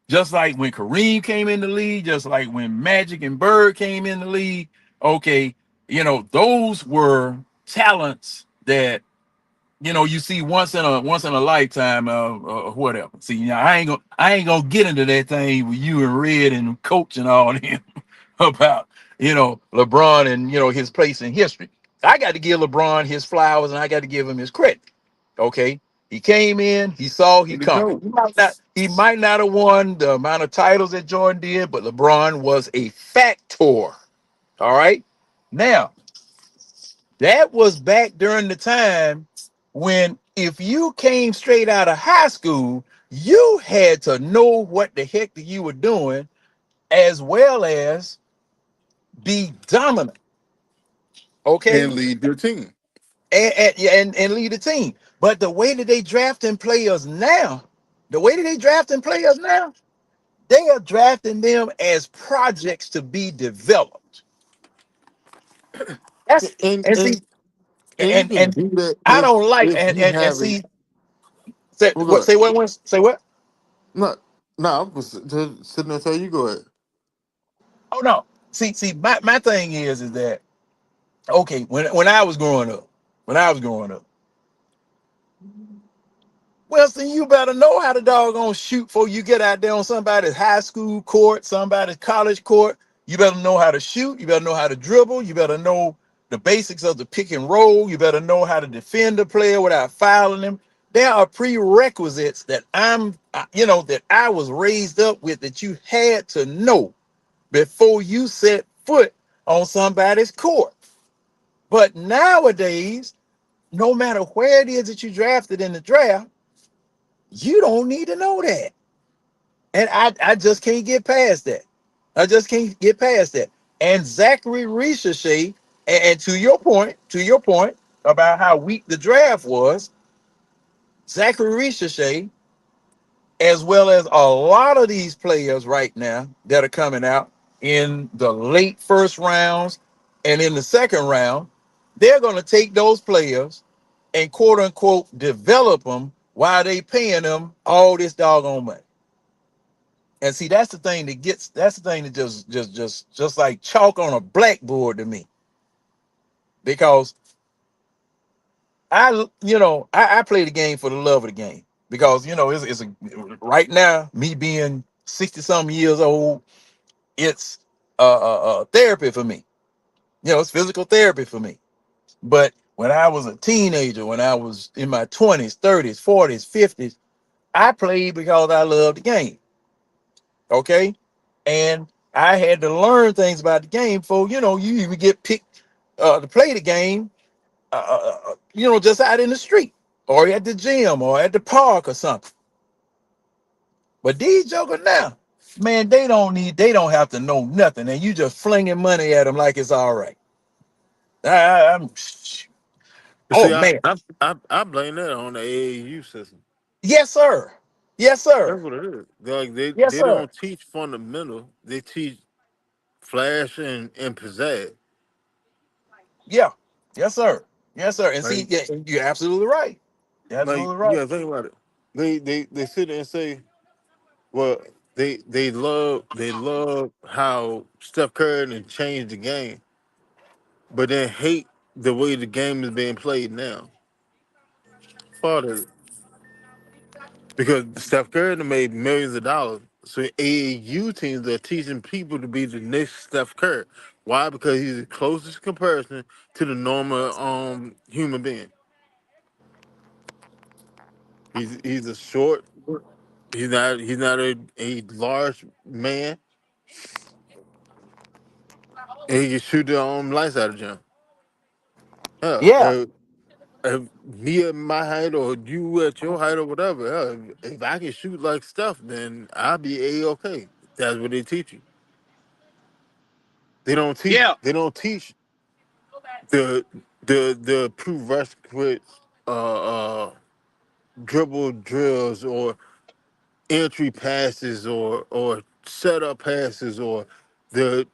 just like when Kareem came in the league, just like when Magic and Bird came in the league. Okay, those were talents that you see once in a lifetime, whatever. See, I ain't gonna get into that thing with you and Red and Coach and all them about LeBron and his place in history. I got to give LeBron his flowers and I got to give him his credit. Okay, he came in, he saw, he
he the
conquered.
coach.
He might not have won the amount of titles that Jordan did, but LeBron was a factor. All right, now that was back during the time when if you came straight out of high school, you had to know what the heck that you were doing, as well as be dominant.
And
Okay,
lead their team.
and lead the team. But the way that they drafting players now, the way that they drafting players now, they are drafting them as projects to be developed. That's
And
and see
and and you can
and
do that
I don't like
if you
and
have a
see say
well, go
what
ahead.
say what once say what.
No, no, I was sitting there tell you go ahead.
Oh no. See, my thing is that okay, when I was growing up, when I was growing up, well, then you better know how to doggone shoot before you get out there on somebody's high school court, somebody's college court. You better know how to shoot, you better know how to dribble, you better know the basics of the pick and roll, you better know how to defend the player without fouling them. There are prerequisites that that I was raised up with that you had to know before you set foot on somebody's court. But nowadays, no matter where it is that you drafted in the draft, you don't need to know that. And I just can't get past that. I just can't get past that. And Zachary Ricochet, and to your point about how weak the draft was, Zachary Ricochet, as well as a lot of these players right now that are coming out in the late first rounds and in the second round, they're going to take those players and quote unquote develop them while they paying them all this doggone money. And see, that's the thing that just like chalk on a blackboard to me. Because I play the game for the love of the game. Because it's a right now, me being 60 something years old, it's therapy for me. It's physical therapy for me. But when I was a teenager, when I was in my 20s, 30s, 40s, 50s, I played because I loved the game. Okay. And I had to learn things about the game for, you even get picked to play the game, just out in the street or at the gym or at the park or something. But these jokers now, man, they don't have to know nothing. And you just flinging money at them like it's all right. I'm, oh
See, I,
man.
I I I blame that on the AAU system.
Yes, sir. Yes,
That's
sir.
what it is. Like
Yes,
they
sir.
don't teach fundamental. They teach flash and pizzazz.
Yeah. Yes, sir. Yes, sir. And see,
Like
yeah, you're absolutely right. You're absolutely right.
yeah, think about it. They sit there and say, well, they love how Steph Curry and changed the game, but then hate the way the game is being played now. Father, because Steph Curry done made millions of dollars. So AAU teams are teaching people to be the next Steph Curry. Why? Because he's the closest comparison to the normal human being. He's a short. He's not a large man, and he can shoot the lights out of gym. Hell,
Yeah.
if me at my height or you at your height or whatever, hell, if I can shoot like Steph, then I'll be a okay. That's what they teach you. They don't teach.
Yeah.
They don't teach the the prerequisite dribble drills or entry passes or setup passes or the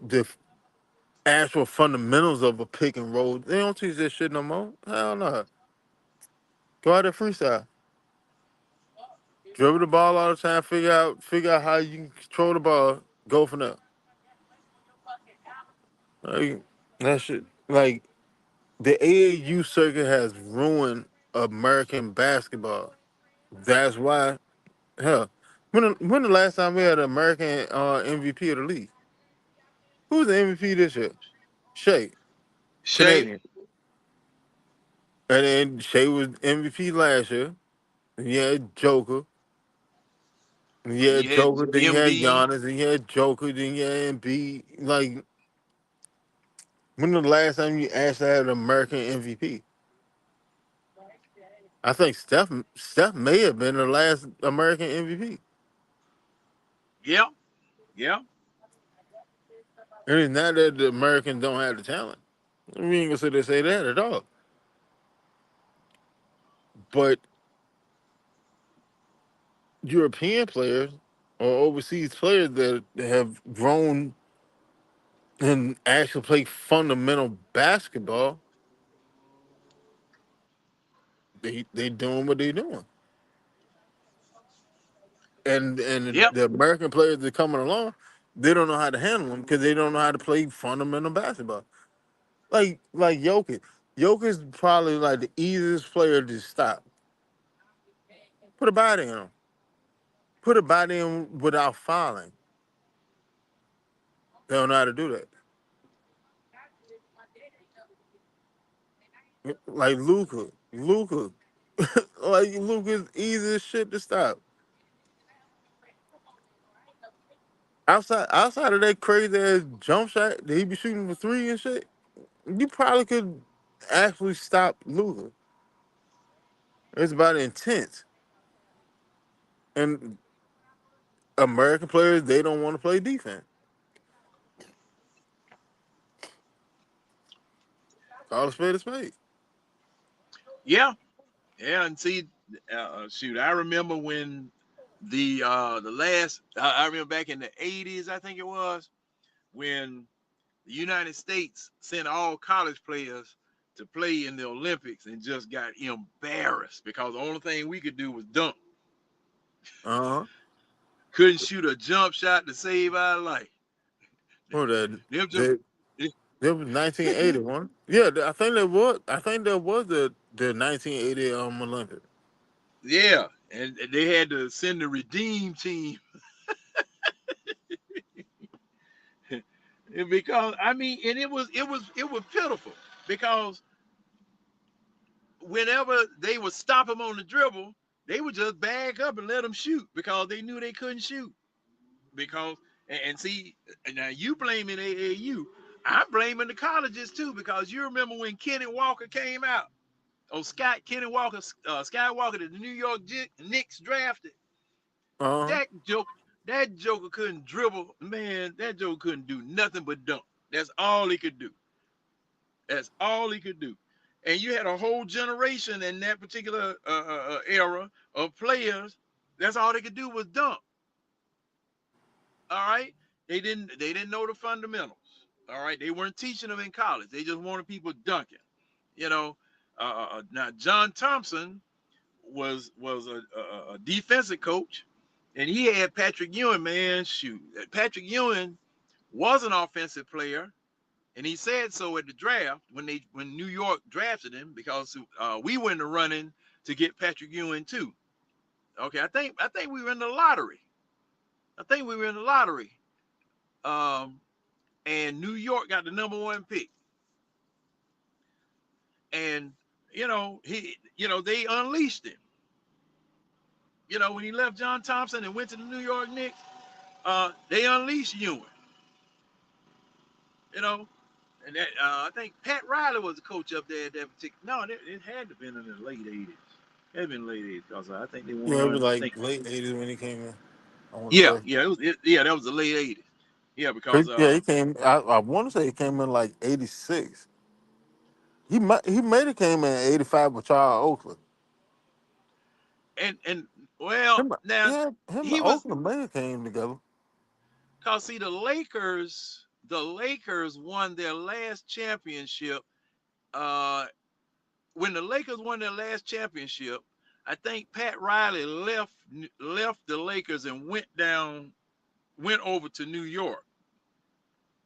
actual fundamentals of a pick and roll. They don't teach that shit no more. Hell no. Go out there freestyle. Dribble the ball all the time. Figure out how you can control the ball. Go from there. Like, that shit. Like the AAU circuit has ruined American basketball. That's why. Hell, when the last time we had an American MVP of the league? Who was the MVP this year? Shea,
Shay.
Canadian. And then Shea was MVP last year. And he had Joker. And he
He
had
had
Joker. Then he had
MB.
Giannis. Then he had Joker. Then he had Embiid. Like, when the last time you actually had an American MVP? I think Steph may have been the last American MVP.
Yeah, yeah,
And it's not that the Americans don't have the talent. We ain't gonna sit there and say that at all. But European players or overseas players that have grown and actually play fundamental basketball, they doing what they doing. And
yep,
the American players that coming along, they don't know how to handle them because they don't know how to play fundamental basketball. Like Jokic. Jokic's probably like the easiest player to stop. Put a body in him. Put a body in without fouling. They don't know how to do that. Like Luca, like Luca's easy as shit to stop. Outside of that crazy ass jump shot that he be shooting for three and shit, you probably could actually stop Luca. It's about intent. And American players, they don't want to play defense. Call a spade a spade.
yeah, yeah. And see, shoot, I remember when the last. I remember back in the '80s, I think it was, when the United States sent all college players to play in the Olympics and just got embarrassed because the only thing we could do was dunk.
Uh huh.
Couldn't shoot a jump shot to save our life.
What that?
Them just,
That that was 1981. Yeah, I think that was. I think that was the 1980 Olympics.
yeah, and they had to send the redeem team. Because I mean, and it was pitiful because whenever they would stop him on the dribble, they would just bag up and let him shoot because they knew they couldn't shoot. Because and see, now you blaming AAU, I'm blaming the colleges too because you remember when Kenny Walker came out. Oh, Kenny Walker, Skywalker, that the New York Knicks drafted.
Uh huh.
That joke, that Joker couldn't dribble, man. That Joker couldn't do nothing but dunk. That's all he could do. That's all he could do. And you had a whole generation in that particular era of players. That's all they could do was dunk. All right, they didn't know the fundamentals. All right, they weren't teaching them in college. They just wanted people dunking. You know, now John Thompson was a defensive coach, and he had Patrick Ewing. Man, shoot, Patrick Ewing was an offensive player, and he said so at the draft when New York drafted him because we were in the running to get Patrick Ewing too. Okay, I think we were in the lottery. I think we were in the lottery. Um, and New York got the number 1 pick, and they unleashed him. When he left John Thompson and went to the New York Knicks, they unleashed Ewing. You know, and that I think Pat Riley was the coach up there at that particular. No, it had to have been in the late '80s. It had been late '80s because I think they
Yeah, it was
won. I
like
think
late '80s when he came in. I want to
yeah,
say.
yeah, yeah, that was the late '80s. Yeah, because
Yeah, he came. I want to say he came in like '86. He made it came in '85 with Charles Oakley.
and well now
Him and
he was
Oakley may have came together.
because see the Lakers. the Lakers won their last championship. Uh, when the Lakers won their last championship, I think Pat Riley left the Lakers and went over to New York.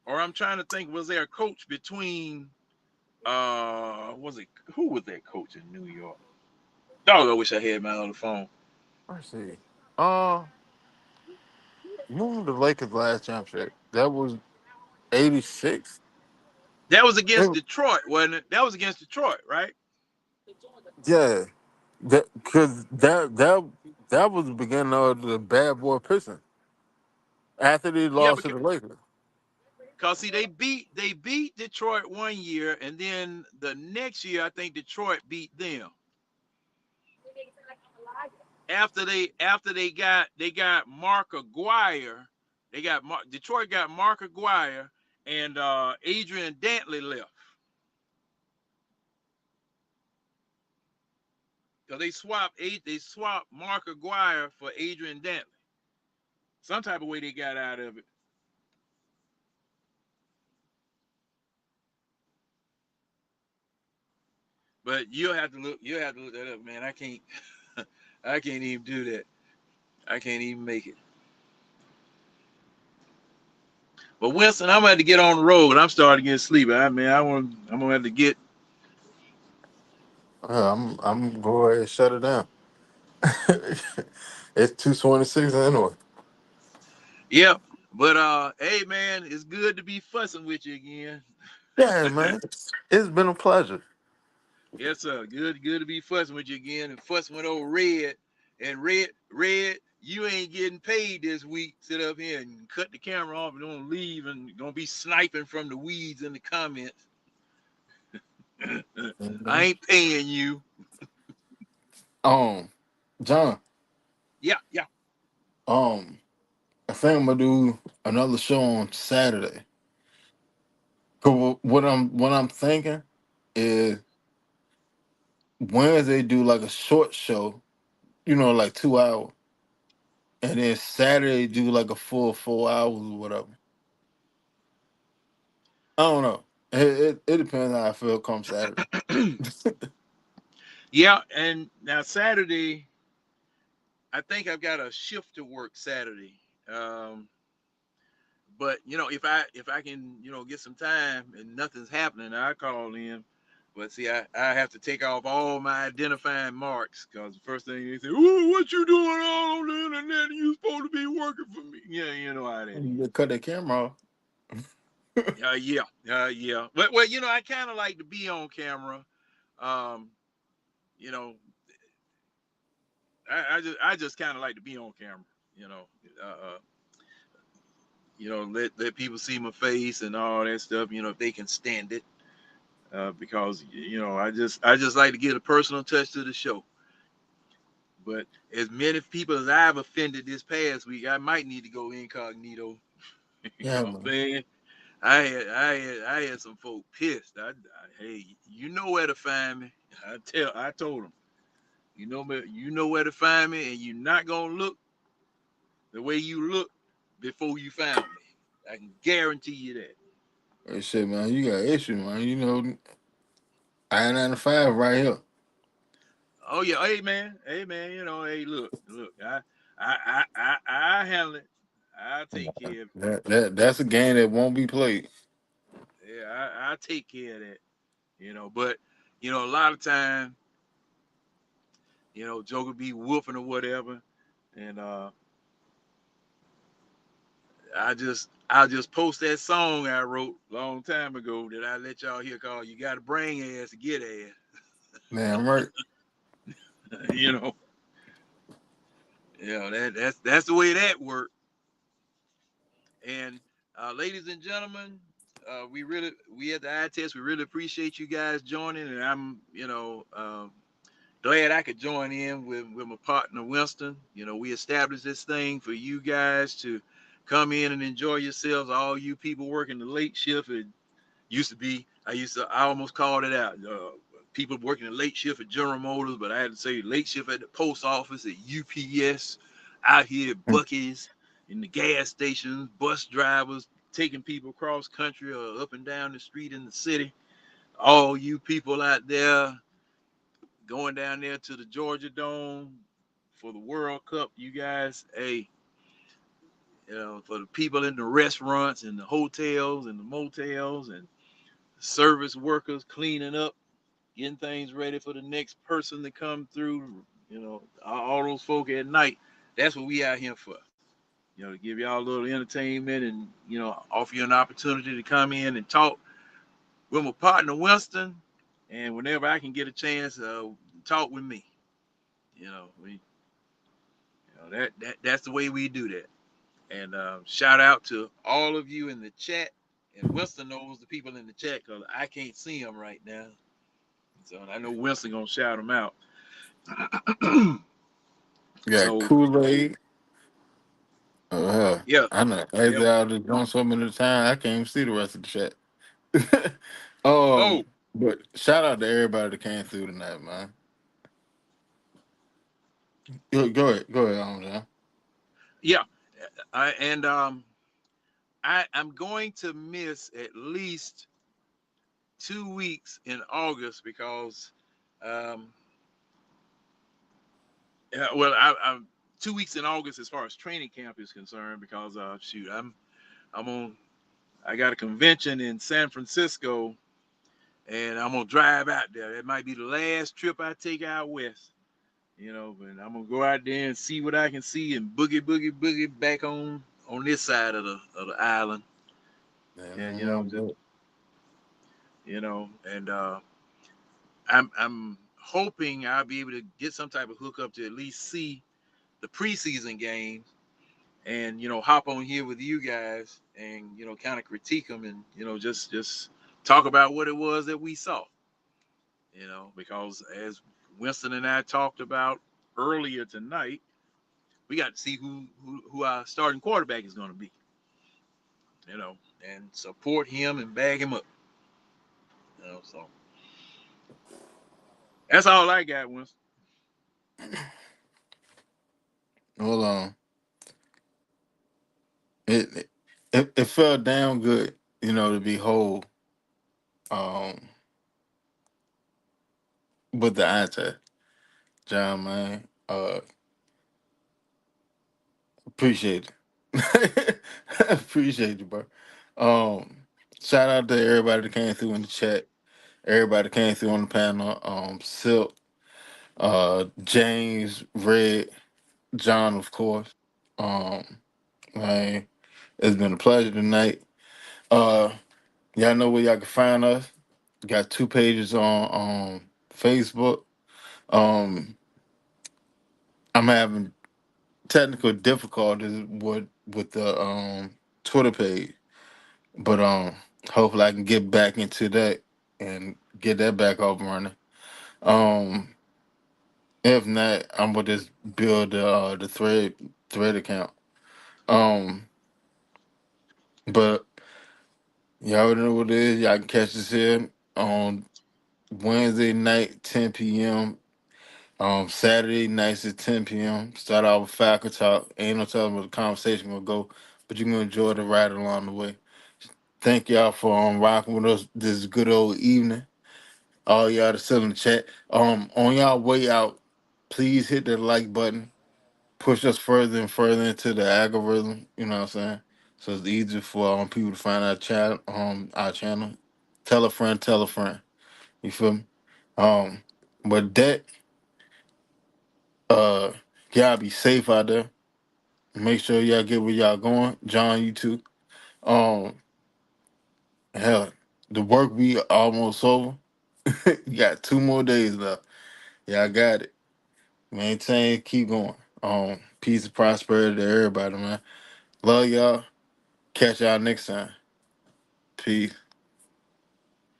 Or I'm trying to think, was there a coach between was it who was that coach in New York? Dog, I wish I had my other phone.
Let's see. Uh, when the Lakers last championship? That was '86.
That was against Detroit, wasn't it? That was against Detroit, right?
Yeah, that was the beginning of the bad boy prison after they
Yeah,
lost to the Lakers.
because see they beat Detroit one year, and then the next year I think Detroit beat them. After they got Mark Aguirre, Detroit got Mark Aguirre, and Adrian Dantley left because they swapped Mark Aguirre for Adrian Dantley. Some type of way they got out of it. But you'll have to look that up, man. I can't I can't even do that. I can't even make it. But Winston, I'm gonna have to get on the road. I'm starting to get sleepy. I'm gonna have to get.
I'm go ahead and shut it down. It's 2:26 anyway.
Yep. But hey man, it's good to be fussing with you again.
Yeah, man. It's been a pleasure.
Yes, sir. Good to be fussing with you again and fussing with old Red. And Red, you ain't getting paid this week. Sit up here and cut the camera off and don't leave and gonna be sniping from the weeds in the comments. I
Mhm.
ain't paying you.
Um, John.
Yeah, yeah.
Um, I think I'm gonna do another show on Saturday. 'Cause what I'm thinking is Wednesday do like a short show, like 2 hours, and then Saturday do like a full 4 hours or whatever. I don't know. It depends how I feel come Saturday.
Yeah, and now Saturday, I think I've got a shift to work Saturday. Um, but if I can get some time and nothing's happening, I call in. But see, I have to take off all my identifying marks because the first thing they say, "Ooh, what you doing all on the internet? You supposed to be working for me." Yeah, you know how that
They
is.
cut their camera off.
Yeah, yeah. But well, I kind of like to be on camera. Um, you know, I just kind of like to be on camera. You know, uh, uh, let people see my face and all that stuff. If they can stand it, because I just like to get a personal touch to the show. But as many people as I've offended this past week, I might need to go incognito.
Yeah, man.
Man, I had some folk pissed. Hey, you know where to find me. I told them, you know where to find me, and you're not gonna look the way you look before you found me. I can guarantee you that.
Hey, shit, man, you got issue, man. I-95 right here.
Oh yeah, hey man, hey look, I handle it. I take care of it.
That's a game that won't be played.
Yeah, I take care of that. But a lot of time, Joker be woofing or whatever, and I just post that song I wrote a long time ago that I let y'all hear called "You Got to Bring Ass to Get Ass."
Man, right.
you know, that's the way that worked. And ladies and gentlemen, we at the eye test, we really appreciate you guys joining, and I'm glad I could join in with my partner Winston. We established this thing for you guys to come in and enjoy yourselves. All you people working the late shift, it I almost called it out. People working the late shift at General Motors, but I had to say late shift at the post office, at UPS, out here at Bucky's, in the gas stations, bus drivers. taking people cross country or up and down the street in the city. All you people out there going down there to the Georgia Dome for the World Cup, you guys, hey, for the people in the restaurants and the hotels and the motels and service workers cleaning up, getting things ready for the next person to come through, all those folk at night. That's what we out here for. To give y'all a little entertainment and, offer you an opportunity to come in and talk with my partner Winston. And whenever I can get a chance, talk with me. That's the way we do that. And shout out to all of you in the chat. And Winston knows the people in the chat because I can't see them right now. So I know Winston gonna shout them out.
Yeah,
So
Kool Aid.
yeah,
I know. As
yep.
I was doing so many times, I can't even see the rest of the chat.
Oh
But shout out to everybody that came through tonight, man. Go ahead, John.
yeah, I'm going to miss at least 2 weeks in August because, um, I'm 2 weeks in August as far as training camp is concerned because shoot, I'm on. I got a convention in San Francisco, and I'm gonna drive out there. It might be the last trip I take out west. But I'm gonna go out there and see what I can see and boogie back on this side of the island.
Man,
And
nothing wrong
just
with
and I'm hoping I'll be able to get some type of hookup to at least see the preseason games and hop on here with you guys and kind of critique them and just talk about what it was that we saw. Because as Winston and I talked about earlier tonight, we got to see who our starting quarterback is going to be. And support him and bag him up. So that's all I got, Winston.
it. Hold on. It felt damn good, to be whole um with the answer, John, man. Appreciate it. Appreciate you, bro. Um Shout out to everybody that came through in the chat, everybody that came through on the panel, Silk, James, Red, John, of course. Um man, it's been a pleasure tonight. Uh y'all know where y'all can find us. Got two pages on Facebook. Um, I'm having technical difficulties with the Twitter page, but hopefully I can get back into that and get that back up and running. Um, if not, I'm gonna just build the thread account. Um, but y'all already know what it is. Y'all can catch us here on Wednesday night, 10 p.m. Saturday nights at 10 p.m. Start out with Falcon Talk. Ain't no telling where the conversation gonna go, but you're gonna enjoy the ride along the way. Thank y'all for rocking with us this good old evening. All y'all that's still in the chat. On y'all way out, please hit that like button. Push us further and further into the algorithm. You know what I'm saying? So it's easier for people to find our channel. Our channel. Tell a friend. Tell a friend. You feel me? Um, but that uh, y'all be safe out there. Make sure y'all get where y'all going. John, you too. Um, hell, the work week almost over. You got 2 more days left. Y'all got it. Maintain, keep going. Peace and prosperity to everybody, man. Love y'all. Catch y'all next time. Peace.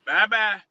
Bye bye.